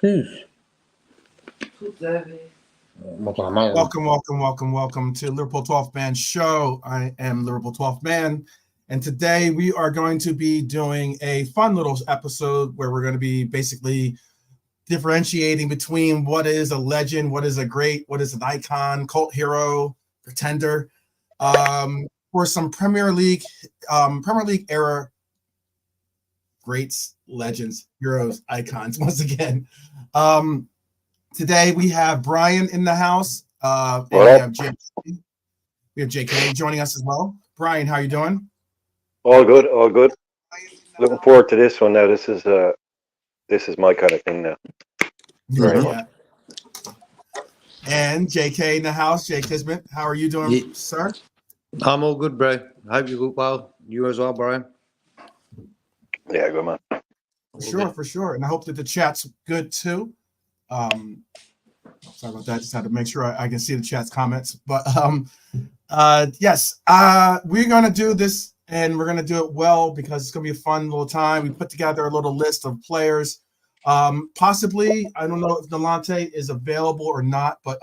Sheesh. Welcome to Liverpool 12th Man Show. I am Liverpool 12th Man, and today we are going to be doing a fun little episode where we're going to be basically differentiating between what is a legend, what is a great, what is an icon, cult hero, pretender, for some Premier League era greats, legends, heroes, icons. Once again, today we have Brian in the house. And we have JK joining us as well. Brian, how you doing? All good. Looking forward to this one now. This is my kind of thing now. Very much. And JK in the house, Jake Kismet. How are you doing, sir? I'm all good, bro. Hope you look well. You as well, Brian. Yeah, good man. For sure. And I hope that the chat's good too. Sorry about that. Just had to make sure I can see the chat's comments. But yes, we're gonna do this, and we're gonna do it well because it's gonna be a fun little time. We put together a little list of players. Possibly, I don't know if Nalante is available or not, but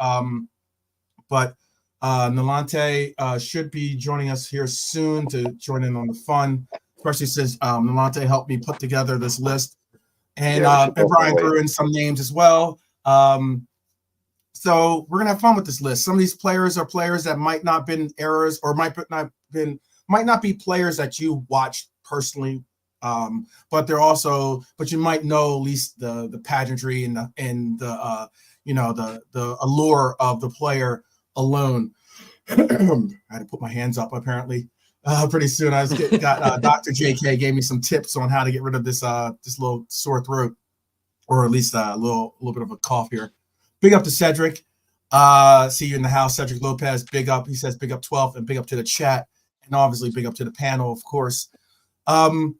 Nalante should be joining us here soon to join in on the fun. Especially since Nalante helped me put together this list, and Brian threw in some names as well. So we're gonna have fun with this list. Some of these players are players that might not been errors, or might not be players that you watched personally, but you might know at least the pageantry and the allure of the player alone. I had to put my hands up apparently. Pretty soon I got Dr. JK gave me some tips on how to get rid of this little sore throat, or at least a little bit of a cough here. Big up to Cedric. See you in the house, Cedric Lopez. Big up. He says big up 12, and big up to the chat, and obviously big up to the panel, of course. How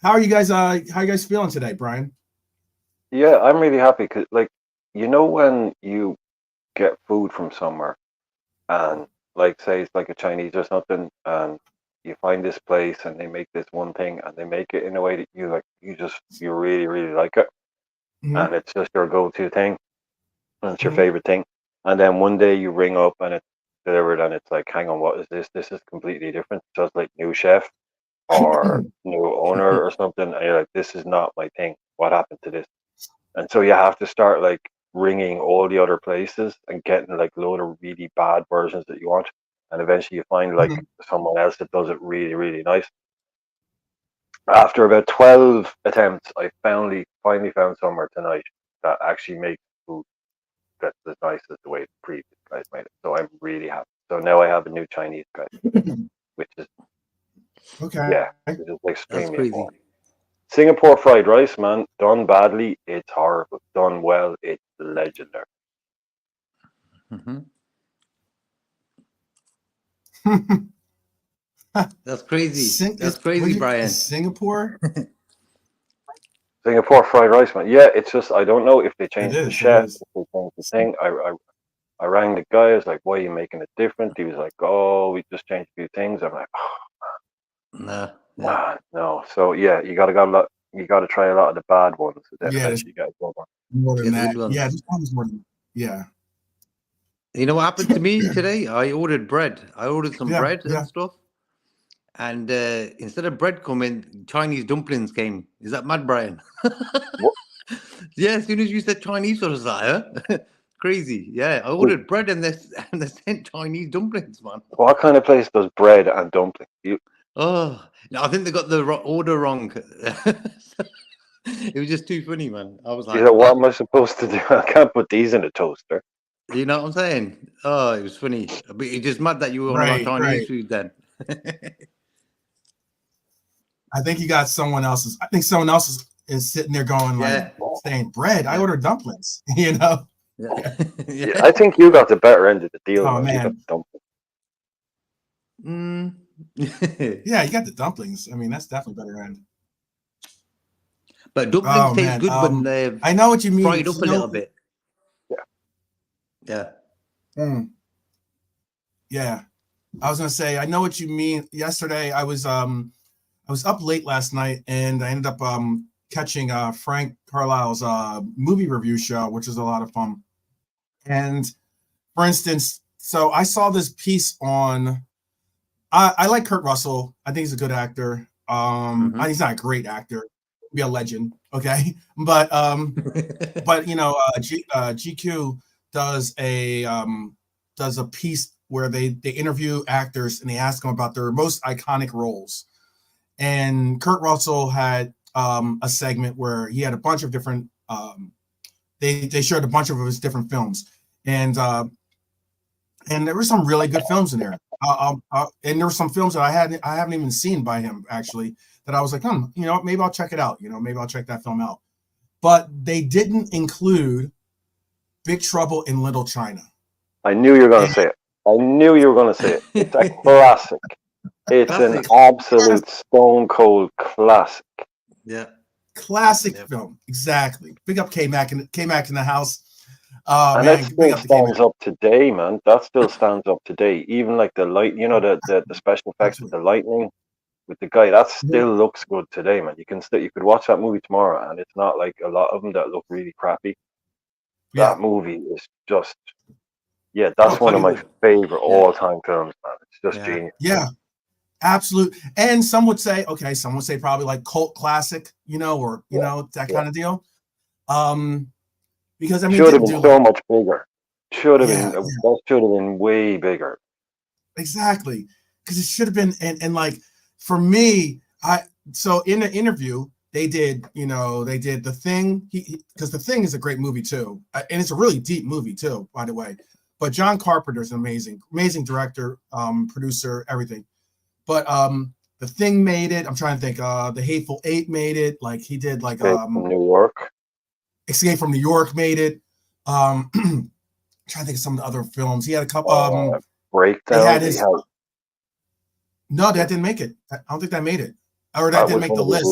are you guys? How you guys feeling today, Brian? Yeah, I'm really happy because, when you get food from somewhere, and say it's like a Chinese or something, and you find this place and they make this one thing and they make it in a way that you really, really like it. Mm-hmm. And it's just your go-to thing. And it's your favorite thing. And then one day you ring up and it's delivered and it's like, hang on, what is this? This is completely different. Just like new chef or new owner or something. And you're like, this is not my thing. What happened to this? And so you have to start ringing all the other places and getting a load of really bad versions that you want. And eventually you find someone else that does it really, really nice. After about 12 attempts, I finally found somewhere tonight that actually makes food that's as nice as the way the previous guys made it. So I'm really happy. So now I have a new Chinese guy, which is which is extremely important. Singapore fried rice, man, done badly, it's horrible. Done well, it's legendary. Mm-hmm. That's crazy. That's crazy, Brian. Singapore fried rice, man. Yeah, it's just I don't know if they changed the chef, if they changed the thing. I rang the guy. I was like, "Why are you making it different?" He was like, "Oh, we just changed a few things." I'm like, "Oh, no." So yeah, you got to try a lot of the bad ones. Then you got to go on. More than that. Yeah, this one is more than You know what happened to me today? I ordered bread. I ordered some bread and stuff. And instead of bread coming, Chinese dumplings came. Is that mad, Brian? What? Yeah, as soon as you said Chinese, I was like, huh? Crazy. Yeah, I ordered bread and they sent Chinese dumplings, man. What kind of place does bread and dumplings? Oh, no, I think they got the order wrong. It was just too funny, man. I was like, what am I supposed to do? I can't put these in a toaster. You know what I'm saying? Oh, it was funny. But it's just mad that you were on about Chinese food then. I think you got someone else's. I think someone else is sitting there going saying bread. I ordered dumplings, Yeah, I think you got the better end of the deal. Oh man. You got dumplings. Yeah, you got the dumplings. I mean, that's definitely better end. But dumplings taste good when they're I know what you mean. Fried up a little bit. Yeah. Yeah. I was gonna say, I know what you mean. Yesterday I was up late last night and I ended up catching Frank Carlisle's movie review show, which is a lot of fun. And for instance, so I saw this piece on. I like Kurt Russell. I think he's a good actor. He's not a great actor. He'd be a legend, okay? But GQ does a piece where they interview actors and they ask them about their most iconic roles. And Kurt Russell had a segment where he had a bunch of different. They shared a bunch of his different films, and there were some really good films in there. And there were some films that I haven't even seen by him actually, that I was like, maybe I'll check it out. Maybe I'll check that film out. But they didn't include Big Trouble in Little China. I knew you were going to say it. It's a classic. It's an absolute stone cold classic. Yeah. Classic film. Exactly. Big up K-Mac in the house. And that still stands up today, man. That still stands up today. Even like the light, the special effects with the lightning, with the guy, that still looks good today, man. You could watch that movie tomorrow, and it's not like a lot of them that look really crappy. That movie is just, that's one of my favorite all-time films, man. It's just genius. Yeah, absolute. And some would say probably like cult classic, that kind of deal. Because should have been so much bigger. Should have been way bigger. Exactly, because it should have been. And like for me, so in the interview they did The Thing, because The Thing is a great movie too, and it's a really deep movie too, by the way. But John Carpenter's an amazing director, producer, everything. But The Thing made it. I'm trying to think. The Hateful Eight made it. Like he did like New York. Escape from New York made it. Trying to think of some of the other films. He had a couple. Breakdown. No, that didn't make it. I don't think that made it, or that didn't make the list.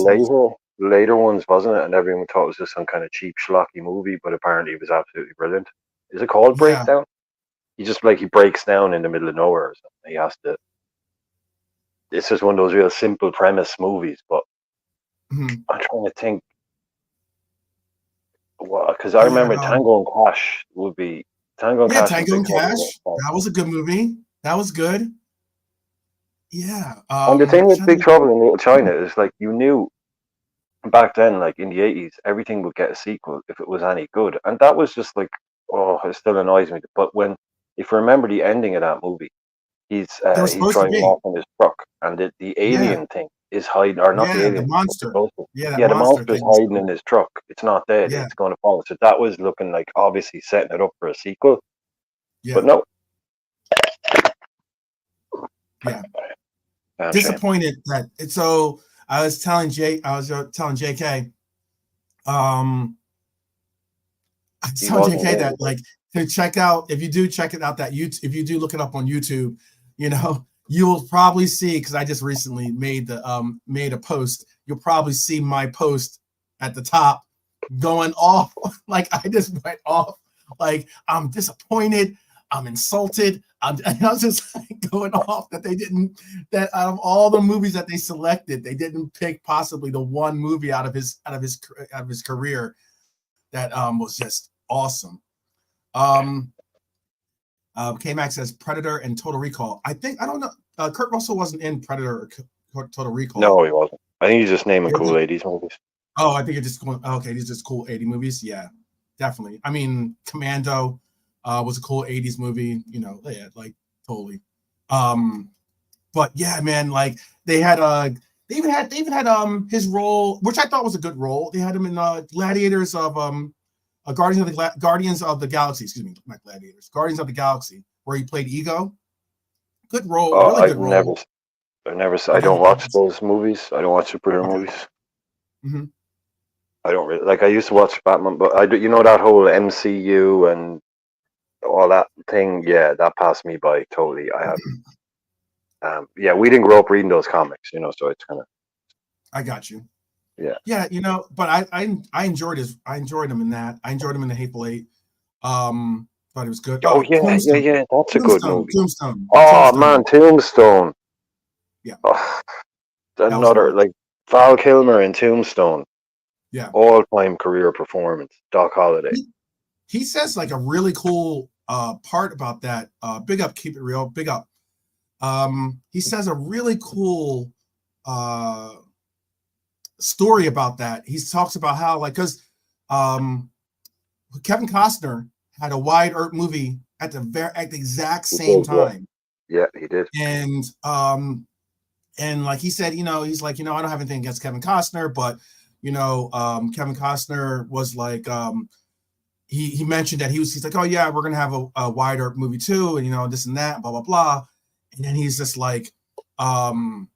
Later ones, wasn't it? And everyone thought it was just some kind of cheap schlocky movie, but apparently it was absolutely brilliant. Is it called Breakdown? He breaks down in the middle of nowhere or something. He has to. It's just one of those real simple premise movies, but I'm trying to think. Well, because I remember Tango and Cash would be Tango and Cash. Tango and Cash. That was a good movie. That was good. Yeah. And the thing with Big Trouble in Little China is like you knew back then, like in the 80s, everything would get a sequel if it was any good, and that was just like, it still annoys me. But if you remember the ending of that movie, he's driving off in his truck, and the alien thing is hiding, or not the alien, the monster. The monster is hiding in his truck. It's not dead. It's going to fall. So that was looking like obviously setting it up for a sequel. Yeah. But no. Yeah. Disappointed that it's so. I was telling JK. I was telling JK that like to check out, if you do check it out, that if you do look it up on YouTube, you will probably see, because I just recently made a post. You'll probably see my post at the top going off. Like I just went off. Like I'm disappointed. I'm insulted. I was just like going off that that out of all the movies that they selected, they didn't pick possibly the one movie out of his career that was just awesome. K-Max says Predator and Total Recall. I don't know. Kurt Russell wasn't in Predator or Total Recall. No, he wasn't. I think he's just naming cool 80s movies. Oh, I think it's just going. Okay, these just cool 80 movies. Yeah, definitely. I mean, Commando was a cool 80s movie. Like totally. But yeah, man, like they even had his role, which I thought was a good role. They had him in Gladiators of Guardians of the Galaxy. Excuse me, not Gladiators. Guardians of the Galaxy, where he played Ego. Good role. Really good role. I don't watch those movies. I don't watch superhero movies. Mm-hmm. I don't really like. I used to watch Batman, but that whole MCU and all that thing. Yeah, that passed me by totally. I have. We didn't grow up reading those comics, so it's kind of. I got you. Yeah. Yeah, but I enjoyed him in that. I enjoyed him in The Hateful Eight. Thought it was good. Oh yeah, Tombstone. Yeah. That's a good movie. Tombstone. Oh man, Tombstone. Yeah. Another like Val Kilmer in Tombstone. Yeah. All-time career performance. Doc Holliday. He says like a really cool part about that. Big up, keep it real. Big up. He says a really cool story about that. He talks about how like because Kevin Costner had a Wide Earp movie at the exact same time. Yeah, he did. And like he said, he's like, I don't have anything against Kevin Costner, but Kevin Costner was like, he mentioned that he's like, oh yeah, we're gonna have a Wide Earp movie too, and this and that, blah blah blah. And then he's just like, Kevin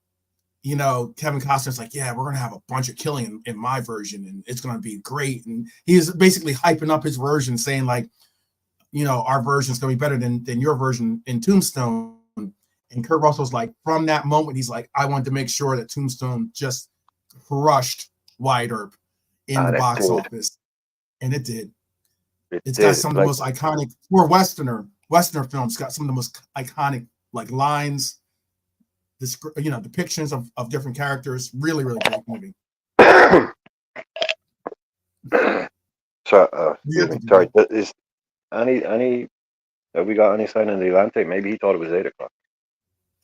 Costner's like, yeah, we're gonna have a bunch of killing in my version, and it's gonna be great. And he's basically hyping up his version, saying like, our version's gonna be better than your version in Tombstone. And Kurt Russell's like, from that moment, he's like, I wanted to make sure that Tombstone just crushed Wide Earp in the box office, and it did. It's got some of the most iconic, for Western films, got some of the most iconic like lines, depictions of different characters. Really, really great movie. Sorry, is any have we got any sign in the Atlantic? Maybe he thought it was 8 o'clock.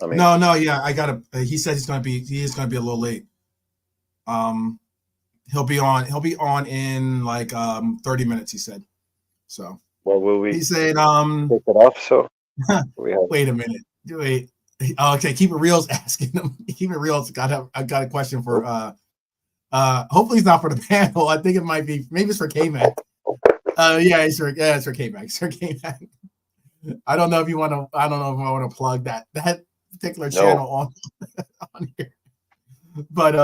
I mean, no, yeah, I gotta. He said he is gonna be a little late. He'll be on in like 30 minutes. He said. So. Well, will we? He said take it off. So. Wait a minute. Wait. Okay, Keep It Real's asking him. Keep It Real's I got a question for hopefully it's not for the panel. I think it might be, maybe it's for K-Mac. It's for K-Mac. It's for K-Mac. I don't know if I want to plug that particular channel on here. But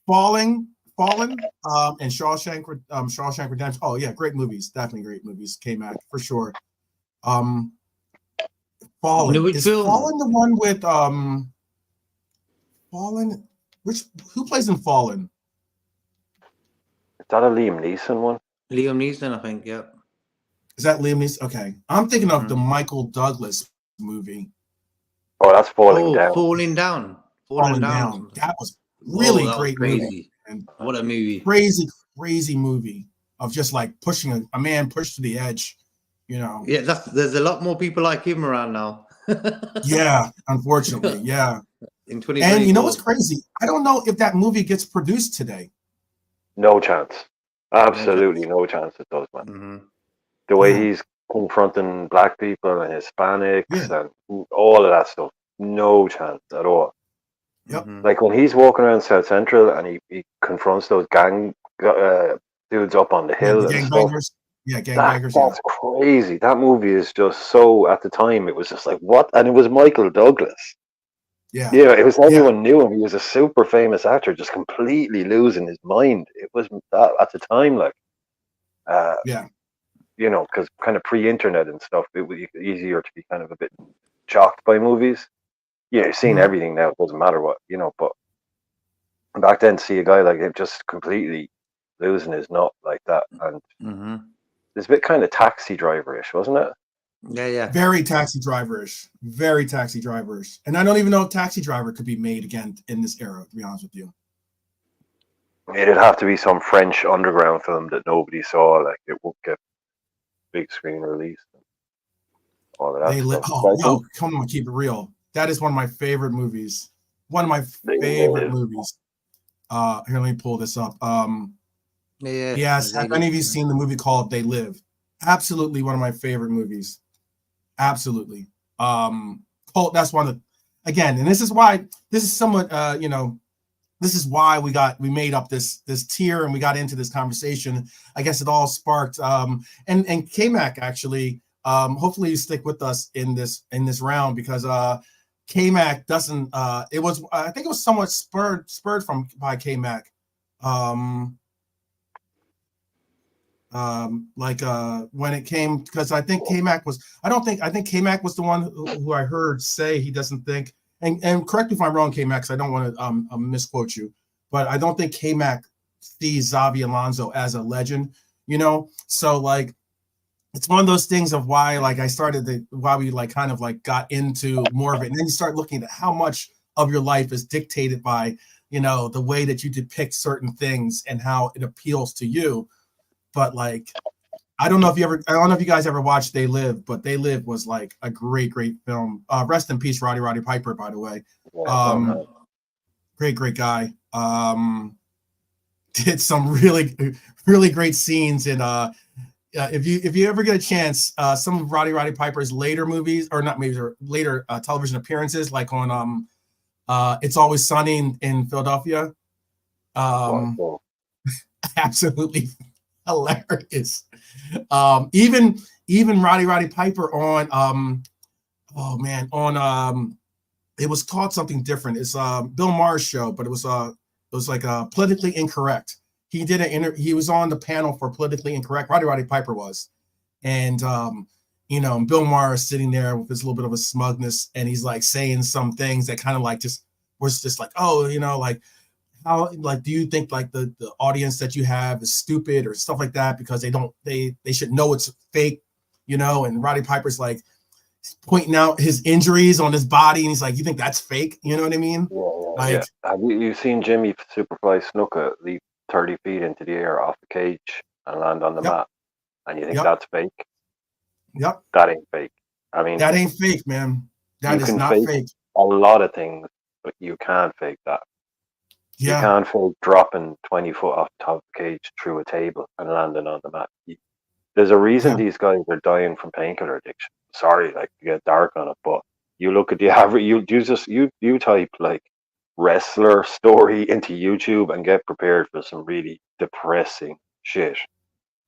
Fallen and Shawshank Redemption. Oh yeah, great movies. Definitely great movies. K-Mac for sure. Fallen. Is Fallen the one with Fallen? Who plays in Fallen? Is that a Liam Neeson one? Liam Neeson, I think. Yeah. Is that Liam Neeson? Okay, I'm thinking of the Michael Douglas movie. Oh, that's Falling Down. Falling Down. That was really great crazy movie. And what a movie! Crazy movie of just like pushing a man pushed to the edge. Yeah, there's a lot more people like him around now. Yeah, unfortunately, yeah. In 2024. And you know what's crazy? I don't know if that movie gets produced today. No chance. Absolutely no chance it does, man. Mm-hmm. The way he's confronting black people and Hispanics and all of that stuff, no chance at all. Yep. Like when he's walking around South Central and he confronts those gang dudes up on the hill. The gangbangers. Yeah, gangbangers. That's crazy. That movie is just so, at the time, it was just like, what? And it was Michael Douglas. Yeah. Yeah, it was, everyone knew him. He was a super famous actor, just completely losing his mind. It was that at the time, like, because kind of pre-internet and stuff, it was easier to be kind of a bit shocked by movies. Yeah, you're seeing everything now. It doesn't matter what, but back then, see a guy like him just completely losing his nut like that. And it's a bit kind of Taxi Driver-ish, wasn't it? Yeah. Very Taxi Driver-ish. Very Taxi Driver-ish. And I don't even know if Taxi Driver could be made again in this era, to be honest with you. It'd have to be some French underground film that nobody saw. Like, it won't get big screen release. All of that. Come on, keep it real. That is one of my favorite movies. One of my favorite movies. Here, let me pull this up. Yes, have any of you seen the movie called They Live? Absolutely one of my favorite movies. Absolutely. That's one of the, again, and this is why this is somewhat this is why we made up this tier and we got into this conversation. I guess it all sparked and K-Mac actually hopefully you stick with us in this round because K-Mac doesn't it was I think it was somewhat spurred by K-Mac when it came, because I think K-Mac was I think K-Mac was the one who I heard say he doesn't think, and correct me if I'm wrong, K-Mac, because I don't want to misquote you, but I don't think K-Mac sees Xabi Alonso as a legend, so like it's one of those things of why like why we like kind of like got into more of it, and then you start looking at how much of your life is dictated by you know, the way that you depict certain things and how it appeals to you. But like, I don't know if you guys ever watched They Live, but They Live was like a great film. Rest in peace, Roddy Piper, by the way. Great guy. Did some really great scenes in if you ever get a chance, some of Roddy Piper's later movies, or not movies, or later television appearances, like on It's Always Sunny in Philadelphia. Absolutely hilarious. Even Roddy Piper on it was called something different. It's Bill Maher's show, but it was like Politically Incorrect. He did he was on the panel for Politically Incorrect. Roddy Piper was, and you know, Bill Maher is sitting there with this little bit of a smugness, and he's like saying some things that kind of like was just like, oh, you know, like, how, like, do you think like the audience that you have is stupid or stuff like that because they should know it's fake, you know? And Roddy Piper's like pointing out his injuries on his body, and he's like, you think that's fake? You know what I mean? Yeah. Have you seen Jimmy Superfly Snuka leap 30 feet into the air off the cage and land on the mat? And you think that's fake? Yep. That ain't fake. I mean, that ain't fake, man. That is not fake. A lot of things, but you can't fake that. Yeah. You can't fake dropping 20 foot off the top of the cage through a table and landing on the mat. There's a reason these guys are dying from painkiller addiction. Sorry, like, to get dark on it, but you look at the average, you type like wrestler story into YouTube and get prepared for some really depressing shit.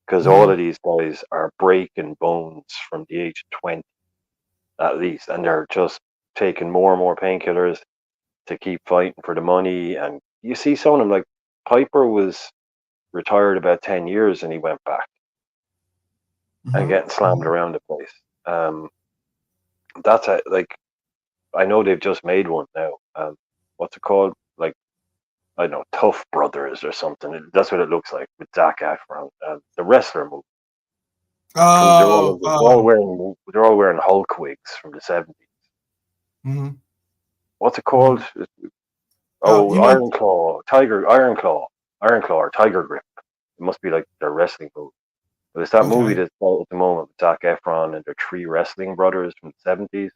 Because all of these guys are breaking bones from the age of 20 at least, and they're just taking more and more painkillers to keep fighting for the money. And you see some of them, like Piper was retired about 10 years and he went back and getting slammed around the place. That's like, I know they've just made one now. What's it called? Like, I don't know, Tough Brothers or something. That's what it looks like with Zac Efron, the wrestler movie. They're all wearing Hulk wigs from the 70s. Mm-hmm. What's it called? Iron Claw or Tiger Grip. It must be like their wrestling movie. But it's that movie that's out at the moment with Zac Efron and their three wrestling brothers from the 70s.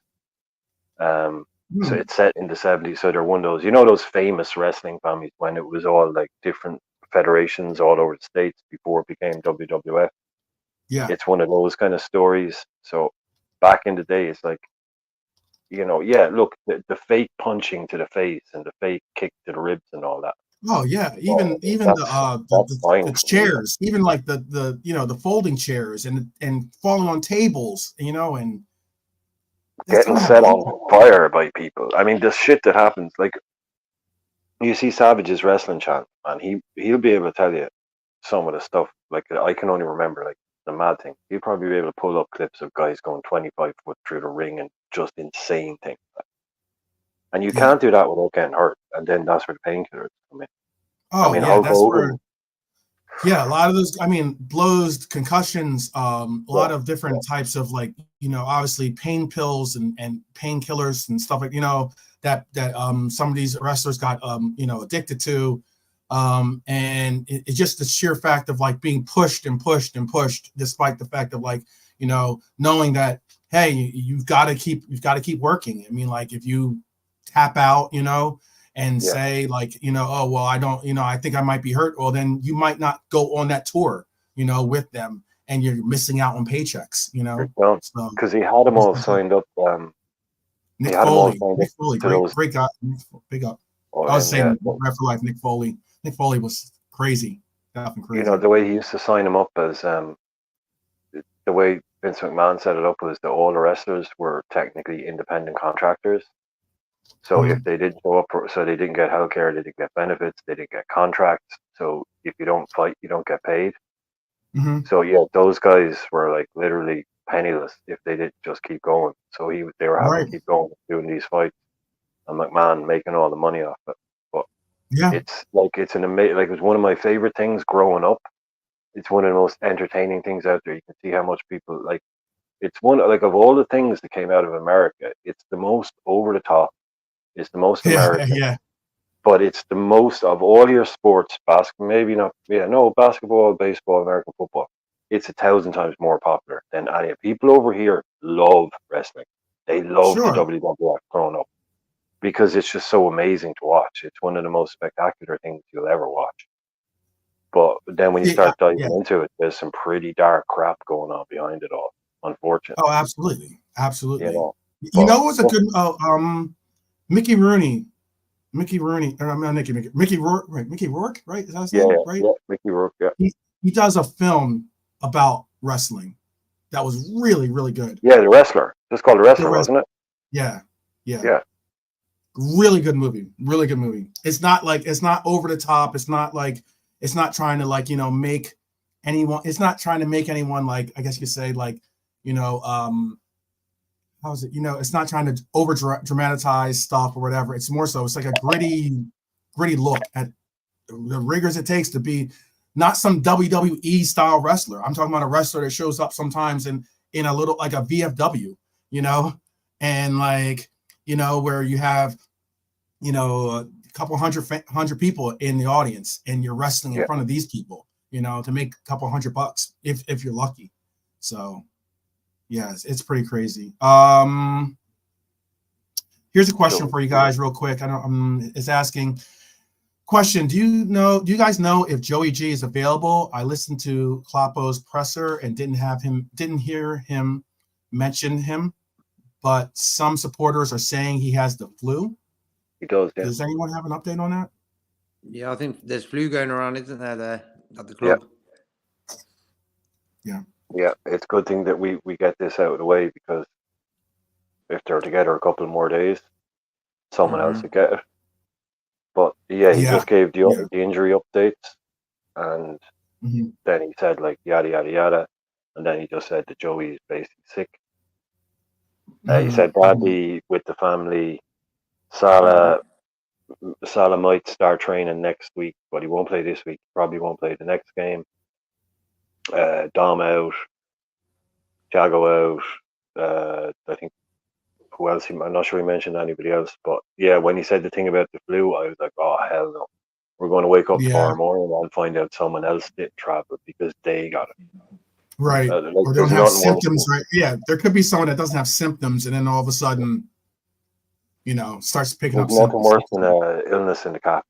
So it's set in the 70s. So they're one of those, you know, those famous wrestling families when it was all like different federations all over the States before it became WWF. Yeah. It's one of those kind of stories. So back in the day, it's like, you know, look, the fake punching to the face and the fake kick to the ribs and all that. Oh yeah, even the chairs, even like the you know, the folding chairs and falling on tables, you know, and getting set on fire by people. I mean, the shit that happens, like, you see Savage's wrestling channel, and he'll be able to tell you some of the stuff. Like, I can only remember like the mad thing. He'll probably be able to pull up clips of guys going 25 foot through the ring and just insane things. And you can't do that without getting hurt. And then that's where the painkillers come in. Oh, I mean, yeah, that's where. Yeah, a lot of those. I mean, blows, concussions, a lot of different types of, like, you know, obviously pain pills and painkillers and stuff, like, you know, that some of these wrestlers got you know, addicted to, and it's just the sheer fact of like being pushed and pushed and pushed, despite the fact of, like, you know, knowing that, hey, you've got to keep working. I mean, like, if you tap out, you know, and say, like, you know, oh, well, I don't, you know, I think I might be hurt. Well, then you might not go on that tour, you know, with them, and you're missing out on paychecks, you know. Because he had them all signed up. Nick Foley, great guy. Big up. I was saying, Ref for Life, Nick Foley. Nick Foley was crazy. You know, the way he used to sign them up as, the way Vince McMahon set it up was that all the wrestlers were technically independent contractors. So if they didn't show up, so they didn't get healthcare, they didn't get benefits, they didn't get contracts. So if you don't fight, you don't get paid. So yeah, those guys were like literally penniless if they didn't just keep going. So they were having to keep going, doing these fights, and McMahon making all the money off it. But it's like, it's an amazing, like, it was one of my favorite things growing up. It's one of the most entertaining things out there. You can see how much people like. It's one, like, of all the things that came out of America, it's the most over the top. It's the most American. but it's the most of all your sports, basketball, baseball, American football. It's 1,000 times more popular than any. People over here love wrestling. They love the WWF growing up because it's just so amazing to watch. It's one of the most spectacular things you'll ever watch. But then when you start diving into it, there's some pretty dark crap going on behind it all, unfortunately. Oh, absolutely. Absolutely. You know what's a good Mickey Rooney. Mickey Rourke, right? Mickey Rourke, right? Is that his name? Right? Yeah, Mickey Rourke, yeah. He does a film about wrestling that was really, really good. Yeah, The Wrestler. It's called The Wrestler, wasn't it? Yeah. Really good movie. Really good movie. It's not over the top. It's not trying to make anyone. It's not trying to make anyone I guess you could say how is it? It's not trying to over dramatize stuff or whatever. It's more so it's like a gritty look at the rigors it takes to be not some WWE style wrestler. I'm talking about a wrestler that shows up sometimes in a little like a VFW, and where you have a couple hundred people in the audience and you're wrestling in front of these people, to make a couple $100 if you're lucky. So yeah, it's pretty crazy. Here's a question for you guys real quick. I know it's asking question. Do you guys know if Joey G is available? I listened to Kloppo's presser and didn't hear him mention him, but some supporters are saying he has the flu. He does, yeah. Does anyone have an update on that? Yeah, I think there's flu going around, isn't there, at the club? Yeah, it's a good thing that we get this out of the way, because if they're together a couple more days, someone else would get it. But he just gave the injury updates, and then he said yada yada yada, and then he just said that Joey is basically sick. He said Bradley with the family. Salah might start training next week, but he won't play this week. Probably won't play the next game. Dom out, Jago out. I think who else? I'm not sure he mentioned anybody else. But yeah, when he said the thing about the flu, I was like, oh hell no! We're going to wake up tomorrow morning and find out someone else didn't travel because they got it. Right, or don't have symptoms. Right? Yeah, there could be someone that doesn't have symptoms, and then all of a sudden, starts picking up symptoms. Nothing worse than illness in the camp,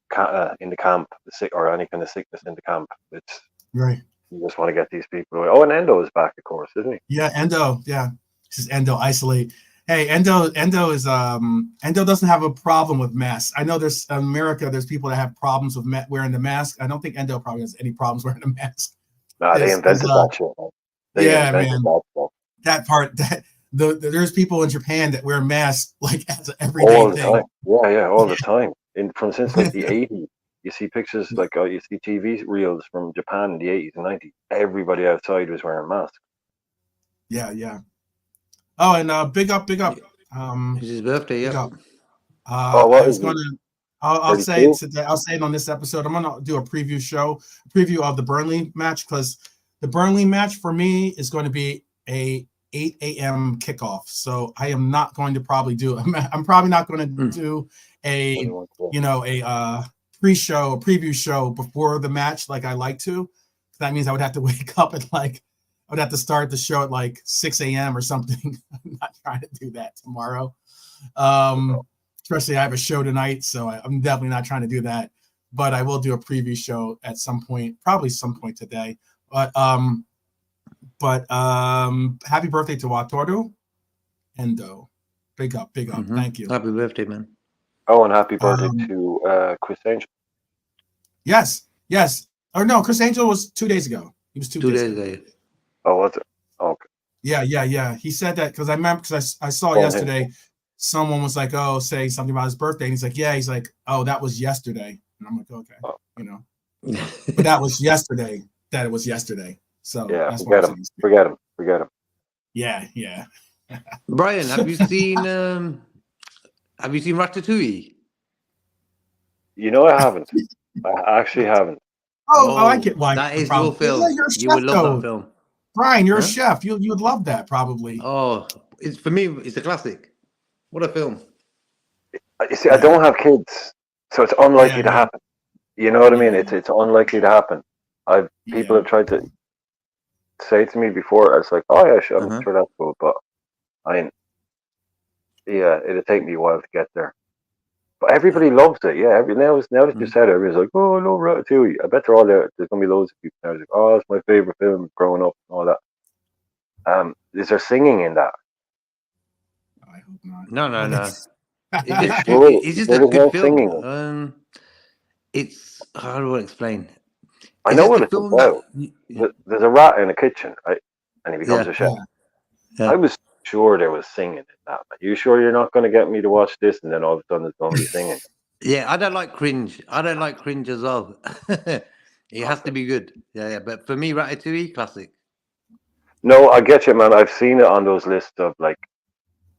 or any kind of sickness in the camp. It's right. You just want to get these people away. Oh, and Endo is back, of course, isn't he? Yeah, Endo. Yeah, this is Endo isolate. Hey, Endo is Endo doesn't have a problem with masks. I know there's in America. There's people that have problems with wearing the mask. I don't think Endo probably has any problems wearing the mask. Nah, they invented that shit. Man. That part. There's people in Japan that wear masks as an everyday all the thing. Time. Yeah, all the time. Since the 80s. You see pictures you see TV reels from Japan in the 80s and 90s. Everybody outside was wearing masks. Yeah. Oh, and big up. It's his birthday, yeah. I'll say it today. I'll say it on this episode. I'm gonna do a preview of the Burnley match, because the Burnley match for me is going to be a 8 a.m. kickoff. So I am not going to probably do. I'm probably not going to do a preview show before the match like I like to. That means I would have to wake up at I would have to start the show at 6 a.m. or something. I'm not trying to do that tomorrow. Especially I have a show tonight, so I'm definitely not trying to do that. But I will do a preview show at some point, probably some point today. But happy birthday to Watoru Endo. Big up. Thank you. Happy birthday, man. Oh, and happy birthday to Chris Angel. Yes. Or no, Chris Angel was 2 days ago. He was 2 days ago. Oh, was it? Okay. Yeah. He said that because I remember, because I saw yesterday someone was like, oh, say something about his birthday. And he's like, yeah. He's like, oh, that was yesterday. And I'm like, okay. Oh. But that was yesterday. That it was yesterday. So yeah, that's forget him. Yeah. Brian, have you seen Ratatouille? I haven't. I actually haven't. I get why. That is your film. You would love that film. Brian, you're a chef. You would love that probably. Oh, for me, it's a classic. What a film. You see, I don't have kids, So it's unlikely to happen. You know what I mean? It's unlikely to happen. People have tried to say to me before, it's like, oh yeah, sure, I'm sure that's cool, but it'll take me a while to get there. But everybody loves it. Yeah, now that you said it, everybody's like, oh, I love Ratatouille. I bet there's gonna be loads of people now like, oh, it's my favorite film growing up and all that. Is there singing in that? I hope not. No. It's just a good film. Singing. It's how do I explain? I know what it's about. There's a rat in a kitchen, right? And he becomes a chef. Yeah. I was sure there was singing in that. Are you sure you're not going to get me to watch this and then all of a sudden there's going to be singing? Yeah, I don't like cringe. I don't like cringe as well. It has to be good. Yeah. But for me, Ratatouille, classic. No, I get you, man. I've seen it on those lists of like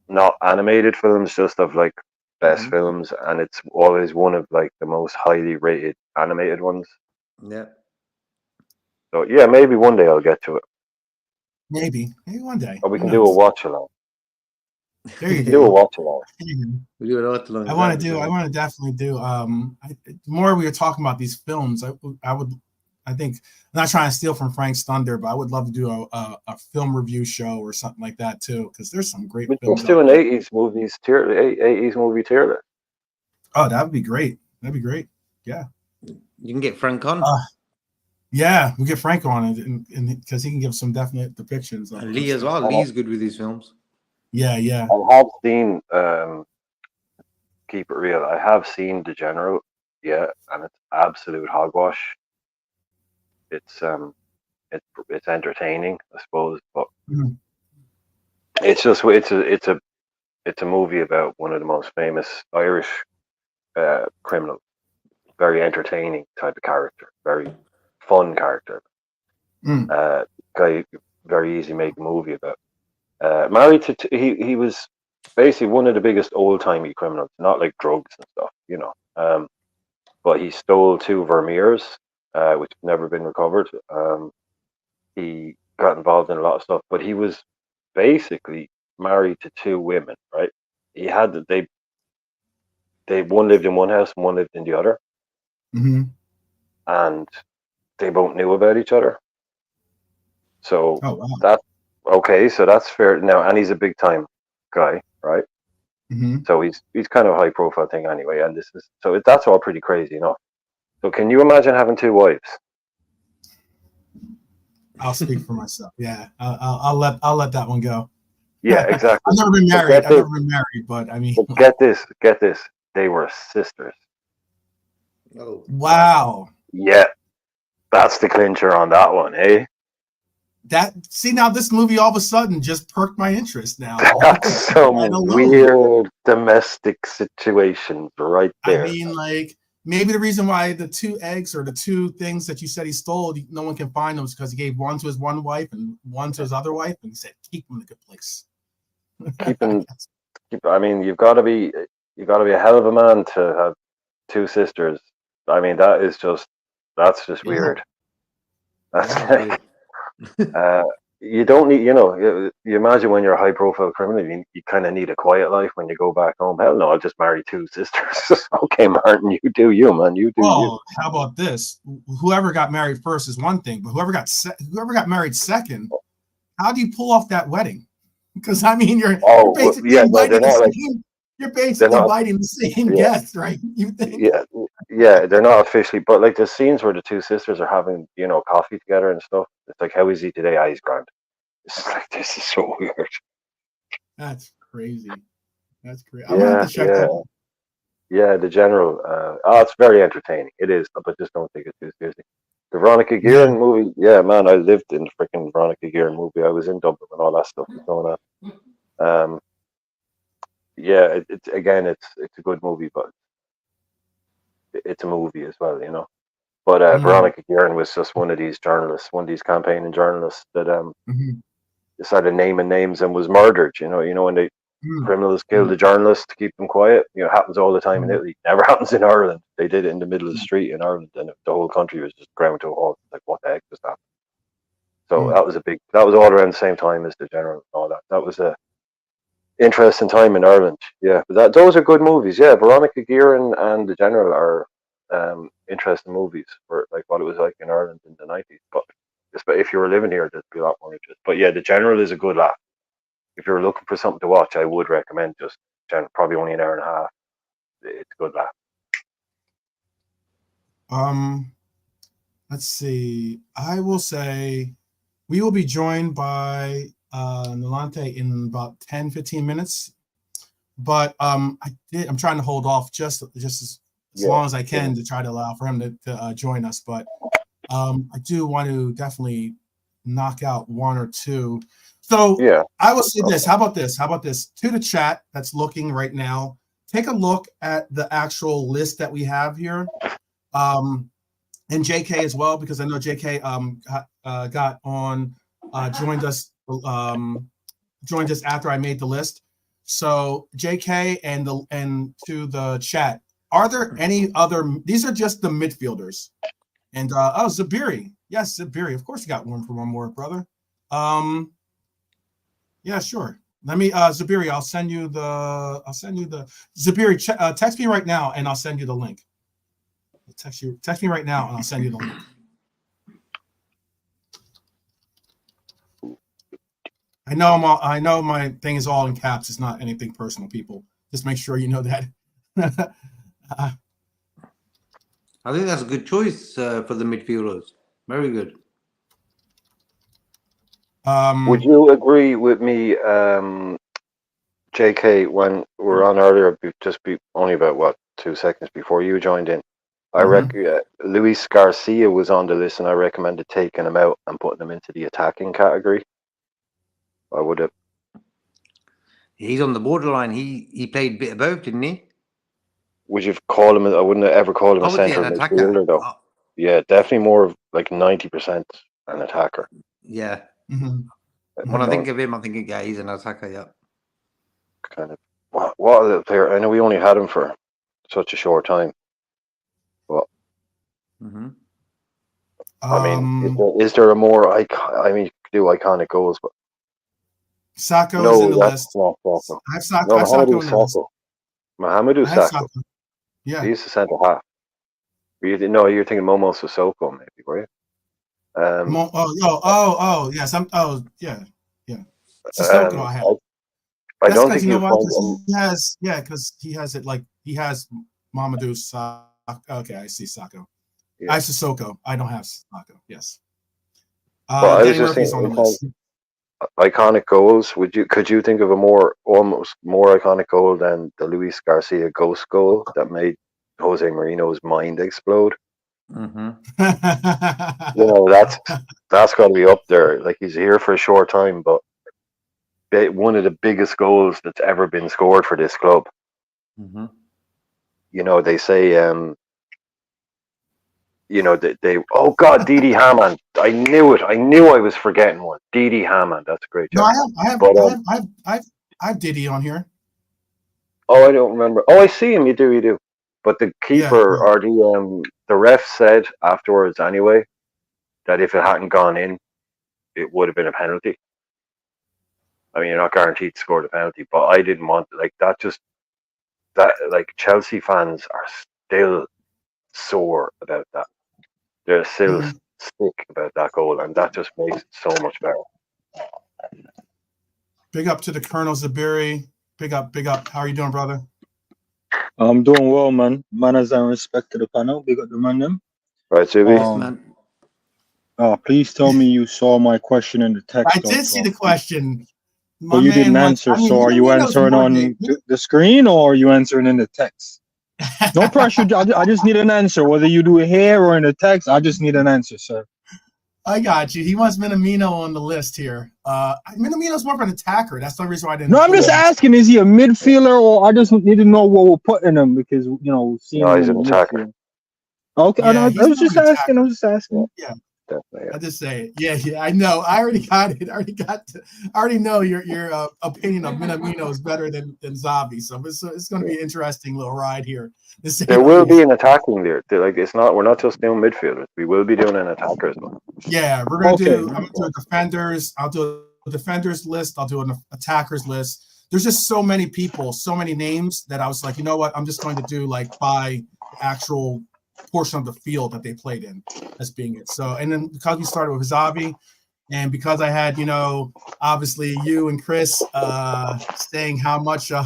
not animated films, just of like best films, and it's always one of like the most highly rated animated ones. Yeah. So yeah, maybe one day I'll get to it. Maybe one day. Or we can do a watch along. There you go. Do a watch along. We do a watch along. I want to definitely do. The more we were talking about these films, I think I'm not trying to steal from Frank's thunder, but I would love to do a film review show or something like that too, because there's some great films. Let's do an 80s movies tier, 80s movie tier list. Oh, that would be great. That'd be great. Yeah. You can get Frank on. Yeah, we get Frank on it, and because he can give some definite depictions. And Lee as well. Lee's good with these films. Yeah. I have seen Keep It Real. I have seen The General. Yeah, and it's absolute hogwash. It's entertaining, I suppose, but it's a movie about one of the most famous Irish criminals. Very entertaining type of character. Very fun character. Guy very easy to make a movie about. Married to he was basically one of the biggest old timey criminals, not like drugs and stuff, you know. But he stole 2 Vermeers, which have never been recovered. He got involved in a lot of stuff, but he was basically married to 2 women, right? He had they one lived in one house and one lived in the other. And they both knew about each other. So that's okay. So that's fair now, and he's a big time guy, right? So he's kind of a high profile thing anyway, and that's all pretty crazy enough. So can you imagine having 2 wives? I'll speak for myself. Yeah, I'll let that one go. Yeah, exactly. I've never been married, but I mean, get this. They were sisters. Oh wow. Yeah, that's the clincher on that one, eh? Now this movie all of a sudden just perked my interest now. That's some weird domestic situations right there. I mean, like, maybe the reason why the 2 eggs or the 2 things that you said he stole, no one can find them, is because he gave one to his one wife and one to his other wife, and he said, keep them in a good place. I mean, you've got to be a hell of a man to have 2 sisters. I mean, that's just weird. That's you don't need, you imagine when you're a high profile criminal, you kind of need a quiet life when you go back home. Hell no, I'll just marry 2 sisters. Okay, Martin, you do you, man. You do you. How about this? Whoever got married first is one thing, but whoever got married second, how do you pull off that wedding? Because I mean, you're basically inviting the same guest, right? You think? Yeah, they're not officially, but like the scenes where the 2 sisters are having, coffee together and stuff. It's like, how is he today? He's grand. It's like, this is so weird. That's crazy. I want to check that out. Yeah, The General. It's very entertaining. It is, but just don't take it too seriously. The Veronica Guerin movie. Yeah, man, I lived in the freaking Veronica Guerin movie. I was in Dublin when all that stuff was going on. Yeah, it's a good movie, but it's a movie as well, But Veronica Guerin was just one of these journalists, one of these campaigning journalists that decided naming names and was murdered. When they criminals killed a journalist to keep them quiet. It happens all the time in Italy. Never happens in Ireland. They did it in the middle of the street in Ireland, and the whole country was just ground to a halt. Like, what the heck just happened? So that was all around the same time as The General and all that. That was interesting time in Ireland. Yeah, but those are good movies. Yeah, Veronica Guerin and The General are interesting movies for like what it was like in Ireland in the 90s. But if you were living here, there'd be a lot more interest. But yeah, The General is a good laugh. If you're looking for something to watch, I would recommend just probably only an hour and a half. It's a good laugh. Let's see. I will say we will be joined by Nolante in about 10-15 minutes. But I'm trying to hold off just as long as I can to try to allow for him to join us. But I do want to definitely knock out one or two. So I will say this. How about this? To the chat that's looking right now, take a look at the actual list that we have here. And JK as well, because I know JK got on, joined us after I made the list. So JK and to the chat, are there any other? These are just the midfielders. And Zabiri, yes, Zabiri. Of course, you got one for one more, brother. Yeah, sure. Let me, Zabiri. I'll send you the Zabiri. Text me right now, and I'll send you the link. Text me right now, and I'll send you the link. I know my thing is all in caps. It's not anything personal, people. Just make sure you know that. I think that's a good choice for the midfielders. Very good. Would you agree with me, JK, when we were on earlier, only about 2 seconds before you joined in? I reckon Luis Garcia was on the list, and I recommended taking him out and putting him into the attacking category. I would have. He's on the borderline. He played a bit of both, didn't he? Would you call him? I wouldn't have ever called him a centre midfielder, though. Oh. Yeah, definitely more of like 90% an attacker. Yeah. When I think of him, I think he's an attacker. Yeah. Kind of. What a little player! I know we only had him for such a short time. But I mean, is there a more I mean, you could do iconic goals, but Sacco is in the list. I have Sacco in the list. Mohamedou Sacco. Yeah, he's the centre half. You're thinking Momo Sissoko, maybe, were you? Yes. Sissoko, I have. I don't think he has it like he has Mamadou Sacco. Okay, I see Sacco. Yeah. I have Sissoko. I don't have Sacco. Yes. Danny Murphy's on the list. Iconic goals. Could you think of almost more iconic goal than the Luis Garcia ghost goal that made Jose Mourinho's mind explode? That's got to be up there. Like, he's here for a short time, but one of the biggest goals that's ever been scored for this club. They say, oh God, Didi Hamann. I knew it. I knew I was forgetting one. Didi Hamann. That's a great job. No, I have Didi on here. Oh, I don't remember. Oh, I see him. You do. But the keeper or the ref said afterwards anyway that if it hadn't gone in, it would have been a penalty. I mean, you're not guaranteed to score the penalty, but I didn't want Chelsea fans are still sore about that. They're still sick about that goal, and that just makes it so much better. Big up to the Colonel Zabiri. Big up. How are you doing, brother? I'm doing well, man. Manners and respect to the panel. Big up the man them. Right, JB. Please tell me you saw my question in the text. I did see the question. But you didn't answer. So are you answering on the screen or are you answering in the text? No pressure. I just need an answer. Whether you do it here or in the text, I just need an answer, sir. I got you. He wants Minamino on the list here. Minamino's more of an attacker. That's the reason why I didn't. No, I'm just asking, is he a midfielder or I just need to know what we're putting him because, seeing he's an attacker. Okay, yeah, I was just asking. Yeah. Definitely, yeah. I just say it. Yeah. I know. I already got it. I already know your opinion of Minamino is better than Xabi. So it's going to be an interesting little ride here. There will be an attacking there. We're not just doing midfielders. We will be doing an attacker as well. Yeah, we're going to do. I'm going to do defenders. I'll do a defenders list. I'll do an attackers list. there's just so many people, so many names that I was like, you know what? I'm just going to do like by actual portion of the field that they played in as being it. So, and then because we started with Xabi, and because I had, obviously you and Chris saying how much who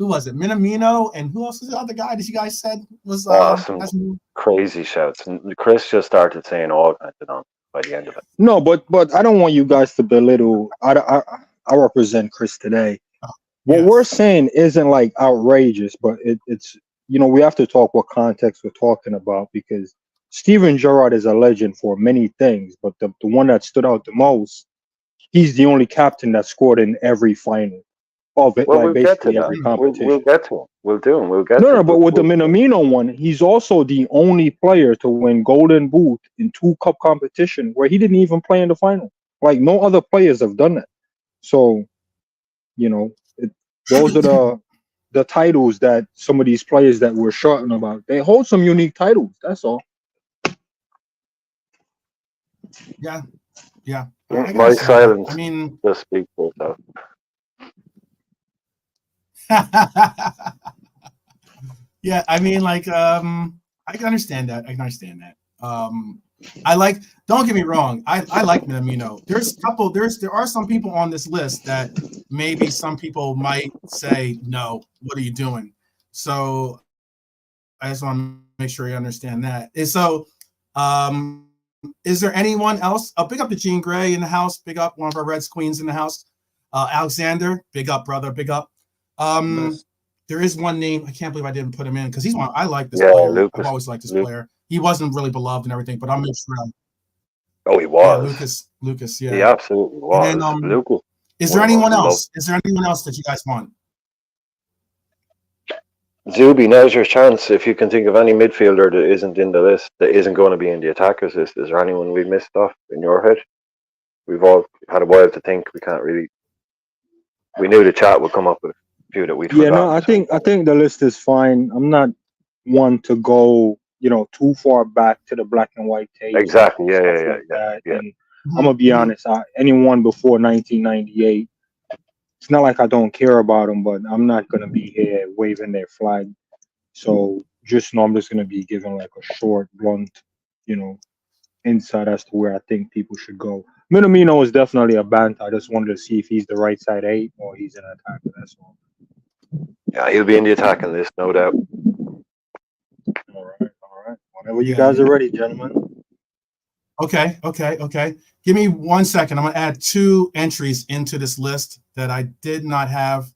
was it? Minamino, and who else was the other guy that you guys said was some crazy shouts. And Chris just started saying all kinds of nonsense by the end of it. No, but I don't want you guys to belittle. I represent Chris today. What we're saying isn't like outrageous, but it's we have to talk what context we're talking about, because Steven Gerrard is a legend for many things, but the one that stood out the most, he's the only captain that scored in every final of it, like basically every competition. We'll get to him. We'll do him. We'll get no, but with the Minamino one, he's also the only player to win Golden Boot in 2 cup competition where he didn't even play in the final. Like, no other players have done that. So, those are the titles that some of these players that we're shouting about. They hold some unique titles. That's all. Yeah. My silence just speaks for itself. Yeah, I mean, like, I can understand that. Don't get me wrong, I like Minamino. There are some people on this list that maybe some people might say, no, what are you doing? So I just want to make sure you understand that. And so is there anyone else? Big up to Jean Grey in the house. Big up one of our Reds Queens in the house. Alexander, big up, brother. Big up. Nice. There is one name. I can't believe I didn't put him in because he's one. I like this player. Lucas. I've always liked this player. He wasn't really beloved and everything, but I'll make sure. He was. Yeah, Lucas. Yeah, he absolutely was. And then, Lucas. Is there anyone else? Is there anyone else that you guys want? Zubi, now's your chance. If you can think of any midfielder that isn't in the list, that isn't going to be in the attackers list, is there anyone we've missed off in your head? We've all had a while to think. We can't really. We knew the chat would come up with a few that we'd forgotten. No, I think the list is fine. I'm not one to go, too far back to the black and white tape. Exactly. Yeah. And I'm gonna be honest. Anyone before 1998, it's not like I don't care about them, but I'm not gonna be here waving their flag. So just know I'm just gonna be giving like a short, blunt, insight as to where I think people should go. Minamino is definitely a bant. I just wanted to see if he's the right side 8 or he's an attacker. That's all. Yeah, he'll be in the attacking list, no doubt. All right. Whenever you guys are ready, gentlemen. Okay. Give me 1 second. I'm going to add 2 entries into this list that I did not have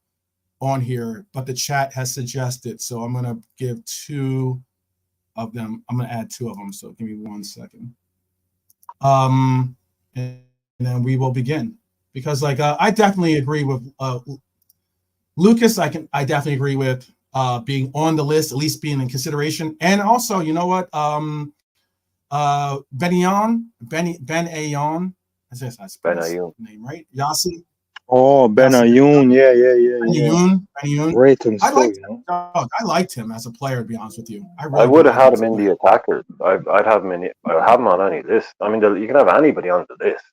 on here, but the chat has suggested. So I'm going to give 2 of them. I'm going to add 2 of them. So give me 1 second. And then we will begin. Because I definitely agree with Lucas. I definitely agree with being on the list, at least being in consideration. And also, you know what? Ben Ayon. That's his name, right? Yassi. Oh, Ben Ayoun. Yeah. Ben Ayoun. Great him. I liked him as a player, to be honest with you. I would have had him in the attackers. I'd have him on any list. I mean, you can have anybody on the list.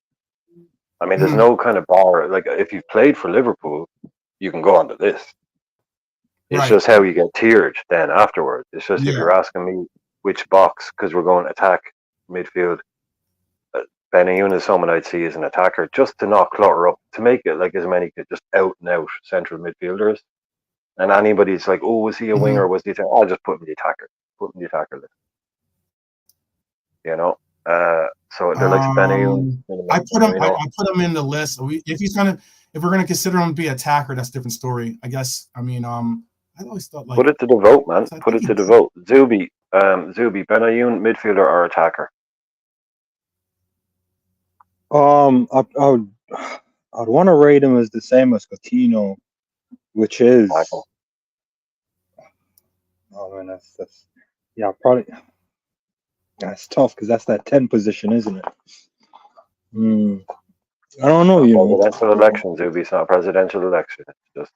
I mean, there's no kind of bar. Like, if you've played for Liverpool, you can go on the list. It's just how you get tiered then afterwards. It's just if you're asking me which box, because we're going attack, midfield, Ben Ayoun is someone I'd see as an attacker, just to not clutter up, to make it like as many just out and out central midfielders. And anybody's like, oh, was he a winger? Was he? I'll just put him in the attacker. Put him in the attacker list. So they're like Ben Ayoun. I put him in the list. If we're gonna consider him to be an attacker, that's a different story, I guess. I mean, I always thought like, put it to the vote, man. Put it to the vote. Zubi, Ben Ayoun, midfielder or attacker? I'd want to rate him as the same as Coutinho, which is. Oh man, that's probably. That's tough because that's that 10 position, isn't it? I don't know. Presidential election, Zubi. It's not a presidential election. It's just.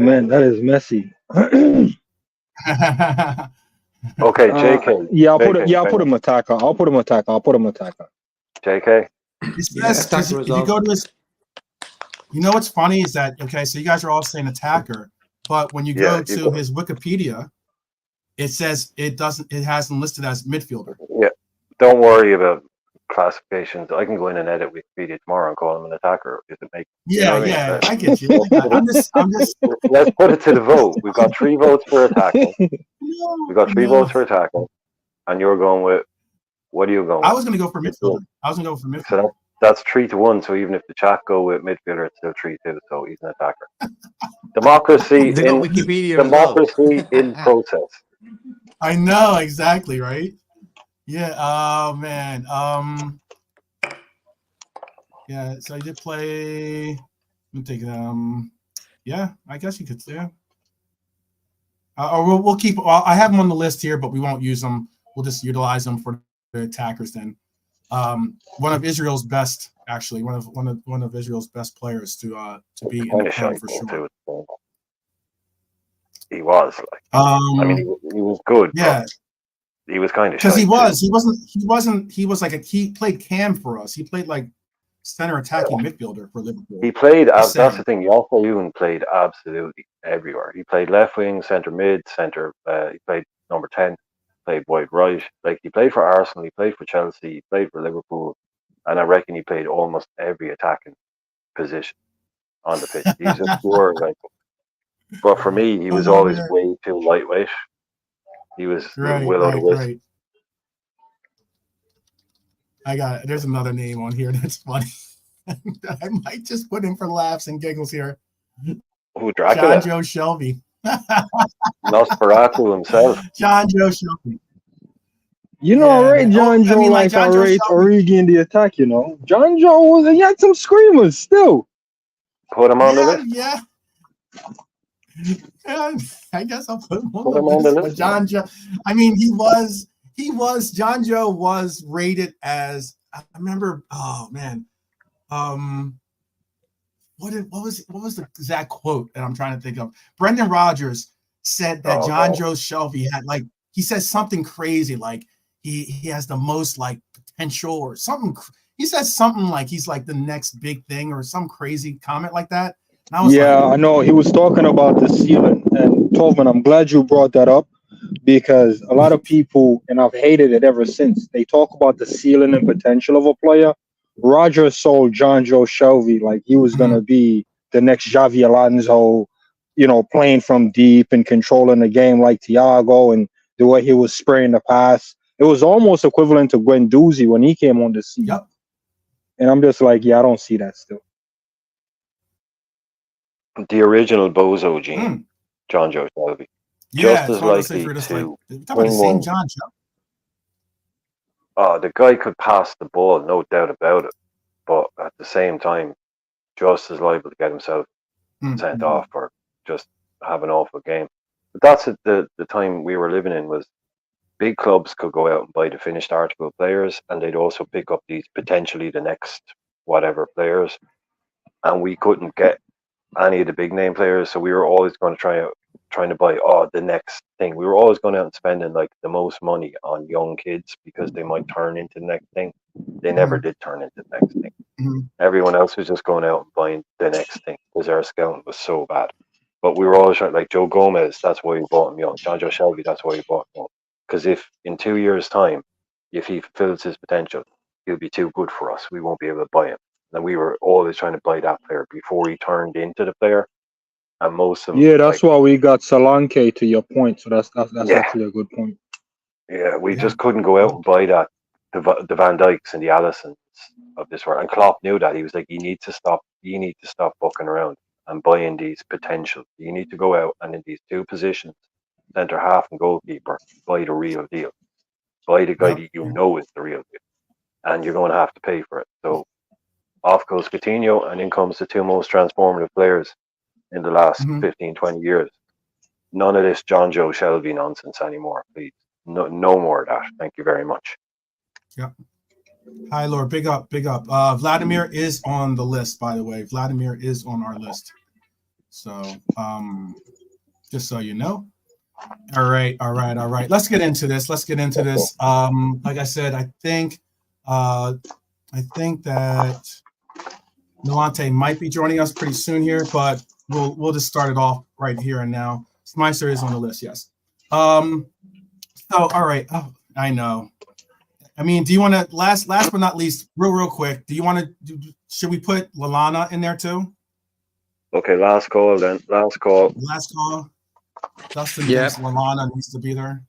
Man, that is messy. Okay, JK. I'll put him attacker. I'll put him attacker. JK. If you go to his, You know what's funny is that, okay, so you guys are all saying attacker, but when you go to his Wikipedia, it says it has him listed as midfielder. Yeah, don't worry about classifications. I can go in and edit Wikipedia tomorrow and call him an attacker if it makes. I get you. I'm just. Let's put it to the vote. We've got 3 votes for attacking. We've got 3 votes for attacking, and you're going with. What are you going? I was going to go for midfielder. So that's 3-1. So even if the chat go with midfielder, it's still 3-2. So he's an attacker. Democracy in process. I know exactly, right? Yeah. Oh man. Yeah. So I did play. Let me take Yeah, I guess you could. Yeah. Or we'll keep. I have them on the list here, but we won't use them. We'll just utilize them for the attackers then. One of Israel's best, actually, one of Israel's best players to be in the club for sure. He was like, I mean, he was good. Yeah, he was kind of because he was like he played cam for us. He played like center attacking midfielder for Liverpool. He played. That's the thing. Yalfa played absolutely everywhere. He played left wing, center mid, center. He played number 10. Played wide right. Like he played for Arsenal. He played for Chelsea. He played for Liverpool, and I reckon he played almost every attacking position on the pitch. He's a scorer, like. But for me, he was always way too lightweight. He was will o' the wisp. Right. There's another name on here that's funny. I might just put him for laughs and giggles here. Who, Dracula? John Joe Shelby. Nosferatu himself. John Joe Shelby. You know, right? John Joe, like I rate Origi in the attack. You know, John Joe he had some screamers still. Put him on the list. Yeah. I guess I'll put him on the list. But John Joe, I mean, John Joe was rated as, I remember, oh man, what was the exact quote that I'm trying to think of? Brendan Rodgers said that John Joe Shelby had, like, he says something crazy, like he has the most like potential or something. He says something like he's like the next big thing or some crazy comment like that. I know he was talking about the ceiling. And Tolman, I'm glad you brought that up because a lot of people, and I've hated it ever since, they talk about the ceiling and potential of a player. Roger sold John Joe Shelby like he was going to be the next Xabi Alonso, you know, playing from deep and controlling the game like Thiago, and the way he was spraying the pass. It was almost equivalent to Guendouzi when he came on the scene. Yep. And I'm just like, I don't see that still. The original Bozo gene, John Joe Shelby. Just as likely to win John Joe. The guy could pass the ball, no doubt about it. But at the same time, just as liable to get himself sent off or just have an awful game. But that's the time we were living in, was big clubs could go out and buy the finished article players, and they'd also pick up these potentially the next whatever players. And we couldn't get any of the big name players, so we were always going to trying to buy the next thing. We were always going out and spending like the most money on young kids because they might turn into the next thing. They never did turn into the next thing. Everyone else was just going out and buying the next thing because our scouting was so bad. But we were always trying, like Joe Gomez, that's why we bought him young. John Joe Shelby, that's why we bought him young. Because if in 2 years' time, if he fulfills his potential, he'll be too good for us. We won't be able to buy him. And we were always trying to buy that player before he turned into the player. And most of them, that's why we got Solanke, to your point. So that's actually a good point. Yeah, we just couldn't go out and buy that the Van Dijks and the Allisons of this world. And Klopp knew that. He was like, you need to stop fucking around and buying these potential. You need to go out and in these two positions, centre half and goalkeeper, buy the real deal. Buy the guy that you know is the real deal. And you're going to have to pay for it. So off goes Coutinho, and in comes the two most transformative players in the last 15, 20 years. None of this John Joe Shelby nonsense anymore, please. No more of that. Thank you very much. Yeah. Hi, Lord. Big up. Vladimir is on the list, by the way. Vladimir is on our list. So, just so you know. All right. Let's get into this. Like I said, I think that Nolante might be joining us pretty soon here, but we'll just start it off right here and now. Smeister is on the list, yes. So all right, I know. I mean, do you want to last but not least, real quick? Do you want to? Should we put Lallana in there too? Okay, last call then. Last call. Last call. Dustin thinks Lallana needs to be there.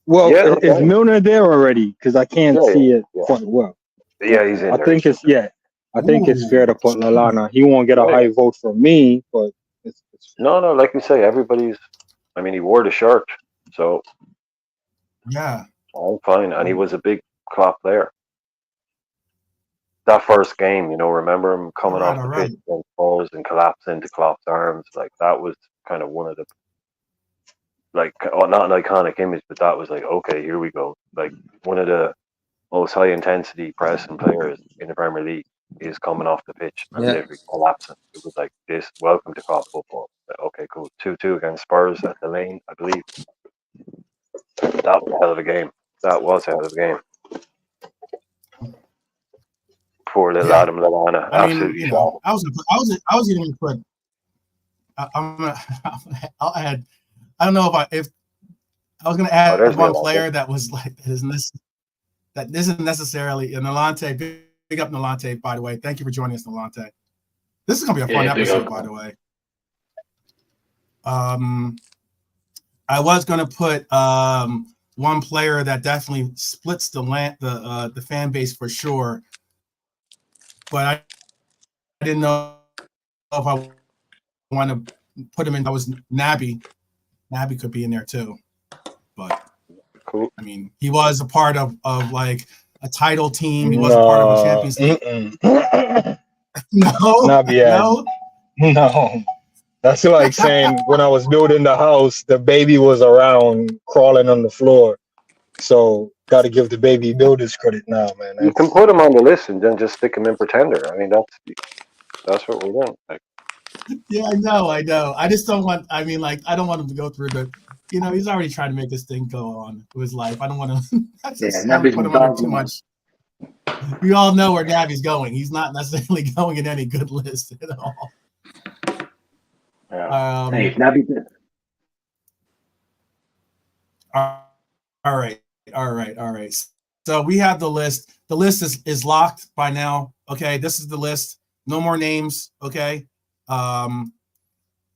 Well, is Milner there already? Because I can't see it quite well. Yeah, he's in I there. think it's I think it's fair to put Lallana. He won't get a high vote from me, but it's no, like we say, everybody's. I mean, he wore the shirt, so yeah, all fine, and he was a big Klopp player. That first game, remember him coming off the pitch and falls and collapsing into Klopp's arms. Like that was kind of one of the, not an iconic image, but that was like, okay, here we go. Like one of the most high intensity pressing players in the Premier League is coming off the pitch and literally collapsing. It was like this. Welcome to Klopp football. Like, okay, cool. 2-2 against Spurs at the Lane, I believe. That was a hell of a game. That was a hell of a game. Poor little Adam Lallana. I mean, absolutely. I was even put. I'll add. I don't know if I was going to add one player that was like that isn't necessarily Nolante. Big up Nolante, by the way. Thank you for joining us, Nolante. This is going to be a fun episode, by the way. I was going to put one player that definitely splits the fan base for sure, but I didn't know if I want to put him in. That was Naby. Naby could be in there too, but cool. I mean, he was a part of like a title team. He was a part of a Champions League. No, no. That's like saying when I was building the house, the baby was around crawling on the floor. So got to give the baby builders credit now, man. You can put him on the list and then just stick him in pretender. I mean, that's what we're doing. Like, yeah, I know. I just don't want. I mean, like, I don't want him to go through the. He's already trying to make this thing go on with his life. I don't want to. Put him under too much. We all know where Naby's going. He's not necessarily going in any good list at all. Yeah. Hey, Naby's good. All right. So we have the list. The list is locked by now. Okay, this is the list. No more names. Okay.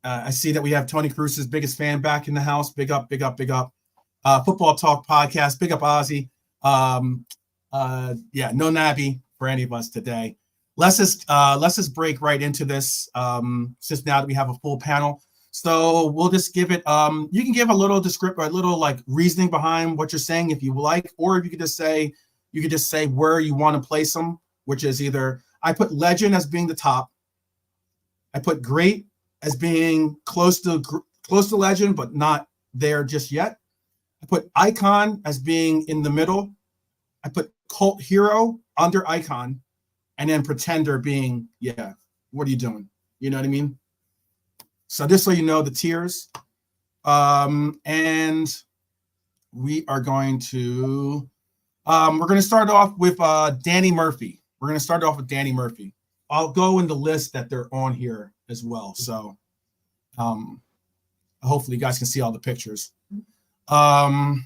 I see that we have Tony Cruz's biggest fan back in the house. Big up. Football Talk podcast. Big up, Ozzy. No Naby for any of us today. Let's just break right into this. Since now that we have a full panel, so we'll just give it. You can give a little description, a little like reasoning behind what you're saying if you like, or if you could just say where you want to place them, which is either I put legend as being the top. I put great as being close to legend, but not there just yet. I put icon as being in the middle. I put cult hero under icon, and then pretender being, what are you doing? You know what I mean? So just so you know the tiers. And we are going to start off with Danny Murphy. We're going to start off with Danny Murphy. I'll go in the list that they're on here as well. So hopefully you guys can see all the pictures. Danny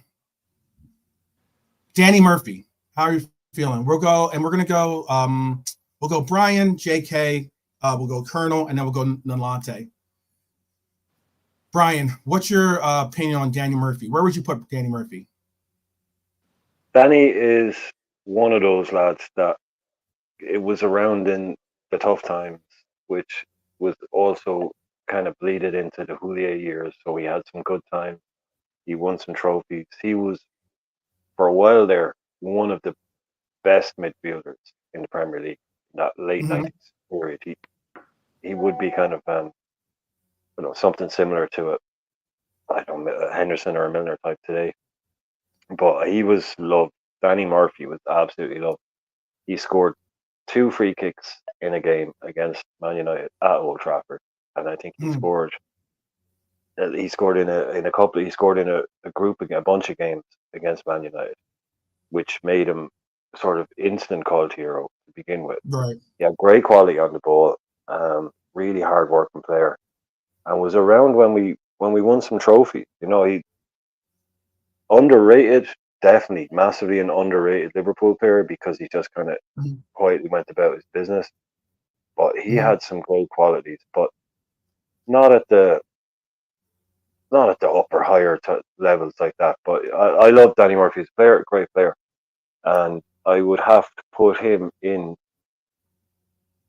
Murphy, how are you feeling? We'll go Brian, JK, we'll go Colonel, and then we'll go Nolante. Brian, what's your opinion on Danny Murphy? Where would you put Danny Murphy? Danny is one of those lads that it was around in the tough times, which was also kind of bleeded into the Houllier years. So he had some good times. He won some trophies. He was, for a while there, one of the best midfielders in the Premier League in that late 90s period. He would be kind of something similar to a Henderson or a Milner type today. But he was loved. Danny Murphy was absolutely loved. He scored 2 free kicks in a game against Man United at Old Trafford, and I think he scored in a bunch of games against Man United, which made him sort of instant cult hero to begin with. Right. Yeah, great quality on the ball. Really hard working player, and was around when we won some trophies. You know, he underrated, definitely massively an underrated Liverpool player because he just kind of quietly went about his business. But he had some great qualities, but not at the upper higher levels like that. But I love Danny Murphy. He's a player, great player, and I would have to put him in.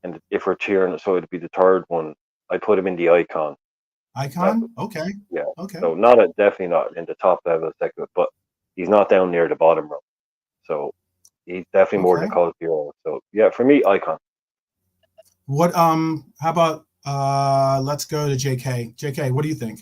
And if we're cheering, so it'd be the third one. I put him in the icon. Icon? Okay. Yeah. Okay. So definitely not in the top level segment, but he's not down near the bottom row. So he's definitely more than a cult hero. So yeah, for me, icon. What how about let's go to JK. JK, what do you think?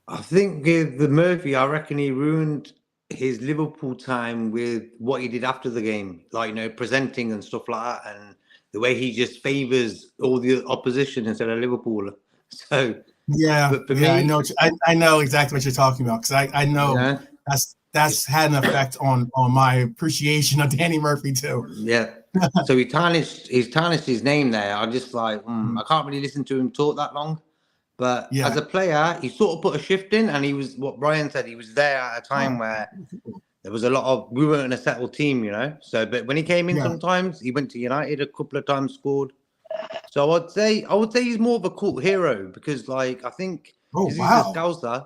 I think with the Murphy, I reckon he ruined his Liverpool time with what he did after the game, like, you know, presenting and stuff like that, and the way he just favors all the opposition instead of Liverpool. So but for me, I know exactly what you're talking about, because I know that's had an effect on my appreciation of Danny Murphy too. Yeah. So he tarnished his name there. I'm just like, I can't really listen to him talk that long. But as a player, he sort of put a shift in, and he was, what Brian said, he was there at a time where there was a lot of, we weren't a settled team, you know. So, but when he came in, sometimes he went to United a couple of times, scored. So I would say he's more of a cult hero, because, like, I think he's a Scouser.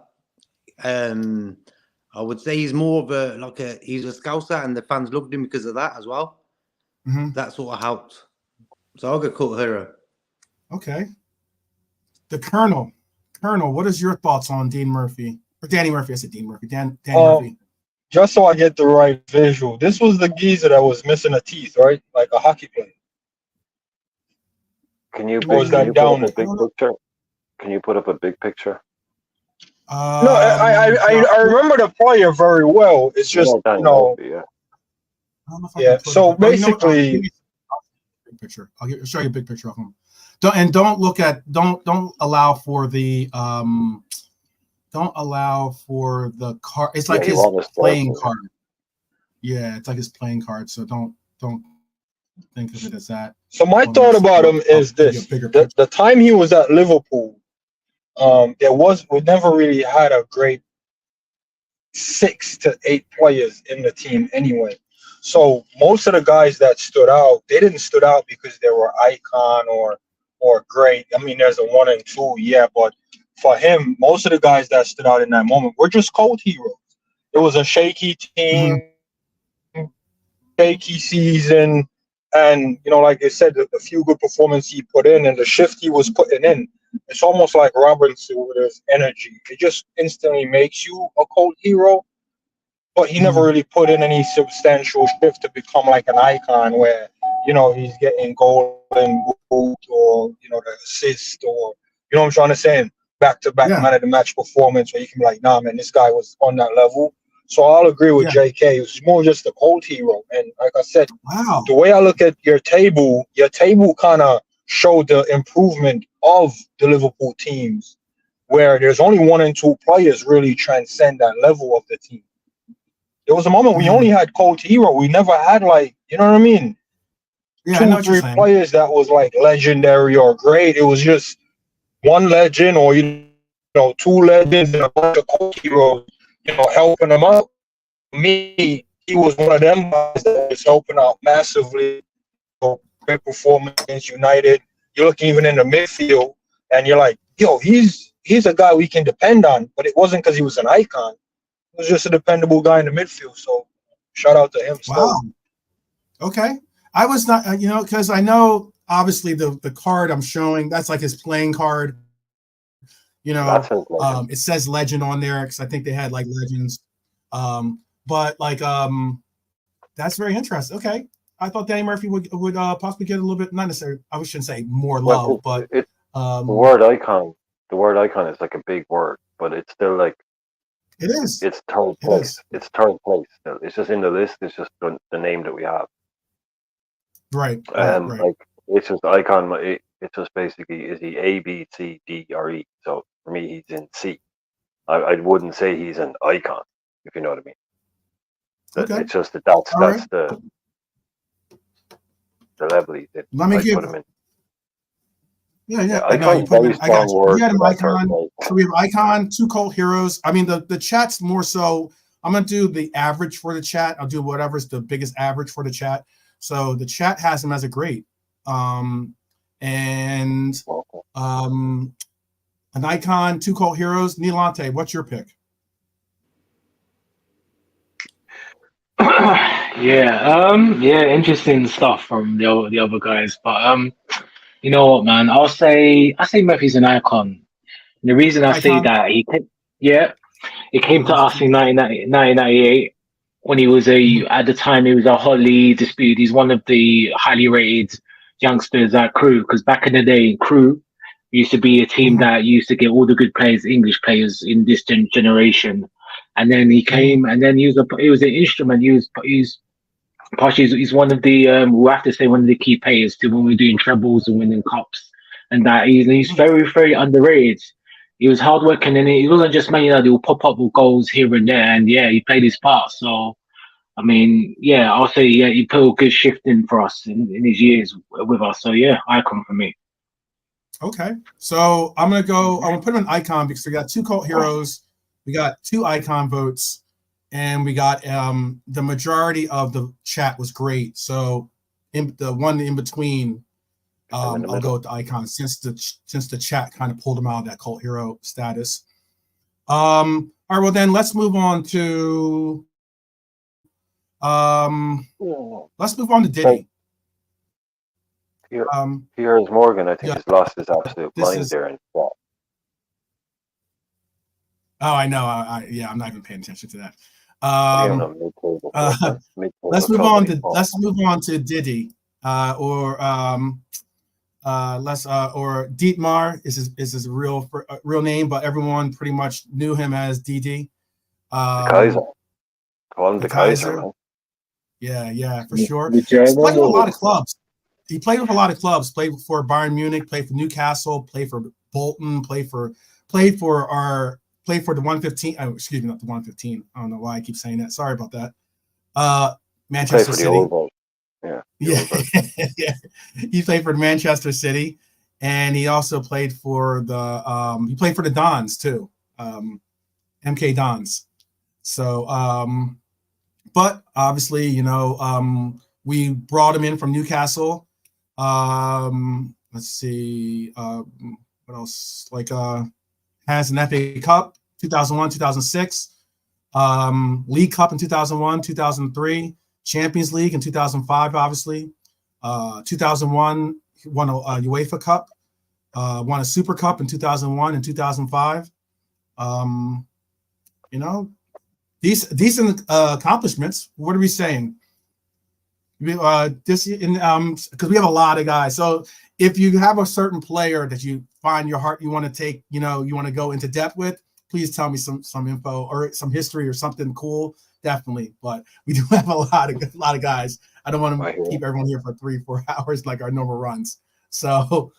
I would say he's more of he's a Scouser, and the fans loved him because of that as well. That sort of helped. So I'll go cult hero. Okay. The Colonel, what is your thoughts on Dean Murphy? Or Danny Murphy? I said Dean Murphy. Danny Murphy. Just so I get the right visual, this was the geezer that was missing a teeth, right? Like a hockey player. Can you put up a big picture? Can you put up a big picture? No, I remember the player very well. It's just, you know. Yeah. So basically, big picture. I'll show you a big picture of him. Don't allow for the card. It's like his playing card. Yeah, it's like his playing card. So don't think of it as that. So my thought about him is this: the time he was at Liverpool, we never really had a great 6 to 8 players in the team anyway. So most of the guys that stood out, they didn't stood out because they were icon or great. I mean, there's a 1 and 2, yeah, but for him, most of the guys that stood out in that moment were just cult heroes. It was a shaky team, shaky season, and, you know, like I said, the few good performances he put in and the shift he was putting in, it's almost like Robinson with his energy. It just instantly makes you a cult hero, but he never really put in any substantial shift to become like an icon where, you know, he's getting golden boot or, you know, the assist, or, you know what I'm trying to say, back-to-back man of the match performance where you can be like, nah, man, this guy was on that level. So I'll agree with JK. It was more just a cult hero. And like I said, the way I look at your table kind of showed the improvement of the Liverpool teams, where there's only 1 and 2 players really transcend that level of the team. There was a moment we only had cult hero. We never had, like, you know what I mean? Yeah, 2, 3 players that was like legendary or great. It was just one legend, or, you know, 2 legends and a bunch of cult heroes, you know, helping them out. For me, he was one of them guys that was helping out massively. Great performance against United. You look even in the midfield, and you're like, yo, he's a guy we can depend on. But it wasn't because he was an icon. It was just a dependable guy in the midfield. So shout out to him. Wow. Okay. I was not, you know, because I know obviously the card I'm showing, that's like his playing card. You know, it says legend on there because I think they had like legends. But like that's very interesting. Okay. I thought Danny Murphy would possibly get a little bit, not necessarily, I shouldn't say more love, but the word icon is like a big word, but it's still like, it is. It's third place. It's third place still. It's just in the list. It's just the name that we have. Right. Like, it's just icon. It's just basically, is he A, B, C, D, or E? So for me, he's in C. I wouldn't say he's an icon, if you know what I mean. It's just that's the. the level he did. Let me I'd put him in. Yeah. Icon, You put him very in. I got strong you. word You had for an that sort of icon. play. So we have icon, 2 cult heroes. I mean, the chat's more so. I'm gonna do the average for the chat. I'll do whatever's the biggest average for the chat. So the chat has him as a great. And an icon, 2 cult heroes. Nilante, what's your pick? Interesting stuff from the other guys, but you know what, man? I say Murphy's an icon. And the reason I say Icon. that it came to us in 1998 when he was at the time he was a hotly disputed. He's one of the highly rated youngsters at Crew, because back in the day, Crew used to be a team that used to get all the good players, English players in this generation. And then he came, and then he was an instrument. He's one of the we'll have to say one of the key players to when we're doing trebles and winning cups, and that he's very, very underrated. He was hardworking, and he wasn't just Man United. He'll pop up with goals here and there, and he played his part. So I mean, I'll say he put a good shift in for us in his years with us. So icon for me. Okay, so I'm gonna put him in icon because we got 2 cult heroes, we got 2 icon votes, and we got the majority of the chat was great. So the one in between, I'll go with the icon since the chat kind of pulled him out of that cult hero status. All right, well then let's move on to Diddy. Piers Morgan, I think, has lost his absolute mind there. Oh, I know. I'm not even paying attention to that. Let's move on to Diddy, or Dietmar is his real name, but everyone pretty much knew him as DD. The Kaiser. Call him the Kaiser, man. Yeah, for sure. He's played with a lot of clubs. He played with a lot of clubs. Played for Bayern Munich. Played for Newcastle. Played for Bolton. Played for the 115. Oh, excuse me, not the 115. I don't know why I keep saying that. Sorry about that. Manchester City. Yeah. He played for Manchester City, and he also played for the Dons too, MK Dons. So, but obviously, we brought him in from Newcastle. Let's see, what else? Has an FA Cup 2001, 2006, League Cup in 2001, 2003, Champions League in 2005, obviously. 2001, he won a UEFA Cup, won a Super Cup in 2001 and 2005. Decent accomplishments. What are we saying? Because we have a lot of guys. So if you have a certain player that you find you want to take, you want to go into depth with, please tell me some info or some history or something cool. Definitely. But we do have a lot of guys. I don't want to keep everyone here for 3-4 hours like our normal runs. So,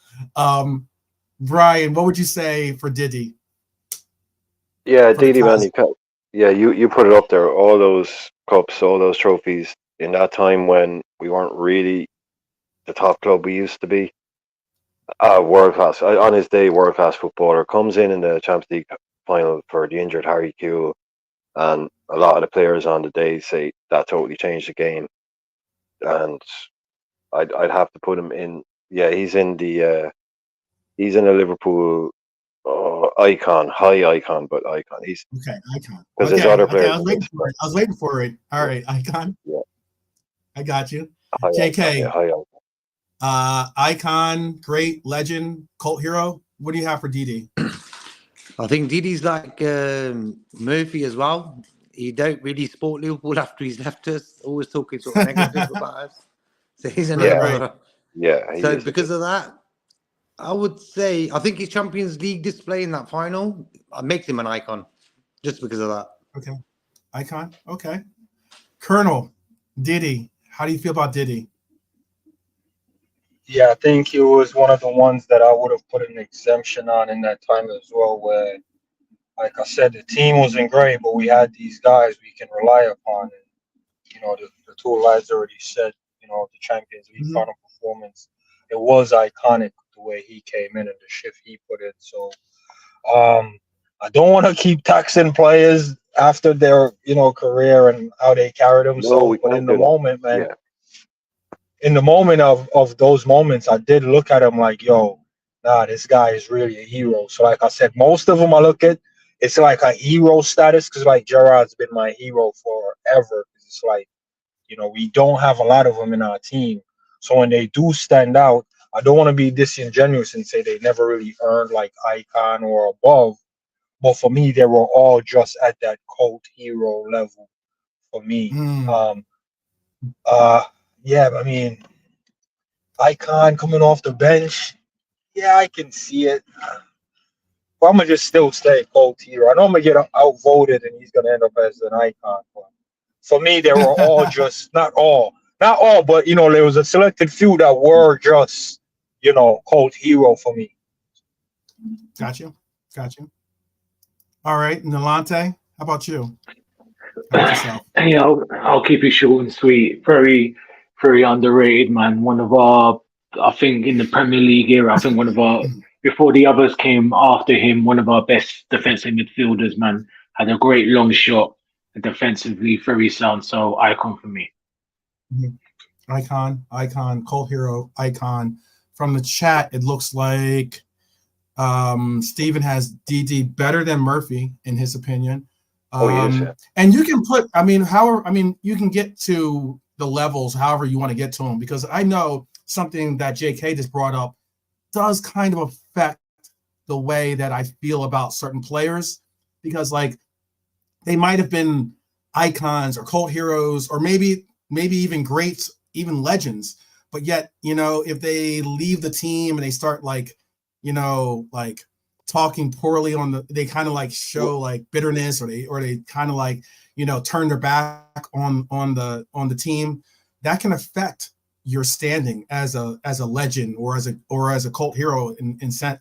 Brian, what would you say for Diddy? Yeah, Diddy, man, you put it up there. All those cups, all those trophies in that time when we weren't really the top club we used to be. World class. On his day, world class footballer comes in the Champions League final for the injured Harry Kewell, and a lot of the players on the day say that totally changed the game. And I'd have to put him in. Yeah, he's in a Liverpool icon, high icon, but icon. He's icon. Because there's other players. I was waiting for it. All right, icon. Yeah, I got you. high JK. Icon, Icon, great, legend, cult hero. What do you have for Didi? I think Didi's like Murphy as well. He don't really support Liverpool after he's left us. Always talking sort of negative about us. So he's another. Yeah. So because of that, I would say I think his Champions League display in that final makes him an icon, just because of that. Okay, icon. Okay, Colonel Diddy. How do you feel about Diddy? Yeah, I think he was one of the ones that I would have put an exemption on in that time as well, where, like I said, the team wasn't great, but we had these guys we can rely upon. And, the two lads already said, the Champions League final performance. It was iconic the way he came in and the shift he put in. So I don't want to keep taxing players after their career and how they carry themselves. But in the moment, man, in the moment of those moments, I did look at him like, yo, nah, this guy is really a hero. So like I said, most of them I look at, it's like a hero status because like Gerrard's been my hero forever. It's like, we don't have a lot of them in our team. So when they do stand out, I don't want to be disingenuous and say they never really earned like icon or above. But for me, they were all just at that cult hero level for me. Yeah, I mean, icon coming off the bench. Yeah, I can see it. But I'm going to just still stay cult hero. I know I'm going to get outvoted and he's going to end up as an icon. But for me, they were all just, not all, but, there was a selected few that were just, cult hero for me. Got you. All right, Nalante, how about you? Yeah, I'll keep it short and sweet. Very, very underrated, man. One of our, I think in the Premier League era, I think one of our, before the others came after him, one of our best defensive midfielders, man. Had a great long shot, and defensively very sound. So icon for me. Icon, cult hero, icon. From the chat, it looks like Steven has DD better than Murphy in his opinion. And you can put, you can get to the levels however you want to get to them, because I know something that JK just brought up does kind of affect the way that I feel about certain players, because like they might have been icons or cult heroes or maybe even greats, even legends, but yet, if they leave the team and they start like talking poorly they kind of like show like bitterness, or they kind of like turn their back on the team, that can affect your standing as a legend or as a cult hero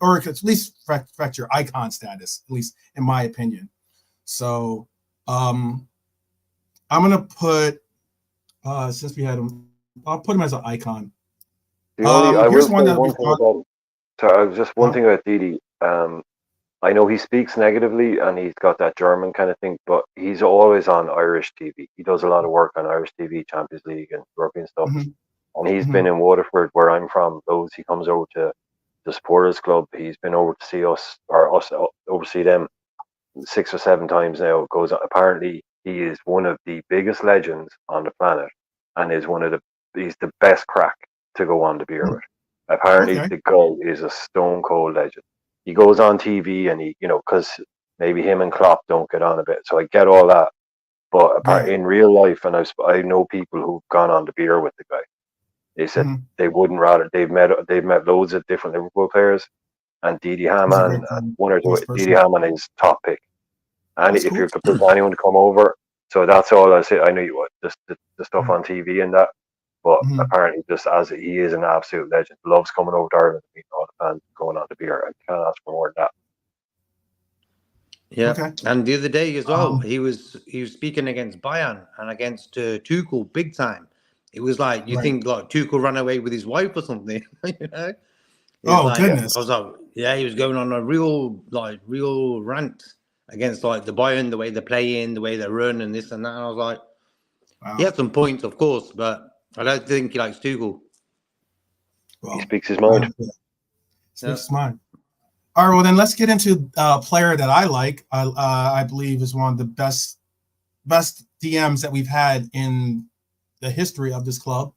or at least affect your icon status, at least in my opinion. So I'm gonna put since we had him, I'll put him as an icon. Here's one that one thing about Didi. I know he speaks negatively and he's got that German kind of thing, but he's always on Irish TV. He does a lot of work on Irish TV, Champions League and European stuff. And he's been in Waterford, where I'm from. He comes over to the supporters club. He's been over to see us oversee them 6 or 7 times now. It goes. Apparently, he is one of the biggest legends on the planet, and he's the best crack to go on the beer with. Apparently, the guy is a stone cold legend. He goes on TV and because maybe him and Klopp don't get on a bit. So I get all that. But in real life, and I know people who've gone on the beer with the guy. They said they wouldn't rather. They've met loads of different Liverpool players, and Didi Hamann, one or two. Didi Hamann is top pick. And if you're looking for anyone to come over, so that's all I say. I know you would the stuff on TV and that. But apparently, just as he is an absolute legend, loves coming over to Ireland and meeting all the fans, going on the beer. I can't ask for more than that. Yeah, and the other day as well, he was speaking against Bayern and against Tuchel big time. It was like you think like Tuchel ran away with his wife or something, Goodness! I was like, he was going on a real rant against like the Bayern, the way they play in, the way they run, and this and that. And I was like, he had some points, of course, but I don't think he likes Tuchel. He speaks his mind. Speaks his mind. All right, well then let's get into a player that I like. I believe is one of the best DMs that we've had in the history of this club.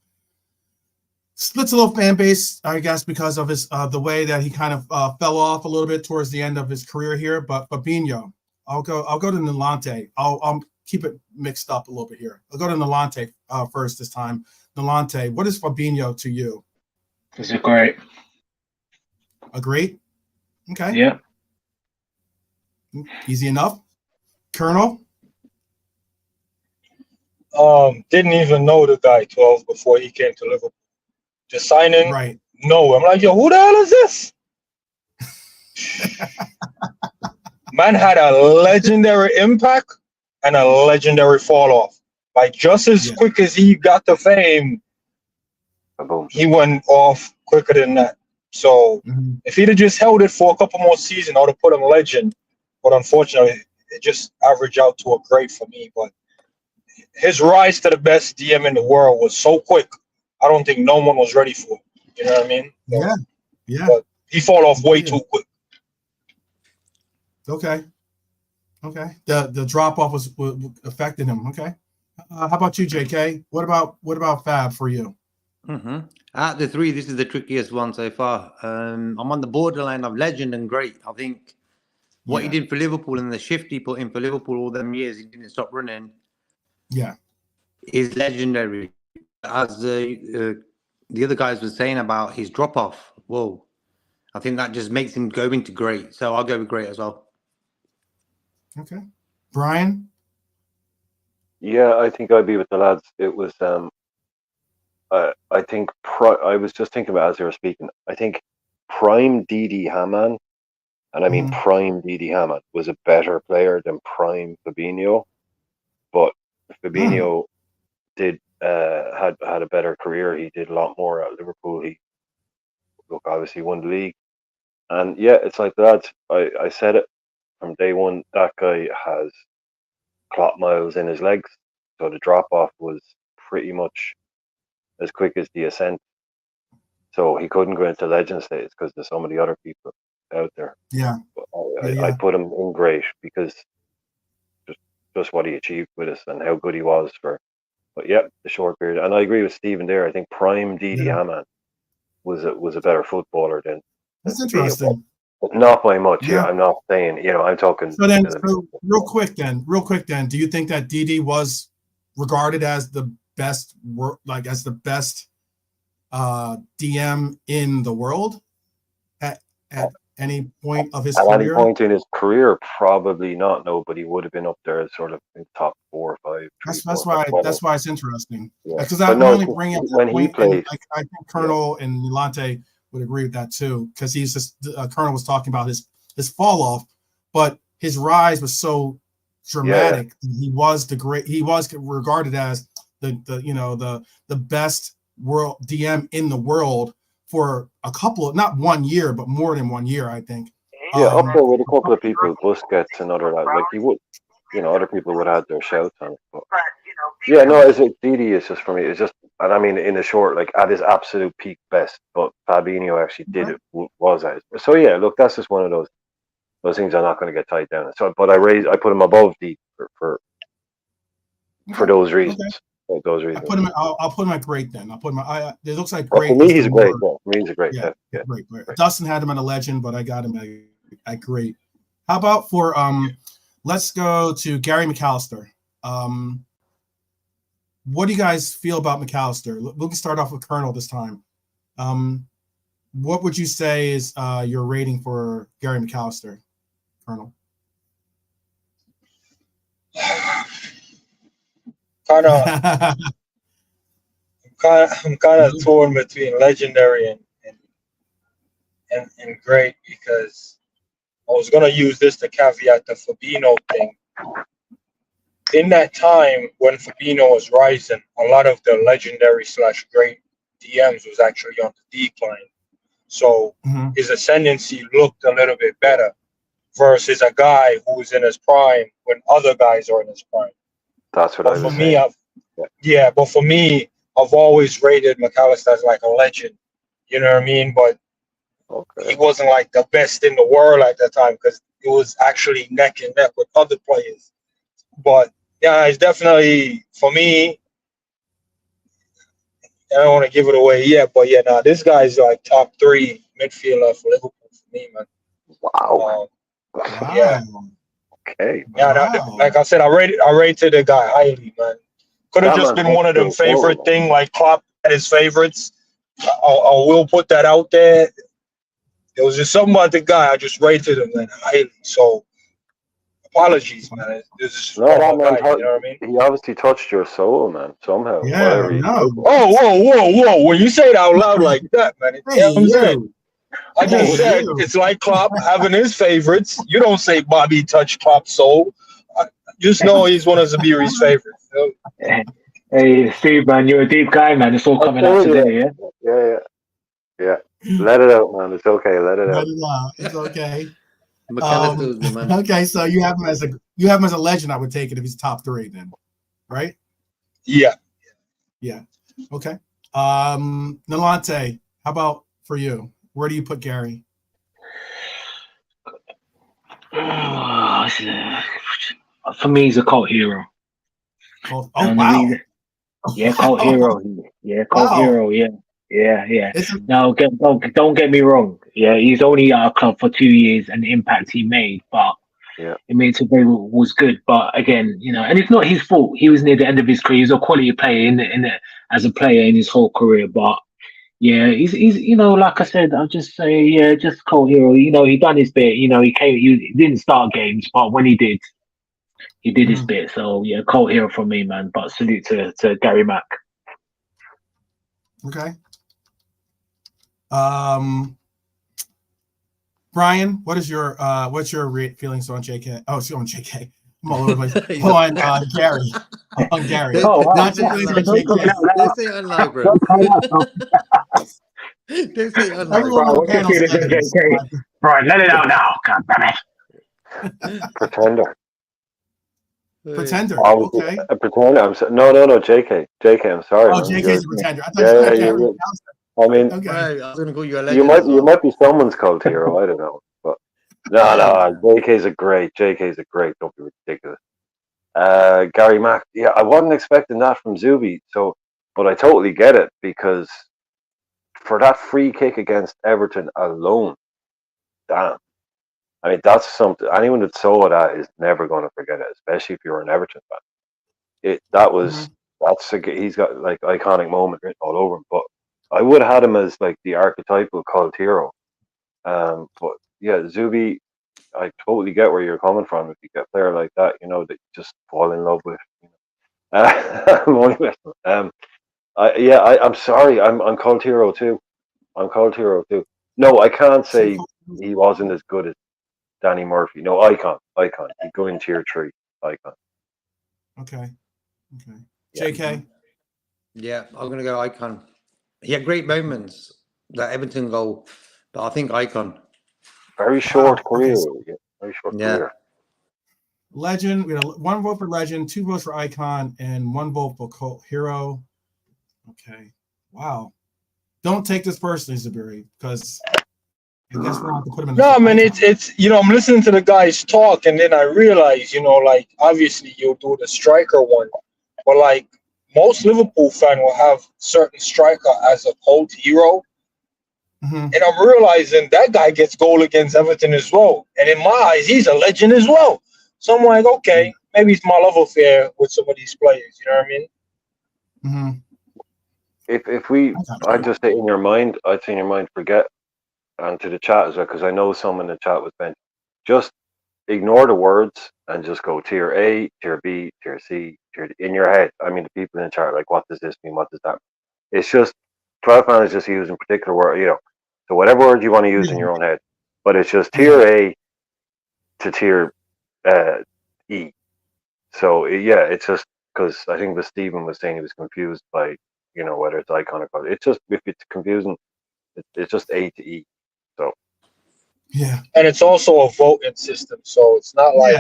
Splits a little fan base, I guess, because of his the way that he kind of fell off a little bit towards the end of his career here. But Fabinho, I'll go to Nalante. I'll keep it mixed up a little bit here. I'll go to Nalante first this time. Nalante, what is Fabinho to you? Is it great? A great? Okay. Yeah. Easy enough. Colonel? Didn't even know the guy 12 before he came to Liverpool. Just signing. Right. No, I'm like, yo, who the hell is this? Man had a legendary impact and a legendary fall off. Like just as quick as he got to fame, Boom. He went off quicker than that. So if he'd have just held it for a couple more seasons, I would have put him legend. But unfortunately, it just averaged out to a great for me. But his rise to the best DM in the world was so quick. I don't think no one was ready for it. You know what I mean? So, Yeah. But he fall off way too quick. Okay. The drop off was affecting him. Okay. How about you, JK? What about Fab for you? Out of the three, this is the trickiest one so far. I'm on the borderline of legend and great. I think what he did for Liverpool and the shift he put in for Liverpool all them years, he didn't stop running. Yeah, is legendary. As the other guys were saying about his drop off, whoa, I think that just makes him go into great. So I'll go with great as well. Okay, Brian. Yeah, I think I'd be with the lads. It was I think I was just thinking about as they were speaking. I think prime Didi Hamann, and I mean prime Didi Hamann, was a better player than prime Fabinho. But Fabinho did had a better career. He did a lot more at Liverpool. He obviously won the league, and yeah, it's like that. I said it from day one. That guy has clock miles in his legs, so the drop off was pretty much as quick as the ascent. So he couldn't go into legend status because there's so many other people out there. Yeah, but I put him in great because just what he achieved with us and how good he was for. But yeah, the short period, and I agree with Stephen there. I think prime Didi Hamann was a better footballer than. That's interesting. But not by much. Yeah, I'm not saying. I'm talking. So then, real quick then, do you think that Didi was regarded as the best, DM in the world at any point of his career? At any point in his career, probably not. No, but he would have been up there as sort of in top 4 or 5. That's why it's interesting. Because Yeah. I'm only bringing up when that he point, played. I think Colonel and Milante would agree with that too, because he's just Colonel was talking about his fall off, but his rise was so dramatic. He was regarded as the best world DM in the world for a couple of, not 1 year, but more than 1 year, I think. Yeah, up there with a couple of people, Busquets and other like he would, other people would have their shouts on it. But yeah, no, Didi is just for me. It's just, and I mean, in the short, like at his absolute peak best. But Fabinho actually did it, was at his. So yeah, look, that's just one of those things I'm not going to get tied down. So, but I put him above Didi for those reasons. Okay. Like those reasons. I'll put him at great then. I'll put him. It looks like great. For me, he's great. Yeah, for me, he's a great. Yeah. Great. Dustin had him at a legend, but I got him at great. How about for let's go to Gary McAllister. What do you guys feel about McAllister? We can start off with Colonel this time. What would you say is your rating for Gary McAllister, Colonel? I'm kind of torn between legendary and great, because I was gonna use this to caveat the Fabinho thing. In that time when Fabinho was rising, a lot of the legendary / great DMs was actually on the decline. So his ascendancy looked a little bit better versus a guy who was in his prime when other guys are in his prime. That's what I was saying. But for me, I've always rated McAllister as like a legend. You know what I mean? But he wasn't like the best in the world at that time because it was actually neck and neck with other players. But yeah, it's definitely, for me, I don't want to give it away yet, but yeah, this guy's like top 3 midfielder for Liverpool for me, man. Wow. Yeah. Okay. Yeah, like I said, I rated the guy highly, man. Could have just been one of them favorite thing, like Klopp had his favorites. I will put that out there. It was just something about the guy. I just rated him, man, highly. So, apologies, man. You know what I mean? He obviously touched your soul, man, somehow. Yeah, whoa. When you say it out loud like that, man, I just said it's like Klopp having his favorites. You don't say Bobby touched Klopp's soul. Just know he's one of Zabiri's favorites. Hey, Steve, man, you're a deep guy, man. It's all coming out today, yeah? Yeah. Let it out, man. It's okay. Let it out. It's okay. McAllister's the man. Okay, so you have him as a legend. I would take it if he's top 3, then, right? Yeah. Okay. Nalante, how about for you? Where do you put Gary? For me, he's a cult hero. Oh, And wow. Yeah, cult hero. Yeah, cult hero. Yeah. It's Now, don't get me wrong. Yeah, he's only at our club for 2 years, and the impact he made, but it made today was good. But again, and it's not his fault. He was near the end of his career. He's a quality player as a player in his whole career. But yeah, he's like I said, I'll just say, just cult hero. He done his bit. He didn't start games, but when he did his bit. So yeah, cult hero from me, man. But salute to Gary Mack. okay. Brian, what's your feelings on JK? Oh, it's on JK. I'm all over the place. On Gary. On Gary. Not your feelings on JK. Don't say it on live, bro. Don't say it on live. What's your feelings on JK? Brian, let it out now. God damn it. Pretender. Pretender. Okay. A pretender. No, JK. I'm sorry. Oh, JK's a pretender. I thought you yeah. I mean, okay. Right, I was gonna call you a legend. You might be someone's cult hero. I don't know, but no. JK's a great. Don't be ridiculous. Gary Mack. Yeah, I wasn't expecting that from Xabi. So, but I totally get it, because for that free kick against Everton alone, damn. I mean, that's something. Anyone that saw that is never going to forget it, especially if you're an Everton fan. He's got like iconic moment written all over him. But I would have had him as like the archetypal cult hero. But yeah, Xabi, I totally get where you're coming from. If you get a player like that, that you just fall in love with. I'm only messing. I'm sorry. I'm cult hero too. No, I can't say he wasn't as good as Danny Murphy. No, icon. You go in tier 3, icon. Okay. JK. Yeah, I'm gonna go icon. He had great moments, that Everton goal, but I think icon. Very short career. Okay. Very short career. Legend. We have 1 vote for legend, 2 votes for icon, and 1 vote for cult hero. Okay. Wow. Don't take this personally, Zabiri, because I guess we're going to put him in. No, man, it's I'm listening to the guys talk, and then I realize, like, obviously you'll do the striker one, but like most Liverpool fan will have certain striker as a cult hero. And I'm realizing that guy gets goal against Everton as well. And in my eyes, he's a legend as well. So I'm like, okay, maybe it's my love affair with some of these players. You know what I mean? I'd just say in your mind, forget, and to the chat as well, because I know some in the chat was meant, just ignore the words and just go tier A, tier B, tier C, tier D, in your head. I mean, the people in the chat are like, what does this mean? What does that mean? It's just 12 man is just using particular word, so whatever word you want to use in your own head, but it's just tier A to tier E. So yeah, it's just because I think what Stephen was saying, he was confused by whether it's icon or color. It's just, if it's confusing, it's just A to E. So yeah, and it's also a voting system, so it's not like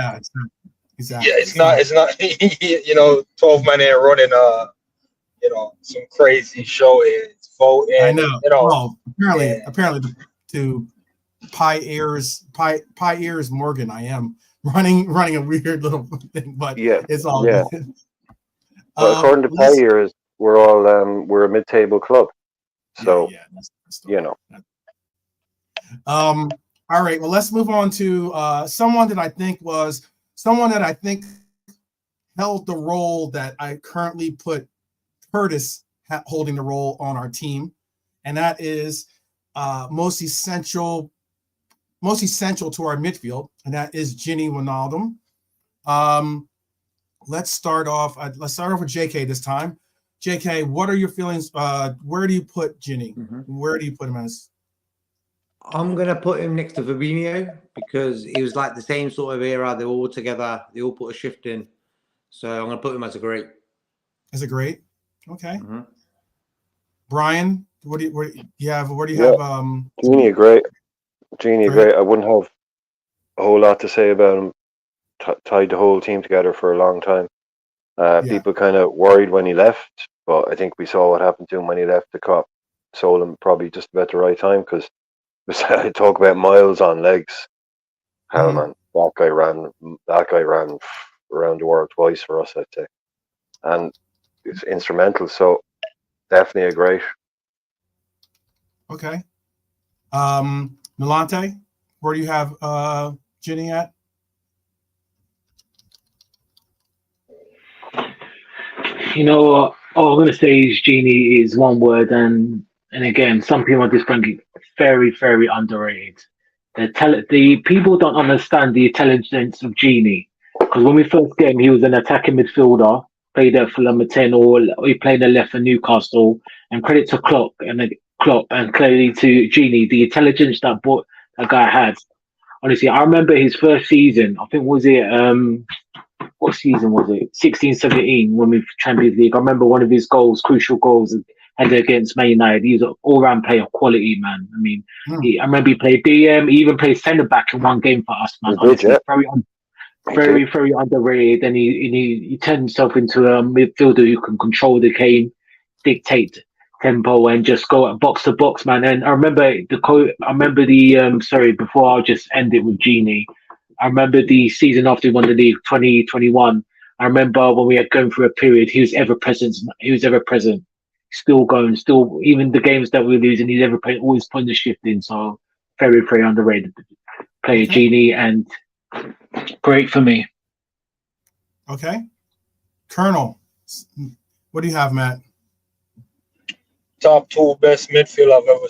exactly. Yeah, it's not 12 man ain't running some crazy show. It's voting. I know. Well, apparently to Pie Ears Morgan, I am running a weird little thing, but it's all good. But according to Pie Ears, we're all we're a mid-table club, so all right, well, let's move on to someone that I think held the role that I currently put Curtis holding the role on our team, and that is most essential to our midfield, and that is Gini Wijnaldum. Let's start off with JK this time. JK, what are your feelings? Where do you put Gini? Where do you put him as? I'm gonna put him next to Fabinho because he was like the same sort of era. They're all together. They all put a shift in. So I'm gonna put him as a great. Is it great? Okay. Mm-hmm. Brian, where do you have? Genie, great. Great. I wouldn't have a whole lot to say about him. Tied the whole team together for a long time. People kind of worried when he left, but I think we saw what happened to him when he left. The cop sold him probably just about the right time, because I talk about miles on legs. Hell, man, that guy ran around the world twice for us, I'd say, and it's instrumental. So definitely a great. Okay. Milante, where do you have Ginny at? You know, all I'm going to say is Genie is one word, and again, some people are just thinking very, very underrated. The people don't understand the intelligence of Genie, because when we first get him, he was an attacking midfielder, played at Fulham at 10, or he played the left for Newcastle. And credit to Klopp and clearly to Genie, the intelligence that guy had. Honestly, I remember his first season. I think what season was it? 16-17 when we Champions League. I remember one of his goals, crucial goals, headed against Man United. He was an all-round player of quality, man. I mean, I remember he played DM. He even played centre back in one game for us, man. Honestly, very, very underrated. And he turned himself into a midfielder who can control the game, dictate tempo, and just go box to box, man. And I remember before I'll just end it with Genie. I remember the season after he won the league, 2021. I remember when we had gone through a period, he was ever present. Still going, even the games that we were losing, he's always putting the shift in. So very, very underrated player, Genie, and great for me. Okay. Colonel, what do you have, Matt? Top 2 best midfield I've ever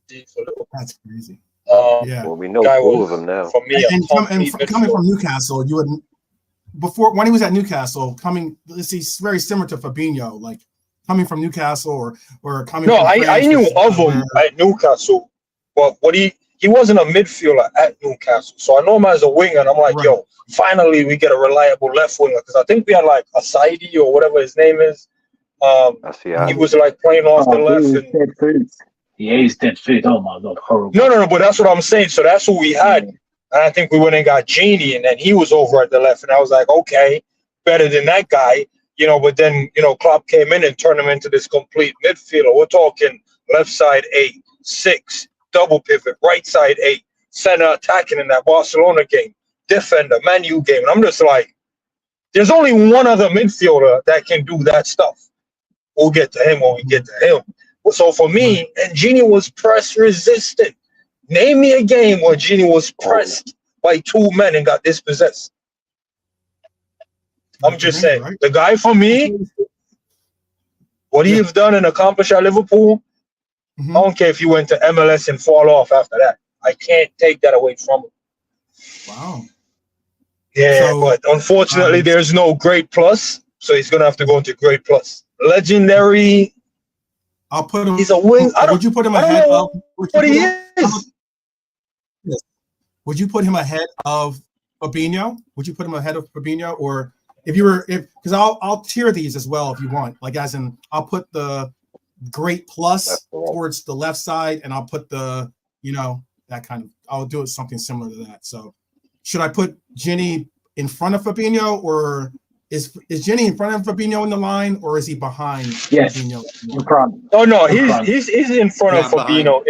seen for Liverpool. That's crazy. Well, we know two of them now. For me, coming from Newcastle, you would when he was at Newcastle, he's very similar to Fabinho, like coming from Newcastle or coming. No, from I knew of him at Newcastle, but he wasn't a midfielder at Newcastle, so I know him as a winger, and I'm like, yo, finally we get a reliable left winger, because I think we had like Asaidi or whatever his name is. He was like playing off the left. Yeah, he's dead fit. Oh my God, horrible. No, but that's what I'm saying. So that's what we had. And I think we went and got Genie, and then he was over at the left. And I was like, okay, better than that guy. But then, Klopp came in and turned him into this complete midfielder. We're talking left side 8, 6, double pivot, right side 8, center attacking in that Barcelona game, defender, Man U game. And I'm just like, there's only one other midfielder that can do that stuff. We'll get to him when we get to him. So for me, and Genie was press resistant. Name me a game where Genie was pressed by 2 men and got dispossessed. I'm just saying, the guy for me, what he have done and accomplished at Liverpool, I don't care if he went to MLS and fall off after that. I can't take that away from him. Wow. Yeah, but unfortunately, there's no great plus, so he's gonna have to go into great plus. Legendary. I'll put him. He's a wing. Would you put him ahead of what he is? Would you put him ahead of Fabinho? Would you put him ahead of Fabinho, or because I'll tier these as well if you want. Like as in, I'll put the great plus towards the left side, and I'll put the that kind of. I'll do it something similar to that. So, should I put Genie in front of Fabinho, or is Genie in front of Fabinho in the line, or is he behind Fabinho? In front. Oh no, he's in front of Fabinho.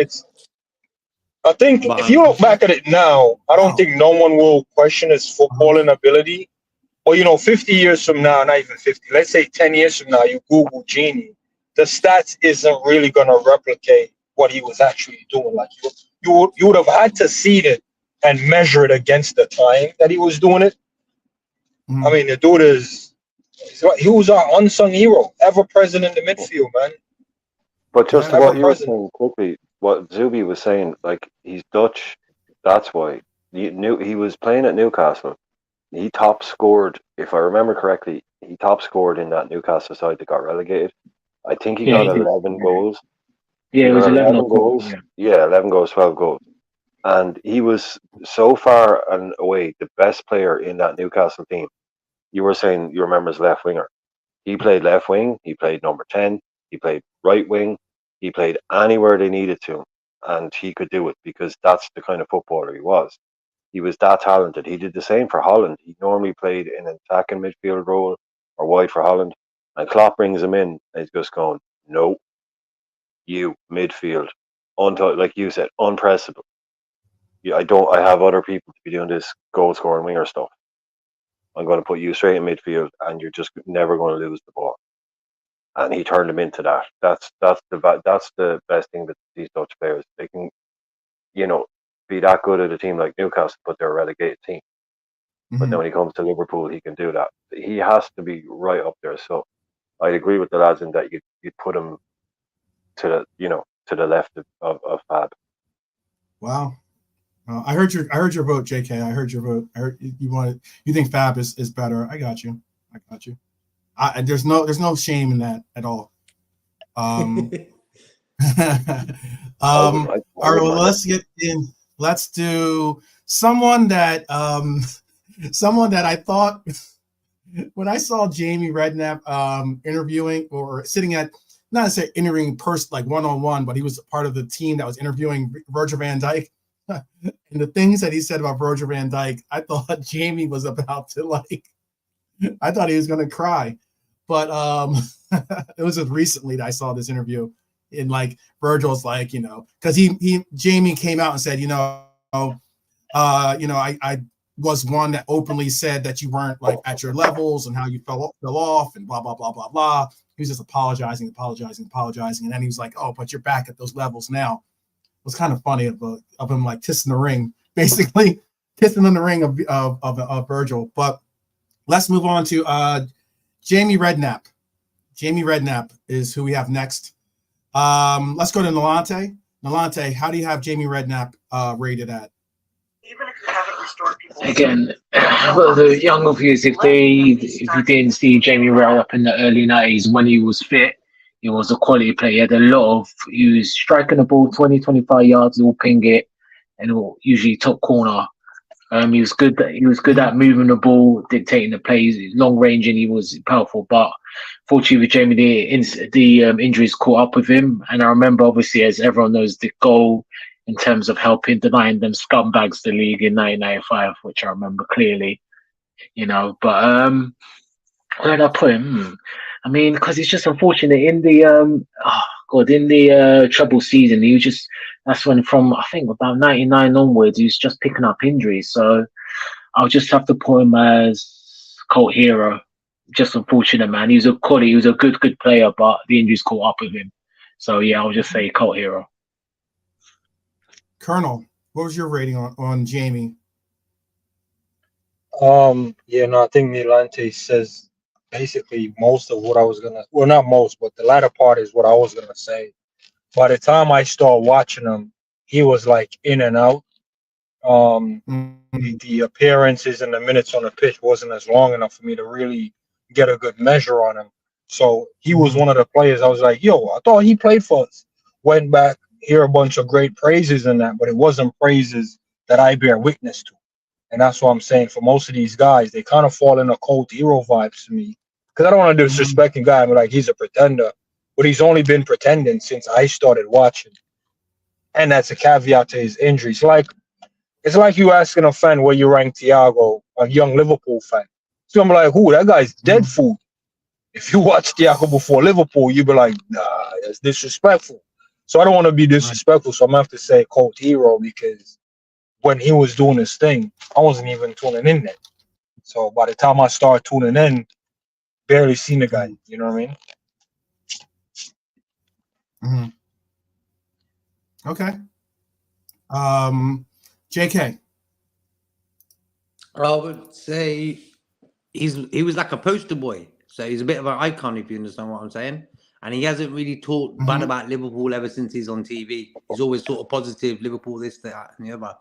I think if you look back at it now, I don't think no one will question his footballing ability. Or 50 years from now, not even 50, let's say 10 years from now, you Google Genie, the stats isn't really gonna replicate what he was actually doing. Like you would have had to see it and measure it against the time that he was doing it. I mean, the dude he was our unsung hero, ever present in the midfield, man. But just what you were saying quickly, what Zubi was saying, like he's Dutch, that's why. He was playing at Newcastle. He top scored, if I remember correctly, in that Newcastle side that got relegated. I think he got 11 goals. Yeah, it was 11 goals. Yeah, 11 goals, 12 goals. And he was so far and away the best player in that Newcastle team. You were saying you remember his left winger. He played left wing. He played number 10. He played right wing. He played anywhere they needed to, and he could do it because that's the kind of footballer he was. He was that talented. He did the same for Holland. He normally played in an attacking midfield role or wide for Holland, and Klopp brings him in, and he's just going, no, you midfield, like you said, unpressable. I have other people to be doing this goal scoring winger stuff. I'm going to put you straight in midfield, and you're just never going to lose the ball. And he turned him into that. That's the best thing with these Dutch players. They can, be that good at a team like Newcastle, but they're a relegated team. But then when he comes to Liverpool, he can do that. He has to be right up there. So I'd agree with the lads in that you'd put him to the left of Fab. Wow. I heard your vote, JK. I heard your vote. I heard you think Fab is better. I got you. There's no shame in that at all. All right, well, let's get in. Let's do someone that I thought when I saw Jamie Redknapp interviewing or sitting at, not necessarily interviewing person like one-on-one, but he was part of the team that was interviewing Virgil van Dijk. And the things that he said about Virgil van Dijk, I thought Jamie was about to I thought he was going to cry. But it was just recently that I saw this interview, and Virgil's because Jamie came out and said, I was one that openly said that you weren't at your levels and how you fell off and blah blah blah blah blah. He was just apologizing, and then he was like, "Oh, but you're back at those levels now." It was kind of funny of him kissing the ring, basically kissing in the ring of Virgil. But let's move on to Jamie Redknapp. Jamie Redknapp is who we have next. Let's go to Nalante. Nalante, how do you have Jamie Redknapp rated at? Even if you haven't restored people. Again, well, the younger viewers, if you didn't see Jamie Redknapp in the early 90s when he was fit, he was a quality player. He was striking the ball 20, 25 yards, he'll ping it, and usually top corner. He was good. He was good at moving the ball, dictating the plays, long range, and he was powerful. But fortunately, with Jamie, the injuries caught up with him. And I remember, obviously, as everyone knows, the goal in terms of helping denying them scumbags the league in 1995, which I remember clearly. But where did I put him? I mean, because it's just unfortunate in the treble season, he was just. That's when from, I think, about 99 onwards, he was just picking up injuries. So I'll just have to put him as cult hero. Just unfortunate, man. He was a good player, but the injuries caught up with him. So, yeah, I'll just say cult hero. Colonel, what was your rating on Jamie? I think Nalante says basically most of what I was going to, well, not most, but the latter part is what I was going to say. By the time I started watching him, he was in and out. The appearances and the minutes on the pitch wasn't as long enough for me to really get a good measure on him. So he was one of the players I was like, yo, I thought he played for us. Went back, hear a bunch of great praises in that, but it wasn't praises that I bear witness to. And that's what I'm saying. For most of these guys, they kind of fall in a cult hero vibes to me. Because I don't want to disrespect a guy, but he's a pretender. But he's only been pretending since I started watching. And that's a caveat to his injuries. It's like you asking a fan where you rank Thiago, a young Liverpool fan. So I'm like, that guy's dead food. If you watch Thiago before Liverpool, you'd be like, nah, that's disrespectful. So I don't want to be disrespectful, so I'm going to have to say cult hero because when he was doing his thing, I wasn't even tuning in then. So by the time I started tuning in, barely seen the guy. You know what I mean? Okay. JK. I would say he was like a poster boy. So he's a bit of an icon, if you understand what I'm saying. And he hasn't really talked bad about Liverpool ever since he's on TV. He's always sort of positive, Liverpool this, that, and the other.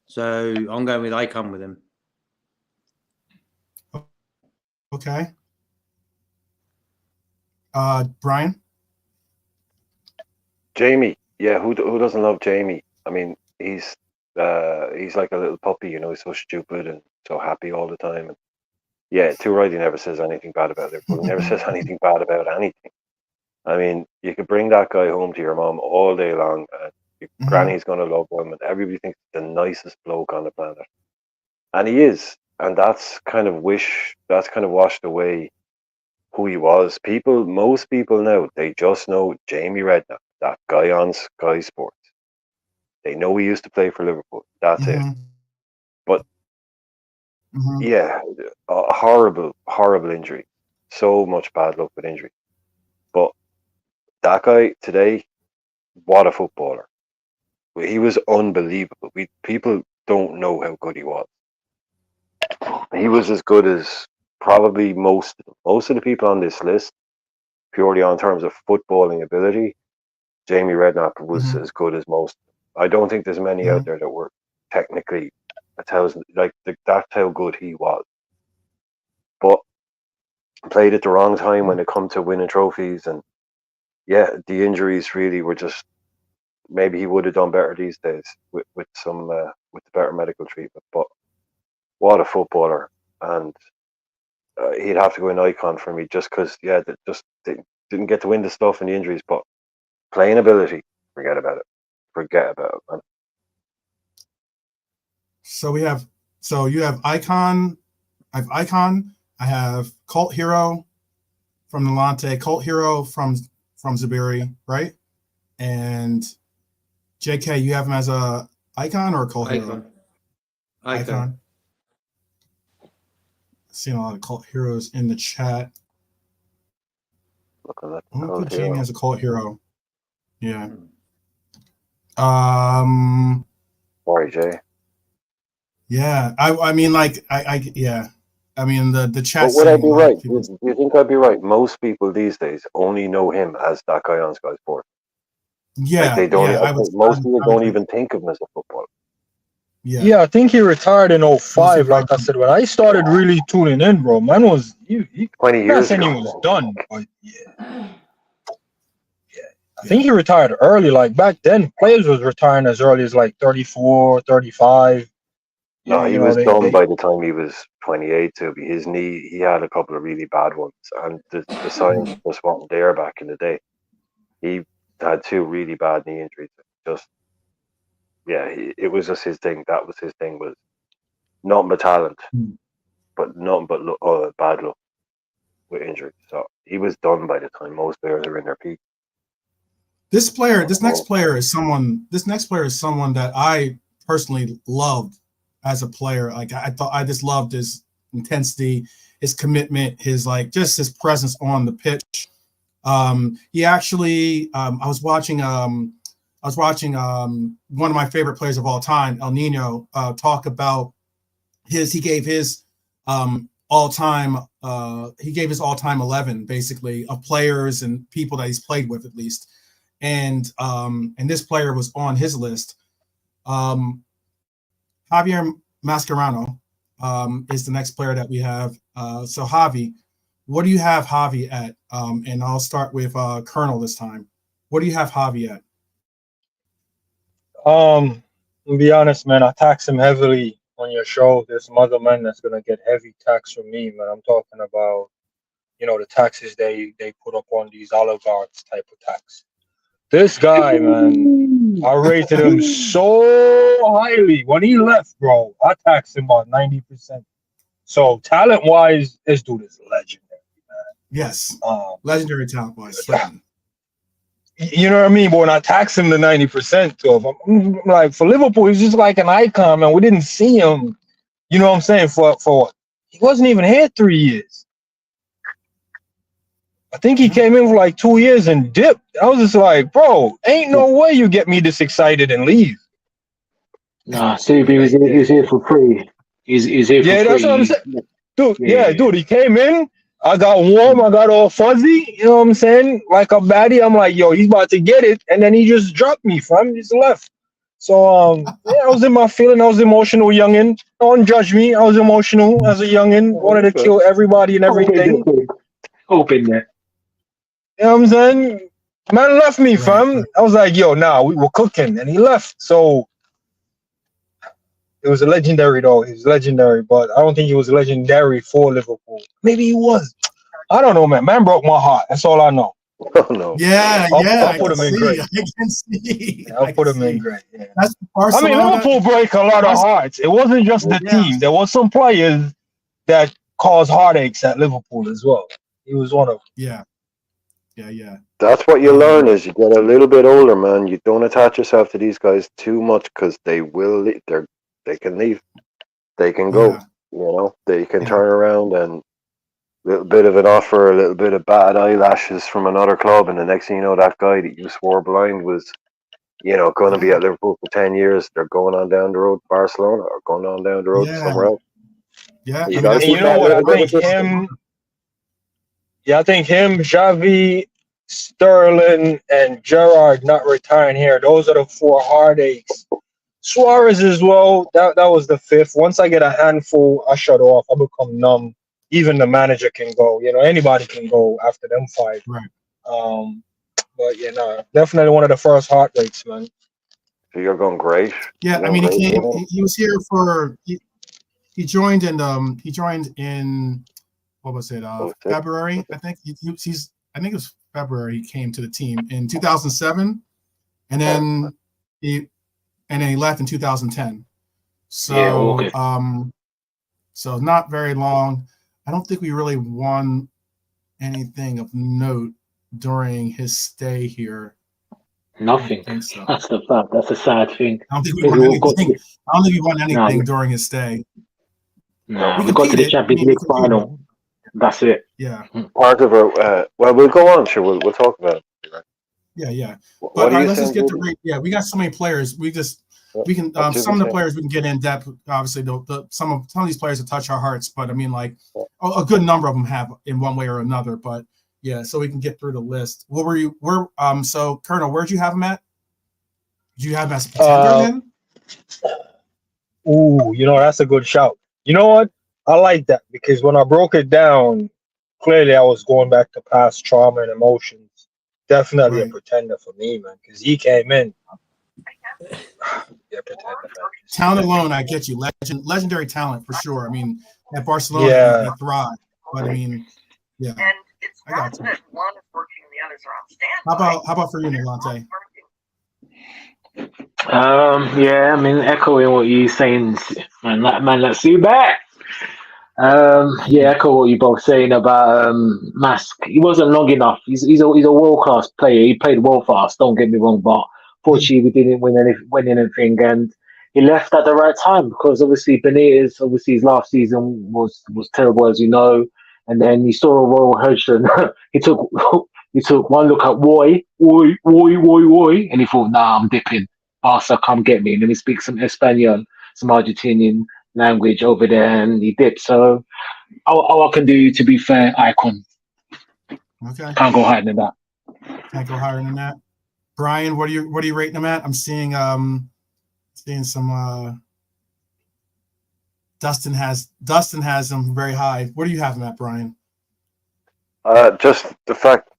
So I'm going with icon with him. Okay. Brian? Jamie, yeah, who doesn't love Jamie? I mean, he's like a little puppy, he's so stupid and so happy all the time. And Yeah, too right. He never says anything bad about Liverpool. He never says anything bad about anything. I mean, you could bring that guy home to your mom all day long, and your granny's going to love him, and everybody thinks he's the nicest bloke on the planet. And he is. And that's kind of washed away who he was. Most people now, they just know Jamie Redknapp, that guy on Sky Sports. They know he used to play for Liverpool. That's it. But yeah, a horrible, horrible injury. So much bad luck with injury. But that guy today, what a footballer. He was unbelievable. People don't know how good he was. He was as good as probably most of the people on this list, purely on terms of footballing ability. Jamie Redknapp was as good as most. I don't think there's many out there that were technically that's how good he was. But played at the wrong time when it come to winning trophies, and yeah, the injuries really were just. Maybe he would have done better these days with the better medical treatment. But what a footballer, and he'd have to go an icon for me just because they didn't get to win the stuff in the injuries, but playing ability, forget about it, man. So you have icon. I have icon. I have cult hero from Nalante, cult hero from Zabiri, right? And JK, you have him as a icon or a cult hero? Icon. Seeing a lot of cult heroes in the chat. Look at that. I'm gonna put Jamie as a cult hero. Yeah. Sorry, Jay. Yeah. I mean, like, yeah. I mean, the chat. But would I be right? Do you think I'd be right? Most people these days only know him as that guy on Sky Sports. Yeah. Like they don't. Most people don't even think of him as a footballer. Yeah, I think he retired in 2005. Like I said, when I started really tuning in, bro, man was he 20 years ago. He was done, but I think he retired early. Like back then, players was retiring as early as like 34, 35. No, he was done by the time he was 28. To be his knee, he had a couple of really bad ones, and the science just wasn't there back in the day. He had 2 really bad knee injuries. It was just his thing. That was his thing, was nothing but talent, but nothing but bad luck with injuries. So he was done by the time most players are in their peak. This next player is someone that I personally loved as a player. Like I just loved his intensity, his commitment, his presence on the pitch. He actually, I was watching one of my favorite players of all time, El Nino, talk about he gave his all-time 11 basically of players and people that he's played with at least. And this player was on his list. Javier Mascherano is the next player that we have. So Javi, what do you have Javi at? And I'll start with Colonel this time. What do you have Javi at? To be honest, man, I tax him heavily on your show. There's some other men that's gonna get heavy tax from me, man. I'm talking about, the taxes they put up on these oligarchs type of tax. This guy, man, I rated him so highly. When he left, bro, I taxed him about 90%. So talent-wise, this dude is legendary, man. Yes, legendary talent-wise. You know what I mean? But when I tax him to 90% to him, I'm like, for Liverpool, he's just like an icon, man. We didn't see him, you know what I'm saying, for he wasn't even here 3 years. I think he came in for like 2 years and dipped. I was just like, bro, ain't no way you get me this excited and leave. Nah, Steve, he was here for free. He's here for free. Yeah, that's what I'm saying. Dude, dude, he came in. I got warm. I got all fuzzy. You know what I'm saying? Like a baddie. I'm like, yo, he's about to get it. And then he just dropped me, fam. He just left. So, I was in my feeling. I was emotional youngin'. Don't judge me. I was emotional as a youngin'. Wanted to kill everybody and everything. Open there. You know what I'm saying? Man left me, fam. I was like, yo, nah, we were cooking. And he left. So, It was a legendary though. He was legendary, but I don't think he was legendary for Liverpool. Maybe he was. I don't know, man. Man broke my heart. That's all I know. Oh no. Yeah, I'll I put can him in see. great. I can see. I'll I put can him in see. great. Yeah. That's I mean, Barcelona. Liverpool break a lot of hearts. It wasn't just the Yeah. team. There was some players that caused heartaches at Liverpool as well. He was one of them. Yeah. That's what you learn as you get a little bit older, man. You don't attach yourself to these guys too much because they will. They can leave. They can go. Yeah. You know, they can Yeah. turn around and a little bit of an offer, a little bit of batted eyelashes from another club, and the next thing you know, that guy that you swore blind was, going to be at Liverpool for 10 years. They're going on down the road to Barcelona or going on down the road somewhere else. Yeah. You I mean, gotta that's keep You know that what? I little bit think of him. Yeah, I think him, Xavi, Sterling, and Gerrard not retiring here. Those are the 4 heartaches. Suarez as well. That was the 5th. Once I get a handful, I shut off. I become numb. Even the manager can go. Anybody can go after them 5. Right. But definitely one of the first heartbreaks, man. So you're going great. Yeah, I mean, he came. He was here for. He joined in. What was it? February, I think. I think it was February. He came to the team in 2007, and then he left in 2010. So so not very long. I don't think we really won anything of note during his stay here. Nothing. So. That's the fact. That's a sad thing. I don't think we won anything during his stay. No, we got to the Champions League final. That's it. Yeah. Part of our. Well, we'll go on. Sure, we'll talk about it. Yeah. But let's just get the. Yeah, we got so many players. We can some of the players we can get in depth. Obviously, some of these players that touch our hearts. But I mean, like a good number of them have in one way or another. But yeah, so we can get through the list. What were you? So Colonel, where'd you have him at? Did you have him as a contender then? Ooh, that's a good shout. You know what? I like that because when I broke it down, clearly I was going back to past trauma and emotions. Definitely a pretender for me, man, because he came in. Pretender, man. Talent alone, I get you. Legendary talent for sure. I mean, at Barcelona, he thrived. But I mean, yeah. And it's not that one is working and the others are on standby. How about for you, Nolante? Yeah, I mean, echoing what you're saying, man, let's see back. Echo what you both saying about Mask. He wasn't long enough. He's a world class player. He played well for us. Don't get me wrong, but fortunately we didn't win anything, and he left at the right time because obviously Benitez, his last season was terrible, as you know, and then he saw a Royal Hodgson. he took one look at Woy, and he thought, nah, I'm dipping. Barca, come get me. And then he speaks some Espanol, some Argentinian language over there, and he dipped. So all I can do, to be fair, icon. Okay. Can't go higher than that. Can't go higher than that. Brian, what are you rating him at? I'm seeing some Dustin has him very high. What do you have him at, Brian? Just the fact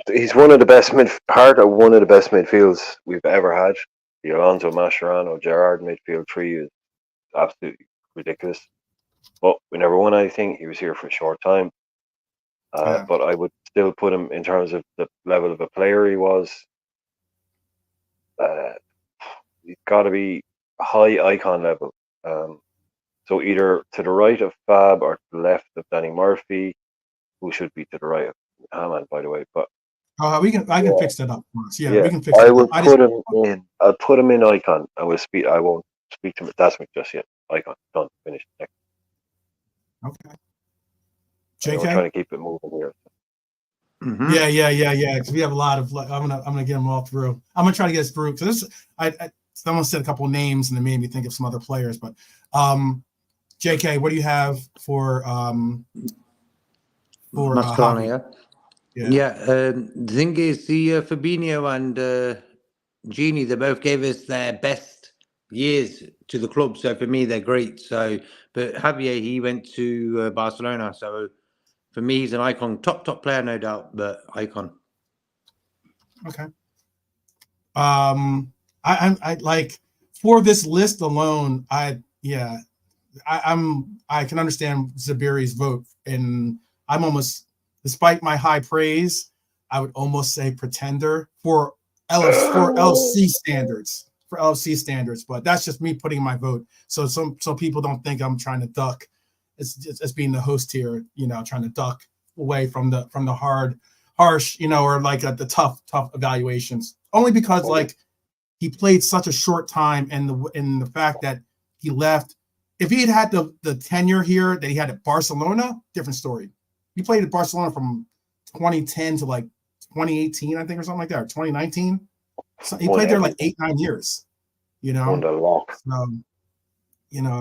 he's one of the best part of one of the best midfields we've ever had. The Alonso, Mascherano, Gerrard midfield three is absolutely ridiculous. But we never won anything. He was here for a short time. But I would still put him in terms of the level of a player he was. He's got to be high icon level. So either to the right of Fab or to the left of Danny Murphy, who should be to the right of Hammond, by the way. But I can fix that up for us. Yeah, we can fix I that would up. put him in. I'll put him in icon. I won't speak to Dasmic just yet. Icon done. Finished. Next. Okay. JK? We're trying to keep it moving here. Mm-hmm. Yeah. Because we have a lot of. I'm gonna get them all through. I'm gonna try to get us through. So someone said a couple of names and it made me think of some other players. But JK, what do you have for Mascherano? The thing is, Fabinho and Gini, they both gave us their best years to the club. So for me, they're great. So, but Javier, he went to Barcelona. So for me, he's an icon, top player, no doubt, but icon. Okay. I like for this list alone, Yeah, I can understand Zabiri's vote, and I'm almost, despite my high praise, I would almost say pretender for LFC standards. For LFC standards, but that's just me putting my vote. So people don't think I'm trying to duck. It's being the host here, trying to duck away from the harsh, or like the tough evaluations. Only because like he played such a short time, and the fact that he left. If he had the tenure here that he had at Barcelona, different story. He played at Barcelona from 2010 to like 2018, I think, or something like that, or 2019. So he played there like 8-9 years, On the lock. So,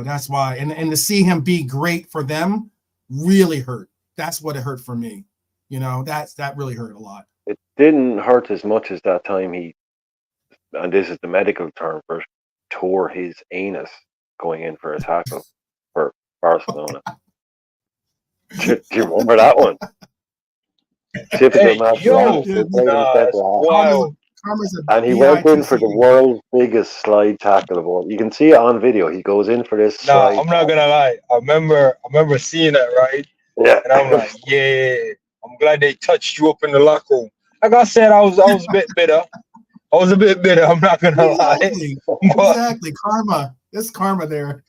that's why. And to see him be great for them really hurt. That's what it hurt for me. That really hurt a lot. It didn't hurt as much as that time he, and this is the medical term for, tore his anus going in for a tackle for Barcelona. Do you remember that one? Typical wow. And he went in for the world's biggest slide tackle of all. You can see it on video. He goes in for this slide. I'm not gonna lie. I remember seeing that, right? Yeah. And I'm like, yeah. I'm glad they touched you up in the locker room. Like I said, I was a bit bitter. I'm not gonna lie. Exactly. Karma. There's karma there.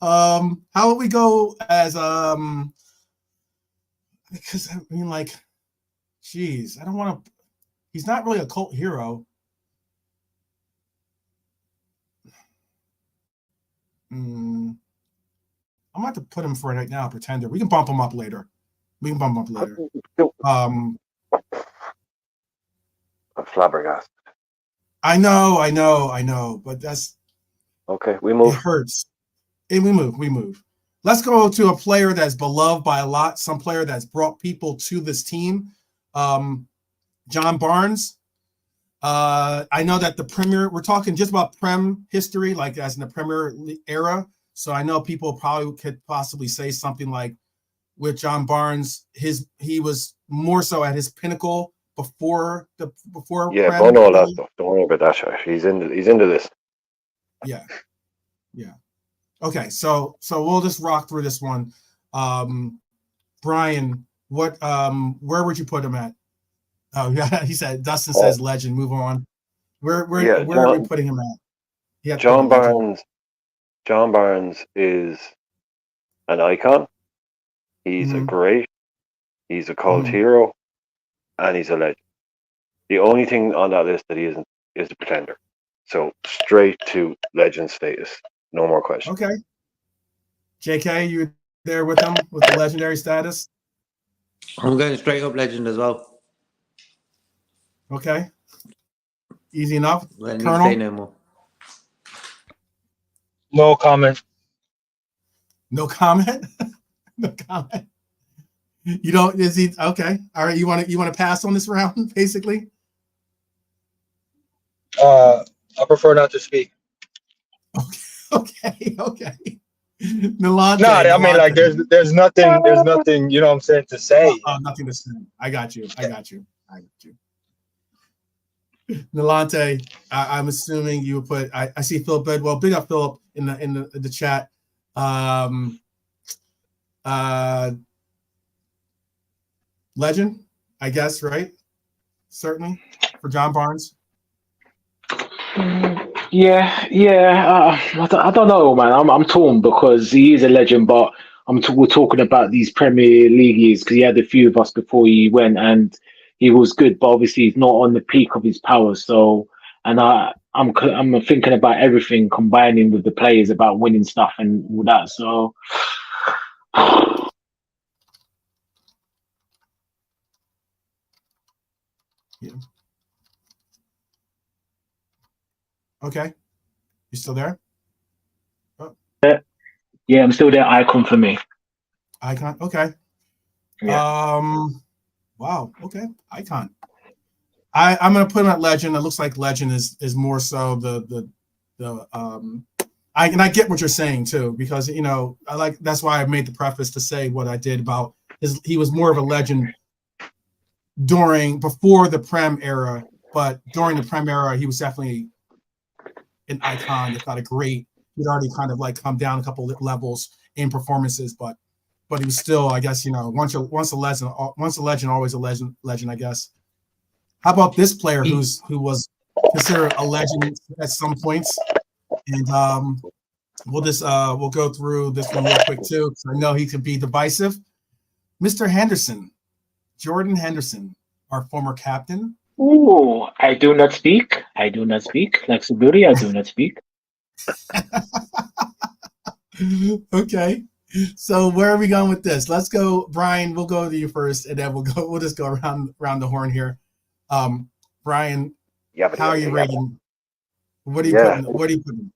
How would we go as because I mean, like, geez, I don't want to. He's not really a cult hero. I'm about to put him for right now, pretender. We can bump him up later. I'm flabbergasted. I know, but that's okay. We move. It hurts. And we move. Let's go to a player that's beloved by a lot. Some player that's brought people to this team. John Barnes. I know that the Premier, we're talking just about Prem history, like as in the Premier era. So I know people probably could possibly say something like, with John Barnes, he was more so at his pinnacle before. Yeah, Prem. all that stuff. Don't worry about that shit. He's into this. Yeah. Okay, so we'll just rock through this one. Brian, what where would you put him at? Oh yeah, he said Dustin says legend. Move on. Where are we putting him at? John Barnes is an icon. He's a great. He's a cult hero, and he's a legend. The only thing on that list that he isn't is a pretender. So straight to legend status. No more questions. Okay. JK, you there with him with the legendary status? I'm going straight up legend as well. Okay. Easy enough. Colonel? Say no more. No comment. No comment? No comment. You don't, is he okay? All right, you want to pass on this round, basically? I prefer not to speak. Okay. Nalante, I mean, like there's nothing, you know what I'm saying, to say. Nothing to say. I got you. Nalante, I'm assuming you put. I see Philip Bedwell. Big up Philip in the chat. Legend, I guess, right? Certainly for John Barnes. Yeah. I don't know, man. I'm torn because he is a legend, but we're talking about these Premier League years because he had a few of us before he went, and he was good, but obviously he's not on the peak of his power. So, and I'm thinking about everything combining with the players about winning stuff and all that. So, yeah. Okay, you still there? Oh. Yeah, I'm still there. Icon for me. Icon. Okay. Yeah. Wow. Okay. Icon. I'm gonna put him at legend. It looks like legend is more so I get what you're saying too, because that's why I made the preface to say what I did about he was more of a legend before the Prem era, but during the Prem era he was definitely an icon, if not he he'd already kind of like come down a couple levels in performances, but he was still, I guess, once a legend, always a legend, I guess. How about this player who was considered a legend at some points? And we'll go through this one real quick too, because I know he can be divisive. Mr. Henderson, Jordan Henderson, our former captain. Ooh, I do not speak. Flexibility, I do not speak. Okay. So where are we going with this? Let's go, Brian. We'll go to you first, and then we'll just go around the horn here. Brian, how are you rating? What are you putting?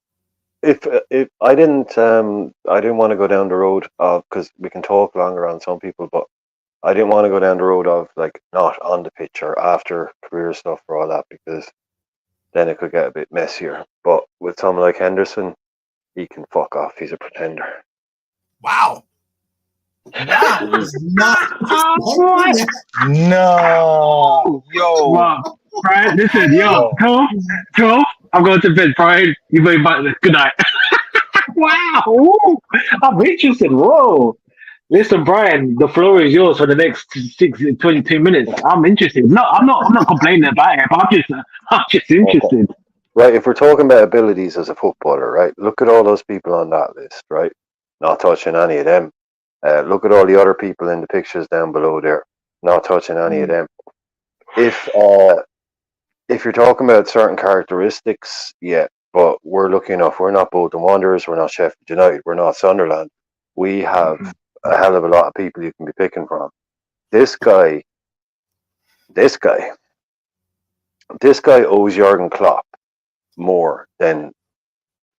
If I didn't want to go down the road of, because we can talk longer on some people, but I didn't want to go down the road of like not on the pitch or after career stuff for all that, because then it could get a bit messier. But with someone like Henderson, he can fuck off. He's a pretender. Wow. No. Yo. Wow. Brian, listen, Joe, I'm going to bed, Brian. You may back this. Good night. Wow. Ooh, I'm interested. Whoa. Listen, Brian, the floor is yours for the next 22 minutes. I'm interested. No, I'm not complaining about it, but I'm just interested. Okay. Right, if we're talking about abilities as a footballer, right, look at all those people on that list, right? Not touching any of them. Look at all the other people in the pictures down below there. Not touching any of them. If you're talking about certain characteristics, yeah, but we're lucky enough. We're not Bolton Wanderers. We're not Sheffield United. We're not Sunderland. We have a hell of a lot of people you can be picking from. This guy owes Jurgen Klopp more than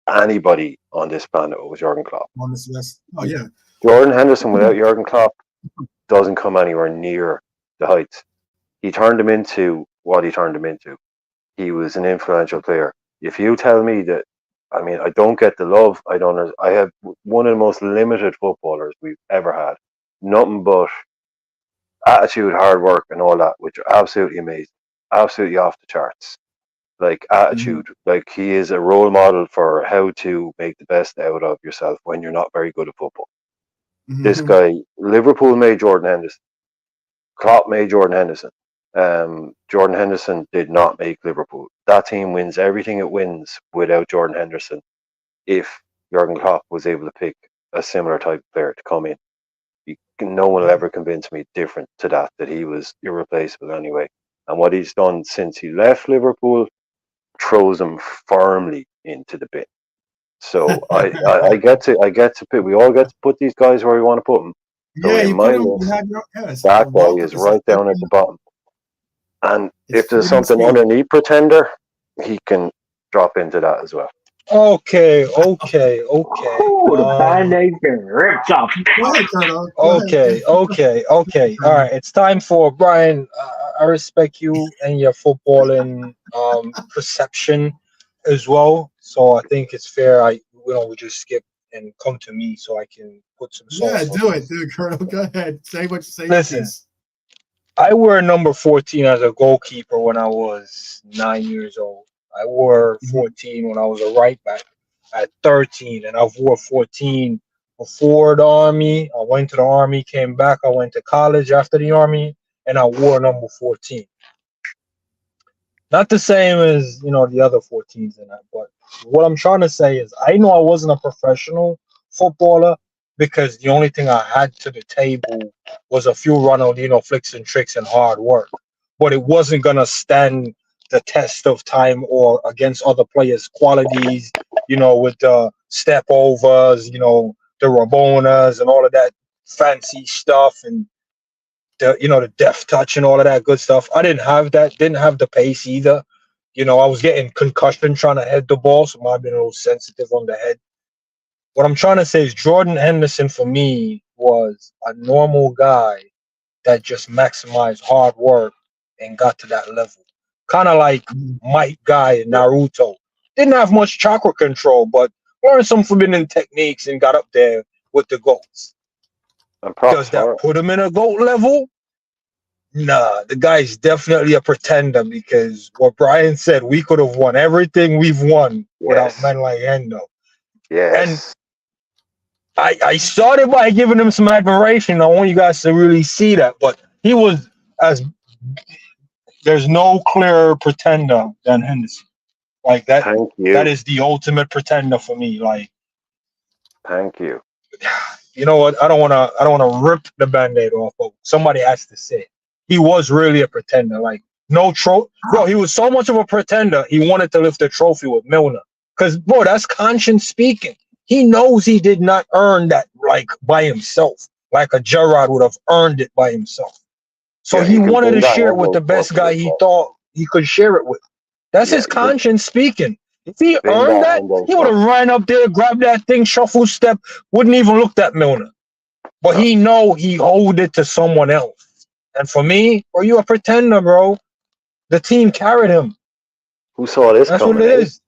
anybody on this planet owes Jurgen Klopp. On this list. Oh, yeah. Jordan Henderson without Jurgen Klopp doesn't come anywhere near the heights. He turned him into what he turned him into. He was an influential player. If you tell me that, I mean, I don't get the love. I have one of the most limited footballers we've ever had. Nothing but attitude, hard work, and all that, which are absolutely amazing. Absolutely off the charts. Like attitude, like he is a role model for how to make the best out of yourself when you're not very good at football. This guy, Liverpool made Jordan Henderson. Klopp made Jordan Henderson. Jordan Henderson did not make Liverpool. That team wins everything it wins without Jordan Henderson. If Jurgen Klopp was able to pick a similar type of player to come in, no one will ever convince me different to that he was irreplaceable anyway. And what he's done since he left Liverpool throws him firmly into the bin. So I get to pick. We all get to put these guys where we want to put them. So yeah, in my list, that guy is right down at the bottom. And if there's something underneath pretender, he can drop into that as well. Okay. Oh, the band-aid ripped off. Okay. All right, it's time for Brian. I respect you and your footballing perception as well. So I think it's fair. We just skip and come to me so I can put some sauce. Yeah, do it, Colonel. Go ahead. Say what you say. Listen, I wore number 14 as a goalkeeper when I was 9 years old. I wore 14 when I was a right back at 13, and I wore 14 before the Army. I went to the Army, came back. I went to college after the Army, and I wore number 14. Not the same as, the other 14s in that, but what I'm trying to say is I know I wasn't a professional footballer because the only thing I had to the table was a few Ronaldinho flicks and tricks and hard work. But it wasn't going to stand the test of time or against other players' qualities, with the step overs, the Rabonas and all of that fancy stuff and the deft touch and all of that good stuff. I didn't have that, didn't have the pace either. I was getting concussion trying to head the ball, so I might have been a little sensitive on the head. What I'm trying to say is Jordan Henderson for me was a normal guy that just maximized hard work and got to that level. Kind of like Might Guy in Naruto. Didn't have much chakra control, but learned some forbidden techniques and got up there with the goats. Does that put him in a GOAT level? Nah, the guy's definitely a pretender because what Brian said, we could have won everything we've won without men like Hendo. Yes. I started by giving him some admiration. I want you guys to really see that. But he was as there's no clearer pretender than Henderson. Like that. Thank you. That is the ultimate pretender for me. Like, thank you. You know what? I don't wanna rip the band-aid off, but somebody has to say it. He was really a pretender. Like no bro, he was so much of a pretender. He wanted to lift the trophy with Milner. Because bro, that's conscience speaking. He knows he did not earn that like by himself, like a Gerrard would have earned it by himself. So he wanted to share it with the best guy he thought he could share it with. That's his conscience speaking. If he earned that, he would have ran up there, grabbed that thing, shuffle step, wouldn't even look at Milner. But he know he owed it to someone else. And for me, bro, you a pretender, bro. The team carried him. Who saw this That's coming? what it is.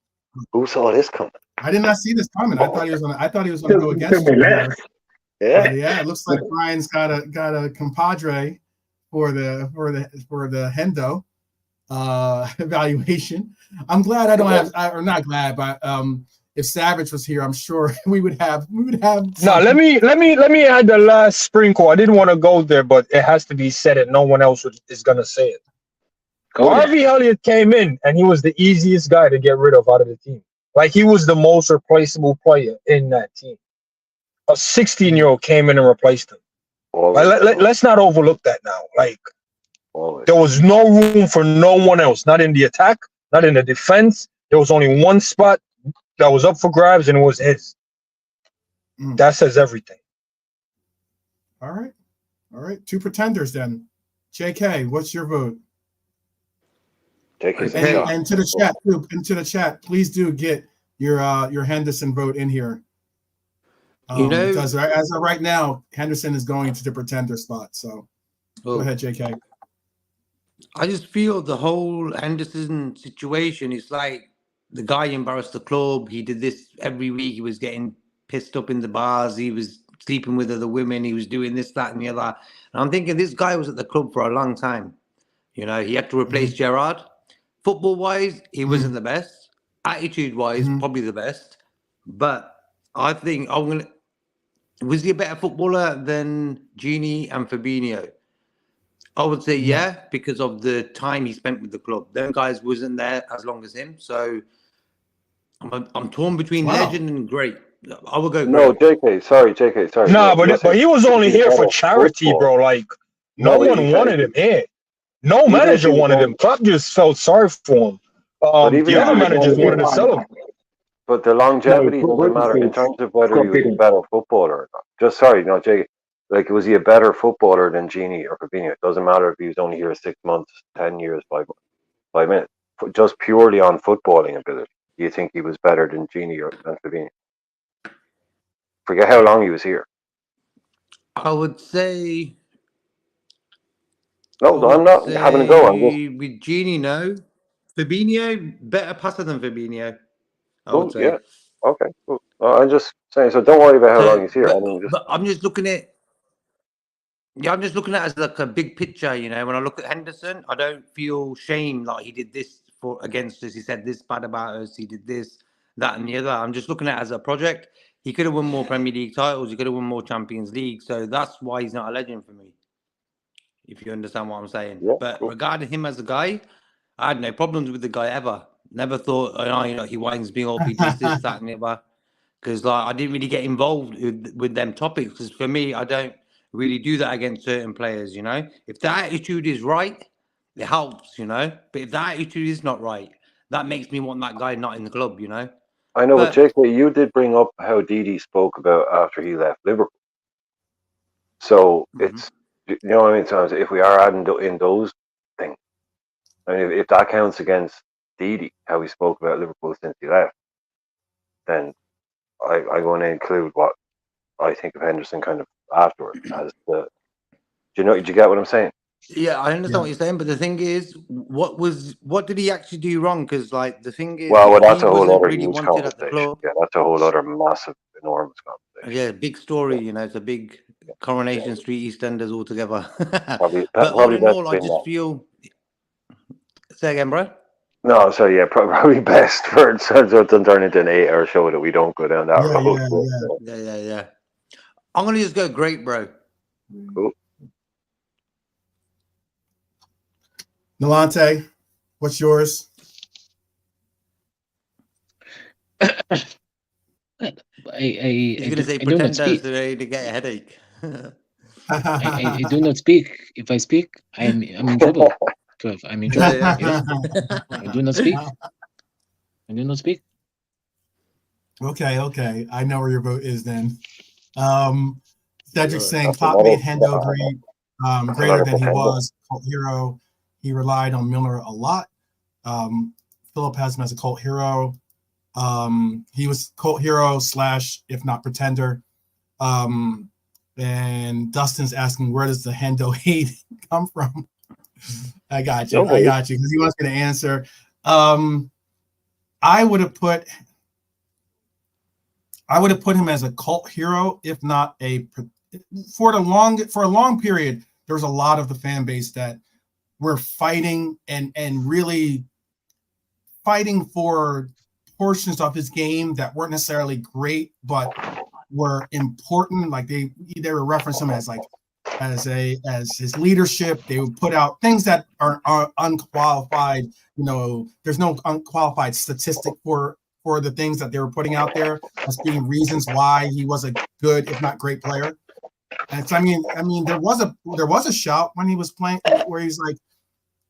Who saw this coming? I did not see this coming. I thought he was gonna go against you here. Yeah. Yeah, it looks like Brian's got a compadre for the Hendo evaluation. I'm glad I don't have, or not glad, but if Savage was here, I'm sure we would have. No, let me add the last sprinkle. I didn't want to go there, but it has to be said, and no one else is gonna say it. Harvey Elliott came in, and he was the easiest guy to get rid of out of the team. Like he was the most replaceable player in that team. A 16-year-old came in and replaced him. Let's not overlook that now. Like there was no room for no one else, not in the attack, not in the defense. There was only one spot that was up for grabs, and it was his. That says everything. All right. Two pretenders then. JK, what's your vote? And to the chat too. Into the chat, please do get your Henderson vote in here. Because as of right now, Henderson is going to the pretender spot. So go ahead, JK. I just feel the whole Henderson situation is like the guy embarrassed the club. He did this every week. He was getting pissed up in the bars. He was sleeping with other women. He was doing this, that, and the other. And I'm thinking this guy was at the club for a long time. He had to replace Gerrard. Football-wise, he wasn't the best. Attitude-wise, probably the best. But I think was he a better footballer than Gini and Fabinho? I would say because of the time he spent with the club. Them guys wasn't there as long as him. So I'm torn between legend and great. I would go great. No, JK, sorry. No, but he was only here for charity, bro. Like no one wanted him here. No manager wanted him. Klopp just felt sorry for him. The other managers wanted to sell him. But the longevity doesn't matter in terms of whether he was a better footballer or not. JK. Like, was he a better footballer than Gini or Fabinho? It doesn't matter if he was only here 6 months, 10 years, 5 minutes. Just purely on footballing ability, do you think he was better than Gini or than Fabinho? Forget how long he was here. I would say... No, I'm not having a go. I'm just... With Gini, no. Fabinho, better passer than Fabinho, I would say. Yeah. Okay, cool. I'm just saying, so don't worry about how long he's here. But I'm just looking at... Yeah, I'm just looking at it as like a big picture, When I look at Henderson, I don't feel shame like he did this against us. He said this bad about us. He did this, that, and the other. I'm just looking at it as a project. He could have won more Premier League titles. He could have won more Champions League. So that's why he's not a legend for me, if you understand what I'm saying. Yeah, but cool. Regarding him as a guy, I had no problems with the guy ever. Never thought, he winds me up, he does this, that, and the other. Because I didn't really get involved with them topics. Because for me, I don't really do that against certain players, If the attitude is right, it helps, But if the attitude is not right, that makes me want that guy not in the club, I know, but JK, you did bring up how Didi spoke about after he left Liverpool. So it's, you know what I mean? So if we are adding in those things, I mean, if that counts against Didi, how he spoke about Liverpool since he left, then I want to include what I think of Henderson kind of afterwards as the. Do you get what I'm saying? Yeah, I understand what you're saying, but the thing is, what did he actually do wrong? Because the thing is, well, that's a whole other really huge wanted at the conversation. club. Yeah, that's a whole other massive, enormous conversation. Yeah, big story. It's a big Coronation Street EastEnders altogether. Probably but all in all, I just feel. Say again, bro. No, so yeah, probably best for it so it doesn't turn into an 8-hour show that we don't go down that road. Yeah. I'm gonna just go great, bro. Cool. Nalante, what's yours? He's gonna say I do not pretenders speak. today to get a headache. I do not speak. If I speak, I'm in trouble. I'm in trouble. Yeah. Yes. I do not speak. I do not speak. Okay. I know where your vote is then. Cedric saying That's Klopp made another- Hendo greater than he was. Cult hero. He relied on Milner a lot. Philip has him as a cult hero. He was cult hero / if not pretender. And Dustin's asking, where does the Hendo hate come from? I got you, because he wants me to answer. I would have put him as a cult hero, if not for a long period. There was a lot of the fan base that were fighting and really fighting for portions of his game that weren't necessarily great, but were important. Like they were referencing him as his leadership. They would put out things that are unqualified. There's no unqualified statistic for the things that they were putting out there as being reasons why he was a good, if not great player. And so, I mean, there was a shout when he was playing where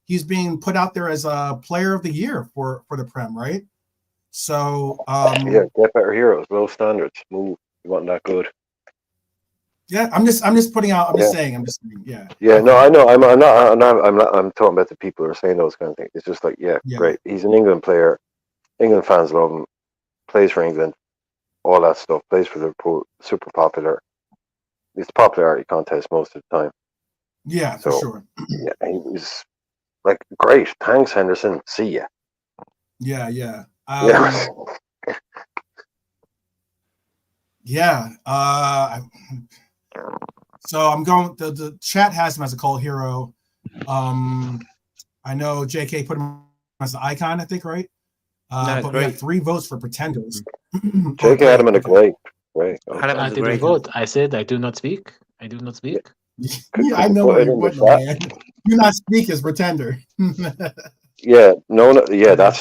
he's being put out there as a player of the year for the Prem, right? So get better heroes, low standards, move. You want that good? Yeah, I'm just putting out. I'm just saying. Yeah. Yeah, no, I know. I'm not. I'm talking about the people who are saying those kind of things. It's just like, great. He's an England player. England fans love him. Plays for England. All that stuff. Plays for Liverpool. Super popular. It's a popularity contest most of the time. Yeah, for sure. Yeah, he was like, great. Thanks, Henderson. See ya. Yeah. So I'm going. The chat has him as a cult hero. I know JK put him as an icon, I think, right? But we have 3 votes for pretenders. JK had him in a great. I didn't vote. I said I do not speak. I do not speak. Yeah, I know where you're putting it, man. Do not speak as pretender. That's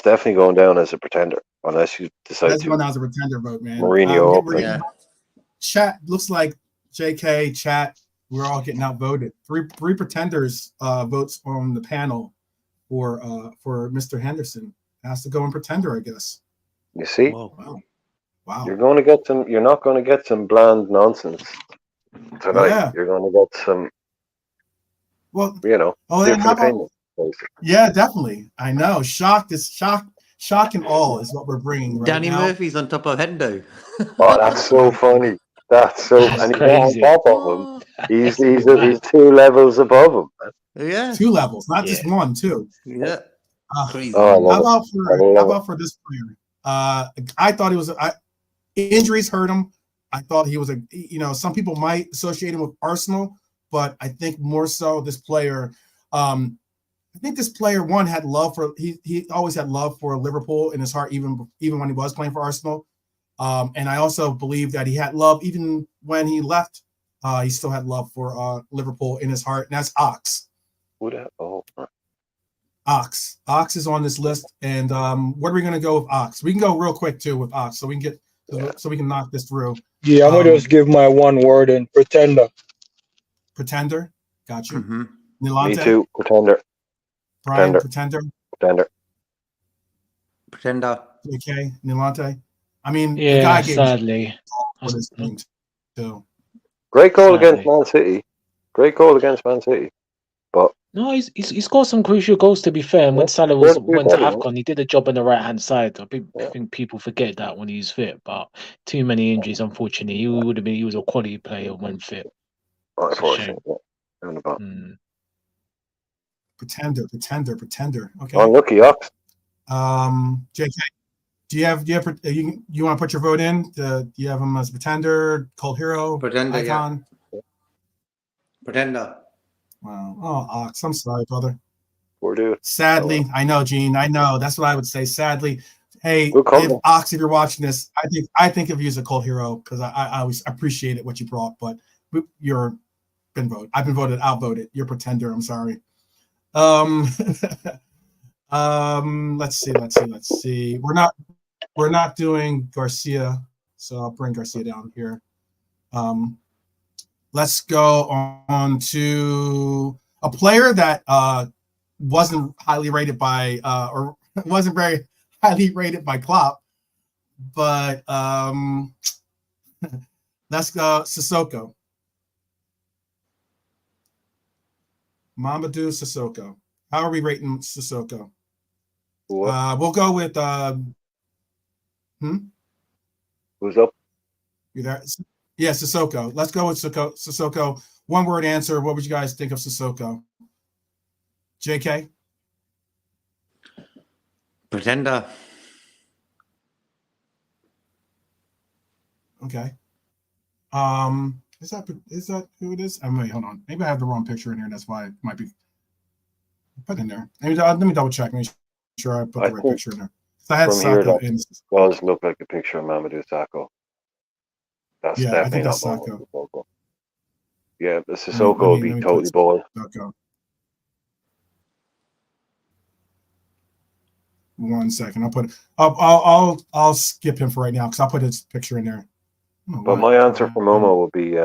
definitely going down as a pretender, unless you decide That's going down as a pretender vote, man. Mourinho. Chat looks like JK chat. We're all getting outvoted. Three pretenders votes on the panel for Mr. Henderson. Has to go in pretender, I guess. You see? Wow. You're going to get some. You're not going to get some bland nonsense tonight. Yeah. You're going to get some. Well, different opinions. Yeah, definitely. I know. Shock and awe is what we're bringing right Danny now. Murphy's on top of Hendo. Oh, that's so funny. That's and he's not on top of him. He's 2 levels above him. Yeah, 2 levels, not just 1, 2. Yeah. Crazy. How about for this player? I thought he was. Injuries hurt him. I thought he was some people might associate him with Arsenal, but I think more so this player. I think this player had love for. He always had love for Liverpool in his heart, even when he was playing for Arsenal. And I also believe that he had love even when he left. He still had love for Liverpool in his heart, and that's Ox. Ox is on this list, and what are we going to go with Ox? We can go real quick too with Ox, so we can knock this through. Yeah, I'm gonna just give my one word in pretender. Pretender, got you. Mm-hmm. Nilante? Me too. Pretender. Brian, pretender. Okay, Nilante. I mean, the guy gave sadly. His team too. Great goal against Man City. But no, he's scored some crucial goals, to be fair. And when Salah went to AFCON, he did a job on the right hand side. I think people forget that when he's fit, but too many injuries, unfortunately. He was a quality player when fit. Unfortunately. Pretender. Okay. Unlucky Ox. JK, do you want to put your vote in? Do you have him as pretender, cult hero, icon? Pretender. Wow. Oh, Ox, I'm sorry, brother. Poor dude. Sadly, I know, Gene. I know. That's what I would say. Sadly, hey, Good if call. Ox, if you're watching this, I think of you as a cult hero because I always appreciated what you brought. But you're been voted. I've been voted outvoted. You're a pretender. I'm sorry. Let's see. We're not doing Garcia, so I'll bring Garcia down here. Let's go on to a player that wasn't highly rated by or wasn't very highly rated by Klopp, but let's go Sissoko. Mamadou Sissoko. How are we rating Sissoko? We'll go with Who's up? You there? Yeah, Sissoko. Let's go with Sissoko. One word answer. What would you guys think of Sissoko? JK? Pretender. Okay. Is that who it is? Wait, hold on. Maybe I have the wrong picture in here. That's why it might be put in there. Let me double check. Make sure I put the right picture in there. So I had Sako in. Does look like a picture of Mamadou Sakho. That's definitely not Sissoko. Yeah, the Sissoko will be totally bald. One second. I'll skip him for right now because I'll put his picture in there. But my answer for Momo will be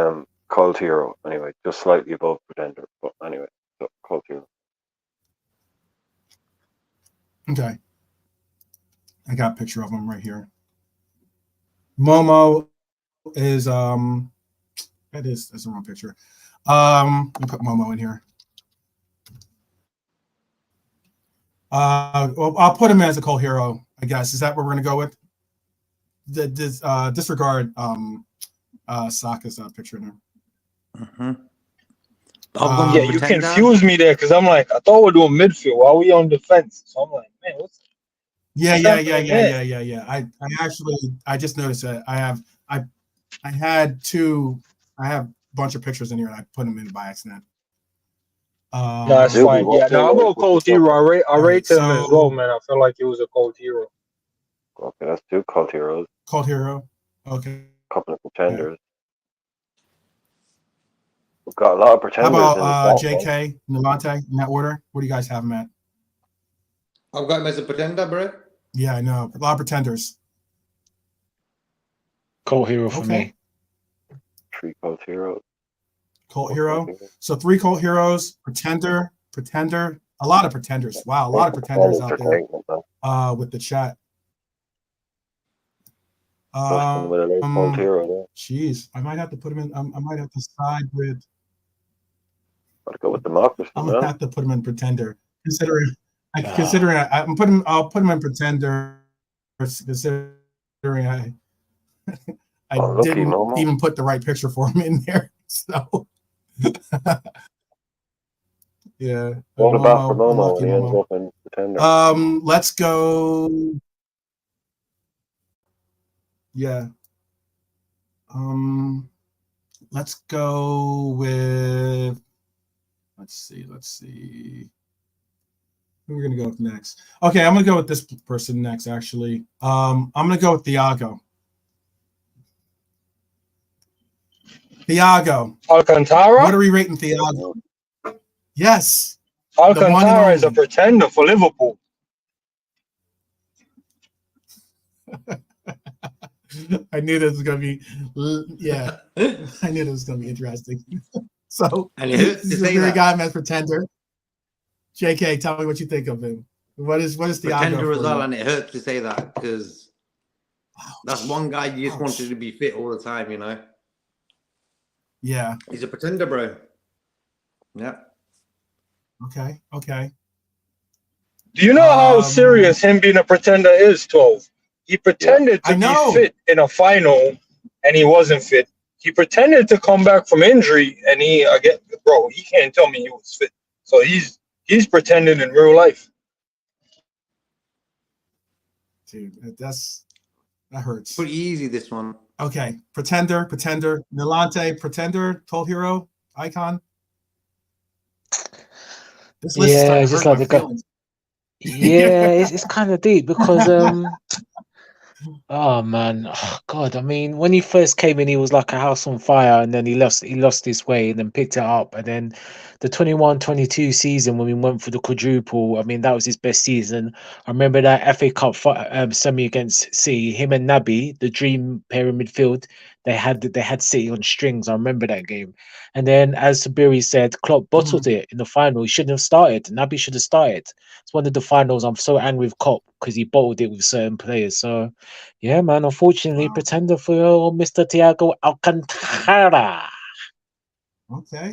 cult hero anyway, just slightly above pretender. But anyway, so cult hero. Okay. I got a picture of him right here. Momo is that's the wrong picture. Let me put Momo in here. Well, I'll put him as a cult hero, I guess. Is that what we're gonna go with? Disregard Saka's picture in there. Mm-hmm. Yeah, you confused me there because I'm like, I thought we're doing midfield. Why are we on defense? So I'm like, man, what's Yeah. I just noticed that I have a bunch of pictures in here and I put them in by accident. No, that's fine. Yeah, no, I'll go cold hero. I rate him as well, man. I feel like he was a cold hero. Okay, that's two cult heroes. Cult hero. Okay. Couple of pretenders. We've got a lot of pretenders. How about JK, Nolante, in that order? What do you guys have him at? I've got him as a pretender, bro. Yeah, I know. A lot of pretenders. Cult hero for me. 3 cult heroes. Cult hero. So 3 cult heroes, pretender, a lot of pretenders. Wow, a lot of pretenders out there with the chat. Jeez, I might have to put him in. I might have to side with. Gotta go with democracy. I'm gonna have to put him in pretender, considering I'll put him in pretender, considering I didn't even put the right picture for him in there. So yeah. What about for Momo when he ends up in pretender? Let's go. Yeah. Let's go with. Let's see. Who we're gonna go with next? Okay, I'm gonna go with this person next. Actually, I'm gonna go with Thiago. Alcantara. What are we rating Thiago? Yes. Alcantara is a pretender for Liverpool. I knew this was gonna be, yeah. I knew this was gonna be interesting. So, this is the guy as pretender. JK, tell me what you think of him. What is Thiago? Pretender as well, and it hurts to say that because that's one guy you just wanted to be fit all the time, you know. Yeah, he's a pretender, bro. Yeah. Okay. Do you know how serious him being a pretender is, 12? He pretended to be fit in a final, and he wasn't fit. He pretended to come back from injury, and he can't tell me he was fit. So he's pretending in real life. Dude, that hurts. Pretty easy, this one. Okay, pretender. Nolante, pretender, cult hero, icon. This list is starting to just hurt like my the guy. feelings. Yeah, it's kind of deep because oh man, oh, God! I mean, when he first came in, he was like a house on fire, and then he lost his way, and then picked it up, and then the 21-22 season when we went for the quadruple. I mean, that was his best season. I remember that FA Cup semi against City. Him and Naby, the dream pair in midfield, they had City on strings. I remember that game. And then, as Sabiri said, Klopp bottled it in the final. He shouldn't have started. Naby should have started. It's one of the finals. I'm so angry with Klopp because he bottled it with certain players. So. Yeah, man. Unfortunately, pretender for Mr. Thiago Alcantara. Okay.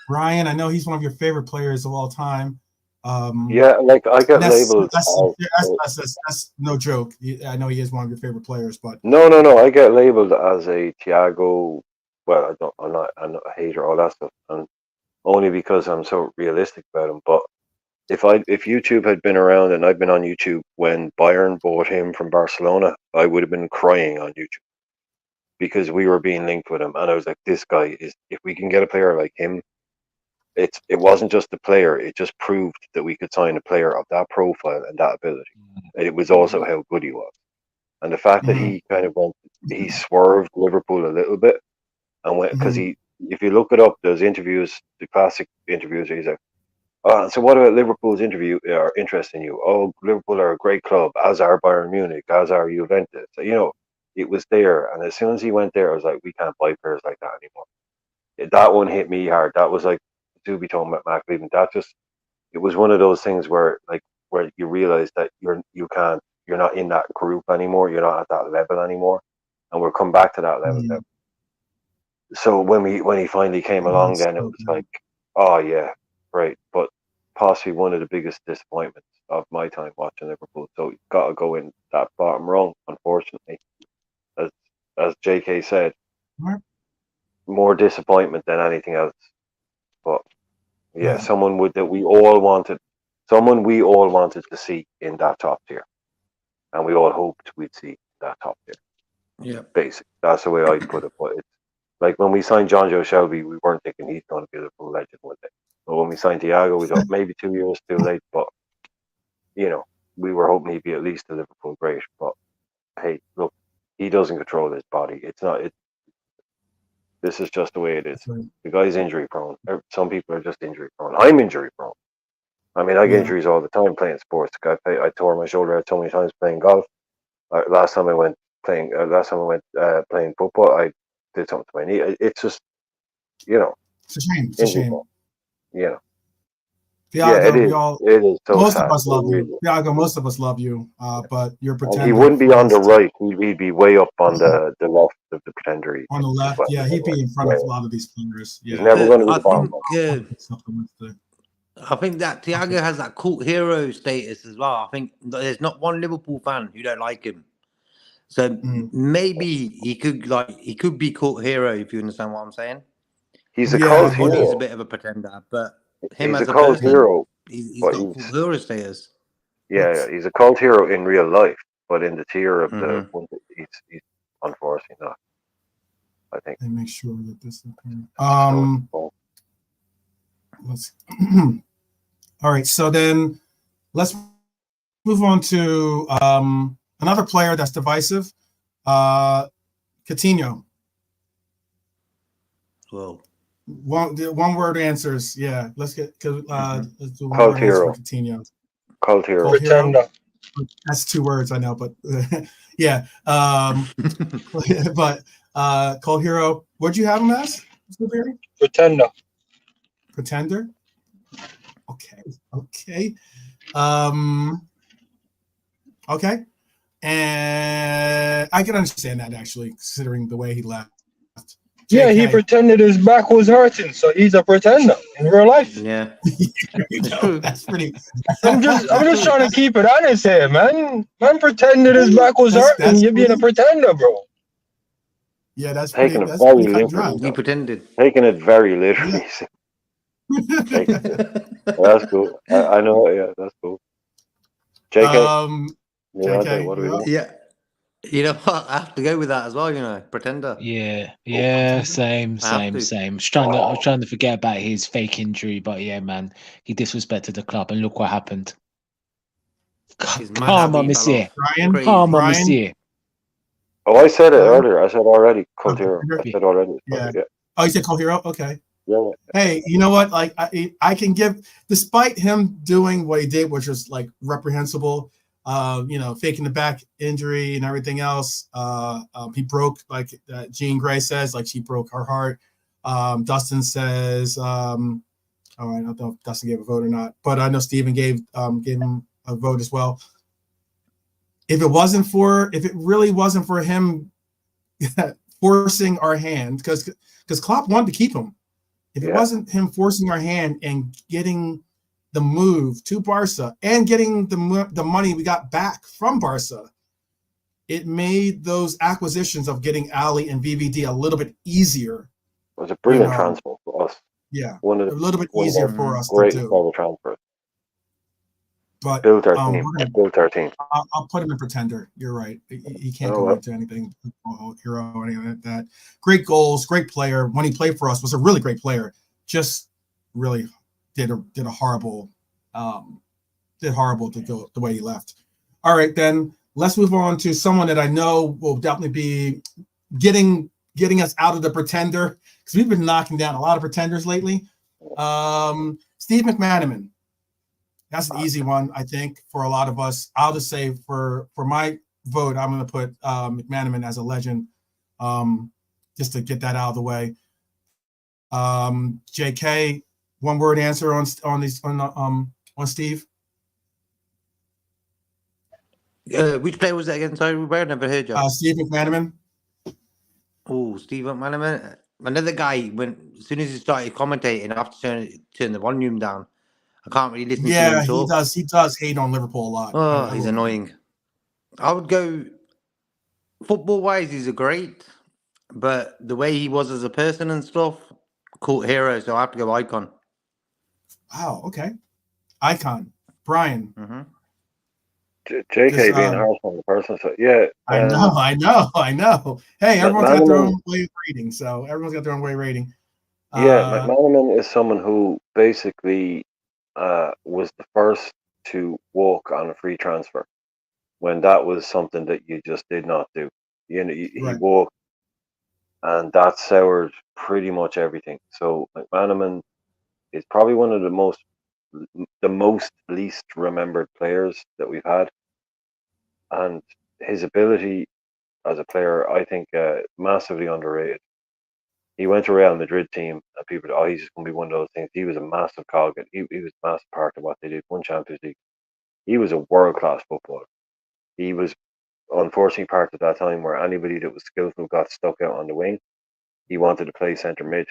Brian, I know he's one of your favorite players of all time. Yeah, like I get labeled. That's no joke. I know he is one of your favorite players, but No. I get labeled as a Thiago. Well, I'm not a hater, all that stuff, and only because I'm so realistic about him. But if YouTube had been around and I'd been on YouTube when Bayern bought him from Barcelona, I would have been crying on YouTube because we were being linked with him, and I was like, this guy is. If we can get a player like him, it wasn't just the player; it just proved that we could sign a player of that profile and that ability. And it was also how good he was, and the fact that he kind of he swerved Liverpool a little bit, and went because if you look it up, those interviews, the classic interviews, he's like. So what about Liverpool's interest in you? Oh, Liverpool are a great club, as are Bayern Munich, as are Juventus. So, it was there. And as soon as he went there, I was like, we can't buy players like that anymore. That one hit me hard. That was like, Zubi talking about Mark Cleveland. It was one of those things where you realize that you're not in that group anymore. You're not at that level anymore. And we'll come back to that level now. So when he finally came along, then it was like, oh yeah. Right, but possibly one of the biggest disappointments of my time watching Liverpool. So you've got to go in that bottom rung, unfortunately. As JK said, more disappointment than anything else. But yeah, someone we all wanted to see in that top tier, and we all hoped we'd see that top tier. Yeah, basic. That's the way I put it. But it's like when we signed John Joe Shelby, we weren't thinking he's going to be a Liverpool legend one day. But when we signed Thiago, we thought maybe 2 years too late. But we were hoping he'd be at least a Liverpool great. But hey, look, he doesn't control his body. It's not. This is just the way it is. Right. The guy's injury prone. Some people are just injury prone. I'm injury prone. I mean, I get injuries all the time playing sports. I tore my shoulder out so many times playing golf. Last time I went playing football, I did something to my knee. It's just, it's a shame. It's a shame. Thiago, it is so most sad. of us love you. Thiago, most of us love you, but you're pretending. He wouldn't be on the right. He'd be way up on the left of the pretender. On the left, he'd be in front of a lot of these players. Yeah. He's never going to be the bottom. I think that Thiago has that cult hero status as well. I think there's not one Liverpool fan who don't like him. So maybe he could be cult hero, if you understand what I'm saying. He's a cult hero. He's a bit of a pretender, but him he's as a cult person, hero. He's got cult hero status. Yeah, he's a cult hero in real life, but in the tier of the one, he's unfortunately not. I think. Let me make sure that this. Let's. All right, so then let's move on to another player that's divisive, Coutinho. Whoa. One word answers. Yeah, let's do one cult word hero. answer for Coutinho. Cult hero. Pretender. That's 2 words, I know, but yeah. But cult hero. What'd you have him as? Pretender. Pretender. Okay. Okay. And I can understand that, actually, considering the way he left. Yeah, he pretended his back was hurting, so he's a pretender in real life. Yeah. That's pretty. I'm just trying to keep it honest here, man. Man pretended his back was hurting. You're being a pretender, bro. Yeah, that's taking pretty, it very literally. He pretended. Taking it very literally. That's cool. I know. Yeah, that's cool. JK. JK, what do we do? Yeah. You know what? I have to go with that as well. You know, Pretender. Yeah, Pretender. same, I have same, to. same. I was trying to forget about his fake injury, but yeah, man, he disrespected the club, and look what happened. His mad Come how on, he fell monsieur. off. Brian, Come Crazy. on, Brian, monsieur. Oh, I said it Brian. earlier. I said already, Oh, Culturo. I Pretender? said already. Yeah. Yeah. Oh, you said Cohero? Okay. Yeah. Hey, you know what? Like I can give, despite him doing what he did, which was like reprehensible, faking the back injury and everything else. He broke, like Jean Grey says, like she broke her heart. Dustin says, I don't know if Dustin gave a vote or not, but I know Steven gave him a vote as well. If it really wasn't for him forcing our hand, because Klopp wanted to keep him. If it wasn't him forcing our hand and getting the move to Barca and getting the money we got back from Barca, it made those acquisitions of getting Ali and VVD a little bit easier. It was a brilliant transfer for us. Yeah, a little bit easier for us great to do. Transfer. But built our team. I'll put him in Pretender. You're right. He can't go into anything hero or anything like that. Great goals, great player. When he played for us, was a really great player. Just really did a horrible to go the way he left. All right, then let's move on to someone that I know will definitely be getting us out of the Pretender, because we've been knocking down a lot of Pretenders lately. Steve McManaman. That's an easy one, I think, for a lot of us. I'll just say for my vote, I'm going to put McManaman as a legend, just to get that out of the way. JK, one word answer on Steve. Which player was that again? Sorry, I never heard you. Steve McManaman. Oh, Steve McManaman. Another guy. When as soon as he started commentating, I have to turn the volume down. I can't really listen to him talk. Yeah, he does hate on Liverpool a lot. Oh, he's annoying. I would go football-wise, he's a great, but the way he was as a person and stuff, cult hero, so I have to go Icon. Wow, okay. Icon. Brian. Mm-hmm. JK being harsh on the person, so yeah. I know. Hey, everyone's got their own way of rating, so everyone's got their own way of rating. McManaman is someone who basically was the first to walk on a free transfer when that was something that you just did not do. You know, he walked, and that soured pretty much everything. So McManaman is probably one of the most least remembered players that we've had, and his ability as a player, I think, massively underrated. He went to Real Madrid team, and people, he's just going to be one of those things. He was a massive cog, and he was a massive part of what they did. Won Champions League. He was a world-class footballer. He was unfortunately part of that time where anybody that was skillful got stuck out on the wing. He wanted to play centre mid.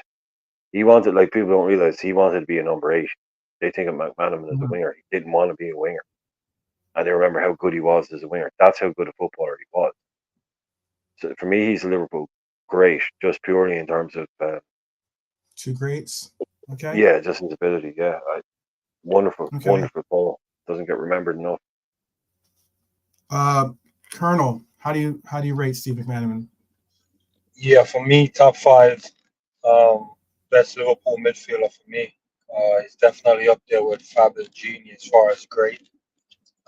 He wanted, like, people don't realize, he wanted to be a number 8. They think of McManaman as a winger. He didn't want to be a winger. And they remember how good he was as a winger. That's how good a footballer he was. So for me, he's a Liverpool great, just purely in terms of two greats. Okay. Yeah, just his ability. Yeah, wonderful player. Doesn't get remembered enough. Colonel, how do you rate Steve McManaman? Yeah, for me, top 5 best Liverpool midfielder for me. He's definitely up there with Fab and Genie as far as great.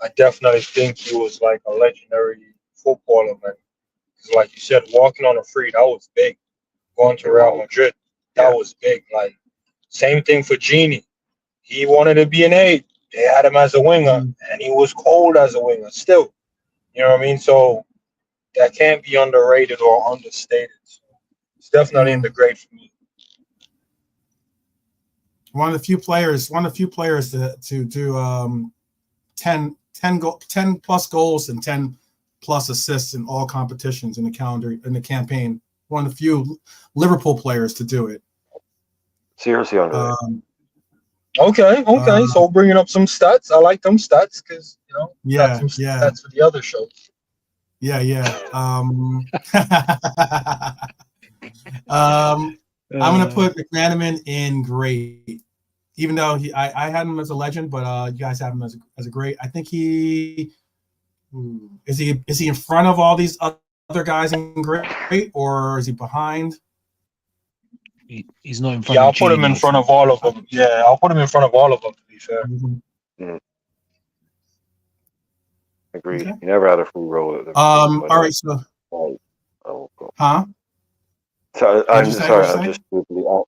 I definitely think he was like a legendary footballer, man. Because like you said, walking on a free, that was big. Going to Real Madrid, that was big. Like, same thing for Genie. He wanted to be an 8. They had him as a winger, and he was cold as a winger still. You know what I mean? So that can't be underrated or understated. So it's definitely in the great for me. One of the few players to do 10 plus goals and 10 plus assists in all competitions in the campaign. One of the few Liverpool players to do it. Seriously underrated. Okay. So bringing up some stats. I like them stats because got some stats for the other shows. Yeah. I'm gonna put McManaman in great, even though I had him as a legend, but you guys have him as a great. I think he Is he in front of all these other guys in great, or is he behind? He's not in front Yeah, of I'll put him in front of all of them. Yeah, I'll put him in front of all of them, to be fair. Agreed. Okay. He never had a free role at Liverpool. All right, so huh? So What'd I'm you say? sorry. What'd I'm you just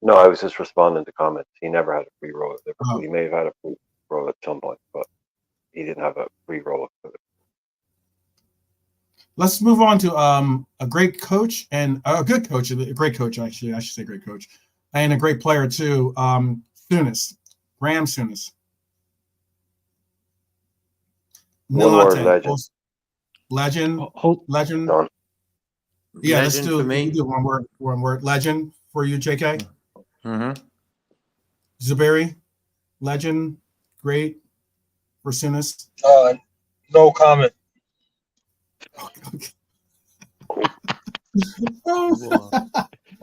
no. I was just responding to comments. He never had a free role at Liverpool. Oh. He may have had a free role at some point, but he didn't have a free role. Let's move on to a great coach and a good coach, a great coach actually. I should say great coach, and a great player too. Souness, Graham Souness. One word, legend. Legend. Legend. Done. Yeah, Legend let's do for me. do one word. One word. Legend for you, JK. Mm-hmm. Zuberi, legend, great for Souness. No comment.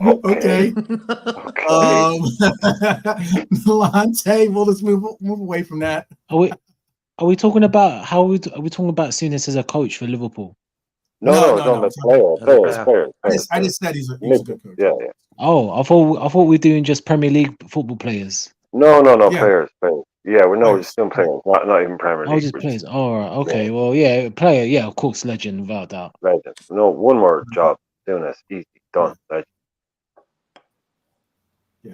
Okay. Lante, we'll just move away from that. Are we talking about are we talking about Souness as a coach for Liverpool? No. Players. I just said he's a good coach. Yeah. Oh, I thought we were doing just Premier League football players. No. Yeah. Players. Yeah, we're just doing players, not even Premier League. Just players. All right. Okay. Yeah. Well, yeah, player. Yeah, of course, legend, without doubt. Legend. No, one word job. Doing this easy, done. Legend. Yeah.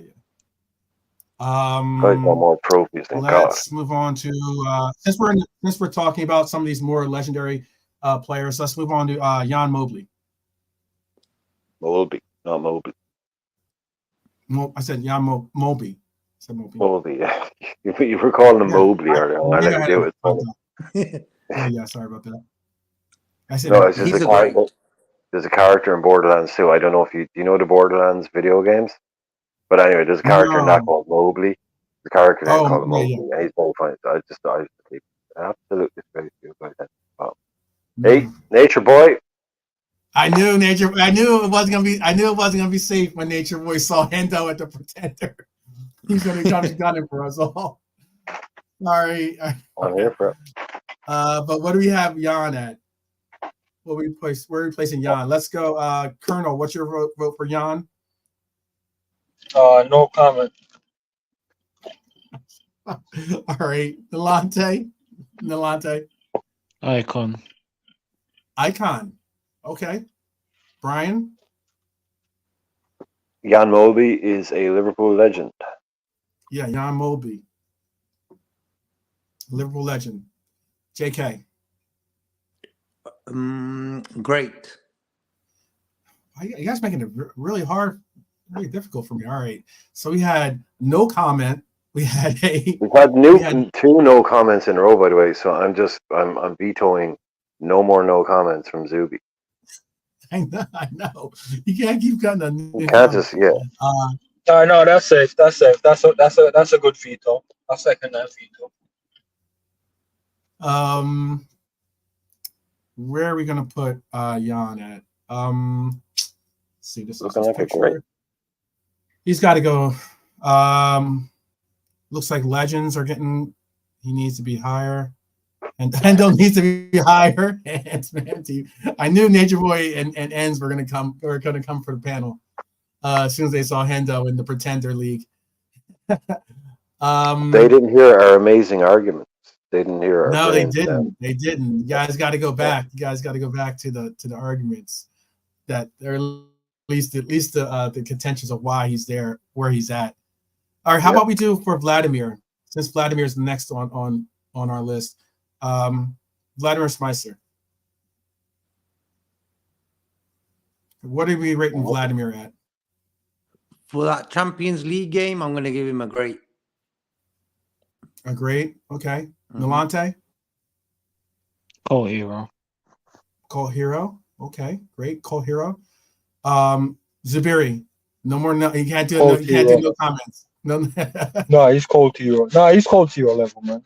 Guys got more trophies than God. Let's move on to since we're talking about some of these more legendary players. Let's move on to Jan Mobley. Mobley, not Mobley. I said Jan Mobley. I said Mobley. Mobley. You were calling him Mobley earlier. I let you do it. Yeah, sorry about that. I said no, it's just there's a character in Borderlands 2. I don't know if do you know the Borderlands video games? But anyway, there's a character in that called Mobley. The character then called him Mobley. Yeah. He's very funny. I just absolutely very good by that. Wow. Hey, Nature Boy. I knew it wasn't gonna be safe when Nature Boy saw Hendo at the Pretender. He's gonna be trying to gun it for us all. Sorry. I'm here for it. But what do we have Jan at? Where are we placing Jan? Let's go. Colonel, what's your vote for Jan? No comment. All right. Nalante. Icon. Okay. Brian? Jan Mobley is a Liverpool legend. Yeah, Jan Mobley. Liverpool legend. JK? Great. You guys making it really hard, really difficult for me. All right. So we had no comment. We've had two no comments in a row, by the way. So I'm vetoing no more no comments from Zubi. I know. You can't keep cutting. You can't just No, that's safe. That's a good veto. I'll second that veto. Where are we gonna put Jan at? See, this looking like a great. He's got to go. Looks like legends are getting. He needs to be higher, and Hendo needs to be higher. I knew Nature Boy and Enz were gonna come. Were gonna come for the panel as soon as they saw Hendo in the Pretender League. They didn't hear our amazing arguments. They didn't hear our. No, they didn't. They didn't. You guys got to go back. You guys got to go back to the arguments that they're at least the contentions of why he's there, where he's at. All right, how about we do for Vladimir, since Vladimir's next on our list. Vladimir Smyser. What are we rating Vladimir at? For that Champions League game, I'm going to give him a great. A great, okay. Nalante? Cult hero. Cult hero, okay, great. Cult hero. Zuberi, no more. No, you can't do. You can't do no comments. No. No, he's cult hero. No, he's cult hero level, man.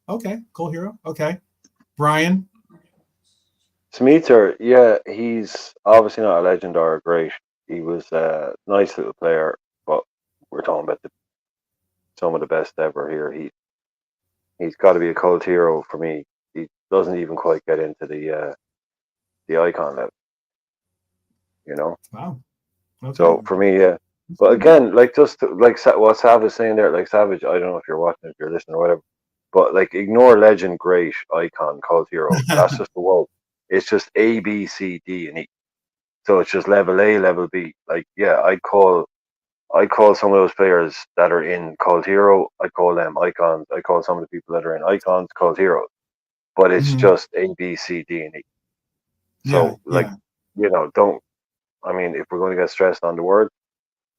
Okay, cult hero. Okay, Brian. Smeater, yeah, he's obviously not a legend or a great. He was a nice little player, but we're talking about some of the best ever here. He's got to be a cult hero for me. he doesn't even quite get into the icon level. You know. Wow. Okay. So for me, yeah. But again, like just like what Sav was saying there, like Savage, I don't know if you're watching, if you're listening, or whatever. But like, ignore legend, great, icon, cult hero. That's just the world. It's just A, B, C, D, and E. So it's just level A, level B. Like, yeah, I'd call some of those players that are in cult hero, I call them icons. I call some of the people that are in icons cult heroes. But it's just A, B, C, D, and E. So you know, don't. I mean, if we're going to get stressed on the word,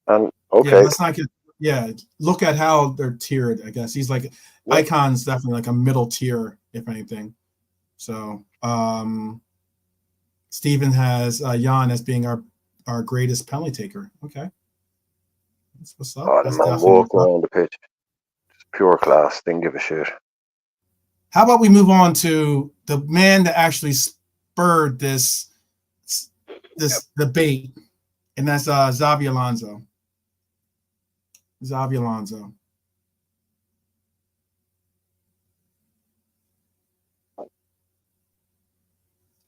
and okay, yeah, let's not get. Yeah, look at how they're tiered. I guess he's like icons, definitely like a middle tier, if anything. So, Steven has Jan as being our greatest penalty taker. Okay, that's what's up. Oh, the man walk around the pitch, just pure class. Didn't give a shit. How about we move on to the man that actually spurred this debate, and that's Xabi Alonso. Xabi Alonso.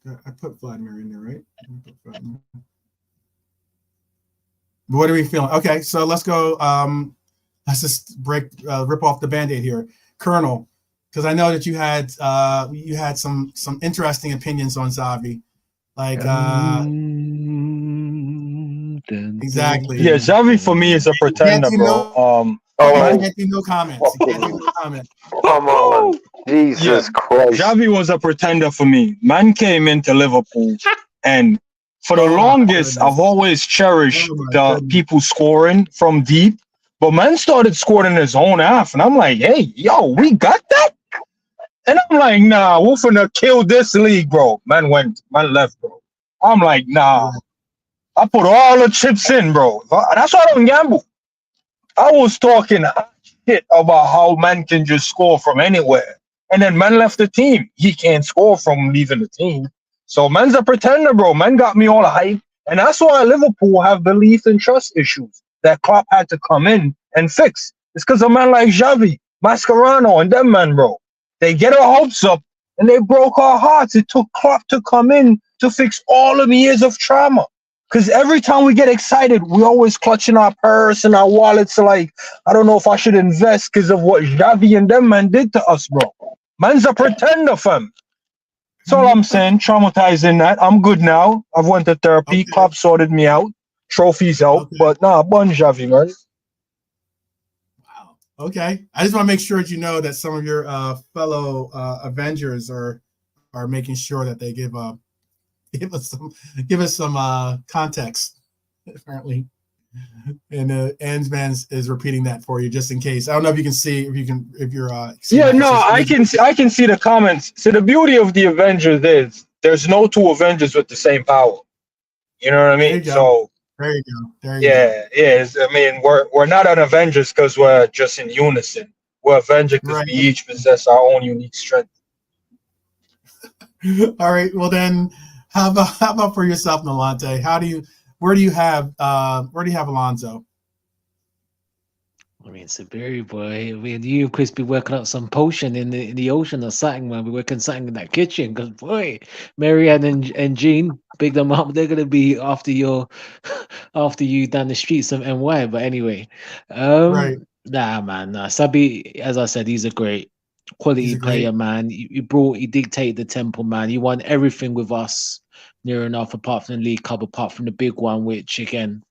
I put Vladimir in there, right? What are we feeling? Okay, so let's go. Let's just rip off the Band-Aid here, Colonel, because I know that you had some interesting opinions on Xavi, like exactly. Yeah, Xavi for me is a pretender, bro. Can't do no comments. Can't do no comments. Come on, Jesus Christ! Xavi was a pretender for me. Man came into Liverpool, and for the longest, I've always cherished the people scoring from deep. But man started scoring in his own half, and I'm like, hey, yo, we got that. And I'm like, nah, we're finna kill this league, bro. Man left, bro. I'm like, nah. I put all the chips in, bro. That's why I don't gamble. I was talking shit about how man can just score from anywhere. And then man left the team. He can't score from leaving the team. So man's a pretender, bro. Man got me all hype. And that's why Liverpool have belief and trust issues that Klopp had to come in and fix. It's because of man like Xavi, Mascherano, and them man, bro. They get our hopes up and they broke our hearts. It took Klopp to come in to fix all of the years of trauma. Because every time we get excited, we always clutching our purse and our wallets like, I don't know if I should invest because of what Xavi and them man did to us, bro. Man's a pretender, fam. That's all I'm saying. Traumatizing that. I'm good now. I've went to therapy. Okay. Klopp sorted me out. Trophies out. Okay. But nah, bun Xavi, man. Wow. Okay. I just want to make sure that you know that some of your fellow Avengers are making sure that they give us some context, apparently. And Ansman is repeating that for you just in case. I don't know if you can see if you're yeah, no, I can see the comments. So the beauty of the Avengers is there's no two Avengers with the same power. You know what I mean? So there you go. Yeah. I mean, we're not an Avengers because we're just in unison. We're Avengers because we each possess our own unique strength. All right. Well then, how about for yourself, Nalante? Where do you have Alonso? I mean, Siberia, boy. I mean, you and Chris be working out some potion in the ocean or something, man. Be working something in that kitchen, because boy, Marianne and Jean, big them up. They're gonna be after you down the streets of NY. But anyway, right. Nah, man. Xabi, as I said, he's a great quality player, man. He dictated the tempo, man. He won everything with us, near enough, apart from the League Cup, apart from the big one, which again,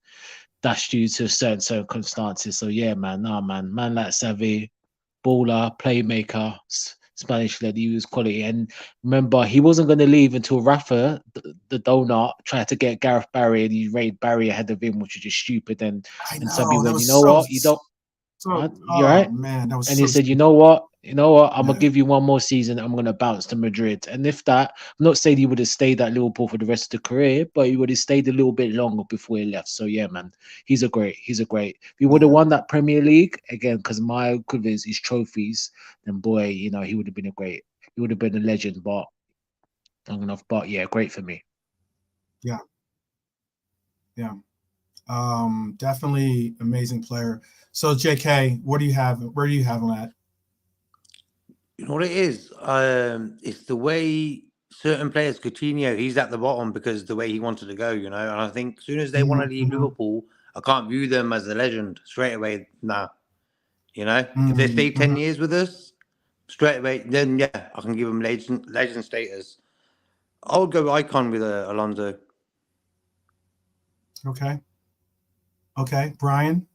that's due to certain circumstances. So yeah, man, man like Xavi, baller, playmaker, Spanish led, he was quality. And remember, he wasn't going to leave until Rafa, the donut, tried to get Gareth Barry, and he raided Barry ahead of him, which was just stupid. And Xabi went, you know what, you don't. You're right, man. That was and he said, "You know what? I'm gonna give you one more season. I'm gonna bounce to Madrid." And if that, I'm not saying he would have stayed at Liverpool for the rest of the career, but he would have stayed a little bit longer before he left. So yeah, man, he's a great. If he would have won that Premier League again, because my equivalent is trophies, then boy, he would have been he would have been a legend. But long enough. But yeah, great for me. Yeah. Definitely amazing player. So JK, where do you have him at? know what it is? It's the way certain players, Coutinho, he's at the bottom because the way he wanted to go, And I think as soon as they want to leave Liverpool, I can't view them as a legend straight away now. If they stay 10 years with us, straight away, then yeah, I can give them legend status. I would go icon with Alonso. Okay, Brian.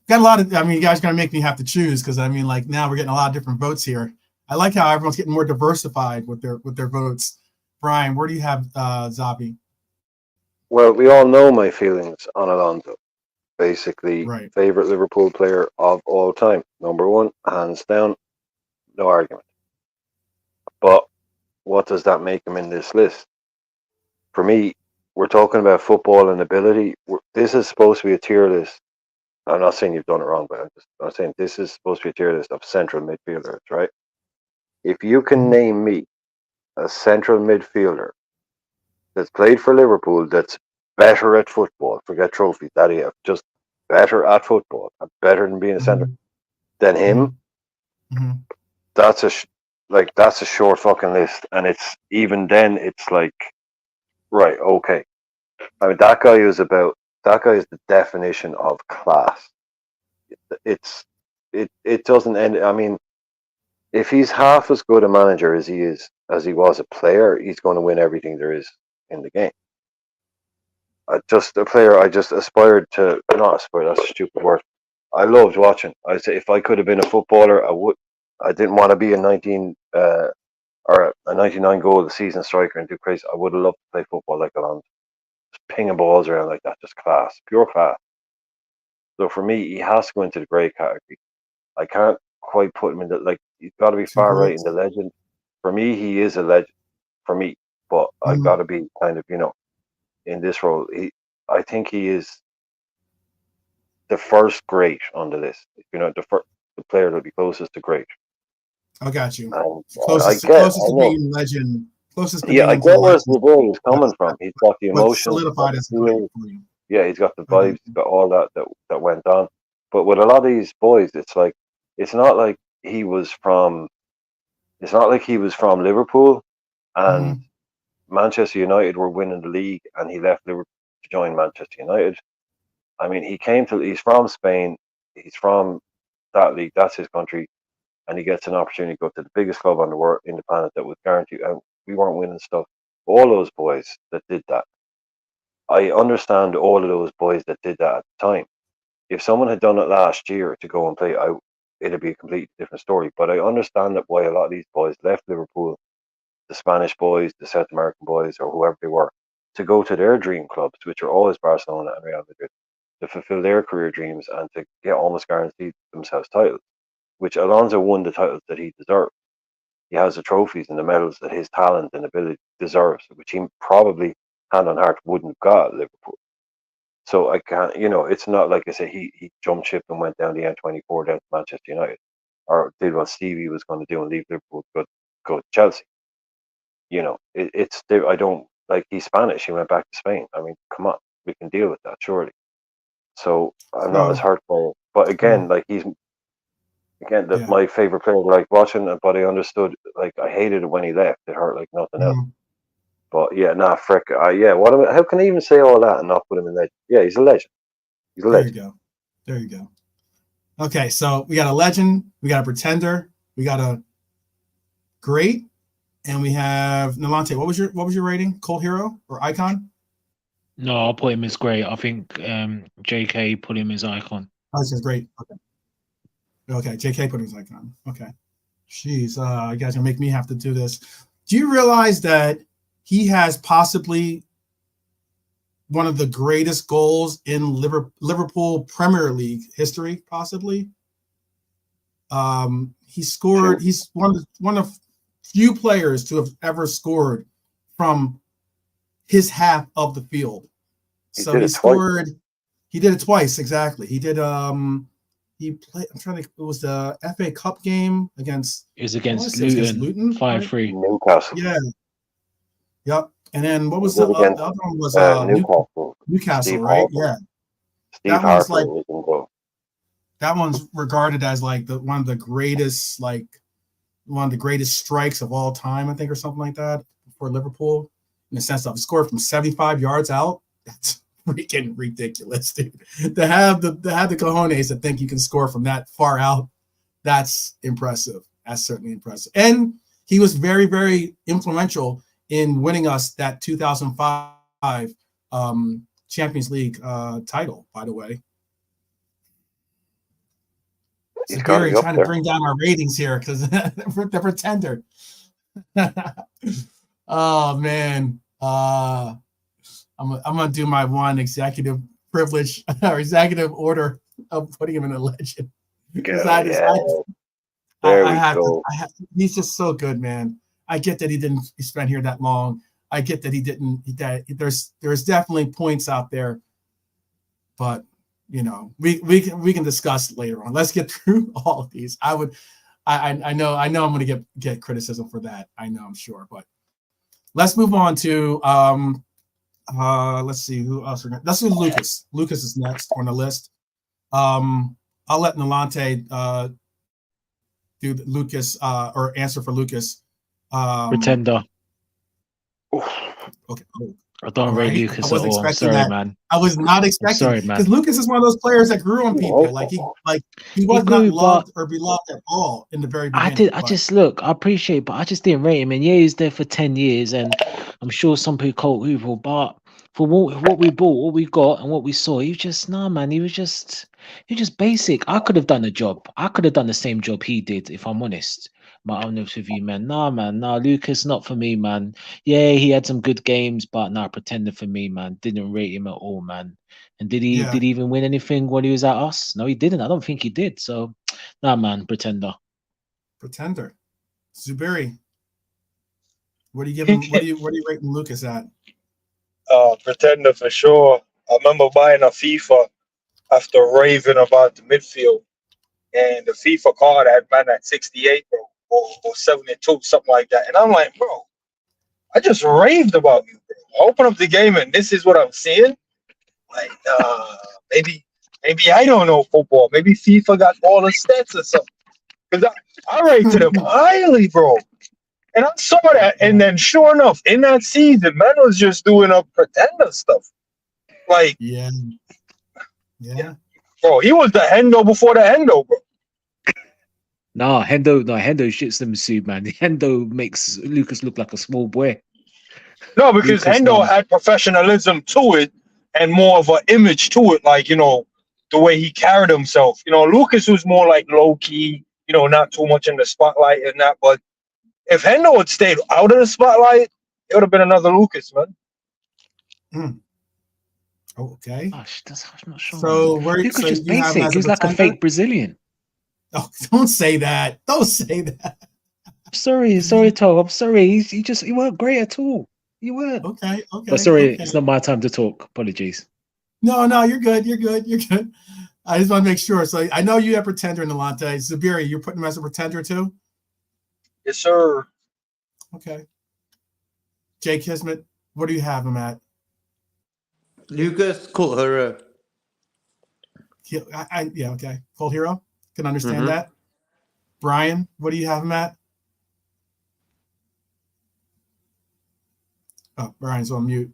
Got a lot of. I mean, you guys are gonna make me have to choose because I mean, like now we're getting a lot of different votes here. I like how everyone's getting more diversified with their votes. Brian, where do you have Xabi? Well, we all know my feelings on Alonso. Basically, Right. favorite Liverpool player of all time, number one, hands down, no argument. But what does that make him in this list? For me, we're talking about football and ability. This is supposed to be a tier list. I'm not saying you've done it wrong, but I'm saying this is supposed to be a tier list of central midfielders, right? If you can name me a central midfielder that's played for Liverpool that's better at football, forget trophies, that he have, just better at football, better than being a centre than him, that's a short fucking list. And it's even then it's like, right, okay. I mean, that guy is the definition of class. It doesn't end. I mean, if he's half as good a manager as he was a player, he's going to win everything there is in the game. Just a player I just aspired to. Not aspire. That's a stupid word. I loved watching. I say if I could have been a footballer, I would. I didn't want to be a 99 goal a season striker and do crazy. I would have loved to play football like Alonso. Just pinging balls around like that, just class, pure class. So for me, he has to go into the great category. I can't quite put him in the, like, he's got to be far right in the legend. For me, he is a legend. For me, but I've got to be kind of, in this role. I think he is the first great on the list. The player that'll be closest to great. I got you. Closest to being legend. Closest to being I get where Zidane is coming from. He's got the emotion. Solidified as a yeah, he's got the vibes. He's got all that went on. But with a lot of these boys, it's like it's not like he was from Liverpool and Manchester United were winning the league and he left Liverpool to join Manchester United. I mean, he's from Spain. He's from that league. That's his country. And he gets an opportunity to go to the biggest club on the world, in the planet, that was guaranteed. And we weren't winning stuff. All those boys that did that. I understand all of those boys that did that at the time. If someone had done it last year to go and play, it'd be a completely different story. But I understand that why a lot of these boys left Liverpool, the Spanish boys, the South American boys, or whoever they were, to go to their dream clubs, which are always Barcelona and Real Madrid, to fulfill their career dreams and to get almost guaranteed themselves titles, which Alonso won the titles that he deserved. He has the trophies and the medals that his talent and ability deserves, which he probably, hand on heart, wouldn't have got at Liverpool. So I can't, it's not like I say he jumped ship and went down the N24 down to Manchester United, or did what Stevie was going to do and leave Liverpool to go to Chelsea. I don't, like, he's Spanish. He went back to Spain. I mean, come on, we can deal with that, surely. So I'm not as hurt by it. But again, like my favorite player, like watching, but I understood, like, I hated it when he left. It hurt like nothing else. But yeah, frick. What about, how can I even say all that and not put him in legend? Yeah, he's a legend. He's a legend. There you go. Okay, so we got a legend, we got a pretender, we got a great, and we have Nalante. What was your rating? Cult hero or icon? No, I'll put him as great. I think JK put him as icon. Oh, this is great. Okay, JK put him as icon. Okay. Jeez, you guys are gonna make me have to do this. Do you realize that he has possibly one of the greatest goals in Liverpool Premier League history, possibly? He scored. He's one of few players to have ever scored from his half of the field. So he scored. He did it twice, exactly. He did. He played. I'm trying to. It was the FA Cup game against. It was against Luton. 5-3. Newcastle. Yeah. Yep. And then what was the other one? Was Newcastle, right? Yeah. Steve Harper was in goal. That one's regarded as like one of the greatest, like, one of the greatest strikes of all time, I think, or something like that for Liverpool. In the sense of scored from 75 yards out. That's freaking ridiculous, dude. To have the cojones to think you can score from that far out, that's impressive. That's certainly impressive. And he was very, very influential in winning us that 2005 Champions League title, by the way. He's got to be trying up there. to bring down our ratings here because the pretender. Oh man. I'm gonna do my one executive privilege or executive order of putting him in a legend. Because he's just so good, man. I get that he didn't spend here that long. I get that he didn't. There's definitely points out there, but you know we can discuss later on. Let's get through all of these. I know I'm going to get criticism for that. I know, I'm sure, but let's move on to let's see who else. Let's do Lucas. Lucas is next on the list. I'll let Nalante do Lucas or answer for Lucas. Pretender. Okay. I don't rate Lucas at all. I'm sorry, man. I was not expecting. Sorry, man. Because Lucas is one of those players that grew on people. He was not loved or beloved at all in the very beginning. I appreciate, but I just didn't rate him. And yeah, he's there for 10 years, and I'm sure some people call Hoover, but for what we bought, what we got, and what we saw, he was just he was just basic. I could have done a job. I could have done the same job he did, if I'm honest. But I'm honest with you, man. Lucas, not for me, man. Yeah, he had some good games, but Pretender for me, man. Didn't rate him at all, man. And did he even win anything when he was at us? No, he didn't. I don't think he did. So, man, Pretender. Pretender. Zuberi. What do you give him? What are you rating Lucas at? Pretender for sure. I remember buying a FIFA after raving about the midfield, and the FIFA card had man at 68, bro, or 72, something like that. And I'm like, bro, I just raved about you, bro. Open up the game and this is what I'm seeing. Like, maybe I don't know football. Maybe FIFA got all the stats or something. Because I rated him highly, bro. And I saw that, and then sure enough, in that season, man was just doing up Pretender stuff. Like, yeah. Bro, he was the Hendo before the Hendo, bro. Hendo shits them suit, man. Hendo makes Lucas look like a small boy. No, because Hendo had professionalism to it and more of an image to it, like, you know, the way he carried himself. You know, Lucas was more like low key, you know, not too much in the spotlight and that, but if Hendo had stayed out of the spotlight, it would have been another Lucas, man. Okay. Gosh, I'm not sure. So Lucas just basic. He was like a fake Brazilian. Oh, don't say that. Don't say that. Sorry, Tom. I'm sorry. He weren't great at all. You weren't. Okay. But sorry, it's not my time to talk. Apologies. No, you're good. You're good. I just want to make sure. So I know you have Pretender in the Lante. Zubiri, you're putting him as a Pretender too? Yes, sir. Okay. Jay Kismet, what do you have him at? Lucas, Cult Hero. Yeah, okay. Cult Hero. Can understand that. Brian, what do you have him at? Oh, Brian's on mute.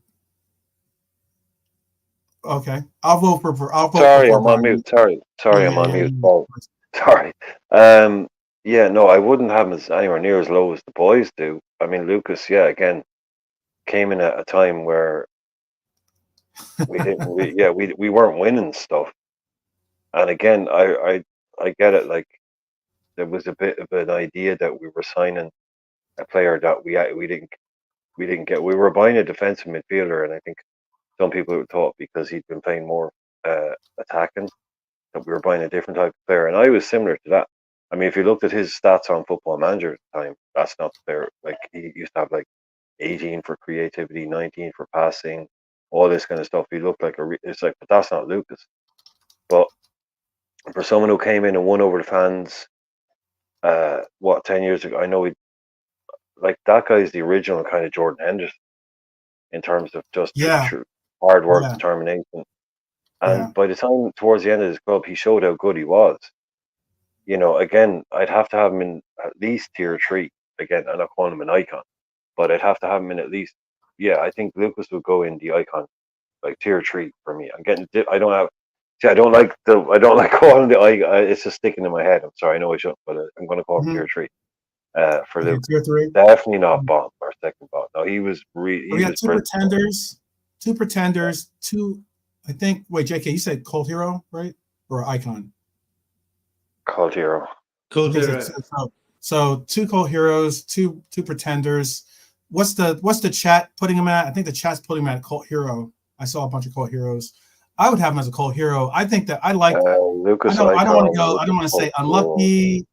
Okay. I'll vote for Sorry, I'm on mute. Sorry, I'm on mute. Oh, sorry. Yeah, no, I wouldn't have him as anywhere near as low as the boys do. I mean, Lucas, yeah, again, came in at a time where we weren't winning stuff. And again, I get it. Like, there was a bit of an idea that we were signing a player that we didn't get. We were buying a defensive midfielder, and I think some people thought because he'd been playing more attacking that we were buying a different type of player. And I was similar to that. I mean, if you looked at his stats on Football Manager at the time, that's not there. Like, he used to have like 18 for creativity, 19 for passing, all this kind of stuff. He looked like it's like, but that's not Lucas. But for someone who came in and won over the fans, 10 years ago, I know that guy is the original kind of Jordan Henderson in terms of just hard work, determination. And by the time towards the end of his club, he showed how good he was. you know, again, I'd have to have him in at least tier 3. Again, I'm not calling him an icon, but I'd have to have him in at least. Yeah, I think Lucas would go in the icon, like tier 3 for me. I'm getting. I don't have. See, I don't like calling the icon. It's just sticking in my head. I'm sorry, I know I shouldn't, but I'm going to call him tier 3. For Lucas, tier 3. definitely not bottom or second bottom. No, he was really. We got two pretenders, two. I think. Wait, JK, you said cult hero, right, or icon? Cult hero. Cult hero. So 2 cult heroes, two pretenders. What's the chat putting him at? I think the chat's putting him at cult hero. I saw a bunch of cult heroes. I would have him as a cult hero. I think that I like Lucas. I don't want to go. I don't want to say unlucky.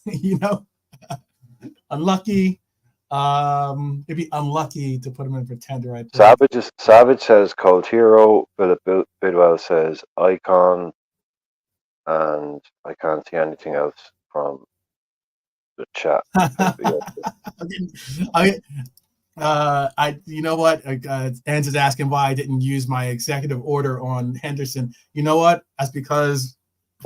You know, unlucky. It'd be unlucky to put him in pretender. Right. Savage says cult hero. Philip Bidwell says icon, and I can't see anything else from the chat. You know what? Ans is asking why I didn't use my executive order on Henderson. You know what? That's because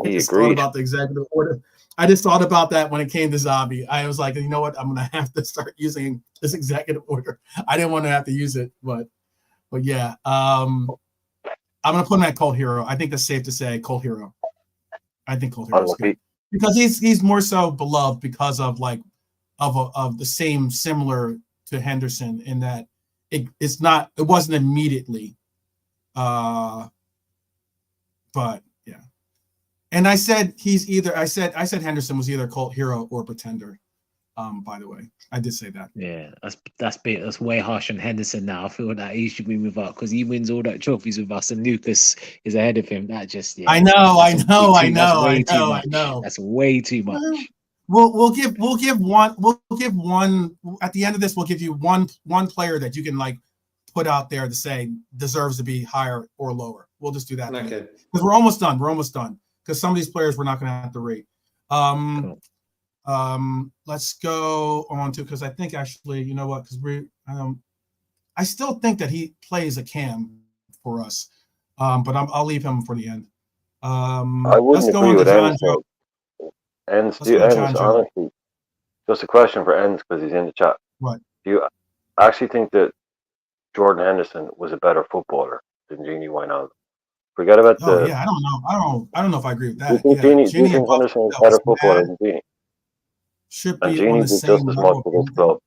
I just thought about the executive order. I just thought about that when it came to Xabi. I was like, you know what? I'm gonna have to start using this executive order. I didn't want to have to use it, but yeah. I'm gonna put him at cult hero. I think that's safe to say cult hero. I think cult hero is good because he's more so beloved because of like of the similar to Henderson in that it wasn't immediately, but yeah. And I said I said Henderson was either cult hero or pretender. By the way, I did say that. Yeah, that's way harsh on Henderson now. I feel that he should be with us because he wins all that trophies with us, and Lucas is ahead of him. That just I know. That's way too much. We'll give one at the end of this. We'll give you one player that you can like put out there to say deserves to be higher or lower. We'll just do that because we're almost done. Because some of these players we're not going to have to rate. Cool. Let's go on to because I think actually you know what because I still think that he plays a cam for us, but I'll leave him for the end. I wouldn't agree with Enzo. Honestly, just a question for Enz because he's in the chat. What? Do you actually think that Jordan Henderson was a better footballer than Gini Wijnaldum? Forget about yeah, I don't know. I don't know if I agree with that. Do you think Henderson is a better footballer than Gini? Should be and Gini on the did same just as level. much for this club.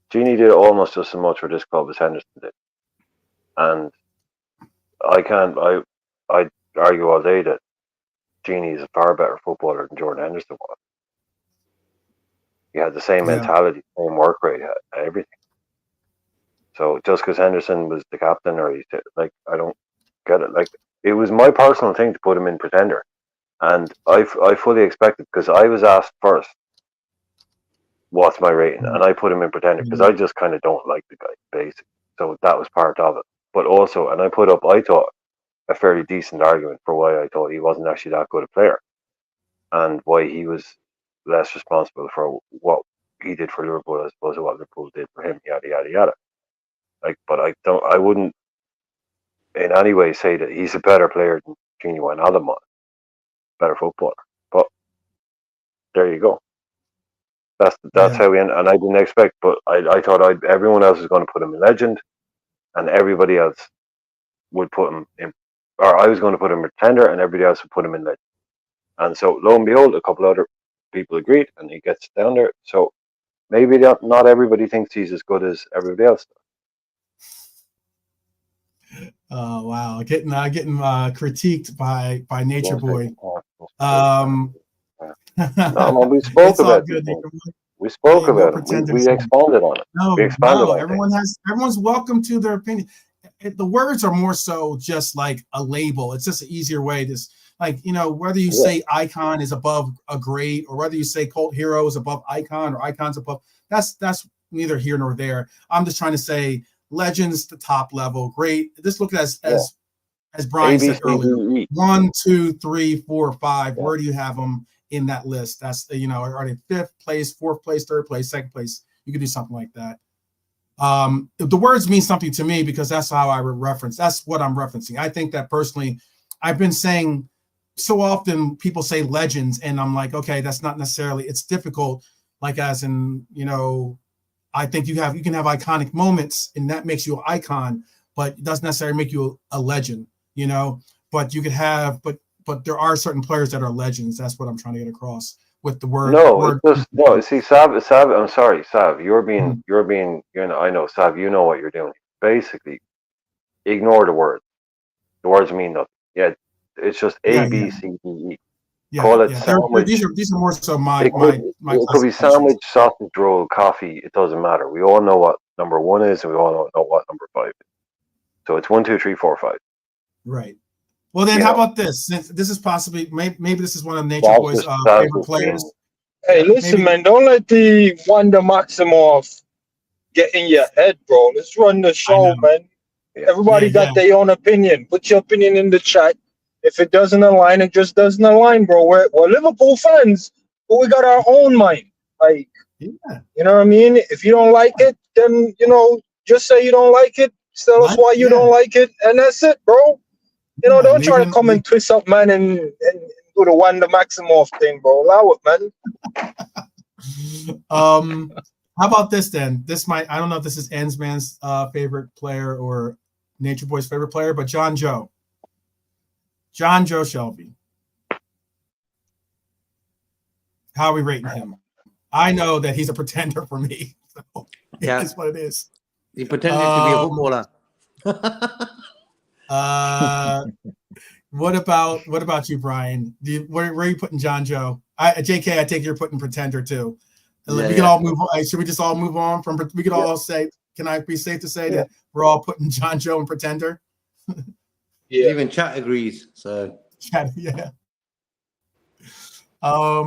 Gini did almost just as much for this club as Henderson did, and I argue all day that Gini is a far better footballer than Jordan Henderson was. He had the same mentality, same work rate, everything. So just because Henderson was the captain, or I don't get it. Like it was my personal thing to put him in pretender, and I fully expected because I was asked first, what's my rating, and I put him in pretender because I just kind of don't like the guy, basically. So that was part of it. But also, and I thought a fairly decent argument for why I thought he wasn't actually that good a player, and why he was less responsible for what he did for Liverpool as opposed to what Liverpool did for him. Yada yada yada. Like, but I wouldn't in any way say that he's a better player than Gini Wijnaldum was, better footballer. But there you go. That's how we end. And I didn't expect, but I thought everyone else was going to put him in legend, and everybody else would put him in. Or I was going to put him in pretender, and everybody else would put him in legend. And so, lo and behold, a couple other people agreed, and he gets down there. So maybe not everybody thinks he's as good as everybody else does. Oh wow, getting critiqued by Nature Boy. No, we spoke about it. We spoke about it. We expanded on it. No, everyone's welcome to their opinion. The words are more so just like a label. It's just an easier way to, like, you know, whether you say icon is above a great, or whether you say cult hero is above icon, or icon's above. That's neither here nor there. I'm just trying to say legends the top level, great. Just look at as Brian said earlier. 1, 2, 3, 4, 5. Where do you have them in that list? That's, you know, are they 5th place, 4th place, 3rd place, 2nd place? You could do something like that. The words mean something to me because that's how I would reference. That's what I'm referencing. I think that personally, I've been saying so often people say legends, and I'm like, okay, that's not necessarily. It's difficult. Like as in, I think you can have iconic moments, and that makes you an icon, but it doesn't necessarily make you a legend. But you could have, but there are certain players that are legends. That's what I'm trying to get across with the word. No, no. See, Sav. I'm sorry, Sav. I know, Sav. You know what you're doing. Basically, ignore the words. The words mean nothing. Yeah, it's just A, B, C, D, E. Call it sandwich. These are more so my. It could be sandwich, sausage roll, coffee. It doesn't matter. We all know what number 1 is, and we all know what number 5 is. So it's 1, 2, 3, 4, 5. Right. Well, then, how about this? Since this is possibly maybe this is one of Nature Boy's favorite players. Hey, listen, man, don't let the Wanda Maximoff get in your head, bro. Let's run the show, man. Everybody got their own opinion. Put your opinion in the chat. If it doesn't align, it just doesn't align, bro. We're Liverpool fans, but we got our own mind. Like, you know what I mean? If you don't like it, then, just say you don't like it. Tell us why you don't like it, and that's it, bro. Don't try to come and twist up, man, and do the Wanda Maximoff thing, bro. Allow it, man. How about this then? I don't know if this is Ensman's favorite player or Nature Boy's favorite player, but John Joe Shelby. How are we rating him? I know that he's a pretender for me. So it's what it is. He pretended to be a footballer. What about you, Brian? Where are you putting John Joe? JK, I take you're putting pretender too. We can all move on. Should we just all move on from? We could all say. Can I be safe to say that we're all putting John Joe in pretender? Even chat agrees. So yeah. How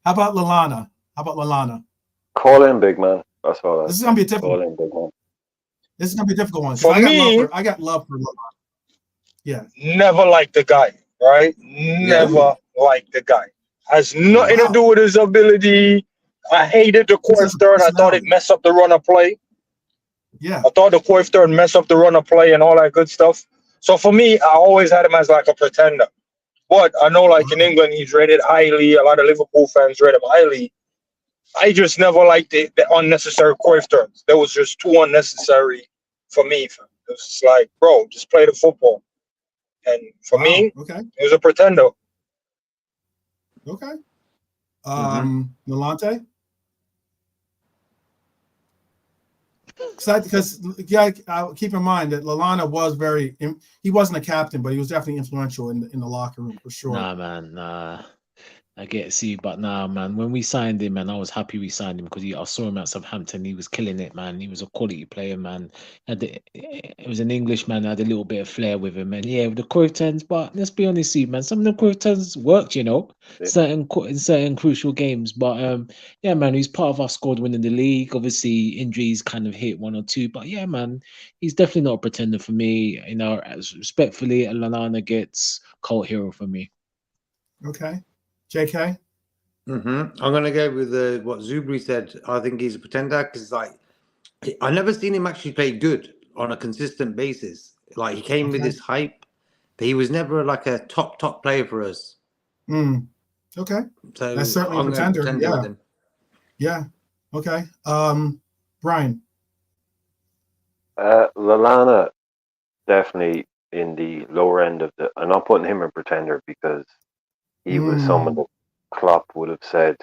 about Lallana? Call in, big man. That's all. This is gonna be a difficult. Call in, big man. This is gonna be a difficult one. For me, I got love for Lallana. Yeah. Never liked the guy, right? Never liked the guy. Has nothing to do with his ability. I hated the fourth third. I thought it messed up the run of play. Yeah. I thought the fourth third messed up the run of play and all that good stuff. So for me, I always had him as like a pretender. But I know like in England, he's rated highly. A lot of Liverpool fans rate him highly. I just never liked the unnecessary fourth turns. That was just too unnecessary for me. It was just like, bro, just play the football. And for me, he was a pretender. Okay. Nolante? Because keep in mind that Lallana was he wasn't a captain, but he was definitely influential in the locker room for sure. Nah, man, nah. I get you, but nah, man. When we signed him, man, I was happy we signed him because I saw him at Southampton. He was killing it, man. He was a quality player, man. It was an Englishman. Had a little bit of flair with him, and with the quick turns. But let's be honest, man. Some of the quick turns worked, in certain crucial games. But man, he's part of our squad winning the league. Obviously, injuries kind of hit one or two, but man, he's definitely not a pretender for me. As respectfully, Lallana gets cult hero for me. Okay. JK? I'm going to go with what Zubri said. I think he's a pretender because, I never seen him actually play good on a consistent basis. Like, he came with this hype, but he was never like a top player for us. Okay. So that's certainly a pretender. Yeah. Okay. Brian? Lallana, definitely in the lower end of I'm not putting him in pretender because he was someone that Klopp would have said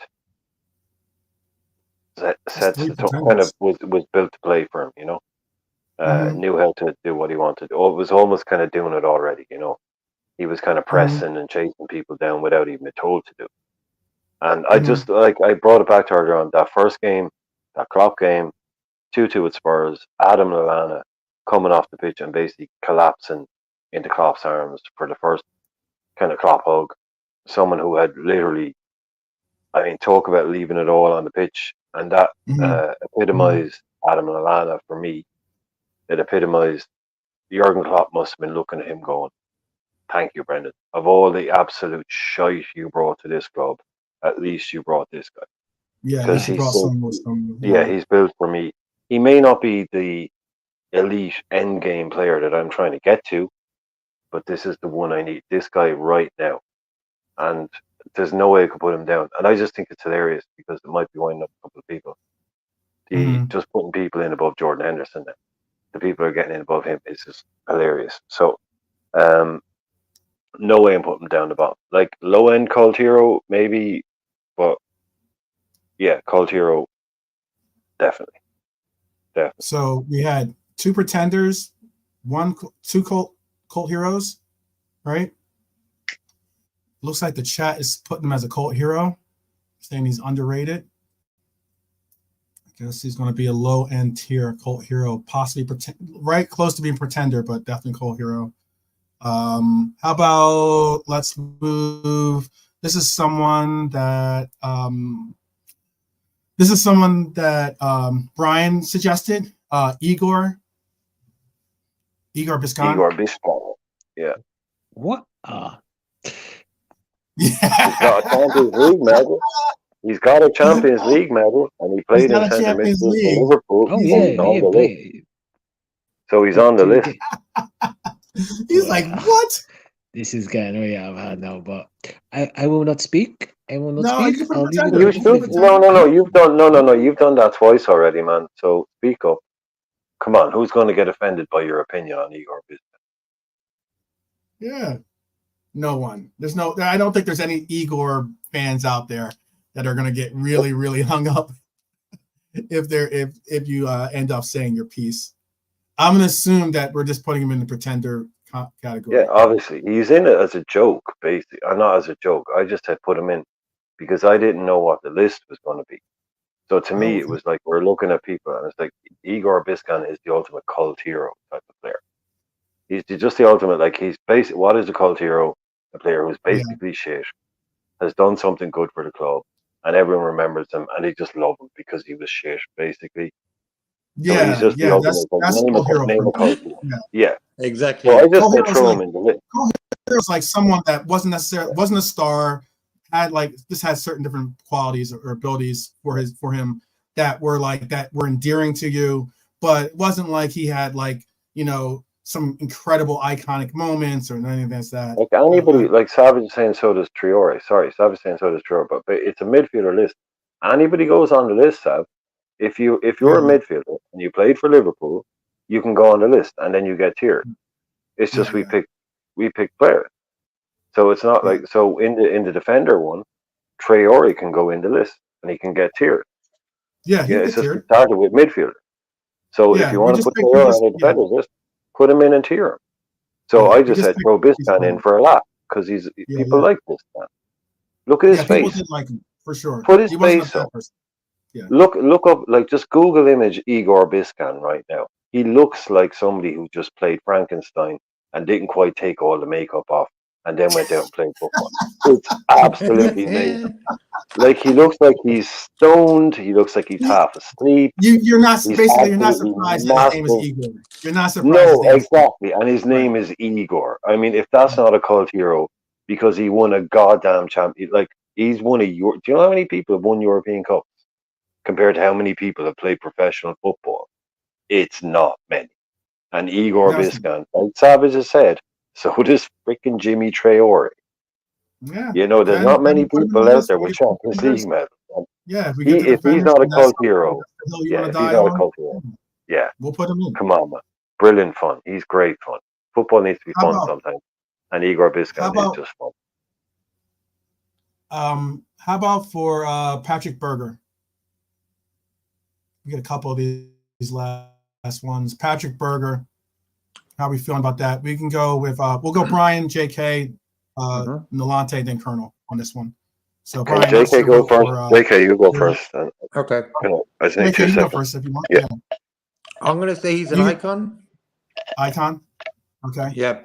kind of was built to play for him, knew how to do what he wanted. It was almost kind of doing it already, He was kind of pressing and chasing people down without even being told to do it. And I just I brought it back to earlier on that first game, that Klopp game, 2-2 with Spurs, Adam Lallana coming off the pitch and basically collapsing into Klopp's arms for the first kind of Klopp hug. Someone who had literally, talk about leaving it all on the pitch, and that epitomized Adam Lallana for me. It epitomized Jurgen Klopp must have been looking at him going, "Thank you, Brendan. Of all the absolute shite you brought to this club, at least you brought this guy." Yeah, because he's built for me. He may not be the elite end game player that I'm trying to get to, but this is the one I need. This guy right now. and there's no way I could put him down. And I just think it's hilarious because it might be winding up a couple of people. Just putting people in above Jordan Henderson now. The people are getting in above him is just hilarious. So, no way I'm putting him down the bottom. Like low end cult hero, maybe, but yeah, cult hero, definitely. So we had 2 pretenders, 2 cult heroes, right? Looks like the chat is putting him as a cult hero, saying he's underrated. I guess he's going to be a low-end tier cult hero, possibly right close to being pretender, but definitely cult hero. How about let's move? This is someone that Brian suggested. Igor Biscan. Igor Biscan. Yeah. What? He's got a Champions League medal. He's got a Champions League medal, and he played in centre midfield for Liverpool. Oh yeah, so he's on the list. He's like, what? This is getting way out of hand now, but I will not speak. I will not speak. You should. No. You've done that twice already, man. So speak up. Come on, who's going to get offended by your opinion on Igor Biscan? Yeah, no one. I don't think there's any Igor fans out there that are going to get really, really hung up if you end up saying your piece. I'm going to assume that we're just putting him in the pretender category. Yeah, obviously. He's in it as a joke, basically. Not as a joke. I just had put him in because I didn't know what the list was going to be. So to me, it was like we're looking at people, and it's like Igor Biscan is the ultimate cult hero type of player. He's just the ultimate, like he's basic. What is a cult hero? A player who's basically shit, has done something good for the club, and everyone remembers him, and they just love him because he was shit, basically. Yeah, so he's just the ultimate name a cult hero. Yeah, exactly. So I just said throw him in the list. There's like someone that wasn't a star, had certain different qualities or abilities for him that were endearing to you, but it wasn't like he had some incredible iconic moments or anything like that. Like anybody, like Savage is saying, so does Traore. Sorry, Savage is saying so does Traore, but it's a midfielder list. Anybody goes on the list, Sav. If you're a midfielder and you played for Liverpool, you can go on the list and then you get tiered. It's just we pick players. So it's not like so in the defender one, Traore can go in the list and he can get tiered. Yeah, it's just we started with midfielder. So if you want to put Traore on the defenders list, put him in and tier him. So I just said throw Biscan in for a laugh because people like Biscan. Look at his face. People did like him for sure. Put his face up. Yeah. Look up, like just Google image Igor Biscan right now. He looks like somebody who just played Frankenstein and didn't quite take all the makeup off and then went out and played football. It's absolutely amazing. Like he looks like he's stoned. He looks like he's half asleep. You're not surprised that his name is Igor. You're not surprised. No, exactly. And his name is Igor. I mean, if that's not a cult hero because he won a goddamn champion, like he's won do you know how many people have won European Cups compared to how many people have played professional football? It's not many. And Igor Biscan, like Savage has said, so does freaking Jimmy Traore. Yeah. There's not many people out there with Champions League medals. Yeah, if he's not a cult hero, if he's not a cult hero, we'll put him in. Come on, man. Brilliant fun. He's great fun. Football needs to be fun sometimes. And Igor Biscan is just fun. How about for Patrick Berger? We get a couple of these last ones. Patrick Berger. How are we feeling about that? We can go with we'll go Brian, JK, Nolante, then Colonel on this one. So Brian, JK go first. JK, you go first. Then. Okay. I think JK, you go first if you want. Yeah. I'm gonna say he's an icon. Icon. Okay. Yeah.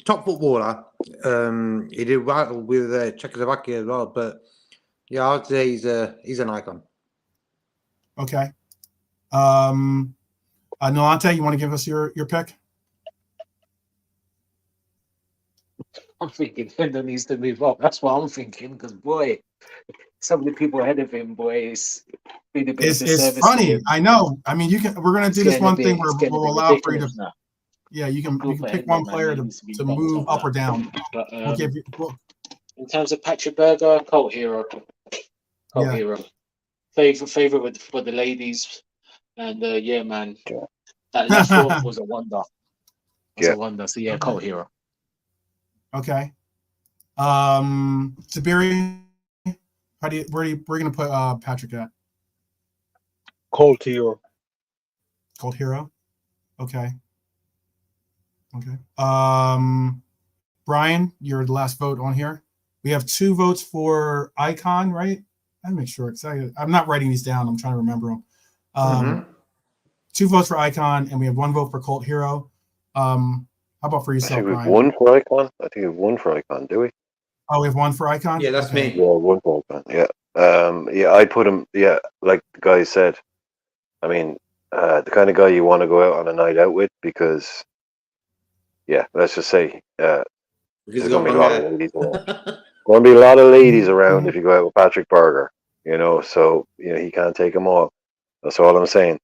Top footballer. He did well with Czechoslovakia as well, but yeah, I would say he's an icon. Okay. Nolante, you want to give us your pick? I'm thinking Fender needs to move up. That's what I'm thinking because, boy, some of the people ahead of him, boy, it's been a bit of a disservice. It's funny. I know. I mean, we're going to do this one thing where we'll allow for you to. Now. Yeah, you can pick one player to move up or down. But, we'll give you. In terms of Patrick Berger, cult hero. Cult hero. Favorite for the ladies. And yeah, man. Yeah. That left foot was a wonder. Yeah. A wonder. So yeah, cult hero. Okay. Sabiri, we're gonna put Patrick at? Cult hero. Cult hero. Okay. Okay. Brian, you're the last vote on here. We have 2 votes for icon, right? Let me make sure. I'm not writing these down. I'm trying to remember them. 2 votes for icon, and we have 1 vote for cult hero. How about for yourself, Brian? I think we've 1 for icon. I think we've 1 for icon. Do we? Oh, we have 1 for icon. Yeah, that's me. Yeah, 1 for icon. Yeah. Yeah, I put him. Yeah, like the guy said. I mean, the kind of guy you want to go out on a night out with because, yeah, let's just say there's going to be a lot of ladies around. Going to be a lot of ladies around if you go out with Patrick Berger. You know, so you know he can't take them all. That's all I'm saying.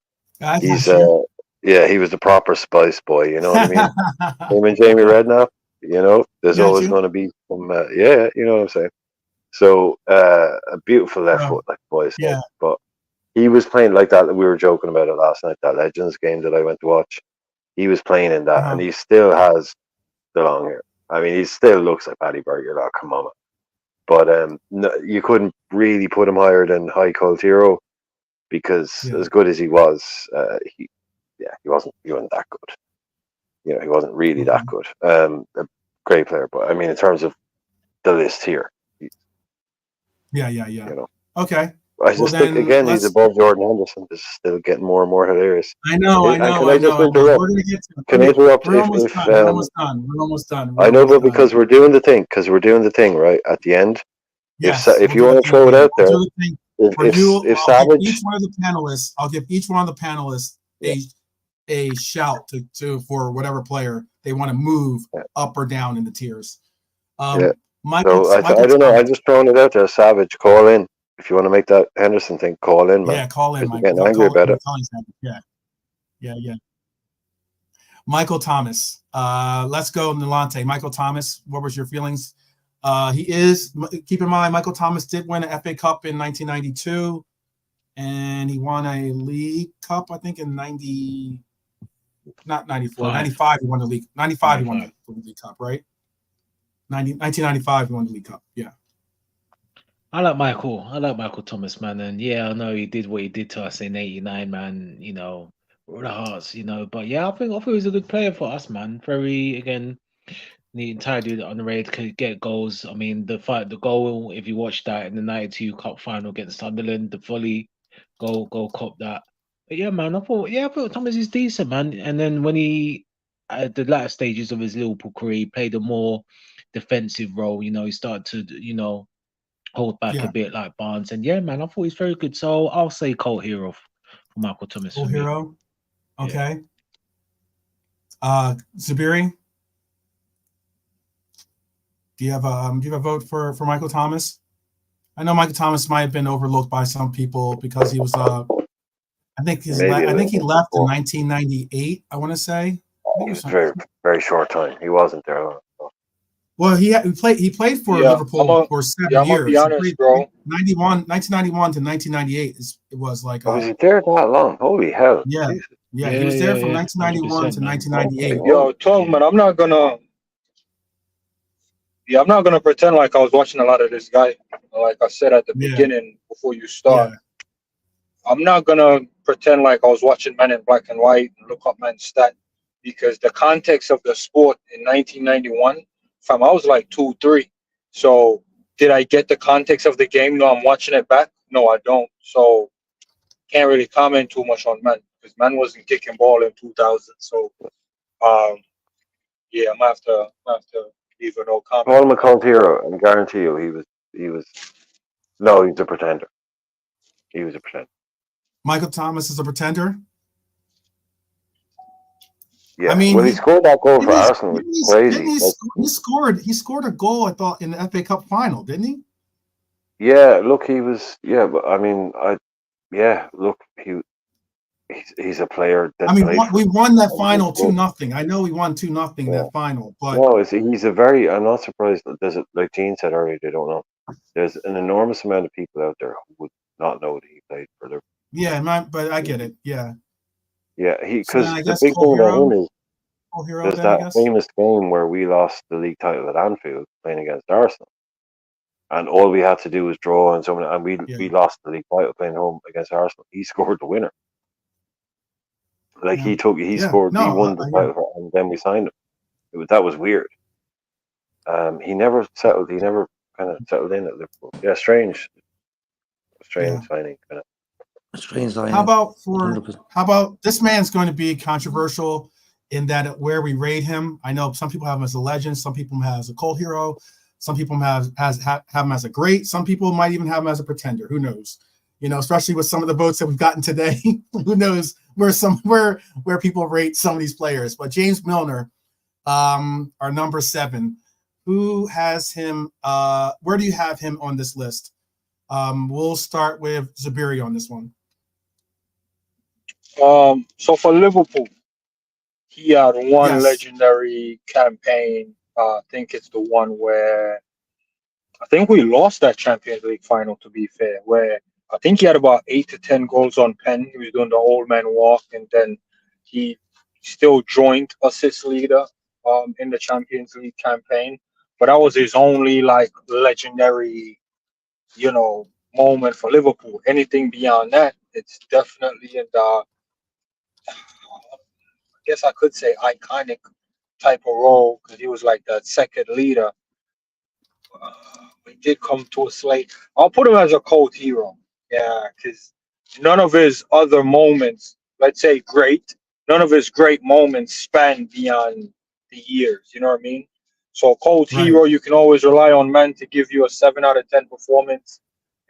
He's he was the proper Spice Boy. You know what I mean? Him and Jamie Redknapp. You know, there's always going to be some. You know what I'm saying. So a beautiful left foot, like the boys said. But he was playing like that. We were joking about it last night. That Legends game that I went to watch. He was playing in that, and he still has the long hair. I mean, he still looks like Paddy Berger. Oh, come on. But no, you couldn't really put him higher than High Cult Hero because as good as he was, he wasn't that good. You know, he wasn't really that good. A great player, but I mean, in terms of the list here, You know, okay. I just think again he's above Jordan Henderson. This is still getting more and more hilarious. I know. Can I just interrupt? We're almost done. I know, but because we're doing the thing, right at the end. Yes, if you want to throw it out there, if Savage, each one of the panelists, I'll give each one of the panelists a shout to for whatever player they want to move up or down in the tiers. Michael, I don't know. I'm just throwing it out there. Savage, call in if you want to make that Henderson thing. Call in, man. Yeah, call in. Mike. Getting angry about it. Yeah. Michael Thomas. Let's go, Nalante. Michael Thomas. What was your feelings? Keep in mind, Michael Thomas did win an FA Cup in 1992, and he won a League Cup, I think, in 95. He won the League. 95, he won the League Cup, right? 1995, he won the League Cup. Yeah. I like Michael Thomas, man, and yeah, I know he did what he did to us in '89, man. You know, the hearts, you know, but yeah, I think he was a good player for us, man. Very again. The entire dude on the raid could get goals. I mean, the goal, if you watch that in the 92 Cup final against Sunderland, the volley goal cop that. But yeah, man, I thought Thomas is decent, man. And then when he, at the latter stages of his Liverpool career, he played a more defensive role. You know, he started to, you know, hold back a bit like Barnes. And yeah, man, I thought he's very good. So I'll say cult hero for Michael Thomas. Cult hero? Okay. Zabiri? Do you have a vote for Michael Thomas? I know Michael Thomas might have been overlooked by some people because he was I think he left in 1998. I want to say. It was very very short time. He wasn't there long. Well, he played for Liverpool for 7 years. Be honest, bro. 1991 to 1998 it was like. Was he there that long? Holy hell! Yeah, he was there from 1991 to 1998. Yo, Tom, man, I'm not gonna pretend like I was watching a lot of this guy. Like I said at the beginning, before you start, I'm not gonna pretend like I was watching Men in Black and White and look up man's stat, because the context of the sport in 1991, I was like 2-3. So did I get the context of the game? No, I'm watching it back. No, I don't. So can't really comment too much on Man, because Man wasn't kicking ball in 2000. So I'm gonna have to leave a no comment. Call him a cult hero, and I guarantee you he's a pretender. He was a pretender. Michael Thomas is a pretender. Yeah, I mean, he scored that goal for Arsenal. It's crazy. He scored a goal, I thought, in the FA Cup final, didn't he? Yeah, look, he was. Yeah, but I mean, he he's a player that I mean, played we for. won that final 2-0. I know we won 2-0 Yeah. that final, but No, he's a very. I'm not surprised that there's like Gene said earlier. They don't know. There's an enormous amount of people out there who would not know that he played for Liverpool. yeah, but I get it. Yeah. Yeah, So then because I the guess big thing about him is Cole Hero there's then I that guess. famous game where we lost the league title at Anfield playing against Arsenal, and all we had to do was draw and we lost the league title playing home against Arsenal. He scored the winner. Like he won the title, and then we signed him. That was weird. He never settled. He never kind of settled in at Liverpool. Yeah, strange signing. Kind of. Strange signing. How about this man's going to be controversial in that where we rate him? I know some people have him as a legend, some people have him as a cult hero, some people have him as a great, some people might even have him as a pretender. Who knows? You know, especially with some of the votes that we've gotten today. Who knows where people rate some of these players? But James Milner, our number 7, who has him? Where do you have him on this list? We'll start with Xabi on this one. So for Liverpool, he had one legendary campaign. I think it's the one where I think we lost that Champions League final, to be fair, where I think he had about 8 to 10 goals on pen. He was doing the old man walk, and then he still joint assist leader in the Champions League campaign. But that was his only like legendary, moment for Liverpool. Anything beyond that, it's definitely in the, I guess I could say, iconic type of role, because he was like the second leader. He did come to a slate. I'll put him as a cult hero. Yeah, because none of his other moments, let's say none of his great moments span beyond the years. You know what I mean? So cult hero, you can always rely on man to give you a 7 out of 10 performance.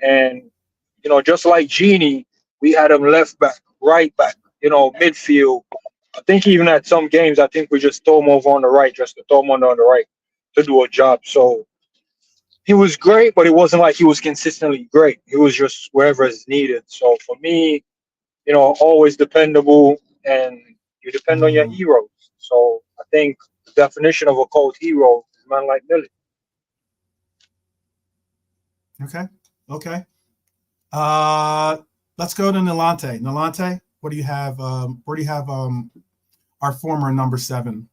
And, just like Genie, we had him left back, right back, midfield. I think even at some games, I think we just throw him over on the right, just to throw him on the right to do a job. So he was great, but it wasn't like he was consistently great. He was just wherever is needed. So for me, always dependable, and you depend on your heroes. So I think the definition of a cult hero is a man like Millie. Okay. Let's go to Nalante. Nalante, what do you have? Where do you have our former number 7?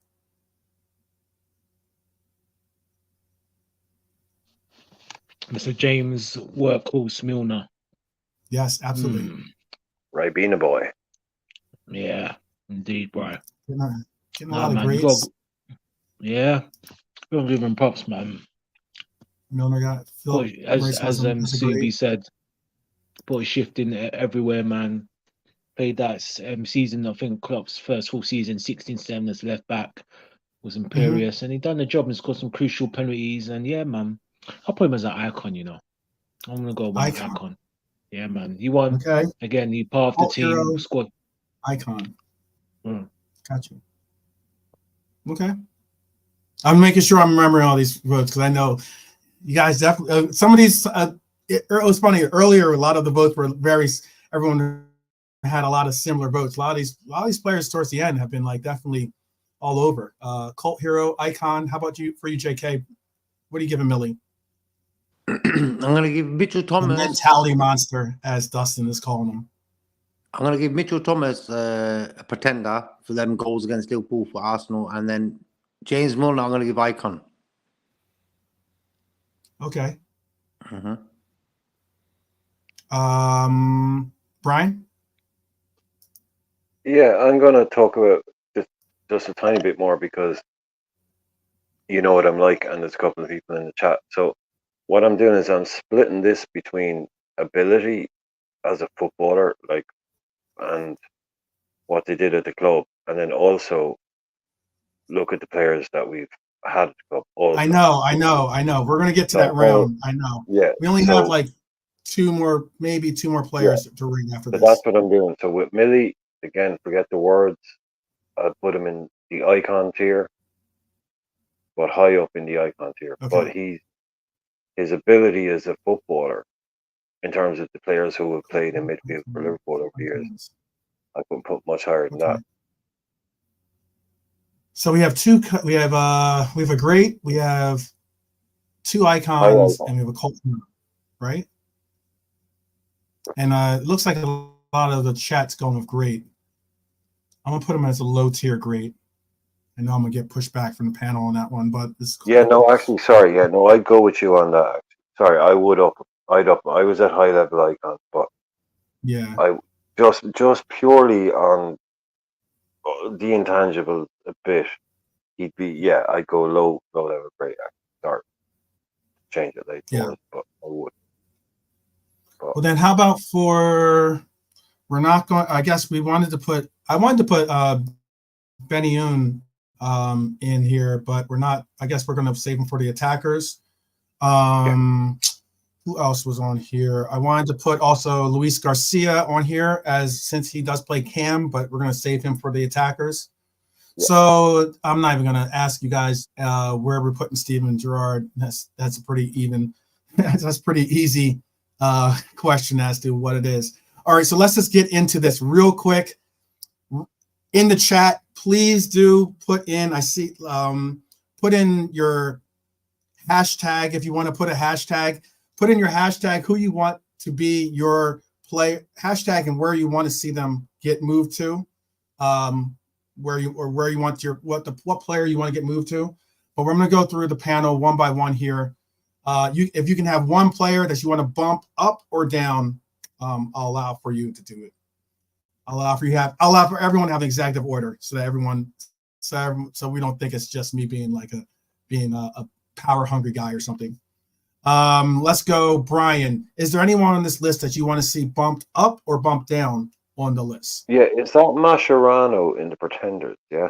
Mr. James Workhorse Milner. Yes, absolutely. Ribena boy. Yeah, indeed, bro. Getting a lot of grades. Don't give him props, man. Milner got as Subi said, boy shifting everywhere, man. Played that season, I think Klopp's first full season, 16-7 as left back, was imperious, and he done the job and scored some crucial penalties. And yeah, man, I'll put him as an icon. I'm gonna go with icon. Yeah, man. He won again. He part of the team. Hero, squad icon. Gotcha. Okay. I'm making sure I'm remembering all these votes because I know you guys definitely. Some of these. It was funny earlier. A lot of the votes were everyone had a lot of similar votes. A lot of these players towards the end have been like definitely all over. Cult hero, icon. How about for you, JK? What are you giving Millie? I'm gonna give Mitchell Thomas the mentality monster, as Dustin is calling him. I'm gonna give Mitchell Thomas a pretender for them goals against Liverpool for Arsenal, and then James Milner I'm gonna give icon. Okay. Brian? Yeah, I'm gonna talk about just a tiny bit more because you know what I'm like, and there's a couple of people in the chat. So what I'm doing is I'm splitting this between ability as a footballer, and what they did at the club, and then also look at the players that we've had at the club. Also. I know. We're gonna get to that round. I know. Yeah. We only have like maybe two more players to ring after this. That's what I'm doing. So with Millie, again, forget the words. I'd put him in the icon tier, but high up in the icon tier. Okay. But his ability as a footballer, in terms of the players who have played in midfield for Liverpool over the years, I couldn't put much higher than that. So we have two. We have a great. We have two icons, and we have a cult hero, right? And it looks like a lot of the chat's going with great. I'm gonna put him as a low tier great. I know I'm gonna get pushed back from the panel on that one, but this. Yeah, no, actually, sorry. Yeah, no, I'd go with you on that. Sorry, I would up. I'd up. I was at high level icon, but yeah, I just purely on the intangible a bit. He'd be, yeah, I'd go low level great. Sorry, change it later, but I would. Well, then how about for, we're not going, I guess I wanted to put Beniun in here, but we're not, I guess we're going to save him for the attackers. Who else was on here? I wanted to put also Luis Garcia on here, since he does play cam, but we're going to save him for the attackers. Yeah. So I'm not even going to ask you guys where we're putting Steven Gerrard. That's a pretty even, that's pretty easy question as to what it is. All right, so let's just get into this real quick. In the chat, please do put in, I see, put in your hashtag. If you want to put a hashtag, put in your hashtag who you want to be your play hashtag and where you want to see them get moved to, where you want what player you want to get moved to. But we're going to go through the panel one by one here. If you can have one player that you want to bump up or down, I'll allow for you to do it. I'll allow for everyone to have an executive order so that everyone, so we don't think it's just me being a power hungry guy or something. Let's go, Brian. Is there anyone on this list that you want to see bumped up or bumped down on the list? Yeah, is that Mascherano in the Pretenders? Yeah,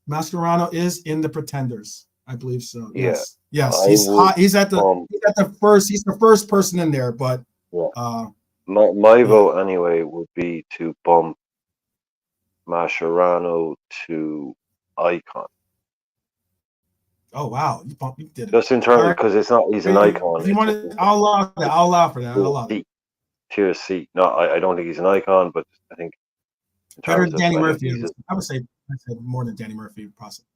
Mascherano is in the Pretenders. I believe so. Yeah. Yes. He's at the first. He's the first person in there, but yeah. My vote anyway would be to bump Mascherano to icon. Oh wow, you did it. Just in terms because it's not. He's an icon. If you want to, I'll allow that. I'll allow for that. I'll allow that. Tier C. No, I don't think he's an icon, but I think better than Danny Murphy. I would say more than Danny Murphy, possibly.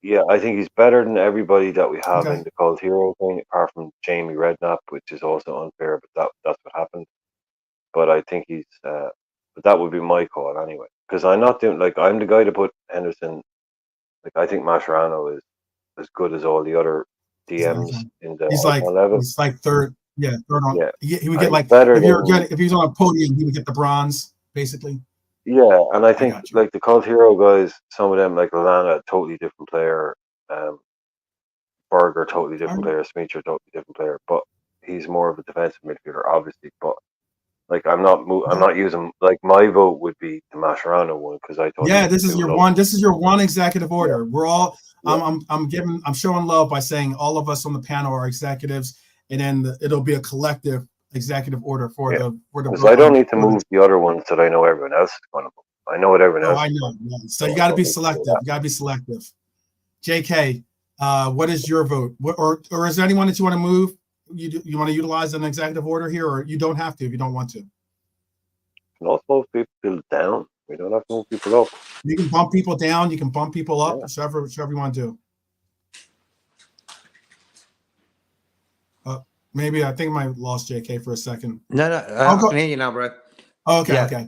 Yeah, I think he's better than everybody that we have in the cult hero thing, apart from Jamie Redknapp, which is also unfair, but that's what happened. But I think he's, but that would be my call anyway, because I'm not doing I'm the guy to put Henderson. I think Mascherano is as good as all the other DMs in the level. He's like third, third on. Yeah, he would get if he's on a podium, he would get the bronze basically. Yeah, and I think the cult hero guys, some of them like Lallana, totally different player. Berger, totally different player. Smeacher, totally different player. But he's more of a defensive midfielder, obviously. But I'm not using my vote would be the Mascherano one because I thought. Yeah, this is your one. This is your one executive order. Yeah. We're all. Yeah. I'm showing love by saying all of us on the panel are executives, and then it'll be a collective executive order for the. Because I don't need to move the other ones that I know everyone else is going to move. I know what everyone else. I know. Yeah. So you got to be selective. You got to be selective. JK, what is your vote? Or is there anyone that you want to move? You want to utilize an executive order here, or you don't have to if you don't want to? Not move people down. We don't have to move people up. You can bump people down. You can bump people up. Yeah. Whichever you want to do. Maybe I think I might have lost JK for a second. No, I can hear you now, bro. Oh, okay, okay.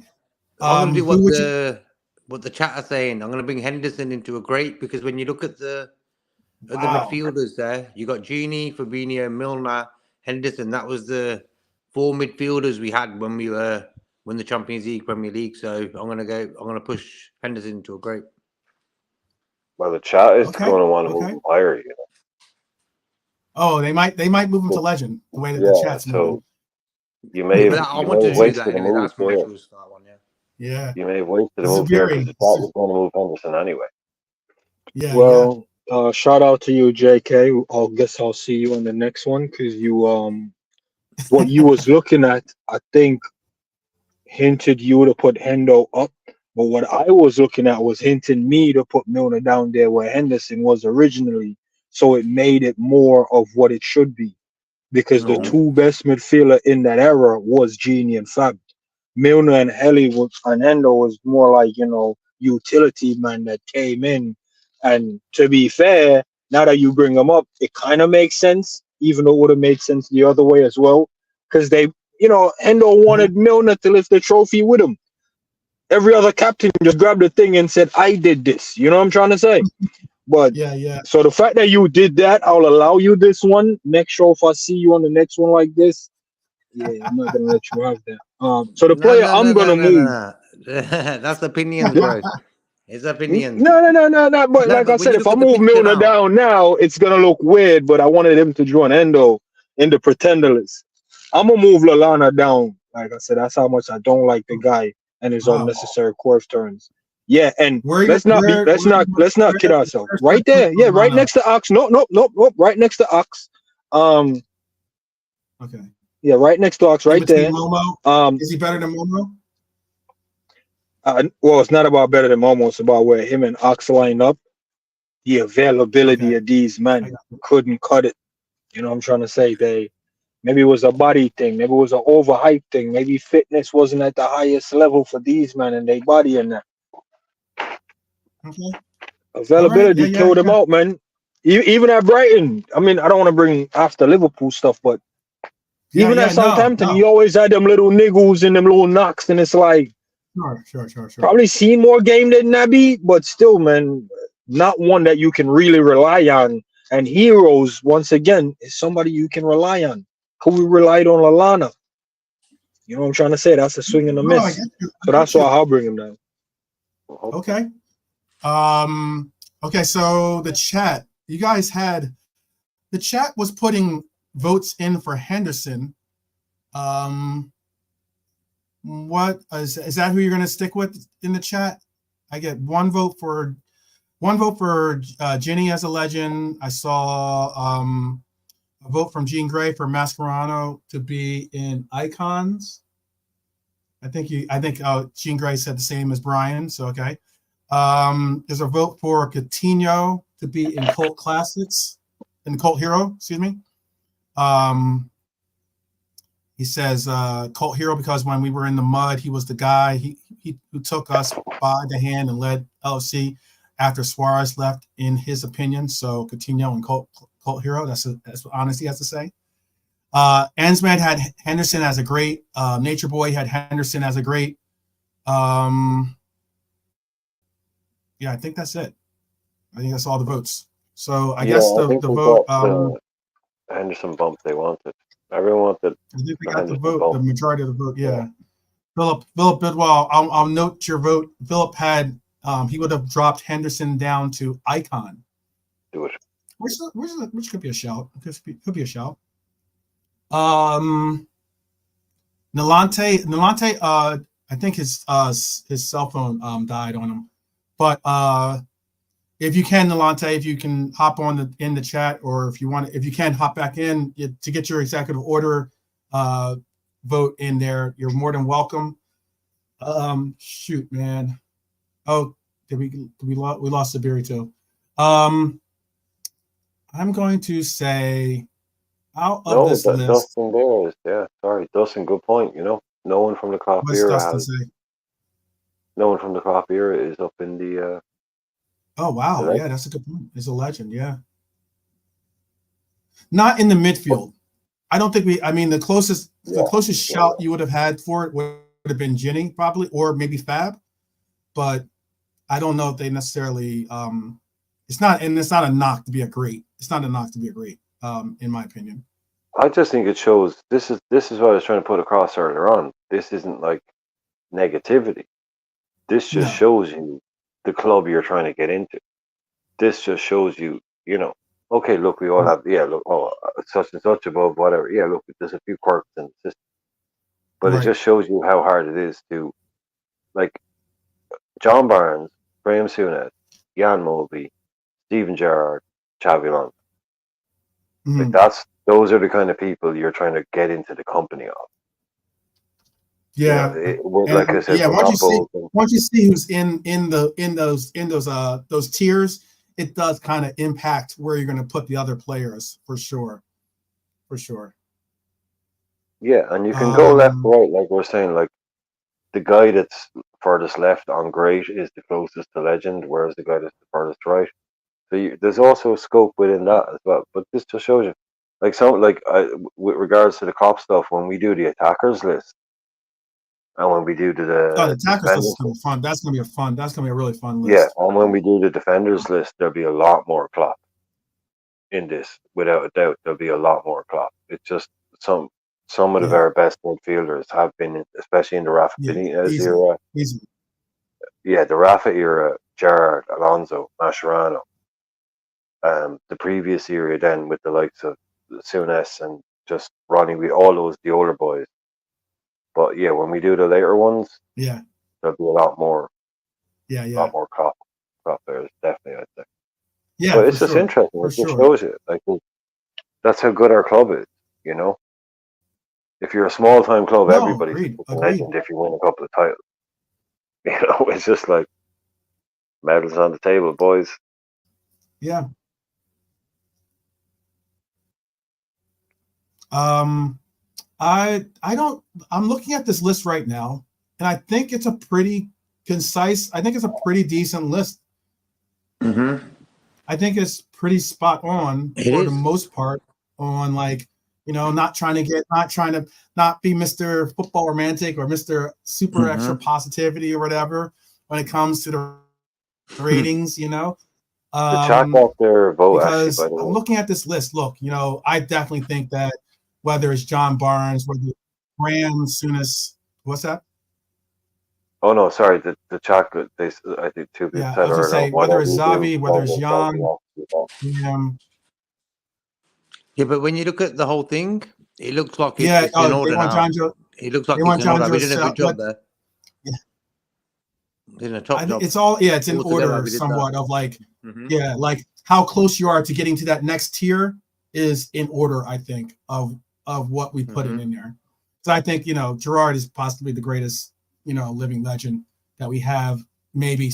I'm gonna do what the chat are saying. I'm gonna bring Henderson into a great because when you look at the midfielders there, you got Gini, Fabinho, Milner, Henderson. That was the 4 midfielders we had when we won the Champions League, Premier League. So I'm gonna push Henderson into a great. Well, the chat is going to want to move him higher, you know. Oh, they might move him to legend the way that the chat's moving. You may have wasted a move there. Yeah. You may have wasted a move there because the chat was going to move Henderson anyway. Yeah. Well, shout out to you, JK. I guess I'll see you on the next one because you what you was looking at, I think, hinted you to put Hendo up. But what I was looking at was hinting me to put Milner down there where Henderson was originally. So it made it more of what it should be. Because the two best midfielder in that era was Gini and Fab. Milner and Hendo was more like, utility man that came in. And to be fair, now that you bring them up, it kind of makes sense, even though it would have made sense the other way as well. Because Hendo wanted Milner to lift the trophy with him. Every other captain just grabbed the thing and said, I did this. You know what I'm trying to say? But yeah. So the fact that you did that, I'll allow you this one. Next show, if I see you on the next one like this, yeah, I'm not gonna let you have that. So the player I'm gonna move. No. That's opinions, bro. It's opinions. No. But No, like I but when said, you if look I at the move picture Milner now, down now, it's gonna look weird. But I wanted him to join Endo in the pretender list. I'm gonna move Lallana down. Like I said, that's how much I don't like the guy and his unnecessary course turns. Yeah, and let's not kid ourselves. Right there, yeah, right next to Ox. Nope. Right next to Ox. Okay. Yeah, right next to Ox, right there. Momo? Is he better than Momo? Well, it's not about better than Momo. It's about where him and Ox line up. The availability of these men couldn't cut it. You know what I'm trying to say? Maybe it was a body thing. Maybe it was an overhyped thing. Maybe fitness wasn't at the highest level for these men and they body in that. Okay. Availability killed him out, man. Even at Brighton. I mean, I don't want to bring after Liverpool stuff, but even at Southampton, he always had them little niggles and them little knocks, and it's like, sure. Probably seen more game than Naby, but still, man, not one that you can really rely on. And Heroes, once again, is somebody you can rely on. Who we relied on Lallana. You know what I'm trying to say? That's a swing and a miss. So that's why I'll bring him down. Okay. Okay, so the chat. You guys had the chat was putting votes in for Henderson. What is that who you're gonna stick with in the chat? I get one vote for Ginny as a legend. I saw a vote from Jean Grey for Mascherano to be in Icons. I think Jean Grey said the same as Brian, so okay. There's a vote for Coutinho to be in Cult Classics, in Cult Hero, excuse me. He says Cult Hero because when we were in the mud, he was the guy who took us by the hand and led LFC after Suarez left, in his opinion. So Coutinho and Cult Hero, that's what Honesty has to say. Ansman had Henderson as a great. Nature Boy had Henderson as a great. Yeah, I think that's it. I think that's all the votes. So I guess the vote. Henderson bump they wanted. Everyone wanted. I think we got the vote. The majority of the vote. Yeah. Philip Bidwell. I'll note your vote. Philip had. He would have dropped Henderson down to Icon. Do it. Which could be a shout. Could be a shout. Nalante. I think his cell phone died on him. But if you can, Nalante, if you can hop on in the chat, or if you can hop back in to get your executive order vote in there, you're more than welcome. Shoot, man. Oh, we lost Sabiri too. I'm going to say out of this list. Dustin there is, yeah. Sorry, Dustin. Good point. No one from the Crop era has. No one from the Crop era is up in the. Oh wow! Yeah, that's a good point. He's a legend. Yeah. Not in the midfield. I don't think we. I mean, the closest shout you would have had for it would have been Ginny probably, or maybe Fab, but I don't know if they necessarily. It's not a knock to be a great. It's not a knock to be a great. In my opinion. I just think it shows. This is what I was trying to put across earlier on. This isn't like negativity. This just shows you the club you're trying to get into. This just shows you, okay, look, we all have, such and such above, whatever. Yeah, look, there's a few quirks in the system. But it just shows you how hard it is to, like, John Barnes, Graham Souness, Jan Mulvey, Steven Gerrard, Xabi Alonso. Mm-hmm. Like, those are the kind of people you're trying to get into the company of. Yeah, like I said, once you see who's in those tiers, it does kind of impact where you're going to put the other players for sure. Yeah, and you can go left, right, like we're saying. Like the guy that's furthest left on great is the closest to legend, whereas the guy that's the furthest right. So there's also scope within that as well. But this just shows you, with regards to the cop stuff, when we do the attackers list and when we do The the attackers list is defenders gonna be fun. That's gonna be a fun. That's gonna be a really fun yeah, list. and when we do the defenders list, there'll be a lot more Klopp in this, without a doubt. There'll be a lot more Klopp. It's just some of the Yeah, very best midfielders have been, especially in the Rafa yeah, Benitez easily, era. easily. Yeah, the Rafa era, Gerrard, Alonso, Mascherano. The previous era then with the likes of Souness and just Ronnie, all those the older boys. But yeah, when we do the later ones, Yeah, there'll be a lot more yeah, Klopp players, definitely, I'd say. yeah, But for it's just sure, interesting. for It just sure. shows you, like, that's how good our club is. You know, if you're a small time club, No, everybody's a agreed, fucking agreed. legend if you win a couple of titles. You know, it's just like medals on the table, boys. Yeah. I don't. I'm looking at this list right now, and I think it's a pretty concise. I think it's a pretty decent list. Mm-hmm. I think it's pretty spot on It for the is. most part. On like, not trying to not be Mr. Football Romantic or Mr. Super Extra Mm-hmm. Positivity or whatever when it comes to the ratings. The chat got their vote, actually, Because by the I'm way. looking at this list. Look, I definitely think that whether it's John Barnes, whether it's Graham Souness, what's that? Oh no, sorry. The chat got I think two people Yeah, I said, was gonna or no, say whether it's whatever you do, Xavi, whether don't it's get involved Young, in that. Graham. Yeah, but when you look at the whole thing, it looks like Yeah, it's in they order want John now. Joe. It looks They like it's want in John order. Joe. We did a good job there. Yeah, Did a top job. it's all. Yeah, it's in All together, order we did that. somewhat of like, Mm-hmm. yeah, like how close you are to getting to that next tier is in order. I think of what we put Mm-hmm. in there. So I think Gerard is possibly the greatest living legend that we have. Maybe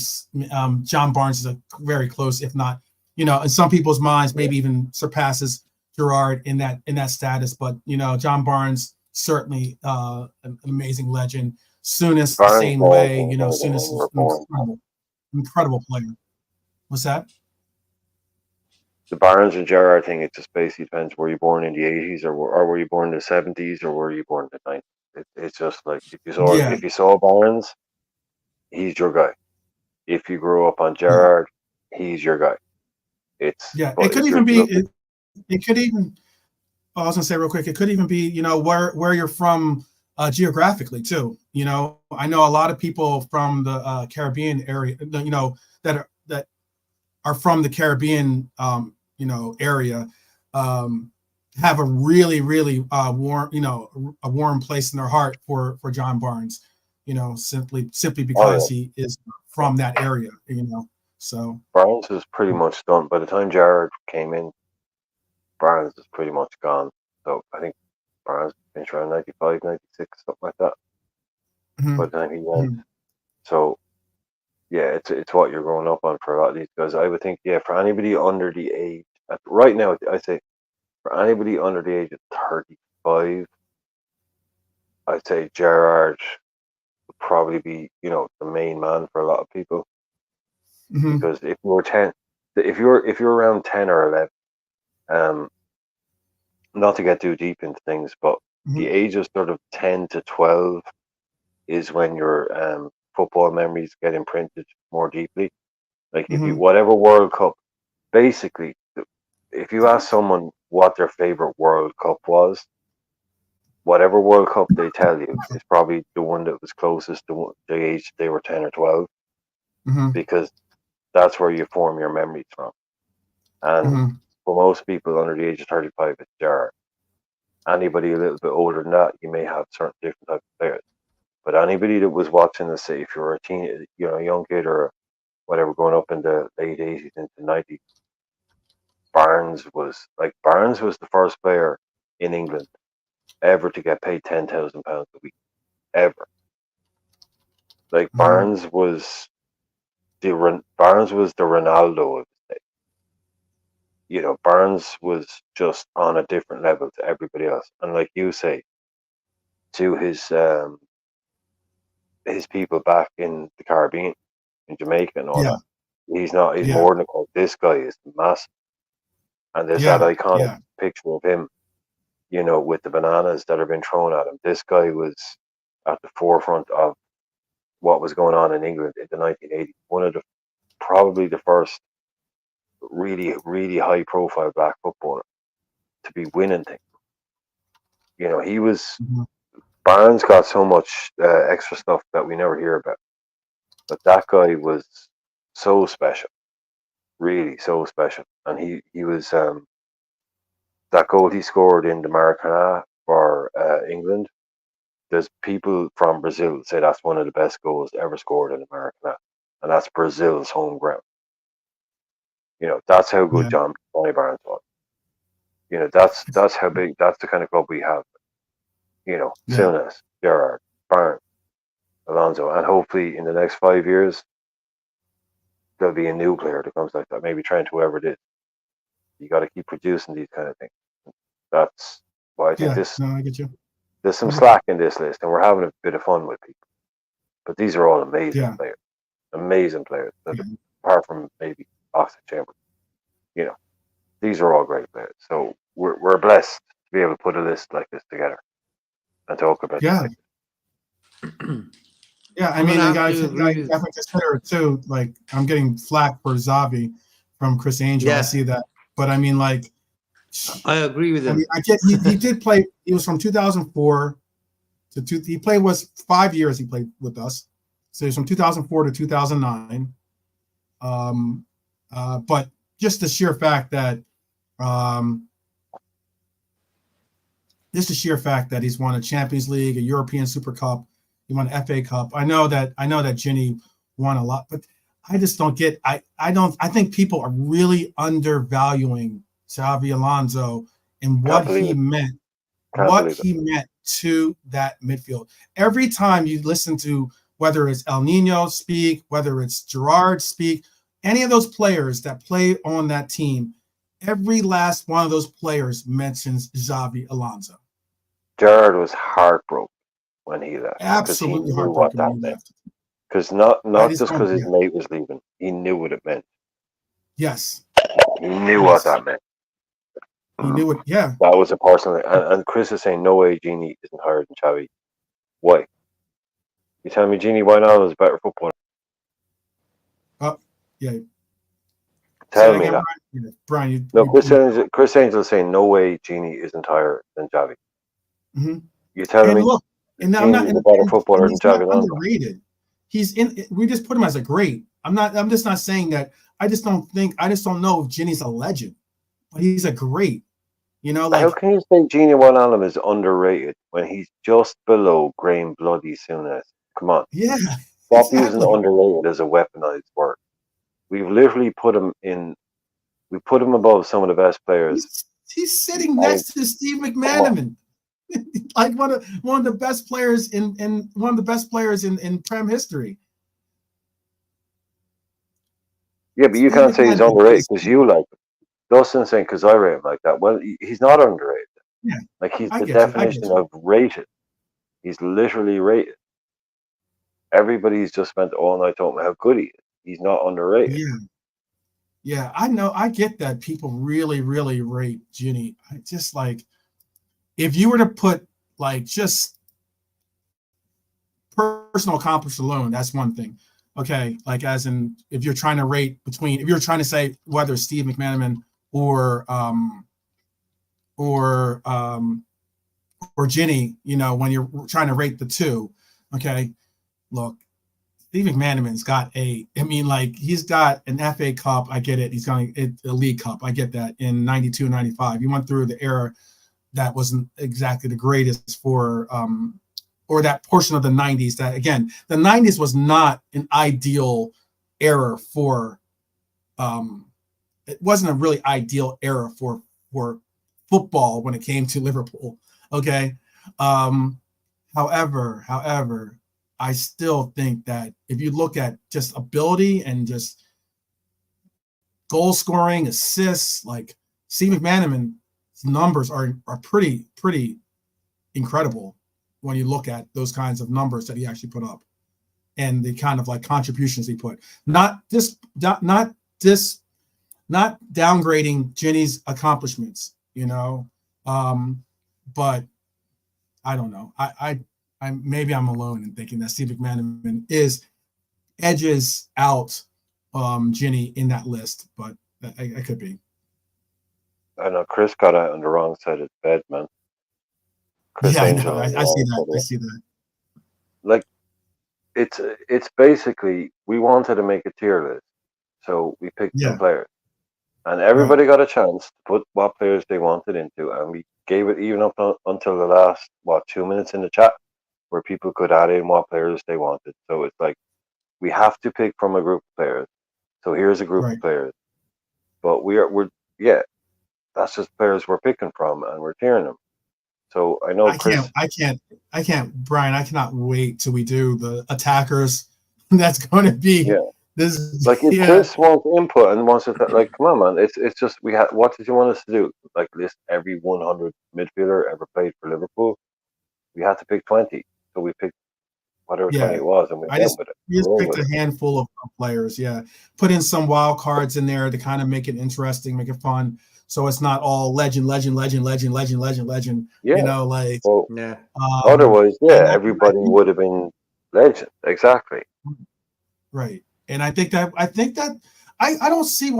John Barnes is a very close, if not in some people's minds, maybe even surpasses Gerard in that status. But John Barnes certainly an amazing legend. Souness the Barnes same balls way. and Souness when is we're an born. incredible player. What's that? The Barnes and Gerrard thing, it just basically depends. Were you born in the 80s or were you born in the 70s or were you born in the 90s? It's just like Yeah, if you saw Barnes, he's your guy. If you grew up on yeah, Gerrard, he's your guy. yeah. It But could if even you're be. looking, It could even. I was gonna say real quick. It could even be where you're from geographically too. I know a lot of people from the Caribbean area. That are from the Caribbean area. Have a really really warm a warm place in their heart for John Barnes. Simply oh because yeah, he is from that area. So Barnes is pretty much done. By the time Gerrard came in, Barnes is pretty much gone. So I think Barnes finished around 95, 96, something like that. mhm, By the time he went, mhm. so yeah, it's what you're growing up on for a lot of these guys. I would think, yeah, for anybody under the age, right now, I say for anybody under the age of 35, I'd say Gerrard would probably be, the main man for a lot of people. Mhm, Because if you were 10, if you're around 10 or 11, um, not to get too deep into things, but the mhm, age of sort of 10 to 12 is when your football memories get imprinted more deeply. Like if you mhm, whatever World Cup, basically, if you ask someone what their favorite World Cup was, whatever World Cup they tell you is probably the one that was closest to the age they were 10 or 12, mhm, because that's where you form your memories from. And mhm, for most people under the age of 35, it's Gerrard. Anybody a little bit older than that, you may have certain different types of players. But anybody that was watching this, say, if you're a teen, a young kid or whatever, growing up in the late 80s into 90s, Barnes was the first player in England ever to get paid £10,000 a week, ever. Like mhm, Barnes was the Ronaldo of his day. Barnes was just on a different level to everybody else. And like you say, to his people back in the Caribbean, in Jamaica and all Yeah. that. He's not. He's Yeah. more than a coach. This guy is massive, and there's that iconic picture of him, you know, with the bananas that have been thrown at him. This guy was at the forefront of what was going on in England in the 1980s. One of the probably the first really, really high profile black footballer to be winning things. You know, he was. Barnes got so much extra stuff that we never hear about, but that guy was so special, really so special. And he was that goal he scored in the Maracanã for England. There's people from Brazil say that's one of the best goals ever scored in the Maracanã, and that's Brazil's home ground. You know, that's how good Johnny Barnes was. You know, that's how big. That's the kind of club we have. You know, Souness, Gerrard, Barnes, Alonso, and hopefully in the next 5 years there'll be a new player that comes like that. Maybe Trent, whoever it is. You got to keep producing these kind of things. That's why I think this. No, I get you. There's some slack in this list, and we're having a bit of fun with people. But these are all amazing players. Amazing players. Apart from maybe Oxford Chambers. You know, these are all great players. So we're blessed to be able to put a list like this together and talk about Yeah. Yeah, I mean, I definitely consider it too. Like, I'm getting flack for Xavi from Chris Angel. I see that. But I mean, like, I agree with him. I mean, I get he did play. He was from 2004 to he played 5 years. He played with us, so he's from 2004 to 2009. But just the sheer fact that, he's won a Champions League, a European Super Cup, he won an FA Cup. I know that Ginny won a lot, but I just don't get. I think people are really undervaluing Xabi Alonso and what he meant. He meant to that midfield. Every time you listen to whether it's El Nino speak, whether it's Gerrard speak, any of those players that play on that team, every last one of those players mentions Xabi Alonso. Gerrard was heartbroken when he left. Absolutely heartbroken when he left. Because not just because his mate was leaving, he knew what it meant. Yes. He knew what that meant. He knew it, yeah. That was a personal thing. And Chris is saying, no way Gini isn't higher than Xavi. Why? You tell me Gini Wijnaldum is a better footballer? Yeah. Tell me that. Brian, Chris Angel is saying, no way Gini isn't higher than Xavi. Mm-hmm. You telling me look, and I'm not a better footballer than Xabi Alonso? Underrated. He's in. We just put him as a great. I'm just not saying that. I just don't know if Ginny's a legend, but he's a great. You know, like, how can you say Gini Wijnaldum is underrated when he's just below Graham Bloody Souness? Come on. Yeah. Stop using underrated as a weaponized word. We've literally put him above some of the best players. He's sitting next to Steve McManaman. Like one of the best players in Prem history. Yeah, but you can't say he's underrated because you like him. Dustin's saying because I rate him like that. Well, he's not underrated. Yeah, like he's the definition of rated. He's literally rated. Everybody's just spent all night talking about how good he is. He's not underrated. Yeah, I know. I get that people really, really rate Ginny. I just like, if you were to put like just personal accomplishments alone, that's one thing. Okay, like as in if you're trying to rate between, if you're trying to say whether Steve McManaman or Ginny, you know, when you're trying to rate the two, okay, look, Steve McManaman's got he's got an FA Cup. I get it. He's got a League Cup. I get that in 92, 95. He went through the era that wasn't exactly the greatest for, or that portion of the 90s that, again, the 90s was not an ideal era for, it wasn't a really ideal era for football when it came to Liverpool. Okay. However, I still think that if you look at just ability and just goal scoring, assists, like Steve McManaman's numbers are pretty incredible when you look at those kinds of numbers that he actually put up. and the kind of like contributions he put. Not downgrading Ginny's accomplishments, but I don't know. I maybe I'm alone in thinking that Steve McManaman edges out Ginny in that list, but I could be. I know Chris got out on the wrong side of the bed, man. Chris I Angel know. on the I see wrong that. side. I see that. Like, it's basically, we wanted to make a tier list, so we picked some players, and everybody got a chance to put what players they wanted into, and we gave it even up until the last 2 minutes in the chat, where people could add in what players they wanted. So it's like, we have to pick from a group of players. So here's a group of players, but we're that's just players we're picking from, and we're tiering them. So I know Chris. I can't, Brian. I cannot wait till we do the attackers. That's going to be this. Like, if Chris wants input and wants to, like, come on, man. It's just, we had. What did you want us to do? Like, list every 100 midfielder ever played for Liverpool? We had to pick 20, so we picked whatever 20 it was, and we went with it. We just picked a handful of players. Yeah, put in some wild cards in there to kind of make it interesting, make it fun. So it's not all legend. Yeah. Like, otherwise, everybody would have been legend. Exactly. Right. And I think that I don't see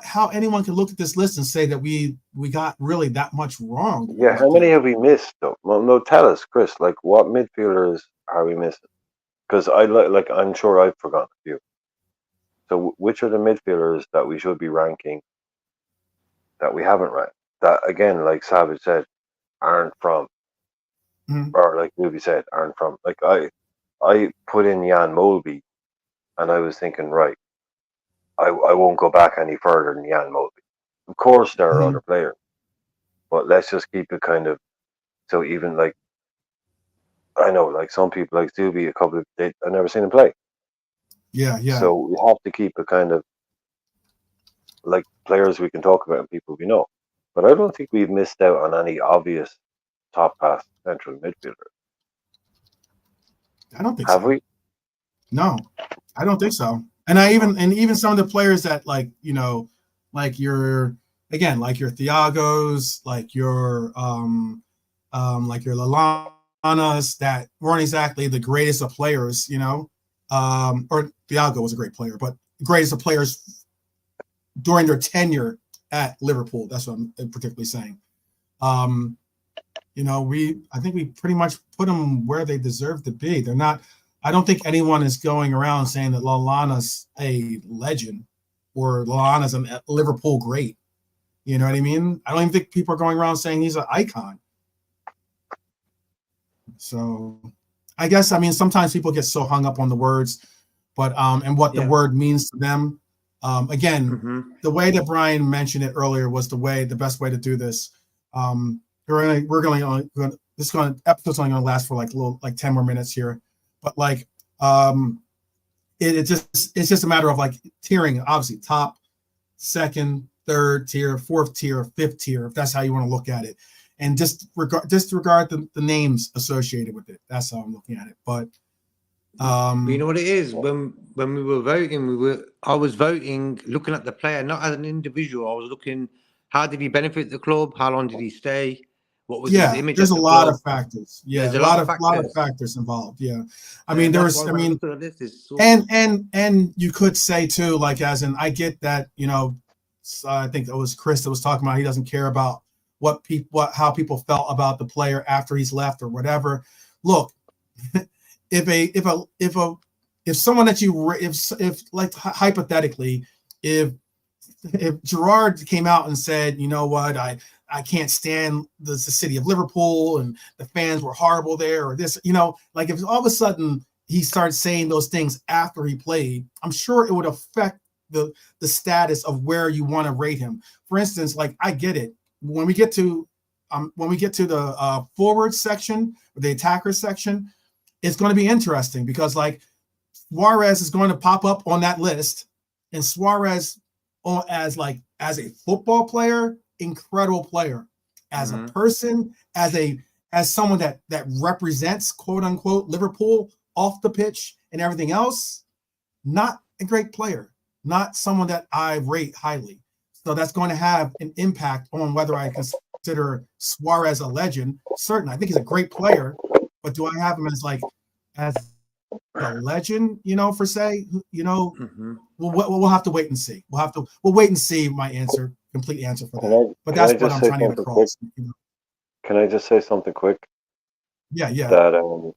how anyone can look at this list and say that we got really that much wrong. Yeah. How many have we missed though? Well, no, tell us, Chris. Like, what midfielders are we missing? Because I'm sure I've forgotten a few. So which are the midfielders that we should be ranking that we haven't ranked? That, again, like Savage said, aren't from, or like Ruby said, aren't from. Like, I put in Jan Molby, and I was thinking, right, I won't go back any further than Jan Molby. Of course, there are other players, but let's just keep it kind of, so even like, I know, like some people, like Zuby, I've never seen him play. Yeah. So we have to keep it kind of like players we can talk about and people we know. But I don't think we've missed out on any obvious top class central midfielder. I don't think have we? No, I don't think so. And even some of the players that, like, like your Thiagos, like your Lallana's, that weren't exactly the greatest of players, or Thiago was a great player, but greatest of players during their tenure at Liverpool. That's what I'm particularly saying. I think we pretty much put them where they deserve to be. They're not. I don't think anyone is going around saying that Lallana's a legend or Lallana's a Liverpool great. You know what I mean? I don't even think people are going around saying he's an icon. So I guess, sometimes people get so hung up on the words, but and what the word means to them. Again, the way that Brian mentioned it earlier was the best way to do this. Episode's only going to last for like 10 more minutes here, but it's just a matter of like tiering, obviously top, second, third tier, fourth tier, fifth tier, if that's how you want to look at it, and disregard the names associated with it. That's how I'm looking at it. But you know what it is, when we were voting, I was voting looking at the player, not as an individual. I was looking, how did he benefit the club? How long did he stay? What was his image? There's a lot of factors. Yeah, there's a lot of factors involved. Yeah, and you could say too, like, as in, I get that, I think it was Chris that was talking about he doesn't care about how people felt about the player after he's left or whatever. Look, if someone that if like hypothetically, if Gerrard came out and said, you know what, I can't stand the city of Liverpool and the fans were horrible there, or this, like if all of a sudden he started saying those things after he played, I'm sure it would affect the status of where you want to rate him. For instance, like, I get it. When we get to the forward section, or the attacker section, it's going to be interesting because, like, Suarez is going to pop up on that list, and Suarez, as a football player, incredible player, as a person, as someone that represents, quote unquote, Liverpool off the pitch and everything else, not a great player, not someone that I rate highly. So that's going to have an impact on whether I consider Suarez a legend. Certainly, I think he's a great player, but do I have him as a legend? For say, we'll have to wait and see. We'll wait and see my complete answer for that. But that's what I'm trying to get across. Can I just say something quick? Yeah. That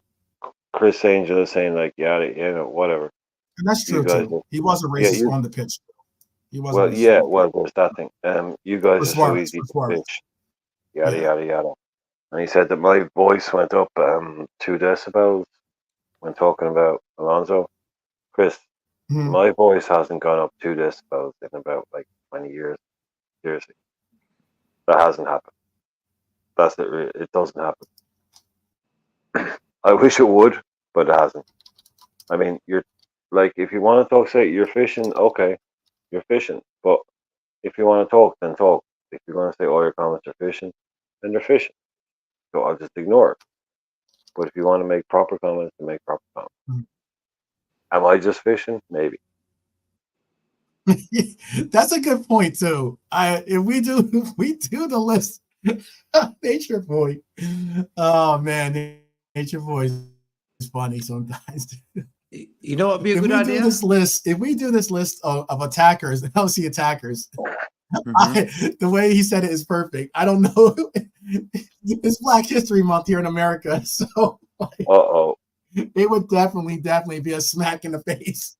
Chris Angel is saying whatever. And that's true too. He was a racist on the pitch. He was. Well, there's that thing. You guys are so easy to pitch. Yada. And he said that my voice went up 2 decibels when talking about Alonso. Chris, my voice hasn't gone up 2 decibels in about 20 years. Seriously, that hasn't happened. That's it. It doesn't happen. I wish it would, but it hasn't. I mean, you're if you want to talk, say you're fishing. Okay, you're fishing. But if you want to talk, then talk. If you're going to say all your comments are fishing, then they're fishing. So I'll just ignore it. But if you want to make proper comments, then make proper comments. Am I just fishing? Maybe. That's a good point too. If we do the list, Nature Boy. Oh man, Nature Boy is funny sometimes. You know what would be a good idea? If we do this list of attackers, LFC attackers, the way he said it is perfect. I don't know. It's Black History Month here in America, so it would definitely be a smack in the face.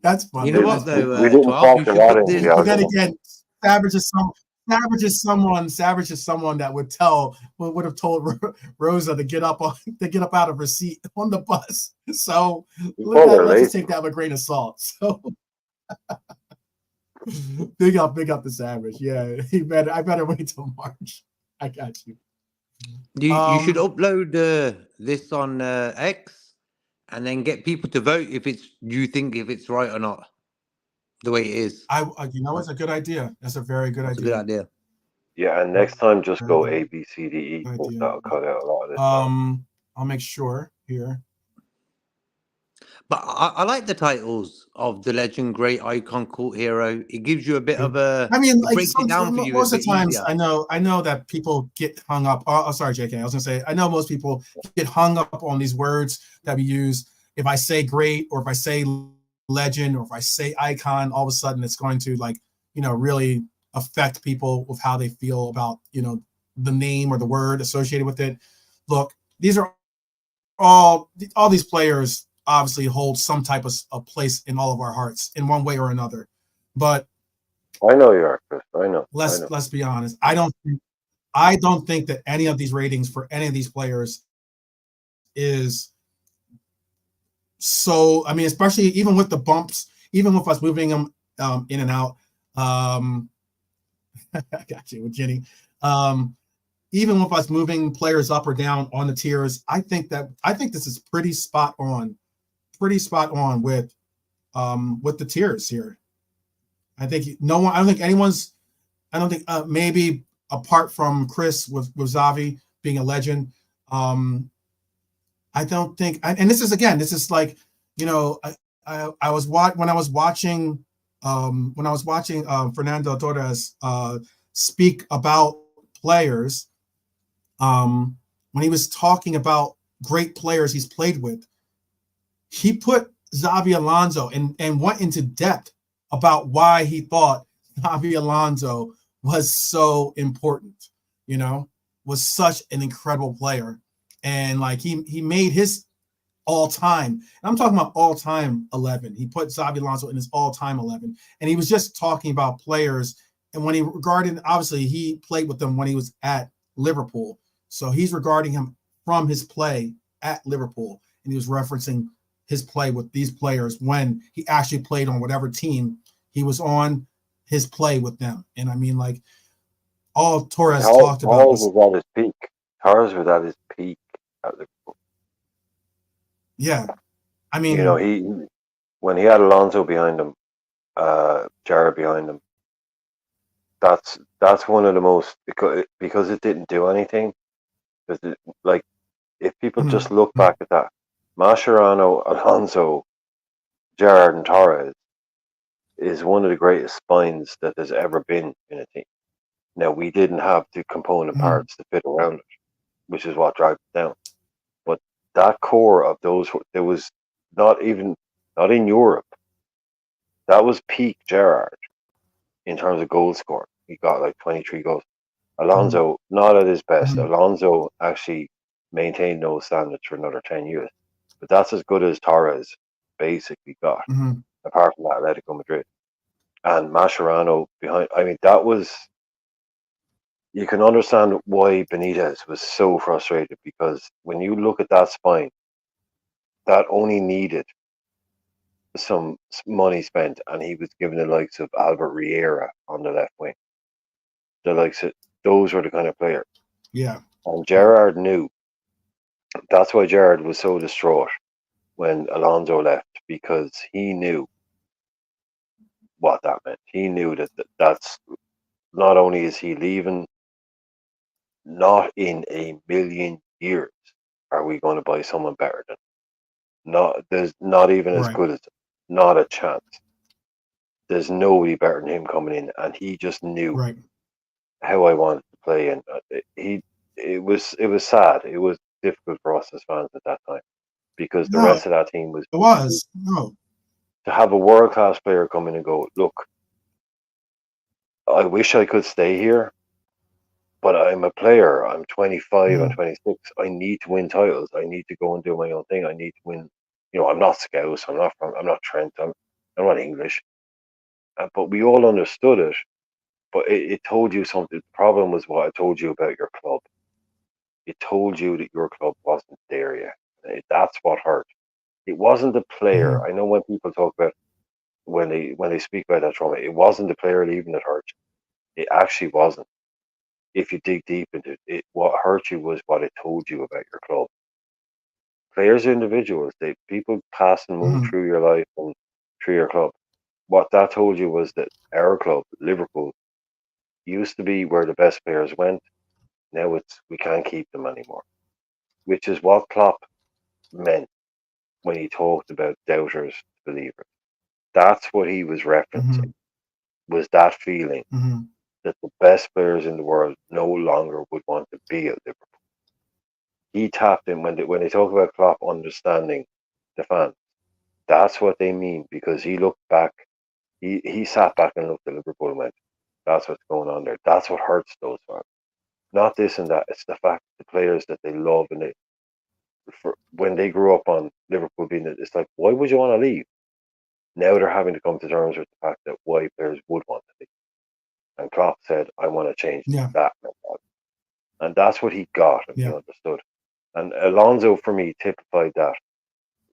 That's funny. You know what though? We didn't talk about it. But then again, Savage is someone that would have told Rosa to get up out of her seat on the bus. So let's just take that with a grain of salt. So big up the Savage. Yeah, I better wait till March. I got you. You should upload this on X and then get people to vote if you think it's right or not. The way it is. It's a good idea. That's a very good idea. A good idea. Yeah, and next time just go A, B, C, D, E. That'll cut out a lot of this. I'll make sure here. But I like the titles of the legend, great icon, cult hero. It gives you a bit of a. I mean, breaks it down for you most of the times, easier. I know that people get hung up. Oh, sorry, JK. I was gonna say I know most people get hung up on these words that we use. If I say great, or if I say legend, or if I say icon, all of a sudden it's going to really affect people with how they feel about the name or the word associated with it. Look, these are all these players obviously hold some type of place in all of our hearts in one way or another. But I know you are, Chris. I know. Let's be honest. I don't think that any of these ratings for any of these players is so. I mean, especially even with the bumps, even with us moving them in and out. I got you with Jenny. Even with us moving players up or down on the tiers, I think this is pretty spot on with the tiers here. I think maybe apart from Chris with Xavi being a legend. I don't think, and this is like, I was watching Fernando Torres speak about players when he was talking about great players he's played with. He put Xabi Alonso and went into depth about why he thought Xabi Alonso was so important, was such an incredible player. And he made his all-time, and I'm talking about all-time 11. He put Xabi Alonso in his all-time 11. And he was just talking about players. And when obviously he played with them when he was at Liverpool. So he's regarding him from his play at Liverpool. And he was referencing his play with these players when he actually played on whatever team he was on, his play with them. And I mean, all Torres talked about was at his peak. Torres was at his peak at Liverpool. Yeah. I mean, when he had Alonso behind him, Jared behind him, that's one of the most, because it didn't do anything. Because if people just look back at that, Mascherano, Alonso, Gerrard, and Torres is one of the greatest spines that there's ever been in a team. Now, we didn't have the component parts to fit around it, which is what dragged it down. But that core of those, there was not in Europe. That was peak Gerrard in terms of goal scoring. He got like 23 goals. Alonso, not at his best. Alonso actually maintained those standards for another 10 years. But that's as good as Torres basically got, apart from Atletico Madrid. And Mascherano behind, I mean, that was, you can understand why Benitez was so frustrated, because when you look at that spine, that only needed some money spent, and he was given the likes of Albert Riera on the left wing. The likes of, those were the kind of players. Yeah. And Gerrard knew. That's why Gerrard was so distraught when Alonso left, because he knew what that meant. He knew that that's not only is he leaving, not in a million years are we going to buy someone better than. There's not even as good as him. Not a chance. There's nobody better than him coming in, and he just knew how I wanted to play, and it was sad. It was difficult for us as fans at that time, because the rest of that team was. It was no. To have a world-class player come in and go, look, I wish I could stay here, but I'm a player. I'm 25, I'm 26. I need to win titles. I need to go and do my own thing. I need to win. You know, I'm not Scouse. I'm not Trent. I'm not English. But we all understood it. But it told you something. The problem was what I told you about your club. It told you that your club wasn't there yet. That's what hurt. It wasn't the player. I know when people talk about when they speak about that trauma, it wasn't the player leaving that hurt you. It actually wasn't. If you dig deep into it, what hurt you was what it told you about your club. Players are individuals. People pass and move through your life and through your club. What that told you was that our club, Liverpool, used to be where the best players went. Now we can't keep them anymore. Which is what Klopp meant when he talked about doubters, believers. That's what he was referencing, was that feeling that the best players in the world no longer would want to be at Liverpool. He tapped in when they talk about Klopp understanding the fans. That's what they mean, because he looked back, he sat back and looked at Liverpool and went, that's what's going on there. That's what hurts those fans. Not this and that. It's the fact the players that they love, and when they grew up on Liverpool being, it's like, why would you want to leave? Now they're having to come to terms with the fact that why players would want to leave. And Klopp said, I want to change that. And that's what he got, and he understood. And Alonso, for me, typified that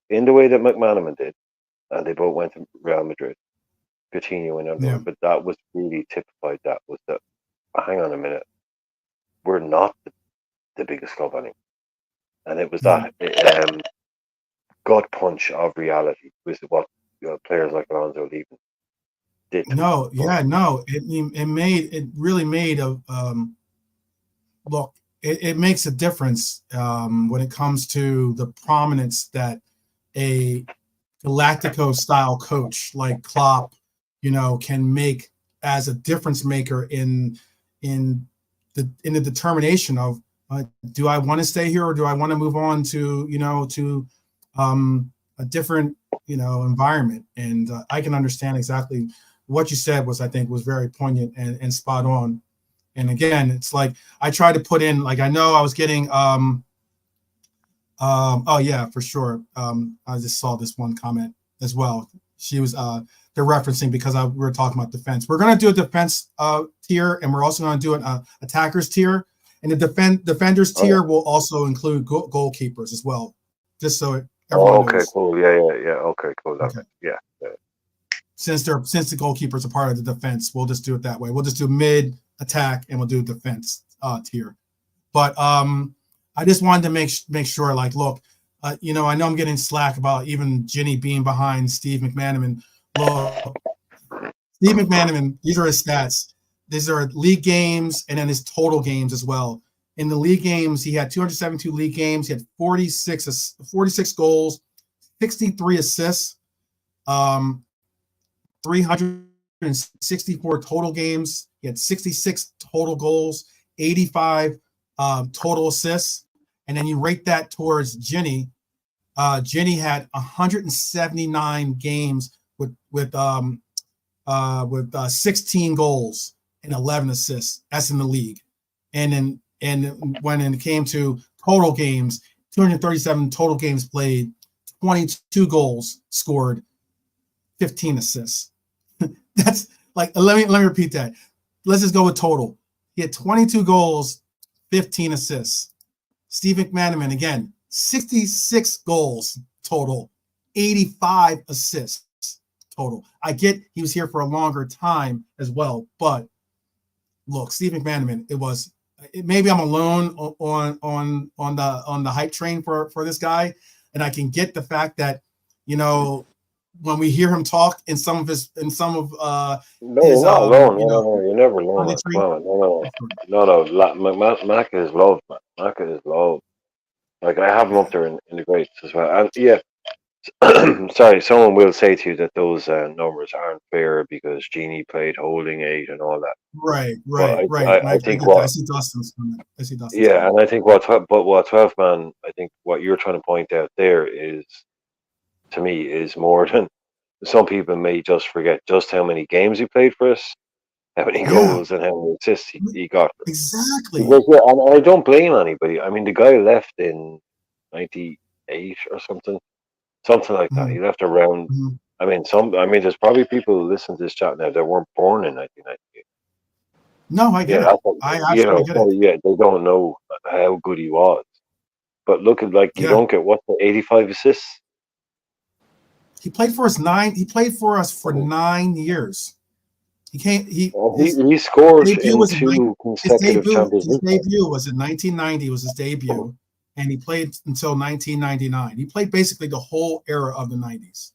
in the way that McManaman did. And they both went to Real Madrid. Coutinho and everyone. But that was really typified, that was that, hang on a minute, we're not the biggest club anymore. And it was that gut punch of reality was what players like Alonso leaving did. It really made a look. It makes a difference when it comes to the prominence that a Galactico style coach like Klopp, can make as a difference maker in the determination of do I want to stay here or do I want to move on to a different environment. And I can understand exactly what you said I think was very poignant and spot on. And again, it's like I tried to put in, like, I know I was getting oh yeah, for sure. I just saw this one comment as well. She was they're referencing, because we were talking about defense. We're going to do a defense tier, and we're also going to do an attackers tier, and the defenders tier will also include goalkeepers as well, just so everyone knows. Cool. Yeah. Okay, cool. Okay. Yeah. Since the goalkeepers are part of the defense, we'll just do it that way. We'll just do mid, attack, and we'll do defense tier. But I just wanted to make sure, like, look, I know I'm getting slack about even Ginny being behind Steve McManaman. Look, Steve McManaman, these are his stats. These are league games and then his total games as well. In the league games, he had 272 league games. He had 46 goals, 63 assists, 364 total games. He had 66 total goals, 85 total assists. And then you rate that towards Ginny. Ginny had 179 games with 16 goals and 11 assists. That's in the league. And when it came to total games, 237 total games played, 22 goals scored, 15 assists. That's like, let me repeat that. Let's just go with total. He had 22 goals, 15 assists. Steve McManaman, again, 66 goals total, 85 assists total. I get he was here for a longer time as well, but look, Steve McManaman, maybe I'm alone on the hype train for this guy, and I can get the fact that, you know, when we hear him talk in some of his no, not alone. No, you're never alone. No. Maka is loved, man. Maka is loved. Like, I have him up there in the greats as well. And yeah, sorry, someone will say to you that those numbers aren't fair because Genie played holding 8 and all that. Right. I think what I see Dustin's. Yeah, and I think what 12 man, I think what you're trying to point out there is, to me, is more than some people may just forget just how many games he played for us, how many goals and how many assists he got. Exactly. Because, yeah, and I don't blame anybody. I mean, the guy left in 98 or something like that. He left around. I mean, there's probably people who listen to this chat now that weren't born in 1998. No, I get it. I absolutely get it. Yeah, they don't know how good he was. But look at, like, you don't get 85 assists. He played for us for 9 years. He scored in 2 consecutive Champions League. His debut was in 1990. Was his debut, and he played until 1999. He played basically the whole era of the 90s.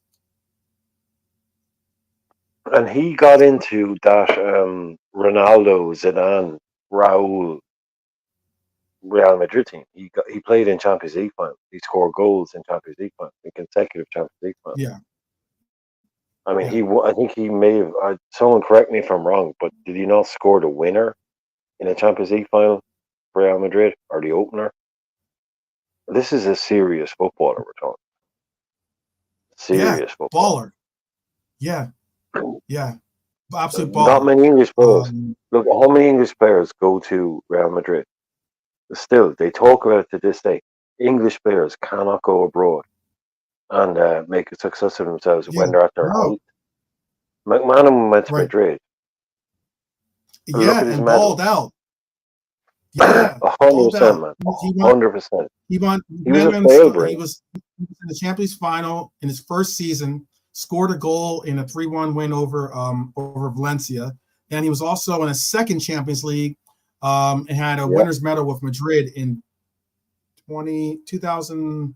And he got into that Ronaldo, Zidane, Raul, Real Madrid team. He played in Champions League finals. He scored goals in Champions League finals, in consecutive Champions League finals. Yeah. I mean, I think he may have. Someone correct me if I'm wrong, but did he not score the winner in a Champions League final for Real Madrid, or the opener? This is a serious footballer we're talking. Serious footballer. Baller. Yeah. Absolute baller. Not many English players. Look, how many English players go to Real Madrid? Still, they talk about it to this day. English players cannot go abroad and make a success of themselves when they're at their height. McManaman went to Madrid. And balled out. Yeah, 100%, man. 100%. He was in the Champions final in his first season. Scored a goal in a 3-1 win over Valencia. And he was also in a second Champions League and had a winner's medal with Madrid in 2000,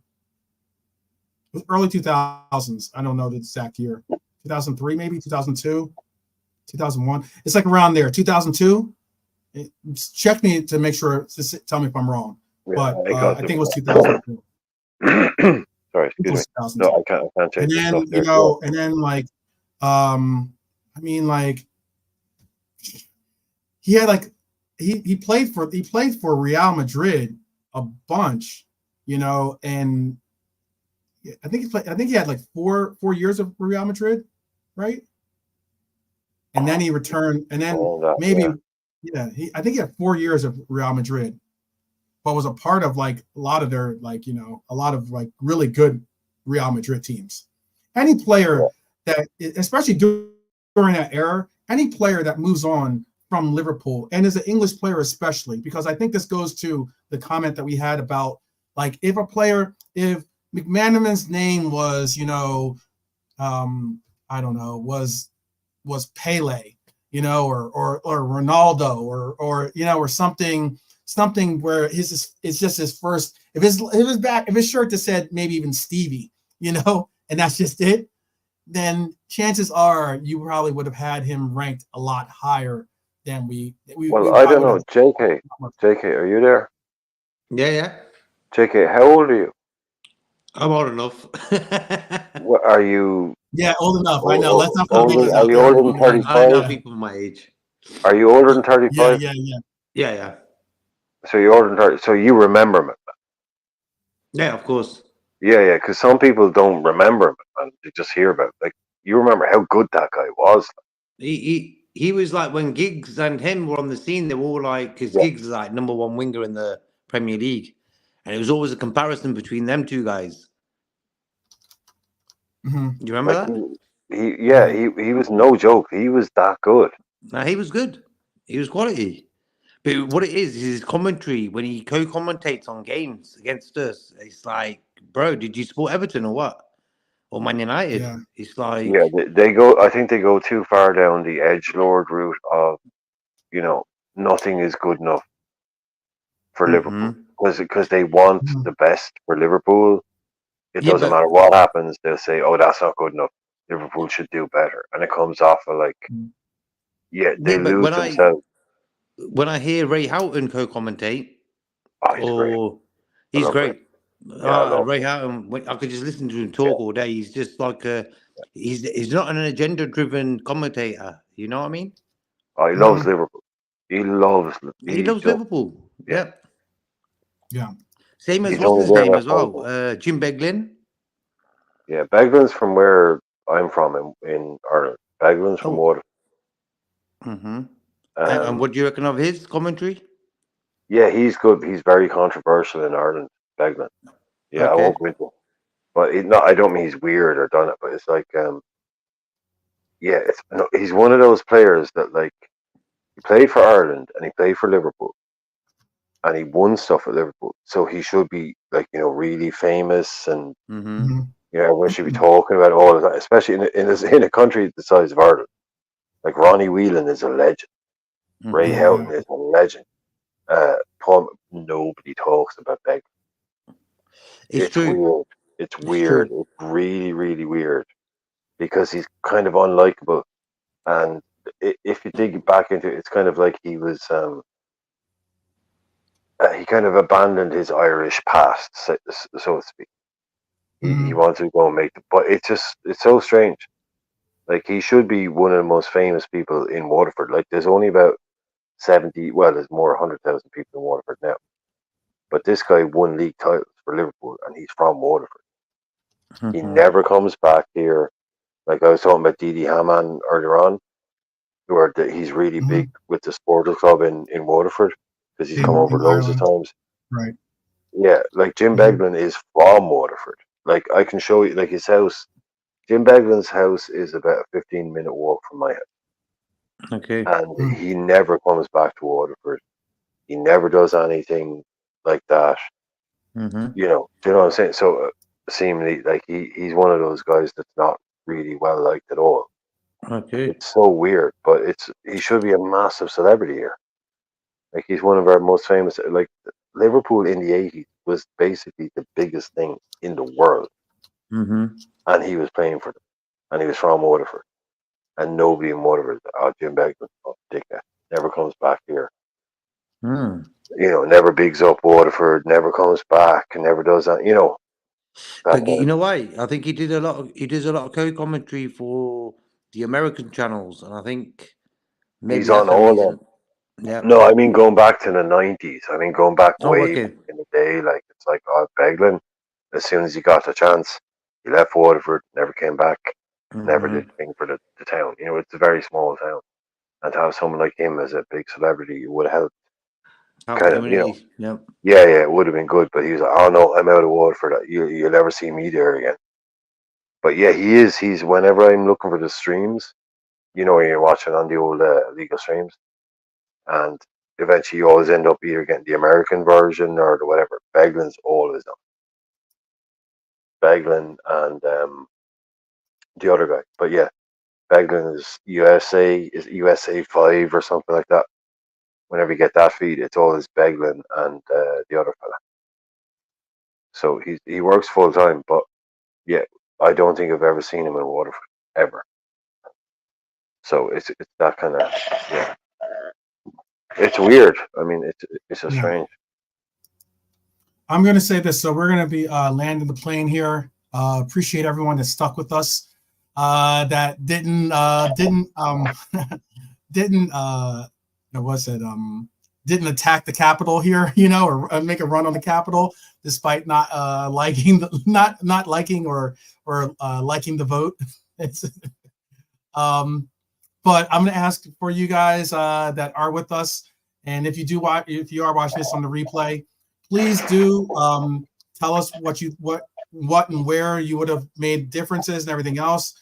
early 2000s. I don't know the exact year. 2003, maybe 2002, 2001. It's like around there. 2002. Check me to make sure. Tell me if I'm wrong. But I think it was 2002. Sorry, excuse me. No, I can't change. And then and then like, I mean, like, he had like he played for Real Madrid a bunch, and I think he had like four years of Real Madrid, right? And then he returned, and then I think he had 4 years of Real Madrid, but was a part of like a lot of their a lot of like really good Real Madrid teams. Any player that, especially during that era, any player that moves on from Liverpool and is an English player especially, because I think this goes to the comment that we had about like if McManaman's name was I don't know, was Pele, or Ronaldo or something where it's just his first, if his shirt that said maybe even Stevie, and that's just it, then chances are you probably would have had him ranked a lot higher than we Well, I don't know. JK, are you there? Yeah. JK, how old are you? I'm old enough. What are you? Yeah, old enough. I know. Let's not put babies Are out you there. older than I know 35? people my age. Are you older than Yeah, 35? yeah, yeah. Yeah. So you're older than 30. So you remember me. Yeah, of course. Yeah. Because some people don't remember him and they just hear about it. Like, you remember how good that guy was. He was like when Giggs and him were on the scene, they were all like, because Yeah. Giggs is like number one winger in the Premier League. And it was always a comparison between them two guys. Mm-hmm. You remember Like, that? he was no joke. He was that good. Now, he was good. He was quality. But what it is his commentary, when he co-commentates on games against us, it's like, bro, did you support Everton or what? Or Man United? Yeah. It's like... Yeah, they go. I think they go too far down the edgelord route of, nothing is good enough for Liverpool because they want Mhm. the best for Liverpool. It Yeah, doesn't but matter what happens. They'll say, "Oh, that's not good enough. Liverpool should do better," and it comes off of like, Mm. they lose themselves. when I hear Ray Houghton co-commentate, Oh, he's great. I he's love Ray. great. Yeah, I love Ray him. Houghton, I could just listen to him Yeah, talk all day. He's just like he's not an agenda-driven commentator. You know what I mean? oh, he loves Mhm. Liverpool. He loves. He He loves just Liverpool. yeah. Yep. Yeah. Same as He's what's only his there name about as 5 well? Jim Beglin. Yeah, Beglin's from where I'm from in Ireland. Beglin's from Oh. Water. Mm-hmm. And what do you reckon of his commentary? Yeah, he's good. He's very controversial in Ireland, Beglin. Yeah, I Okay. won't go into it. But I don't mean he's weird or done it, but it's like, yeah, he's one of those players that, like, he played for Ireland and he played for Liverpool and he won stuff at Liverpool. So he should be, like, really famous and, Mm-hmm. Mm-hmm. everyone should be talking about it all the time, especially in a country the size of Ireland. Like, Ronnie Whelan is a legend. Ray Mm-hmm. Yeah. Houghton is a legend. Nobody talks about Beglin. It's It's true. weird. It's It's weird. true. It's really, really weird because he's kind of unlikable. And if you dig back into it, it's kind of like he was, he kind of abandoned his Irish past, so to speak. He Mm-hmm. wanted to go and but it's so strange. Like, he should be one of the most famous people in Waterford. Like, there's only about 70, well, there's more 100,000 people in Waterford now. But this guy won league titles for Liverpool and he's from Waterford. He Mm-hmm. never comes back here. Like, I was talking about Didi Hamann earlier on, where he's really Mm-hmm. big with the Sporting Club in Waterford because he's come over In loads of Ireland. times. Right. Yeah, like Jim Mm-hmm. Beglin is from Waterford. Like, I can show you, like, his house. Jim Beglin's house is about a 15-minute walk from my house, Okay. and he never comes back to Waterford. He never does anything like that. Mm-hmm. Do you know what I'm saying? So, seemingly, like, he's one of those guys that's not really well liked at all. Okay. It's so weird, but he should be a massive celebrity here. Like, he's one of our most famous. Like, Liverpool in the '80s was basically the biggest thing in the world, Mm-hmm. and he was playing for them, and he was from Waterford, and nobody in Waterford. Oh, Jim Beglin, oh, dickhead, never comes back here. Mm. Never bigs up Waterford, never comes back, never does that. That But kind you of. know why? I think he did a lot. He does a lot of co-commentary for the American channels, and I think maybe He's that's on the all them. reason. Yeah. No, I mean going back to the '90s. I mean going back Oh, way okay. back in the day. Like, it's like, oh, Beglin, as soon as he got the chance, he left Waterford, never came back, never Mm-hmm. did a thing for the town. It's a very small town, and to have someone like him as a big celebrity, it would have helped. Help the Kind of, community. Yep. yeah, it would have been good. But he was like, oh no, I'm out of Waterford. You'll never see me there again. But yeah, he is. He's whenever I'm looking for the streams, when you're watching on the old legal streams, and eventually you always end up either getting the American version or the whatever. Beglin's always on. Beglin and the other guy. But yeah, Beglin is USA 5 or something like that. Whenever you get that feed, it's always Beglin and the other fella. So he works full time, but yeah, I don't think I've ever seen him in Waterford ever. So it's that kind of, yeah. It's weird. I mean, it's a Yeah. strange. I'm going to say this. So we're going to be landing the plane here. Appreciate everyone that stuck with us. That didn't didn't attack the Capitol here, or make a run on the Capitol, despite not liking not liking or liking the vote. It's but I'm going to ask for you guys that are with us, and if you are watching this on the replay, please do tell us what and where you would have made differences and everything else.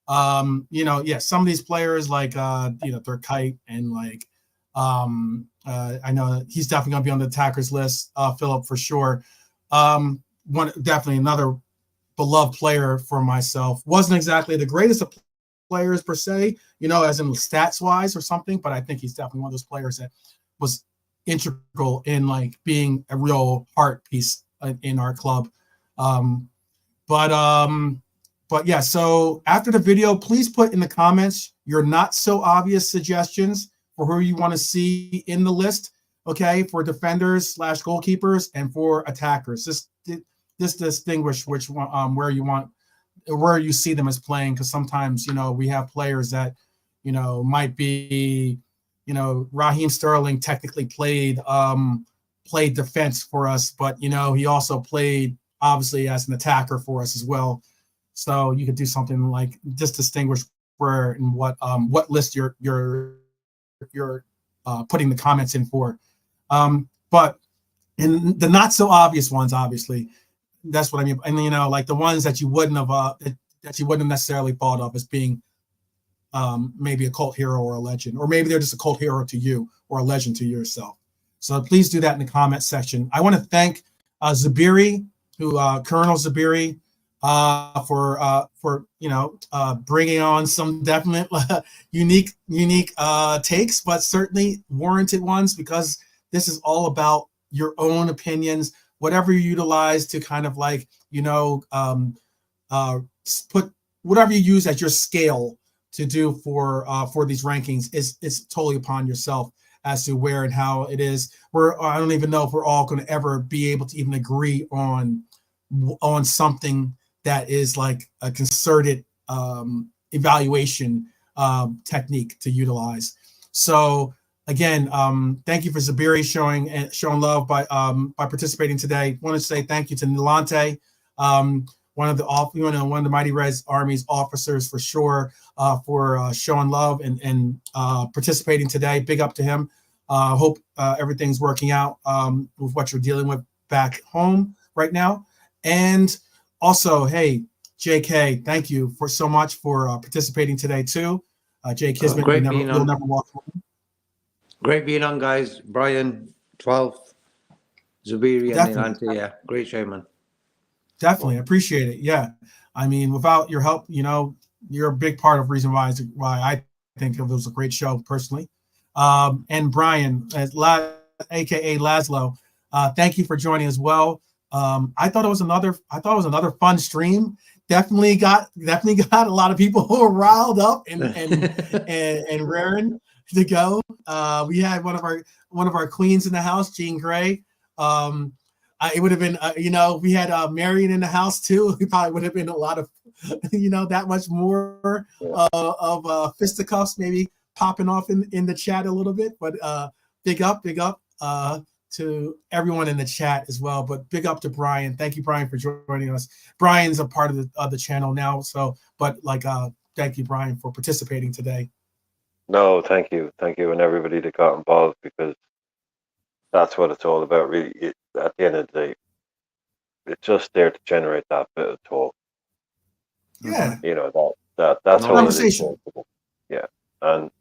Some of these players like their kite and like I know he's definitely gonna be on the attackers list, Philip, for sure. Definitely another beloved player for myself. Wasn't exactly the greatest of players per se, as in stats wise or something, but I think he's definitely one of those players that was integral in like being a real heart piece in our club. But yeah, so after the video, please put in the comments your not so obvious suggestions for who you want to see in the list, okay, for defenders / goalkeepers and for attackers. This distinguish which one, where you see them as playing, because sometimes we have players that might be Raheem Sterling technically played defense for us, but he also played obviously as an attacker for us as well. So you could do something like just distinguish where and what list you're putting the comments in for. But in the not so obvious ones, obviously, that's what I mean. And like the ones that you wouldn't have necessarily thought of as being maybe a cult hero or a legend, or maybe they're just a cult hero to you or a legend to yourself. So please do that in the comment section. I want to thank Zabiri, Colonel Zabiri, for bringing on some definite unique takes, but certainly warranted ones, because this is all about your own opinions, whatever you utilize to kind of like put whatever you use as your scale to do for these rankings is totally upon yourself as to where and how it is. I don't even know if we're all going to ever be able to even agree on something that is like a concerted evaluation technique to utilize. So again, thank you for Zabiri showing love by participating today. I want to say thank you to Nilante, one of the Mighty Red's Army's officers for sure, for showing love and participating today. Big up to him. Hope everything's working out with what you're dealing with back home right now. And also, hey, JK, thank you so much for participating today too. Jay Kismet, you'll never walk away. Great being on, guys. Brian, 12th, Zubiri, and Nilante. Yeah, great show, man. Definitely, appreciate it. Yeah, I mean, without your help, you're a big part of the reason why I think it was a great show personally. And Brian, aka Laszlo, thank you for joining as well. I thought it was another fun stream. Definitely got a lot of people who were riled up and raring to go. We had one of our queens in the house, Jean Grey. It would have been, we had Marion in the house too. It probably would have been a lot of, that much more of fisticuffs maybe popping off in the chat a little bit. But big up to everyone in the chat as well. But big up to Brian. Thank you, Brian, for joining us. Brian's a part of the channel now. So, but thank you, Brian, for participating today. No, thank you, and everybody that got involved, because that's what it's all about, really. At the end of the day, it's just there to generate that bit of talk. Yeah. That's all it is. Yeah. And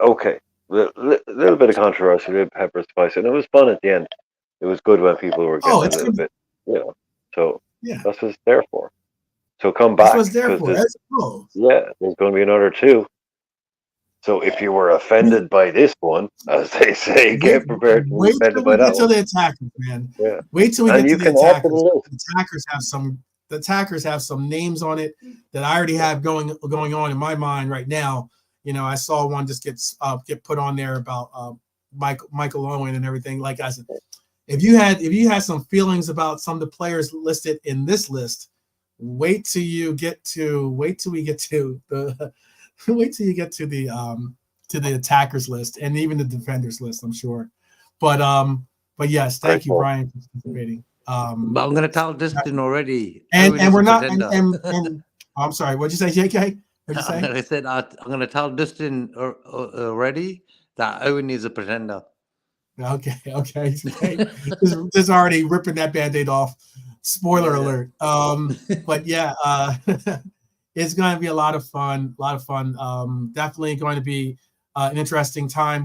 okay, little bit of controversy, a little pepper spice, and it was fun at the end. It was good when people were getting a little bit, So that's what it's there for. So come back. That's what it's there for. Yeah, there's going to be another 2. So if you were offended by this one, as they say, get prepared to be offended by that one. Wait till the attackers, man. Yeah. Wait till we get to the attackers. The attackers have some names on it that I already have going on in my mind right now. I saw one just get put on there about Michael Owen and everything. Like I said, if you had some feelings about some of the players listed in this list, wait till we get to the wait till you get to the attackers list and even the defenders list, I'm sure. But yes, thank you, Brian, for participating. But I'm gonna tell Dustin already. And we're not and I'm sorry, what'd you say, JK? What'd you say? I said I'm gonna tell Dustin already that Owen is a pretender. Okay. Just already ripping that Band-Aid off. Spoiler alert. But yeah, it's going to be a lot of fun. Definitely going to be an interesting time.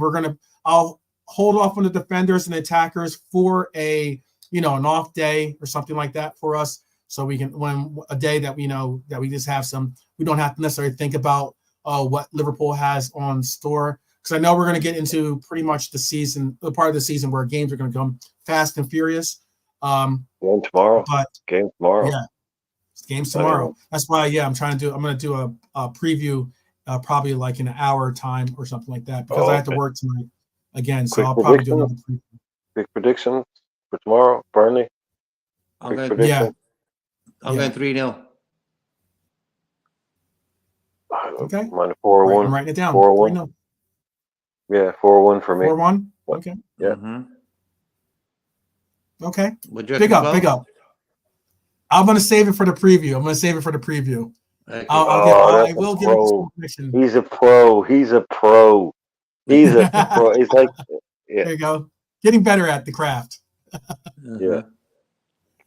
I'll hold off on the defenders and attackers for an off day or something like that for us, so we can, when a day that we know that we just have we don't have to necessarily think about what Liverpool has on store. Because I know we're going to get into pretty much the part of the season where games are going to come fast and furious. Game tomorrow. Game tomorrow. Yeah, games tomorrow. That's why, I'm going to do a preview probably like in an hour time or something like that, because I have to work tonight again. So I'll probably do another preview. Big predictions for tomorrow, Burnley. I'm going 3-0. Okay. Mine 4-1. I'm writing it down. 4-1. Yeah, 4-1 for me. 4-1. Okay. Yeah. Okay. Big up. I'm gonna save it for the preview. Okay. I will give it permission. He's a pro. He's a pro. It's like, There you go. Getting better at the craft. Yeah.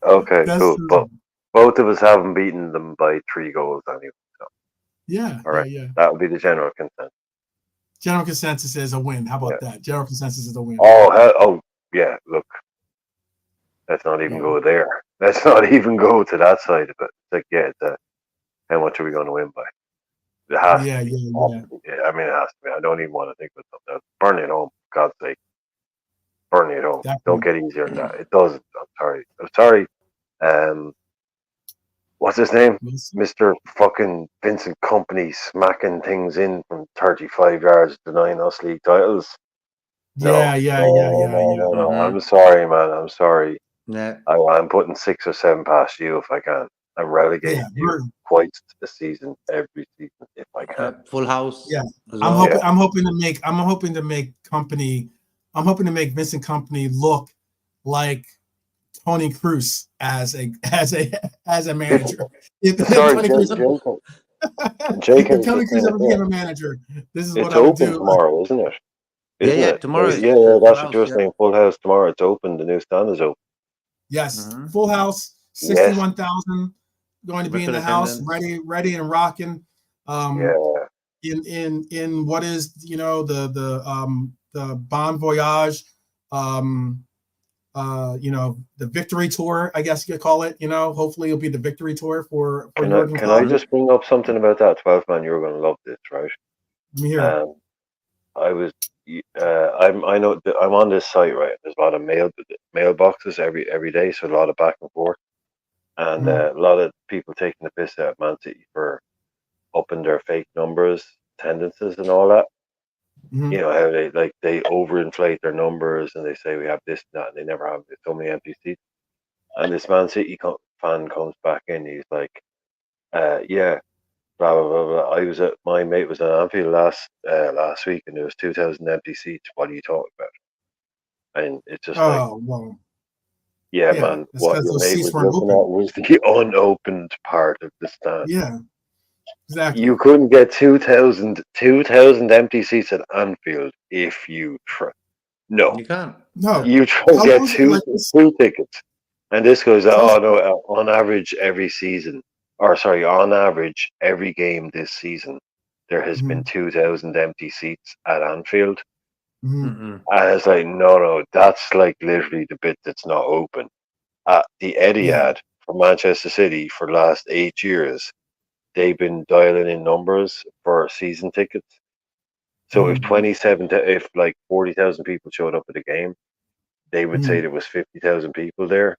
Okay, cool. But both of us haven't beaten them by 3 goals anyway. So. Yeah. All right. Yeah. That would be the general consensus. General consensus is a win. How about that? General consensus is a win. Oh, yeah. Look, let's not even go there. Let's not even go to that side of it. It's like, how much are we going to win by? It has to be. Yeah, I mean, it has to be. I don't even want to think about something else. Burnley at home, for God's sake. Burnley at home. Definitely. Don't get easier than that. It doesn't. I'm sorry. What's his name? Mr. fucking Vincent Kompany smacking things in from 35 yards, denying us league titles. No. I'm sorry, man. I'm sorry. Yeah. I'm putting 6 or 7 past you if I can. I'm relegating you twice a season, every season if I can. Full house. Yeah. I'm hoping to make Vincent Kompany look like Tony Cruz as a manager. If Tony Cruz ever became a manager, this is what I would do. It's open tomorrow, isn't it? It? Tomorrow. Yeah, that's what you were saying. Full house tomorrow. It's open. The new stand is open. Yes, full house, 61,000 going to be in the house, ready and rocking. In what is the Bon Voyage, the victory tour, I guess you could call it. Hopefully it'll be the victory tour for. Can I just bring up something about that 12 man? You're going to love this, right? Let me hear it. I know that I'm on this site, right? There's a lot of mailboxes every day, so a lot of back and forth, and a lot of people taking the piss out of Man City for upping their fake numbers, attendances, and all that. You know how they overinflate their numbers and they say we have this and that, and they never have so many empty seats. And this Man City fan comes back in, he's like, yeah. Blah, blah, blah, blah. My mate was at Anfield last week, and there was 2,000 empty seats. What are you talking about? And it's just man. What your mate was looking at was the unopened part of the stand. Yeah, exactly. You couldn't get 2,000 empty seats at Anfield if you try. No, you can't. No, you try to get two tickets, and this goes. On average every season. On average, every game this season, there has been 2,000 empty seats at Anfield. And it's like, no, that's like literally the bit that's not open. At the Etihad for Manchester City for the last 8 years, they've been dialing in numbers for season tickets. So if like 40,000 people showed up at a game, they would say there was 50,000 people there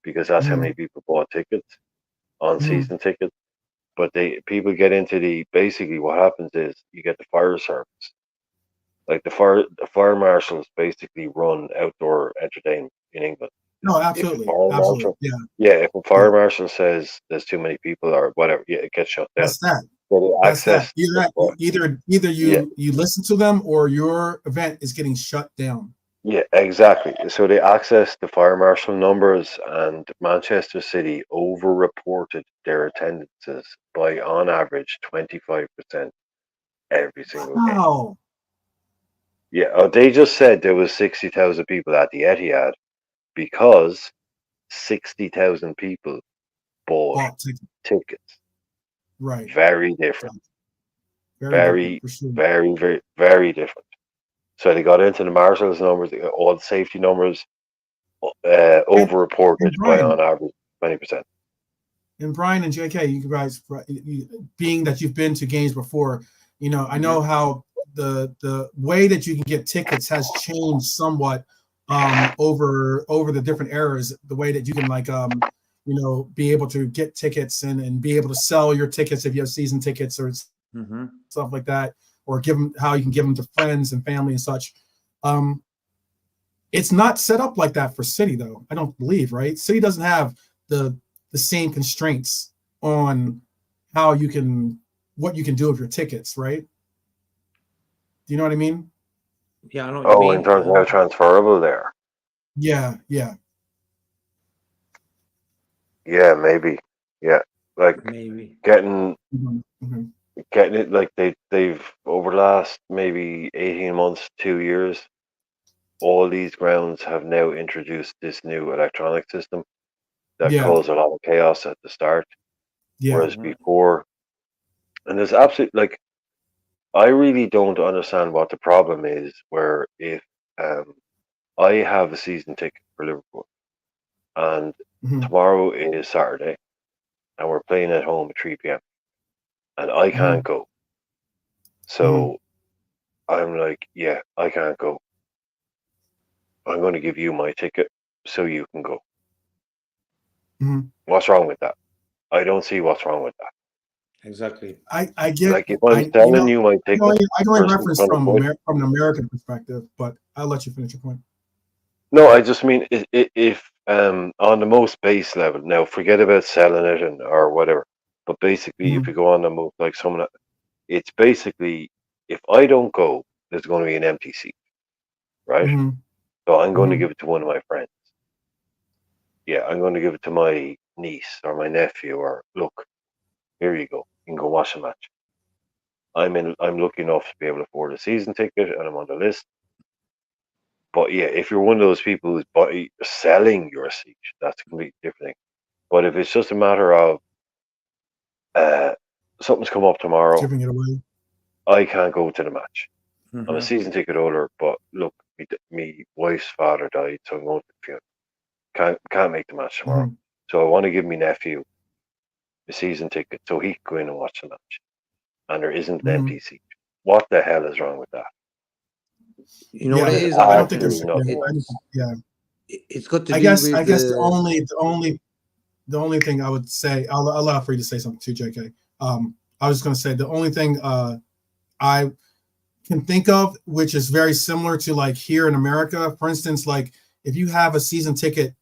because that's how many people bought tickets on season tickets. But people get into basically what happens is you get the fire service. Like the fire marshals basically run outdoor entertainment. in England. No, If a absolutely, fire absolutely, marshal, yeah, yeah, if a fire marshal says there's too many people or whatever, yeah, it gets shut down. that's that. So they That's that. access Either yeah, you listen to them or your event is getting shut down. yeah, exactly. So they access the fire marshal numbers, and Manchester City over-reported their attendances by, on average, 25% every single game. Wow. Yeah, they just said there was 60,000 people at the Etihad because 60,000 people bought tickets. Right. Very different. Very different, for sure. Very, very different. So they got into the marshals numbers, all the safety numbers, over-reported by on average 20%. And Brian and JK, you guys, being that you've been to games before, you know, I know how the way that you can get tickets has changed somewhat over the different eras. The way that you can you know, be able to get tickets and be able to sell your tickets if you have season tickets or stuff like that, or give them how you can give them to friends and family and such. It's not set up like that for City, though. I don't believe, right? City doesn't have the same constraints on how you can, what you can do with your tickets, right? Do you know what I mean? Yeah, I know what you mean. In terms of how transferable there. Yeah. Yeah, maybe. Yeah, like Maybe getting Mm-hmm. getting it, like they've over the last maybe 18 months, 2 years, all these grounds have now introduced this new electronic system that caused a lot of chaos at the start. Whereas before, and there's absolutely, like, I really don't understand what the problem is, where if I have a season ticket for Liverpool and tomorrow is Saturday and we're playing at home at 3 p.m. and I can't go. So I'm like, yeah, I can't go. I'm going to give you my ticket so you can go. What's wrong with that? I don't see what's wrong with that. Exactly. I get, like, if I'm telling you my ticket, I can only reference from an American perspective, but I'll let you finish your point. No, I just mean if on the most base level, now forget about selling it and or whatever, but basically if you go on the most, like someone, it's basically, if I don't go, there's going to be an empty seat, right? So I'm going to give it to one of my friends. Yeah, I'm going to give it to my niece or my nephew, or look, here you go, you can go watch a match. I'm lucky enough to be able to afford a season ticket and I'm on the list. But yeah, if you're one of those people who's selling your seat, that's a completely different thing. But if it's just a matter of something's come up tomorrow, giving it away, I can't go to the match. I'm a season ticket holder, but look, me wife's father died, so I'm going to the funeral. Can't make the match tomorrow. So I want to give my nephew a season ticket so he can go in and watch the match. And there isn't an empty seat. What the hell is wrong with that? You know what it is? I don't think there's it's got to I do guess with the only thing I would say, I'll allow for you to say something too, JK. I was going to say the only thing I can think of, which is very similar to like here in America, for instance, like if you have a season ticket,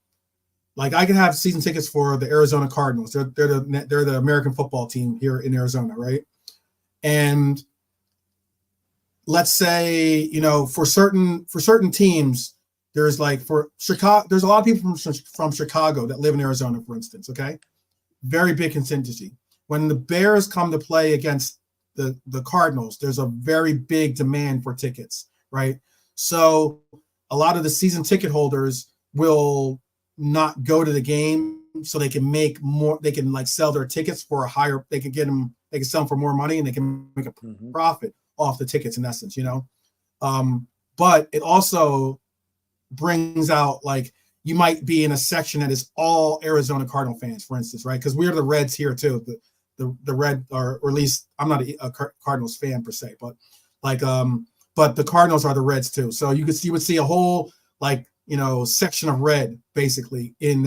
like I can have season tickets for the Arizona Cardinals. They're the American football team here in Arizona, right? And let's say, you know, for certain teams, there's like for Chicago, there's a lot of people from Chicago that live in Arizona, for instance. Okay, very big contingency. When the Bears come to play against the Cardinals, there's a very big demand for tickets, right? So a lot of the season ticket holders will not go to the game so they can make more. They can like sell their tickets for a higher. They can get them. They can sell them for more money, and they can make a profit off the tickets in essence, you know. But it also brings out, like, you might be in a section that is all Arizona Cardinal fans, for instance, right? Because we're the Reds here too. The Red, or at least I'm not a Cardinals fan per se, but like but the Cardinals are the Reds too. So you would see a whole, like, you know, section of red basically in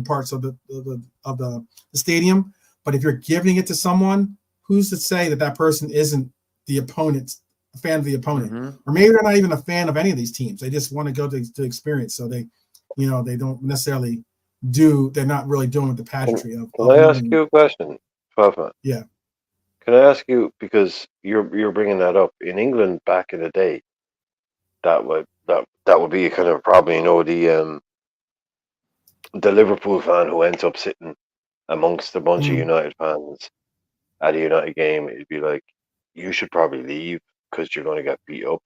parts of the stadium. But if you're giving it to someone, who's to say that person isn't the opponent, a fan of the opponent, or maybe they're not even a fan of any of these teams. They just want to go to experience. So they they don't necessarily they're not really doing with the pageantry of. Can I ask you a question, Fafa? Yeah. Can I ask you, because you're bringing that up, in England back in the day, that would be a kind of probably, the Liverpool fan who ends up sitting amongst a bunch of United fans at a United game, it'd be like, you should probably leave because you're going to get beat up.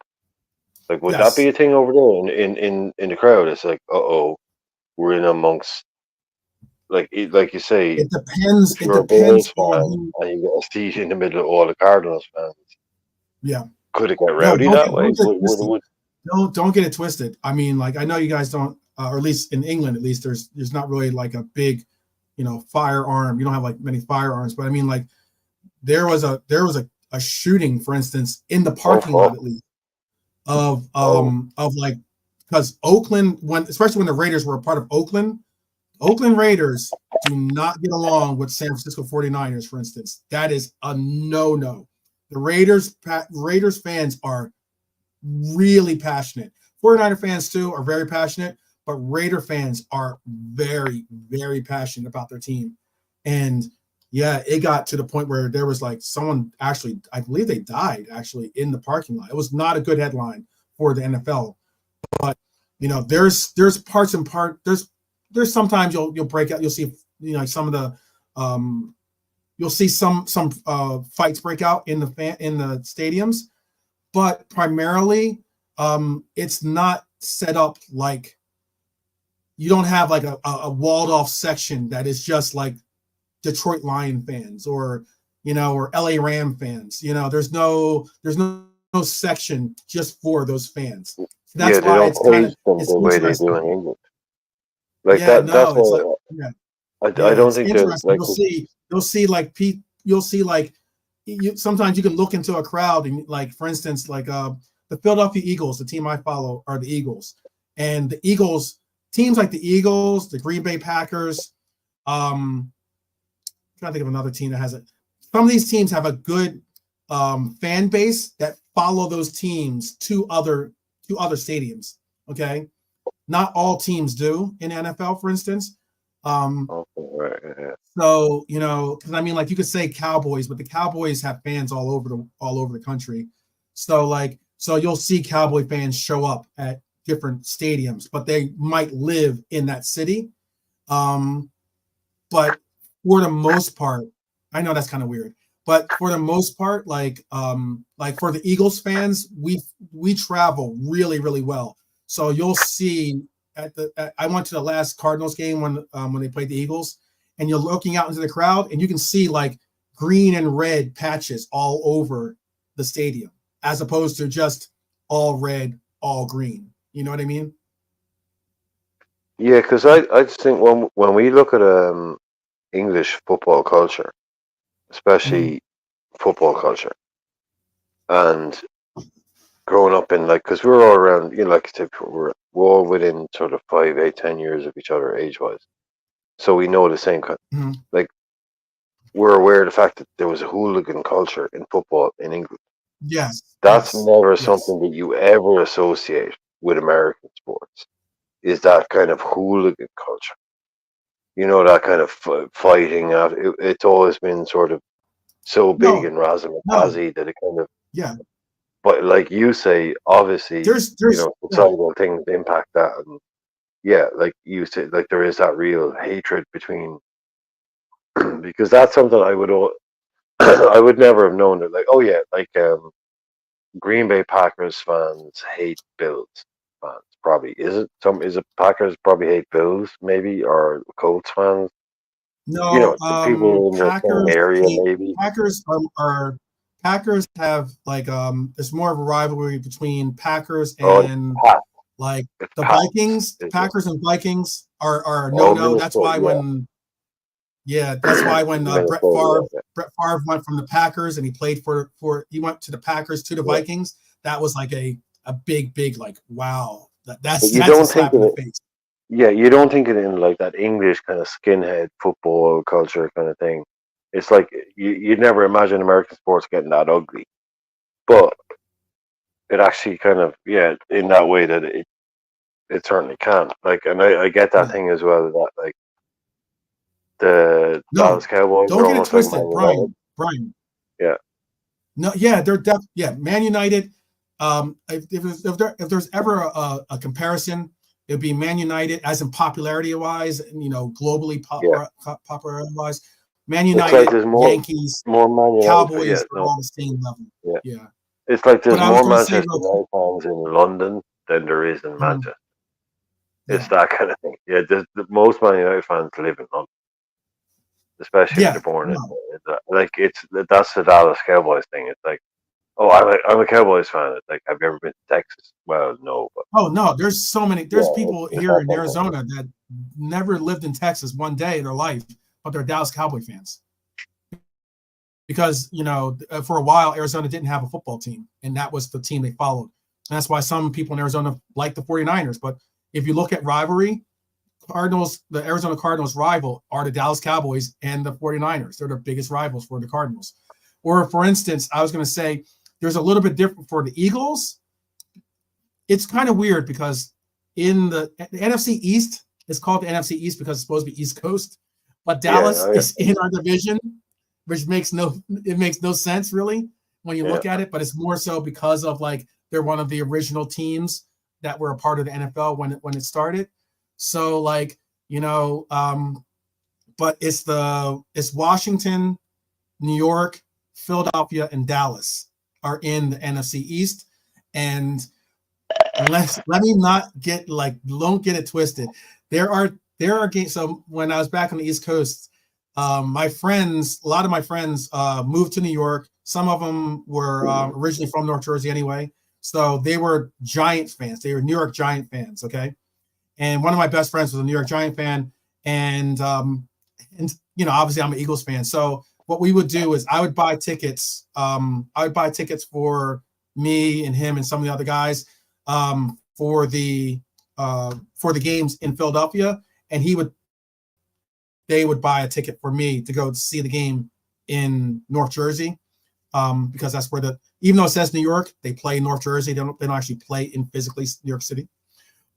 Like, would that be a thing over there in the crowd? It's like, we're in amongst, like you say, It depends. if you're a Bulls fan and you get a seat in the middle of all the Cardinals fans. Yeah. Could it get rowdy that way? Don't get it twisted. I mean, like, I know you guys don't, or at least in England, at least there's not really like a big, firearm. You don't have like many firearms, but I mean, like, there was a shooting, for instance, in the parking lot, at least, of like, because Oakland, especially when the Raiders were a part of Oakland Raiders do not get along with San Francisco 49ers, for instance. That is a no. The Raiders fans are really passionate. 49er fans too are very passionate, but Raider fans are very, very passionate about their team. And yeah, it got to the point where there was like someone actually, I believe they died actually in the parking lot. It was not a good headline for the NFL. But there's parts and part. There's sometimes you'll break out. You'll see some of the you'll see some fights break out in the stadiums, but primarily it's not set up like, you don't have like a walled off section that is just like Detroit Lion fans or LA Ram fans. There's no section just for those fans. That's why it's kind of the way they do in England. Like yeah, that. That's why. I don't think there's like you'll see like sometimes you can look into a crowd and, like, for instance, like the Philadelphia Eagles, the team I follow, are the Eagles, and the Eagles teams like the Eagles, the Green Bay Packers. I'm trying to think of another team that has it. Some of these teams have a good fan base that follow those teams to other stadiums. Okay, not all teams do in NFL, for instance. So because I mean, like, you could say Cowboys, but the Cowboys have fans all over the country. So you'll see Cowboy fans show up at different stadiums, but they might live in that city. But for the most part, I know that's kind of weird, but for the most part, like for the Eagles fans, we travel really, really well. So you'll see I went to the last Cardinals game when they played the Eagles, and you're looking out into the crowd and you can see like green and red patches all over the stadium, as opposed to just all red, all green. You know what I mean? Yeah, because I just think when we look at English football culture, especially football culture, and growing up in, like, because we're all around, like I said, we're all within sort of 5, 8, 10 years of each other age-wise, so we know the same kind. Like, we're aware of the fact that there was a hooligan culture in football in England. Yes, that's never something that you ever associate with American sports. Is that kind of hooligan culture? That kind of fighting out. It's always been sort of so big in razzle-dazzle that it kind of But like you say, obviously, societal things impact that, and like you said, like there is that real hatred between, because that's something I would never have known that. Like, Green Bay Packers fans hate Bills fans. Probably is it Packers probably hate Bills maybe, or Colts fans? No, people in the same area maybe. Packers have like there's more of a rivalry between Packers and like the Vikings. Packers and Vikings are no. That's why when Brett Favre went from the Packers and he played he went to the Packers to the Vikings. That was like a big like, wow. That's a slap in the face. Yeah, you don't think it in like that English kind of skinhead football culture kind of thing. It's like you'd never imagine American sports getting that ugly, but it actually kind of in that way that it certainly can. Like, and I get that thing as well. That like the Dallas Cowboys don't are get it almost like twisted, Man United. Brian. Yeah. No, yeah, they're Man United. If there's ever a comparison, it'd be Man United as in popularity wise, globally popularity wise. Man United, it's like there's Yankees, more Man United, Cowboys are all the same level. Yeah. It's like there's more Manchester say, United fans in London than there is in Manchester. It's that kind of thing. Yeah, most Man United fans live in London, especially if they're born in. Like that's the Dallas Cowboys thing. It's like, oh, I'm a Cowboys fan. It's like, have you ever been to Texas? Well, no. But, oh no, there's so many. There's people here in Arizona that never lived in Texas one day in their life, but they're Dallas Cowboy fans. Because for a while Arizona didn't have a football team, and that was the team they followed. And that's why some people in Arizona like the 49ers. But if you look at rivalry, the Arizona Cardinals rival are the Dallas Cowboys and the 49ers. They're the biggest rivals for the Cardinals. Or for instance, I was going to say there's a little bit different for the Eagles. It's kind of weird because in the NFC East, it's called the NFC East because it's supposed to be East Coast, but Dallas is in our division, which makes no sense really when you look at it. But it's more so because of like they're one of the original teams that were a part of the NFL when it started. So like but it's Washington, New York, Philadelphia, and Dallas are in the NFC East. And let me not get don't get it twisted. There are games. So when I was back on the East Coast, a lot of my friends moved to New York. Some of them were originally from North Jersey anyway. So they were Giants fans. They were New York Giant fans. Okay. And one of my best friends was a New York Giant fan. And obviously I'm an Eagles fan. So what we would do is I would buy tickets. I would buy tickets for me and him and some of the other guys for the games in Philadelphia, and they would buy a ticket for me to go see the game in North Jersey, because that's where even though it says New York, they play in North Jersey. They don't actually play in physically New York City.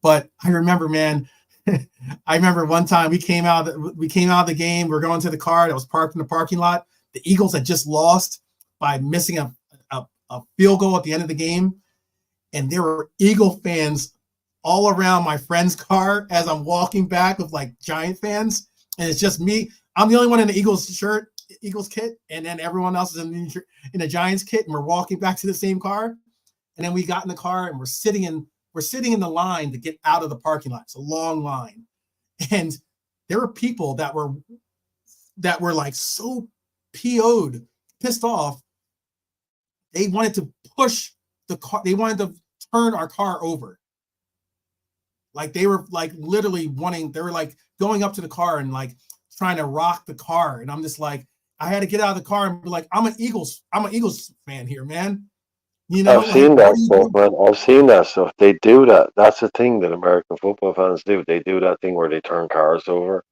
But I remember, man, one time we came out of the game. We're going to the car that was parked in the parking lot. The Eagles had just lost by missing a field goal at the end of the game. And there were Eagle fans all around my friend's car as I'm walking back with like Giant fans. And it's just me. I'm the only one in the Eagles kit. And then everyone else is in the Giants kit. And we're walking back to the same car. And then we got in the car and we're sitting in the line to get out of the parking lot. It's a long line. And there were people that were like so pissed off. They wanted to push the car. They wanted to turn our car over. Like they were like literally they were like going up to the car and like trying to rock the car. And I'm just like, I had to get out of the car and be like, I'm an Eagles fan here, man. I've seen that stuff, man. I've seen that stuff. They do that. That's the thing that American football fans do. They do that thing where they turn cars over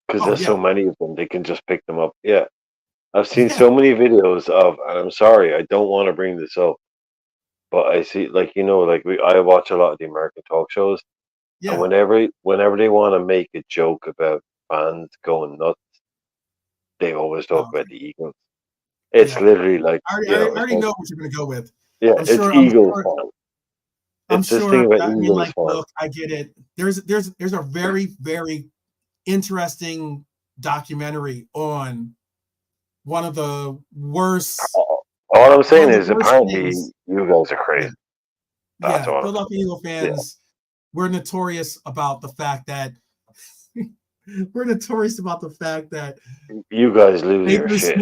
because there's so many of them. They can just pick them up. Yeah. I've seen so many videos of, and I'm sorry, I don't want to bring this up, but I see, I watch a lot of the American talk shows, and whenever they want to make a joke about fans going nuts, they always talk about the Eagles. It's literally like I already know what you're going to go with. Yeah, it's Eagles fans. I'm sure. I mean, like, look, I get it. There's a very, very interesting documentary on one of the worst. All I'm saying is, apparently, you guys are crazy. That's all. Philadelphia Eagle fans, we're notorious about the fact that you guys lose your shit.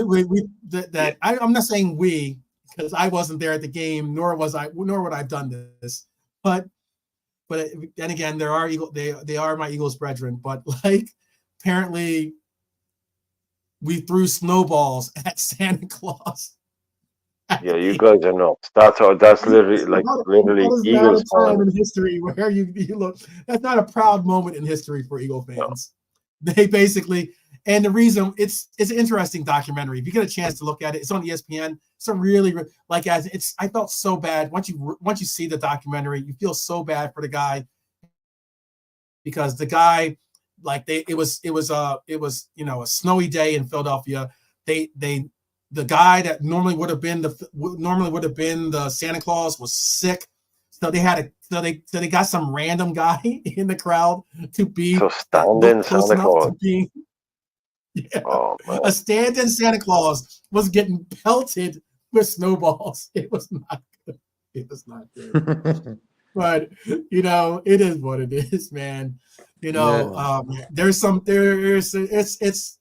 I'm not saying we, because I wasn't there at the game, nor would I have done this. But then again, they are my Eagles brethren. But like, apparently, we threw snowballs at Santa Claus. Yeah, you guys are nuts. That's literally Eagles fans. Time in history where you look. That's not a proud moment in history for Eagle fans. No. They basically, and the reason it's an interesting documentary. If you get a chance to look at it, it's on ESPN. It's a really I felt so bad once you see the documentary. You feel so bad for the guy. because the guy, like it was a snowy day in Philadelphia. The guy that normally would have been the Santa Claus was sick, so they got some random guy in the crowd to be stand-in Santa Claus. Yeah. Oh, man. A stand-in Santa Claus was getting pelted with snowballs. It was not good. It was not good. But it is what it is, man. There's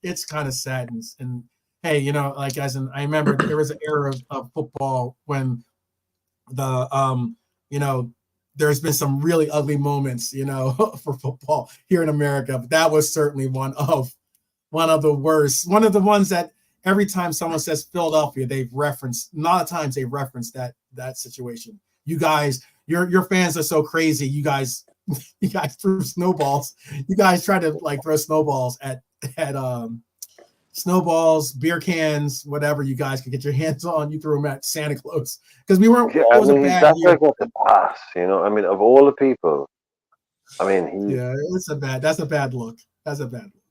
it's kind of sad, and hey, like I remember there was an era of football when there's been some really ugly moments, for football here in America. But that was certainly one of the worst, one of the ones that every time someone says Philadelphia, a lot of times they've referenced that situation. You guys, your fans are so crazy. You guys threw snowballs. You guys try to throw snowballs at snowballs, beer cans, whatever you guys could get your hands on. You threw them at Santa Claus because we weren't. Yeah, it was a bad year. Got the pass, I mean, of all the people, I mean, that's a bad look. That's a bad look.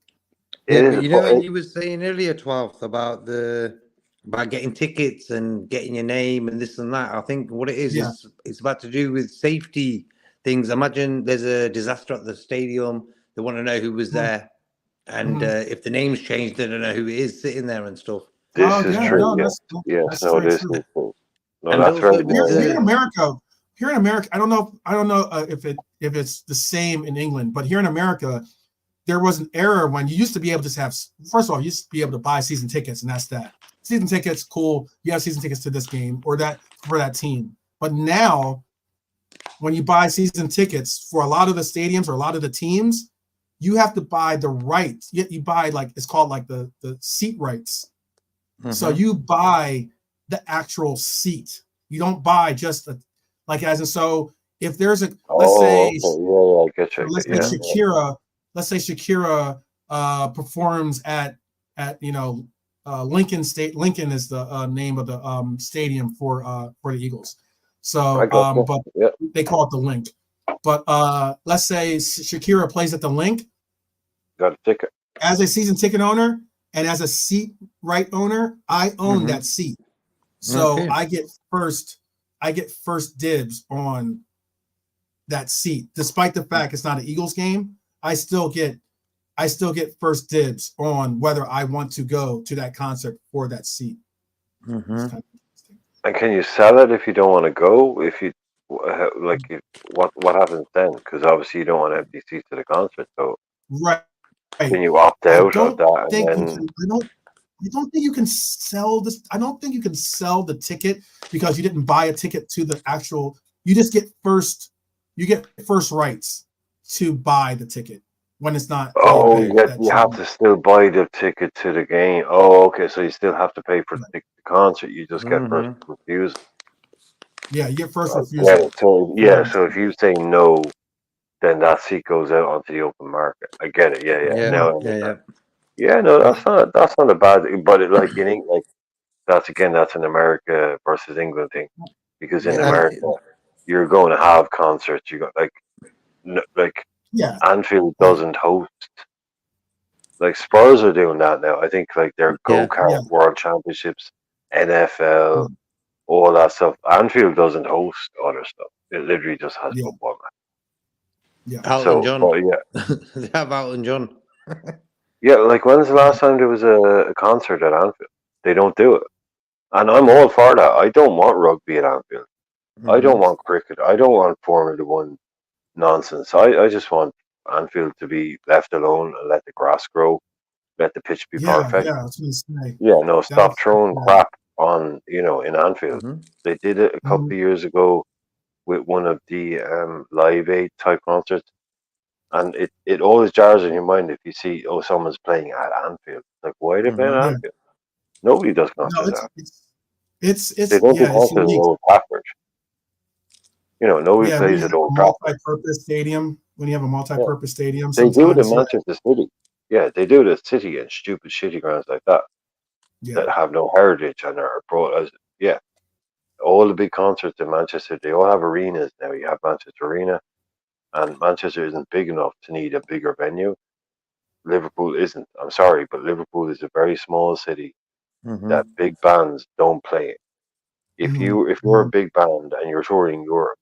Yeah, but you were saying earlier, 12th, about getting tickets and getting your name and this and that. I think what it is it's about to do with safety things. Imagine there's a disaster at the stadium. They want to know who was there. And if the name's changed, they don't know who it is sitting there and stuff. This is true. No, this is true. No, that's very here in America, I don't know if it's the same in England, but here in America, there was an era when you used to be able to have, first of all, you used to be able to buy season tickets, and that's that. Season tickets, cool. You have season tickets to this game or that for that team. But now, when you buy season tickets for a lot of the stadiums or a lot of the teams, you have to buy the rights. You buy it's called the seat rights. Mm-hmm. So you buy the actual seat. You don't buy just so if there's let's say Shakira performs at Lincoln State. Lincoln is the name of the stadium for the Eagles. So they call it the Link. But let's say Shakira plays at the Link. Got a ticket. As a season ticket owner and as a seat right owner, I own that seat. So I get first dibs on that seat. Despite the fact it's not an Eagles game, I still get first dibs on whether I want to go to that concert for that seat. Mm-hmm. And can you sell it if you don't want to go? If you what happens then? Because obviously you don't want empty seats to the concert. So can you opt out of that? I don't think you can sell this. I don't think you can sell the ticket because you didn't buy a ticket to the actual. You just get first. You get first rights to buy the ticket when it's not. Oh, you have to still buy the ticket to the game. Oh, okay. So you still have to pay for the ticket to the concert. You just get first refusal. Yeah, you get first refusal. So if you say no, then that seat goes out onto the open market. I get it. Yeah. No, that's not a bad thing. But that's an America versus England thing, because in America you're going to have concerts. You got Anfield doesn't host. Spurs are doing that now. I think their go-kart World Championships, NFL, all that stuff. Anfield doesn't host other stuff. It literally just has football match. Yeah, Elton John. They have Elton John. Yeah, when's the last time there was a concert at Anfield? They don't do it. And I'm all for that. I don't want rugby at Anfield. I don't want cricket. I don't want Formula 1 nonsense. I just want Anfield to be left alone and let the grass grow, let the pitch be perfect. Yeah, I was gonna say. Yeah, no, stop throwing crap on, in Anfield. They did it a couple of years ago with one of the Live Aid type concerts. And it always jars in your mind if you see, someone's playing at Anfield. Why are they playing at Anfield? Nobody does concerts at Anfield. They don't do concerts at Old Trafford. Nobody plays at Old Trafford. Multi-purpose stadium. When you have a multi-purpose stadium, they do it in Manchester City. Yeah, they do it at City and stupid shitty grounds like that that have no heritage and are brought as all the big concerts in Manchester. They all have arenas now. You have Manchester Arena, and Manchester isn't big enough to need a bigger venue. Liverpool isn't. I'm sorry, but Liverpool is a very small city that big bands don't play in. If you're a big band and you're touring Europe,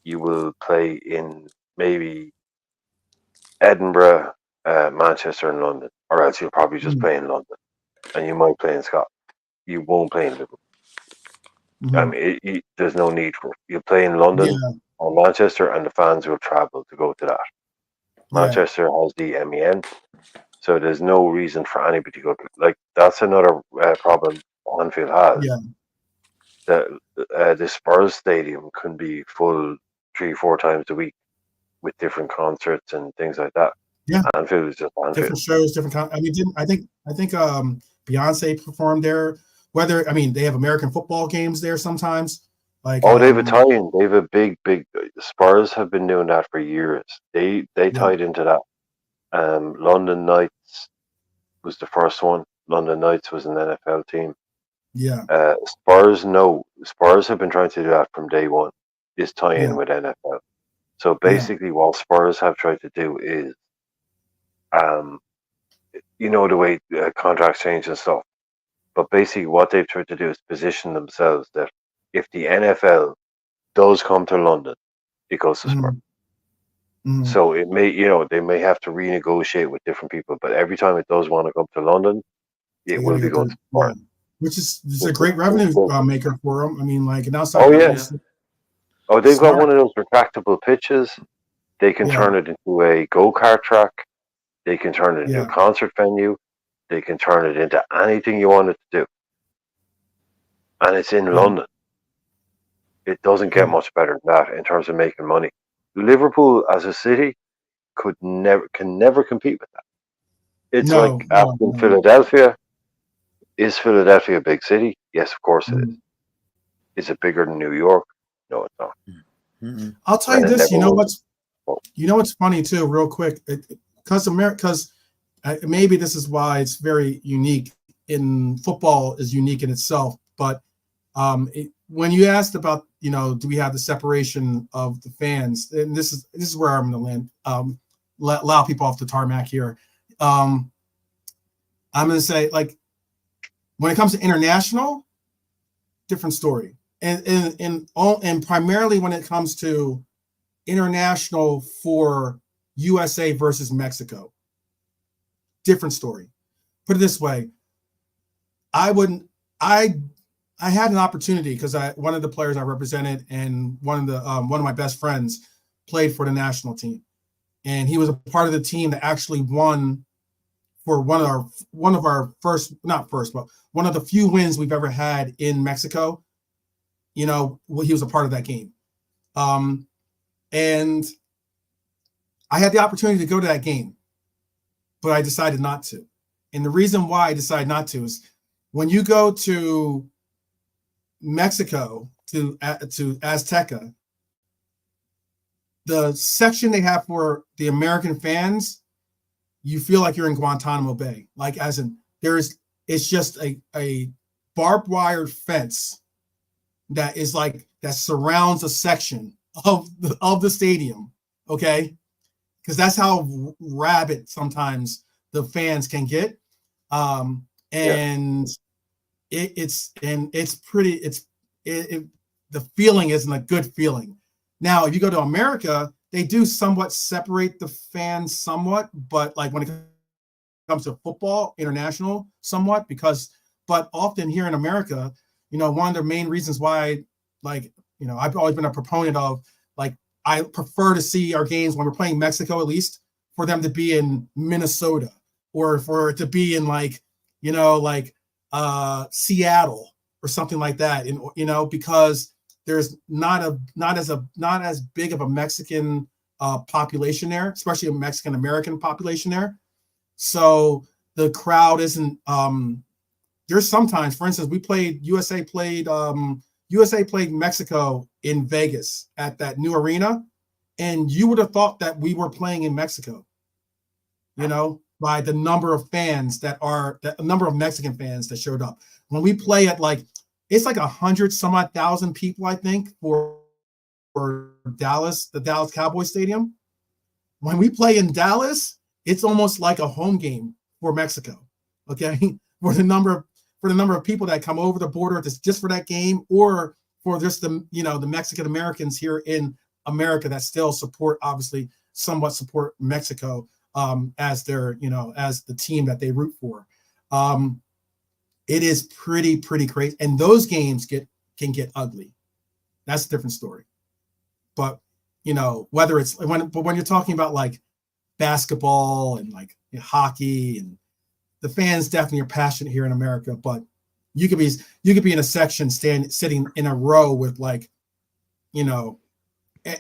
you will play in maybe Edinburgh, Manchester, and London, or else you'll probably just play in London, and you might play in Scotland. You won't play in Liverpool. I mean, there's no need for it. You play in London or Manchester, and the fans will travel to go to that. Manchester has the MEN, so there's no reason for anybody to go. Like, that's another problem Anfield has. The Spurs stadium can be full 3-4 times a week with different concerts and things like that. Anfield is just Anfield. Different shows, different. I mean, I think Beyonce performed there. Whether, I mean, they have American football games there sometimes. Like, they have Italian. They have a big. Spurs have been doing that for years. They tied into that. London Knights was the first one. London Knights was an NFL team. Spurs have been trying to do that from day one. Is tie in with NFL. So basically, what Spurs have tried to do is, the way contracts change and stuff. But basically, what they've tried to do is position themselves that if the NFL does come to London, it goes to Spurs. So it may, they may have to renegotiate with different people, but every time it does want to come to London, it will be going to Spurs. Which is a great revenue maker for them. I mean, like, and outside. They've got one of those retractable pitches. They can turn it into a go-kart track. They can turn it into a concert venue. They can turn it into anything you want it to do. And it's in London. It doesn't get much better than that in terms of making money. Liverpool as a city can never compete with that. It's like asking Philadelphia. Is Philadelphia a big city? Yes, of course it is. Is it bigger than New York? No, it's not. I'll tell you this. You know what's funny too, real quick, because maybe this is why it's very unique. In football is unique in itself, but when you asked about, do we have the separation of the fans, and this is where I'm going to land. Allow people off the tarmac here. I'm going to say, like, when it comes to international, different story, and primarily when it comes to international for USA versus Mexico, different story. Put it this way, I had an opportunity because one of the players I represented and one of my best friends played for the national team, and he was a part of the team that actually won for one of our one of the few wins we've ever had in Mexico. He was a part of that game, and I had the opportunity to go to that game, but I decided not to. And the reason why I decided not to is when you go to Mexico to Azteca, the section they have for the American fans, you feel like you're in Guantanamo Bay. Like, as in, it's just a barbed wire fence that surrounds a section of the stadium. Okay, because that's how rabid sometimes the fans can get. The feeling isn't a good feeling. Now, if you go to America, they do somewhat separate the fans somewhat, but like when it comes to football, international, somewhat, but often here in America, one of the main reasons why, I've always been a proponent of, like, I prefer to see our games when we're playing Mexico, at least, for them to be in Minnesota or for it to be in Seattle or something like that, because there's not as big of a Mexican population there, especially a Mexican American population there. So the crowd isn't. There's sometimes, for instance, USA played Mexico in Vegas at that new arena, and you would have thought that we were playing in Mexico, by the number of fans the number of Mexican fans that showed up. When we play at it's like 100 some odd thousand people, I think, for for Dallas, the Dallas Cowboys Stadium. When we play in Dallas, it's almost like a home game for Mexico. Okay, for the number of people that come over the border just for that game, or for just the Mexican Americans here in America that still somewhat support Mexico as their as the team that they root for. It is pretty crazy, and those games can get ugly. That's a different story. But whether it's when you're talking about like basketball and like hockey, and the fans definitely are passionate here in America. But you could be in a section sitting in a row with like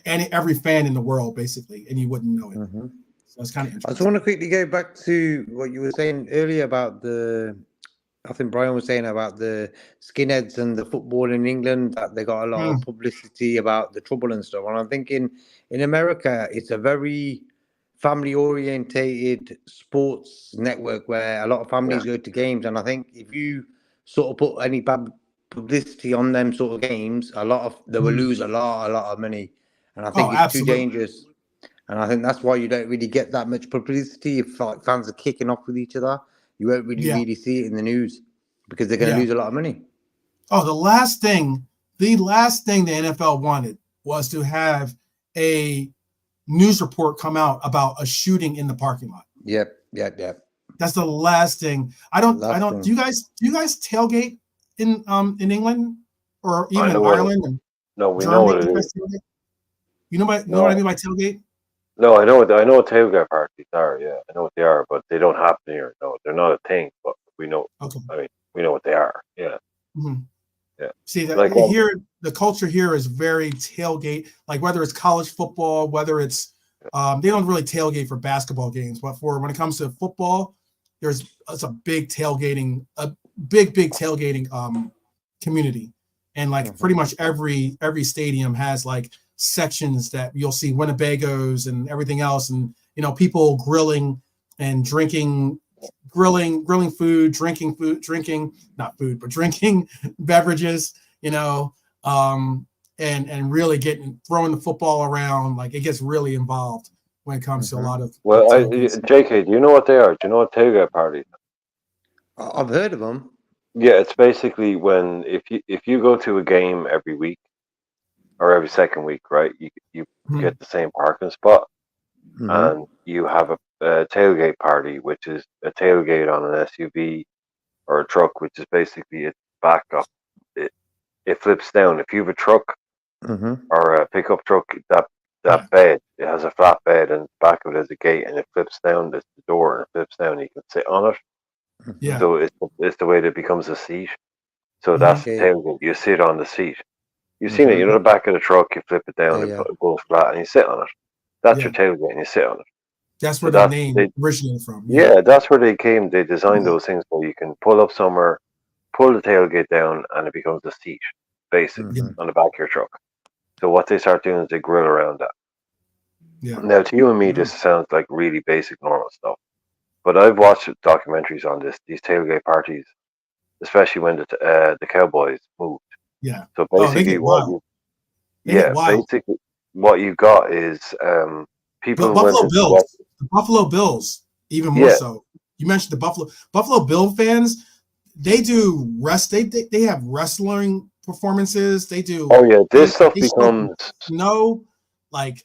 every fan in the world basically, and you wouldn't know it. Mm-hmm. So it's kind of interesting. I just want to quickly go back to what you were saying earlier about I think Brian was saying about the skinheads and the football in England, that they got a lot of publicity about the trouble and stuff. And I'm thinking in America, it's a very family-orientated sports network where a lot of families go to games. And I think if you sort of put any bad publicity on them sort of games, they will lose a lot of money. And I think it's too dangerous. And I think that's why you don't really get that much publicity. If like fans are kicking off with each other, you won't really see it in the news because they're going to lose a lot of money. Oh, the last thing the NFL wanted was to have a news report come out about a shooting in the parking lot. Yep. That's the last thing. I don't. Do you guys tailgate in England or even Ireland? No, we know what it is. You know what I mean by tailgate? No, I know what tailgate parties are. Yeah, I know what they are, but they don't happen here. No, they're not a thing. But we know. Okay. I mean, we know what they are. Yeah. Mm-hmm. Yeah. See that like, here, the culture here is very tailgate. Like whether it's college football, whether it's they don't really tailgate for basketball games, but when it comes to football, it's a big tailgating, community, and like pretty much every stadium has like sections that you'll see Winnebagos and everything else, and people grilling and drinking food, drinking beverages, and really throwing the football around. Like it gets really involved when it comes to a lot of. Well, JK, do you know what they are? Do you know what tailgate parties? I've heard of them. Yeah, it's basically when if you go to a game every week or every second week, right? You get the same parking spot, and you have a tailgate party, which is a tailgate on an SUV or a truck, which is basically its back up. It flips down. If you have a truck or a pickup truck, that bed, it has a flat bed, and back of it is a gate, and it flips down. There's the door, and it flips down. And you can sit on it. Yeah. So it's the way that it becomes a seat. So that's the tailgate. You sit on the seat. You've seen it. The back of the truck. You flip it down, and it goes flat, and you sit on it. That's your tailgate, and you sit on it. That's where the name originated from. Yeah, that's where they came. They designed those things where you can pull up somewhere, pull the tailgate down, and it becomes a seat, basically, on the back of your truck. So what they start doing is they grill around that. Yeah. Now, to you and me, this sounds like really basic, normal stuff. But I've watched documentaries on these tailgate parties, especially when the Cowboys moved. Yeah. So basically, basically what you got is people. The Buffalo Bills, even more so. You mentioned the Buffalo Bill fans. They do They have wrestling performances. They do. Oh yeah, this stuff becomes completely. Like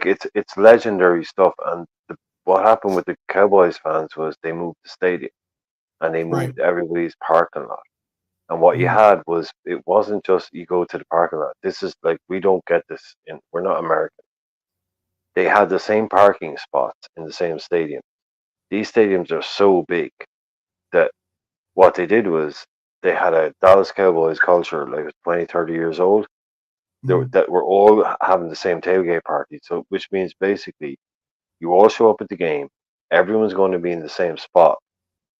it's legendary stuff. And what happened with the Cowboys fans was they moved the stadium, and they moved everybody's parking lot. And what you had was, it wasn't just you go to the parking lot. This is like, we don't get this we're not American. They had the same parking spots in the same stadium. These stadiums are so big that what they did was they had a Dallas Cowboys culture, like 20, 30 years old, that were all having the same tailgate party. So, which means basically you all show up at the game, everyone's going to be in the same spot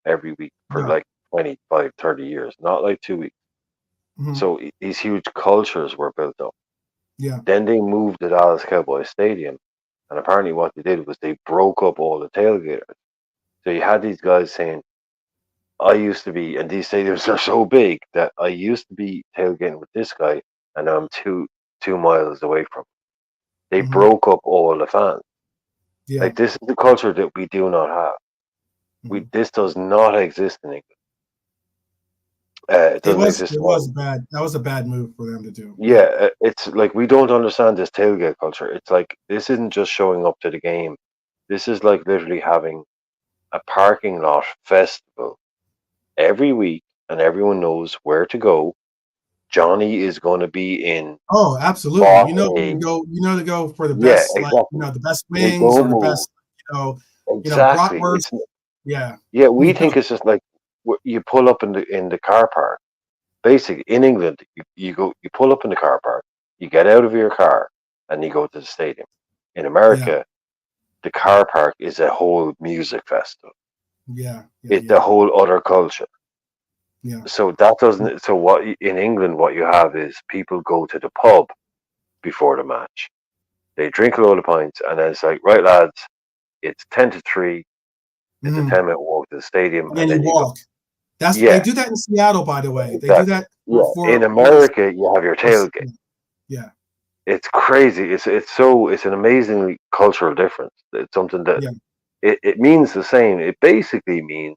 every week for like 25, 30 years, not like 2 weeks. So these huge cultures were built up. Yeah. Then they moved the Dallas Cowboys Stadium, and apparently what they did was they broke up all the tailgaters. So you had these guys saying, I used to be, and these stadiums are so big that I used to be tailgating with this guy, and I'm too 2 miles away from. They Mhm. broke up all the fans. Yeah. Like, this is the culture that we do not have. Mhm. This does not exist in England. It doesn't exist. It was bad. That was a bad move for them to do. Yeah, it's like we don't understand this tailgate culture. It's like this isn't just showing up to the game. This is like literally having a parking lot festival every week, and everyone knows where to go. Johnny is going to be in. Oh, absolutely. Spot You know A. to go. You know to go for the Yeah, best, like exactly. the best They wings or the go best, exactly. bratwurst. Yeah. Yeah, we think it's just like you pull up in the car park. Basically, in England, you pull up in the car park, you get out of your car, and you go to the stadium. In America, the car park is a whole music festival. It's a whole other culture. Yeah. So that doesn't. So what in England, what you have is people go to the pub before the match. They drink a load of pints, and then it's like, right, lads, it's 10-3. It's a 10-minute walk to the stadium, And then you you go. walk. They do that in Seattle, by the way. They do that in America. You have your tailgate. Yeah, it's crazy. It's an amazingly cultural difference. It's something that it means the same. It basically means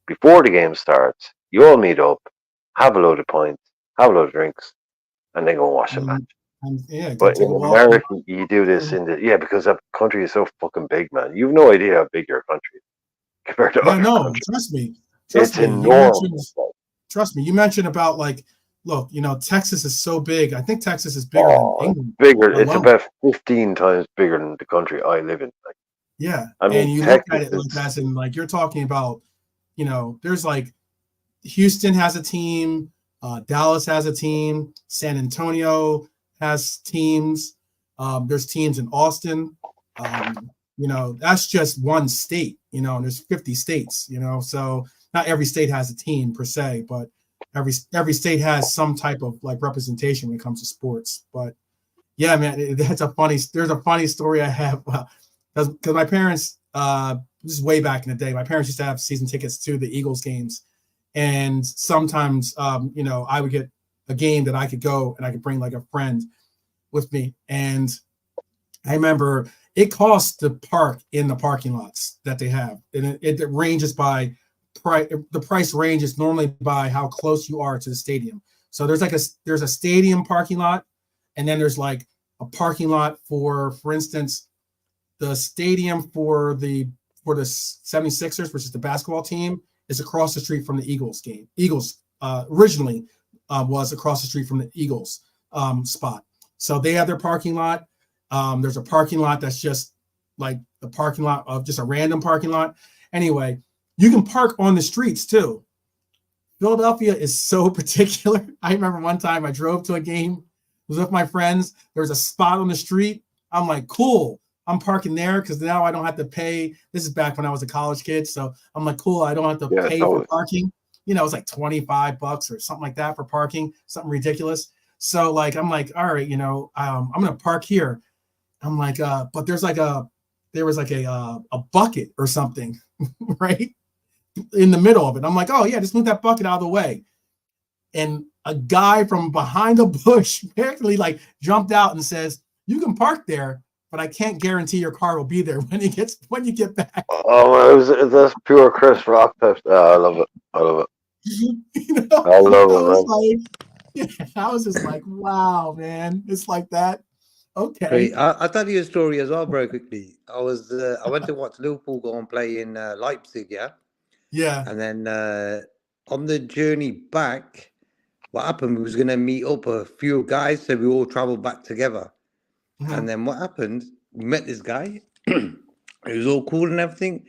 before the game starts, you all meet up, have a load of pints, have a load of drinks, and then go and watch the match. But in America, you do this because that country is so fucking big, man. You've no idea how big your country is compared to other countries. Trust me. It's enormous. Trust me. You mentioned about look, Texas is so big. I think Texas is bigger than England. Bigger. Alone. It's about 15 times bigger than the country I live in. I mean, and you Texas look at it as in you're talking about, there's Houston has a team, Dallas has a team, San Antonio has teams. There's teams in Austin. That's just one state, and there's 50 states, so not every state has a team per se, but every state has some type of representation when it comes to sports. But yeah, man, there's a funny story I have because my parents, this is way back in the day, my parents used to have season tickets to the Eagles games, and sometimes I would get a game that I could go and I could bring a friend with me, and I remember it costs to park in the parking lots that they have, and it ranges by price. The price ranges normally by how close you are to the stadium. So there's a stadium parking lot, and then there's a parking lot for instance, the stadium for the 76ers, which is the basketball team, is across the street from the Eagles game. Eagles originally was across the street from the Eagles spot. So they have their parking lot. There's a parking lot that's just the parking lot of just a random parking lot. Anyway, you can park on the streets too. Philadelphia is so particular. I remember one time I drove to a game, was with my friends. There was a spot on the street. I'm like, cool. I'm parking there because now I don't have to pay. This is back when I was a college kid. So I'm like, cool. I don't have to pay for parking. It's like $25 or something like that for parking, something ridiculous. So I'm like, all right, I'm going to park here. I'm like, but there was a bucket or something, right? In the middle of it. I'm like, oh yeah, just move that bucket out of the way. And a guy from behind a bush apparently jumped out and says, you can park there, but I can't guarantee your car will be there when you get back. Oh, that's pure Chris Rock type. I love it. I love it. I love it, man. I was just like, wow, man. It's like that. Okay. Great. I'll tell you a story as well, bro, quickly. I went to watch Liverpool go and play in Leipzig, yeah? Yeah. And then on the journey back, what happened, we was going to meet up a few guys, so we all traveled back together. Mm-hmm. And then what happened, we met this guy. It was all cool and everything.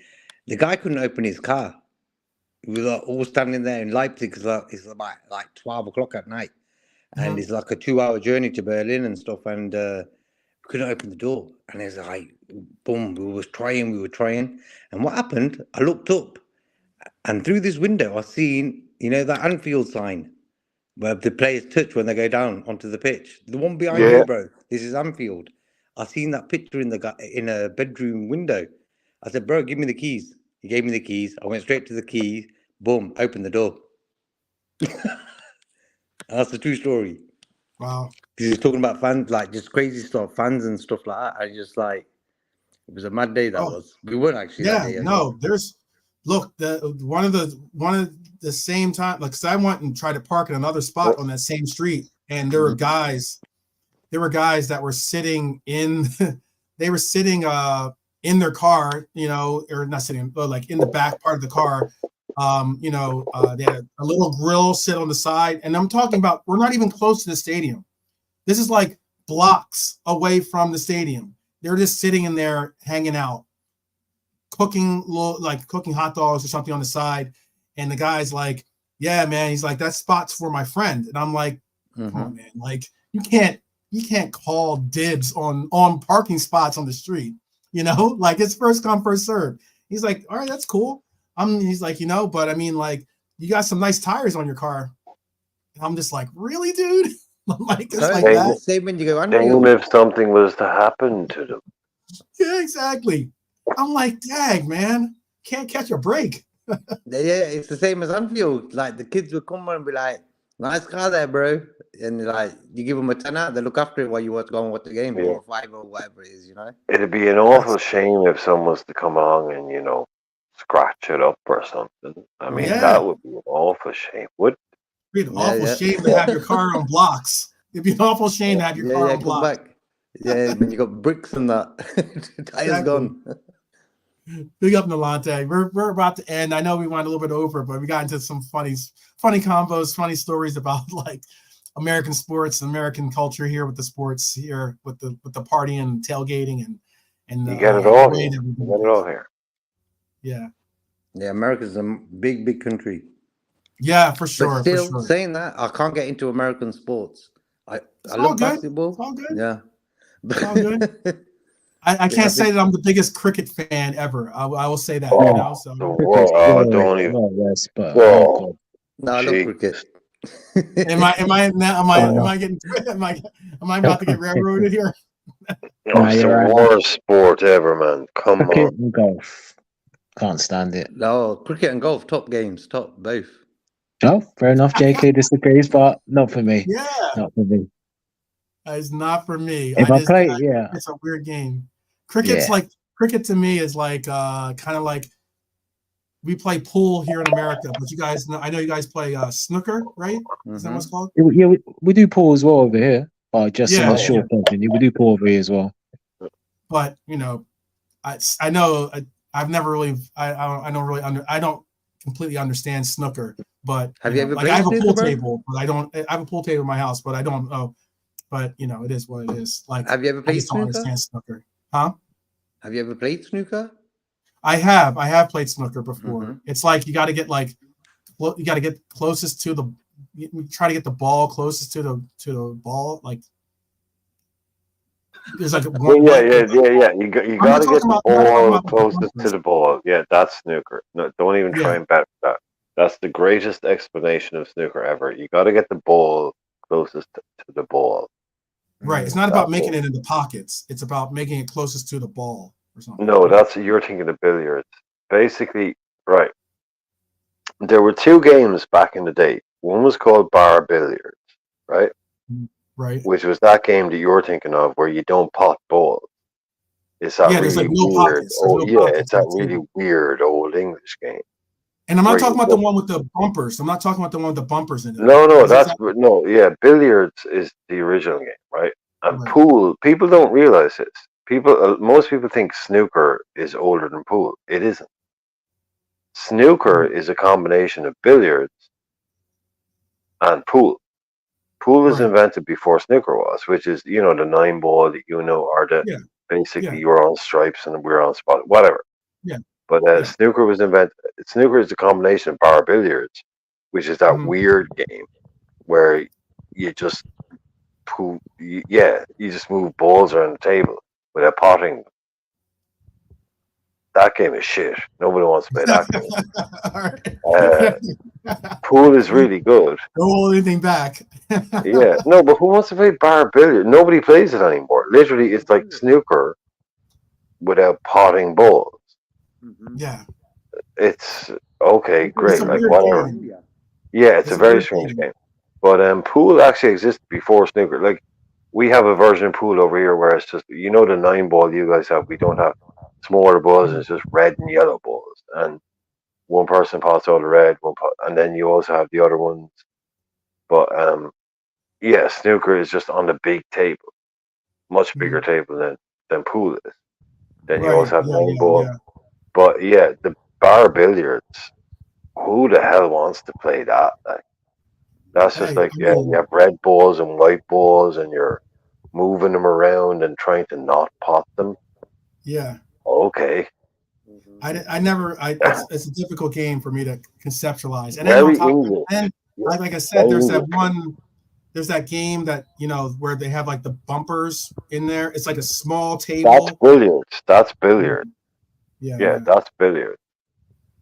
The guy couldn't open his car. We were all standing there in Leipzig because it's about 12 o'clock at night. And it's a 2-hour journey to Berlin and stuff. And we couldn't open the door. And it's boom, we were trying. And what happened, I looked up. And through this window, I seen, that Anfield sign where the players touch when they go down onto the pitch. The one behind you, bro. This is Anfield. I seen that picture in a bedroom window. I said, bro, give me the keys. He gave me the keys. I went straight to the keys. Boom, opened the door. That's the true story. Wow. He was talking about fans, like just crazy stuff, fans and stuff like that. I just like, it was a mad day that Oh, was. We weren't actually that yeah. day. No, there's look one of the same time, like, 'cause I went and tried to park in another spot on that same street, and there were guys that were sitting in they were sitting in their car, you know, or not sitting, but like in the back part of the car. They had a little grill sit on the side, and I'm talking about, we're not even close to the stadium. This is like blocks away from the stadium. They're just sitting in there hanging out, cooking hot dogs or something on the side. And the guy's like, yeah, man, he's like, that spot's for my friend. And I'm like, come on, man, like you can't call dibs on parking spots on the street, you know, like it's first come, first serve. He's like, all right, that's cool. He's like, you know, but I mean, like, you got some nice tires on your car. And I'm just like, really, dude? I'm like, it's like that. Same when you go Damn if something was to happen to them. Yeah, exactly. I'm like, dang, man, can't catch a break. Yeah, it's the same as Anfield. Like the kids would come and be like, nice car there, bro. And like you give them a 10 out, they look after it while you watch the game, 4 or 5 or whatever it is, you know. It'd be an awful shame if someone was to come along and, you know, scratch it up or something. I mean, that would be an awful shame. It'd be an awful shame to have your car on blocks. It'd be an awful shame to have your car on blocks. Back. Yeah, when you got bricks and that, tires gone. Big up, Nalante. We're about to end. I know we went a little bit over, but we got into some funny combos, funny stories about like American sports and American culture here with the sports here with the partying and tailgating and you get it all here. You get it all here. Yeah. Yeah, America's a big country. Yeah, for sure. But still, for sure. saying that, I can't get into American sports. I love basketball. It's all good. Yeah. It's all good. I can't say that I'm the biggest cricket fan ever. I will say that. Oh, you know, so. Don't even. No, I love cricket. Am I about to get railroaded here? It's the worst sport ever, man. Come on. And golf. Can't stand it. No, cricket and golf, top games, top both. Oh, fair enough. JK disagrees, but not for me. Yeah. Not for me. It's not for me. If I play, it's a weird game. Cricket to me is like kind of like we play pool here in America, but you guys know, I know you guys play snooker, right? Is that what it's called? Yeah, we do pool as well over here, but just in a short company. We do pool over here as well. But you know, I know I've never really I don't completely understand snooker, but have you ever like I have a pool table, but I have a pool table in my house, but I don't know. But you know, it is what it is. Like, have you ever played snooker? I just don't understand snooker. Huh? Have you ever played snooker? I have played snooker before. It's like you got to get closest to the. You try to get the ball closest to the ball. Like there's like one. Yeah. You got to get the ball closest to the ball. Yeah, that's snooker. No, don't even try and bet that. That's the greatest explanation of snooker ever. You got to get the ball closest to the ball. Right. It's not about making it in the pockets. It's about making it closest to the ball or something. No, you're thinking of billiards. Basically, right. There were 2 games back in the day. One was called bar billiards, right? Right. Which was that game that you're thinking of where you don't pot balls. It's that really like no weird. It's that really weird old English game. And I'm not talking about the one with the bumpers. I'm not talking about the one with the bumpers in it. No, billiards is the original game, right? And pool, people don't realize this. Most people think snooker is older than pool. It isn't. Snooker is a combination of billiards and pool. Pool was invented before snooker was, which is, you know, the 9-ball that or the basically you're on stripes and we're on spot, whatever. Yeah. But snooker was invented. Snooker is a combination of bar billiards, which is that weird game where you just you just move balls around the table without potting. That game is shit. Nobody wants to play that game. Pool is really good. Don't hold anything back. No, but who wants to play bar billiards? Nobody plays it anymore. Literally, it's like snooker without potting balls. Yeah. It's okay, great. Like whatever. Yeah, it's a very strange game. But pool actually existed before snooker. Like we have a version of pool over here where it's just the 9 ball you guys have. We don't have smaller balls. It's just red and yellow balls, and one person pots all the red, and then you also have the other ones. But yeah, snooker is just on the big table, much bigger table than pool is. Then you also have 9 ball. Yeah. But yeah, the bar billiards. Who the hell wants to play that? Like, that's just you have red balls and white balls, and you're moving them around and trying to not pot them. Yeah. Okay. It's a difficult game for me to conceptualize. And Very then on top English. of that, like I said, there's that game that where they have like the bumpers in there. It's like a small table. That's billiards. Yeah, that's billiards.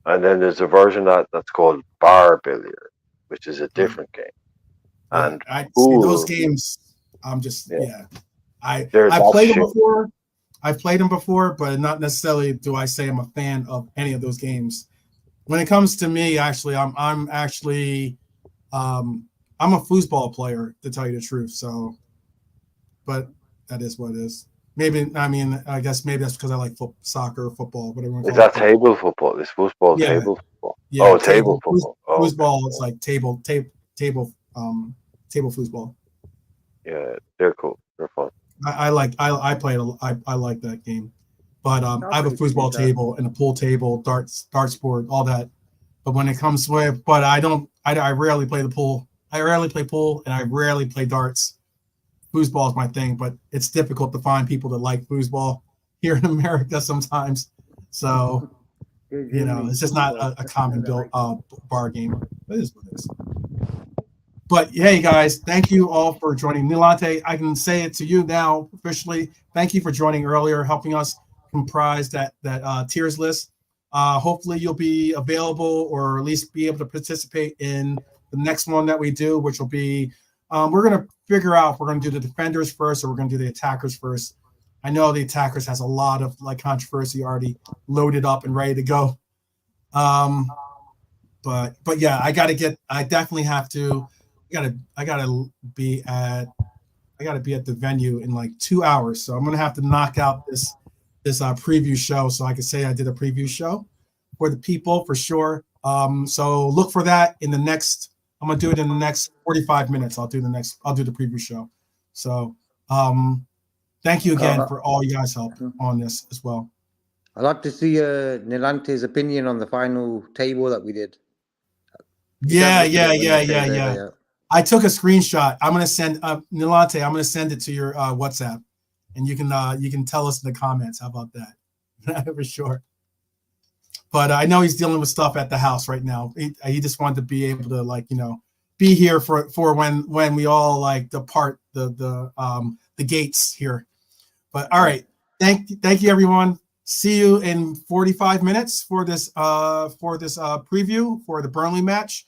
And then there's a version that's called bar billiard, which is a different game. And I see those games. I'm just I've played them before. I've played them before, but not necessarily do I say I'm a fan of any of those games. When it comes to me, actually, I'm a foosball player, to tell you the truth. So, but that is what it is. I guess maybe that's because I like soccer, football, whatever. Is that table football? Is foosball table football? Yeah, oh, table football. Foosball, it's like table foosball. Yeah, they're cool. They're fun. I like that game, but I have a foosball table and a pool table, darts board, all that. But when it comes with, but I rarely play the pool. I rarely play pool and I rarely play darts. Foosball is my thing, but it's difficult to find people that like foosball here in America sometimes. So it's just not a common bar game. It is what it is. But hey, guys, thank you all for joining. Nilante, I can say it to you now officially. Thank you for joining earlier, helping us comprise that tiers list. Hopefully, you'll be available or at least be able to participate in the next one that we do, which will be we're going to figure out if we're going to do the defenders first or we're going to do the attackers first. I know the attackers has a lot of controversy already loaded up and ready to go. But yeah, I definitely have to. I gotta be at the venue in like 2 hours, so I'm gonna have to knock out this preview show so I can say I did a preview show for the people for sure. So look for that in the next. I'm gonna do it in the next 45 minutes. I'll do the preview show. So thank you again for all you guys' help on this as well. I'd like to see Nilante's opinion on the final table that we did. Yeah. I took a screenshot. I'm gonna send Nilante. I'm gonna send it to your WhatsApp, and you can tell us in the comments. How about that? For sure. But I know he's dealing with stuff at the house right now. He just wanted to be able to be here for when we all depart the gates here. But all right, thank you everyone. See you in 45 minutes for this preview for the Burnley match.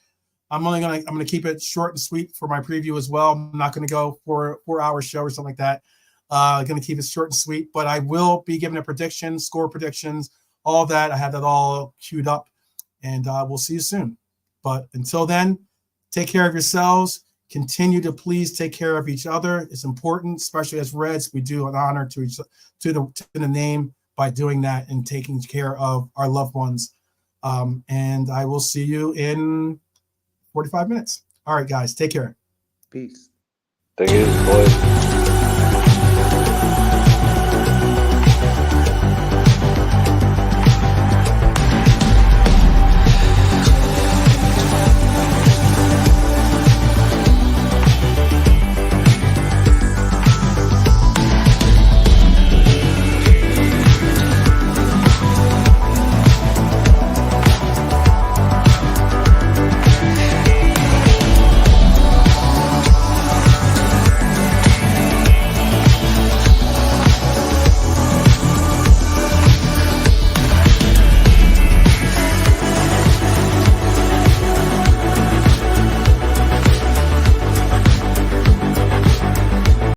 I'm gonna keep it short and sweet for my preview as well. I'm not gonna go for a 4-hour show or something like that. Gonna keep it short and sweet, but I will be giving a prediction, score predictions, all that. I have that all queued up, and we'll see you soon. But until then, take care of yourselves. Continue to please take care of each other. It's important, especially as Reds. We do an honor to the name by doing that and taking care of our loved ones. And I will see you in 45 minutes. All right, guys, take care. Peace. Thank you, boys.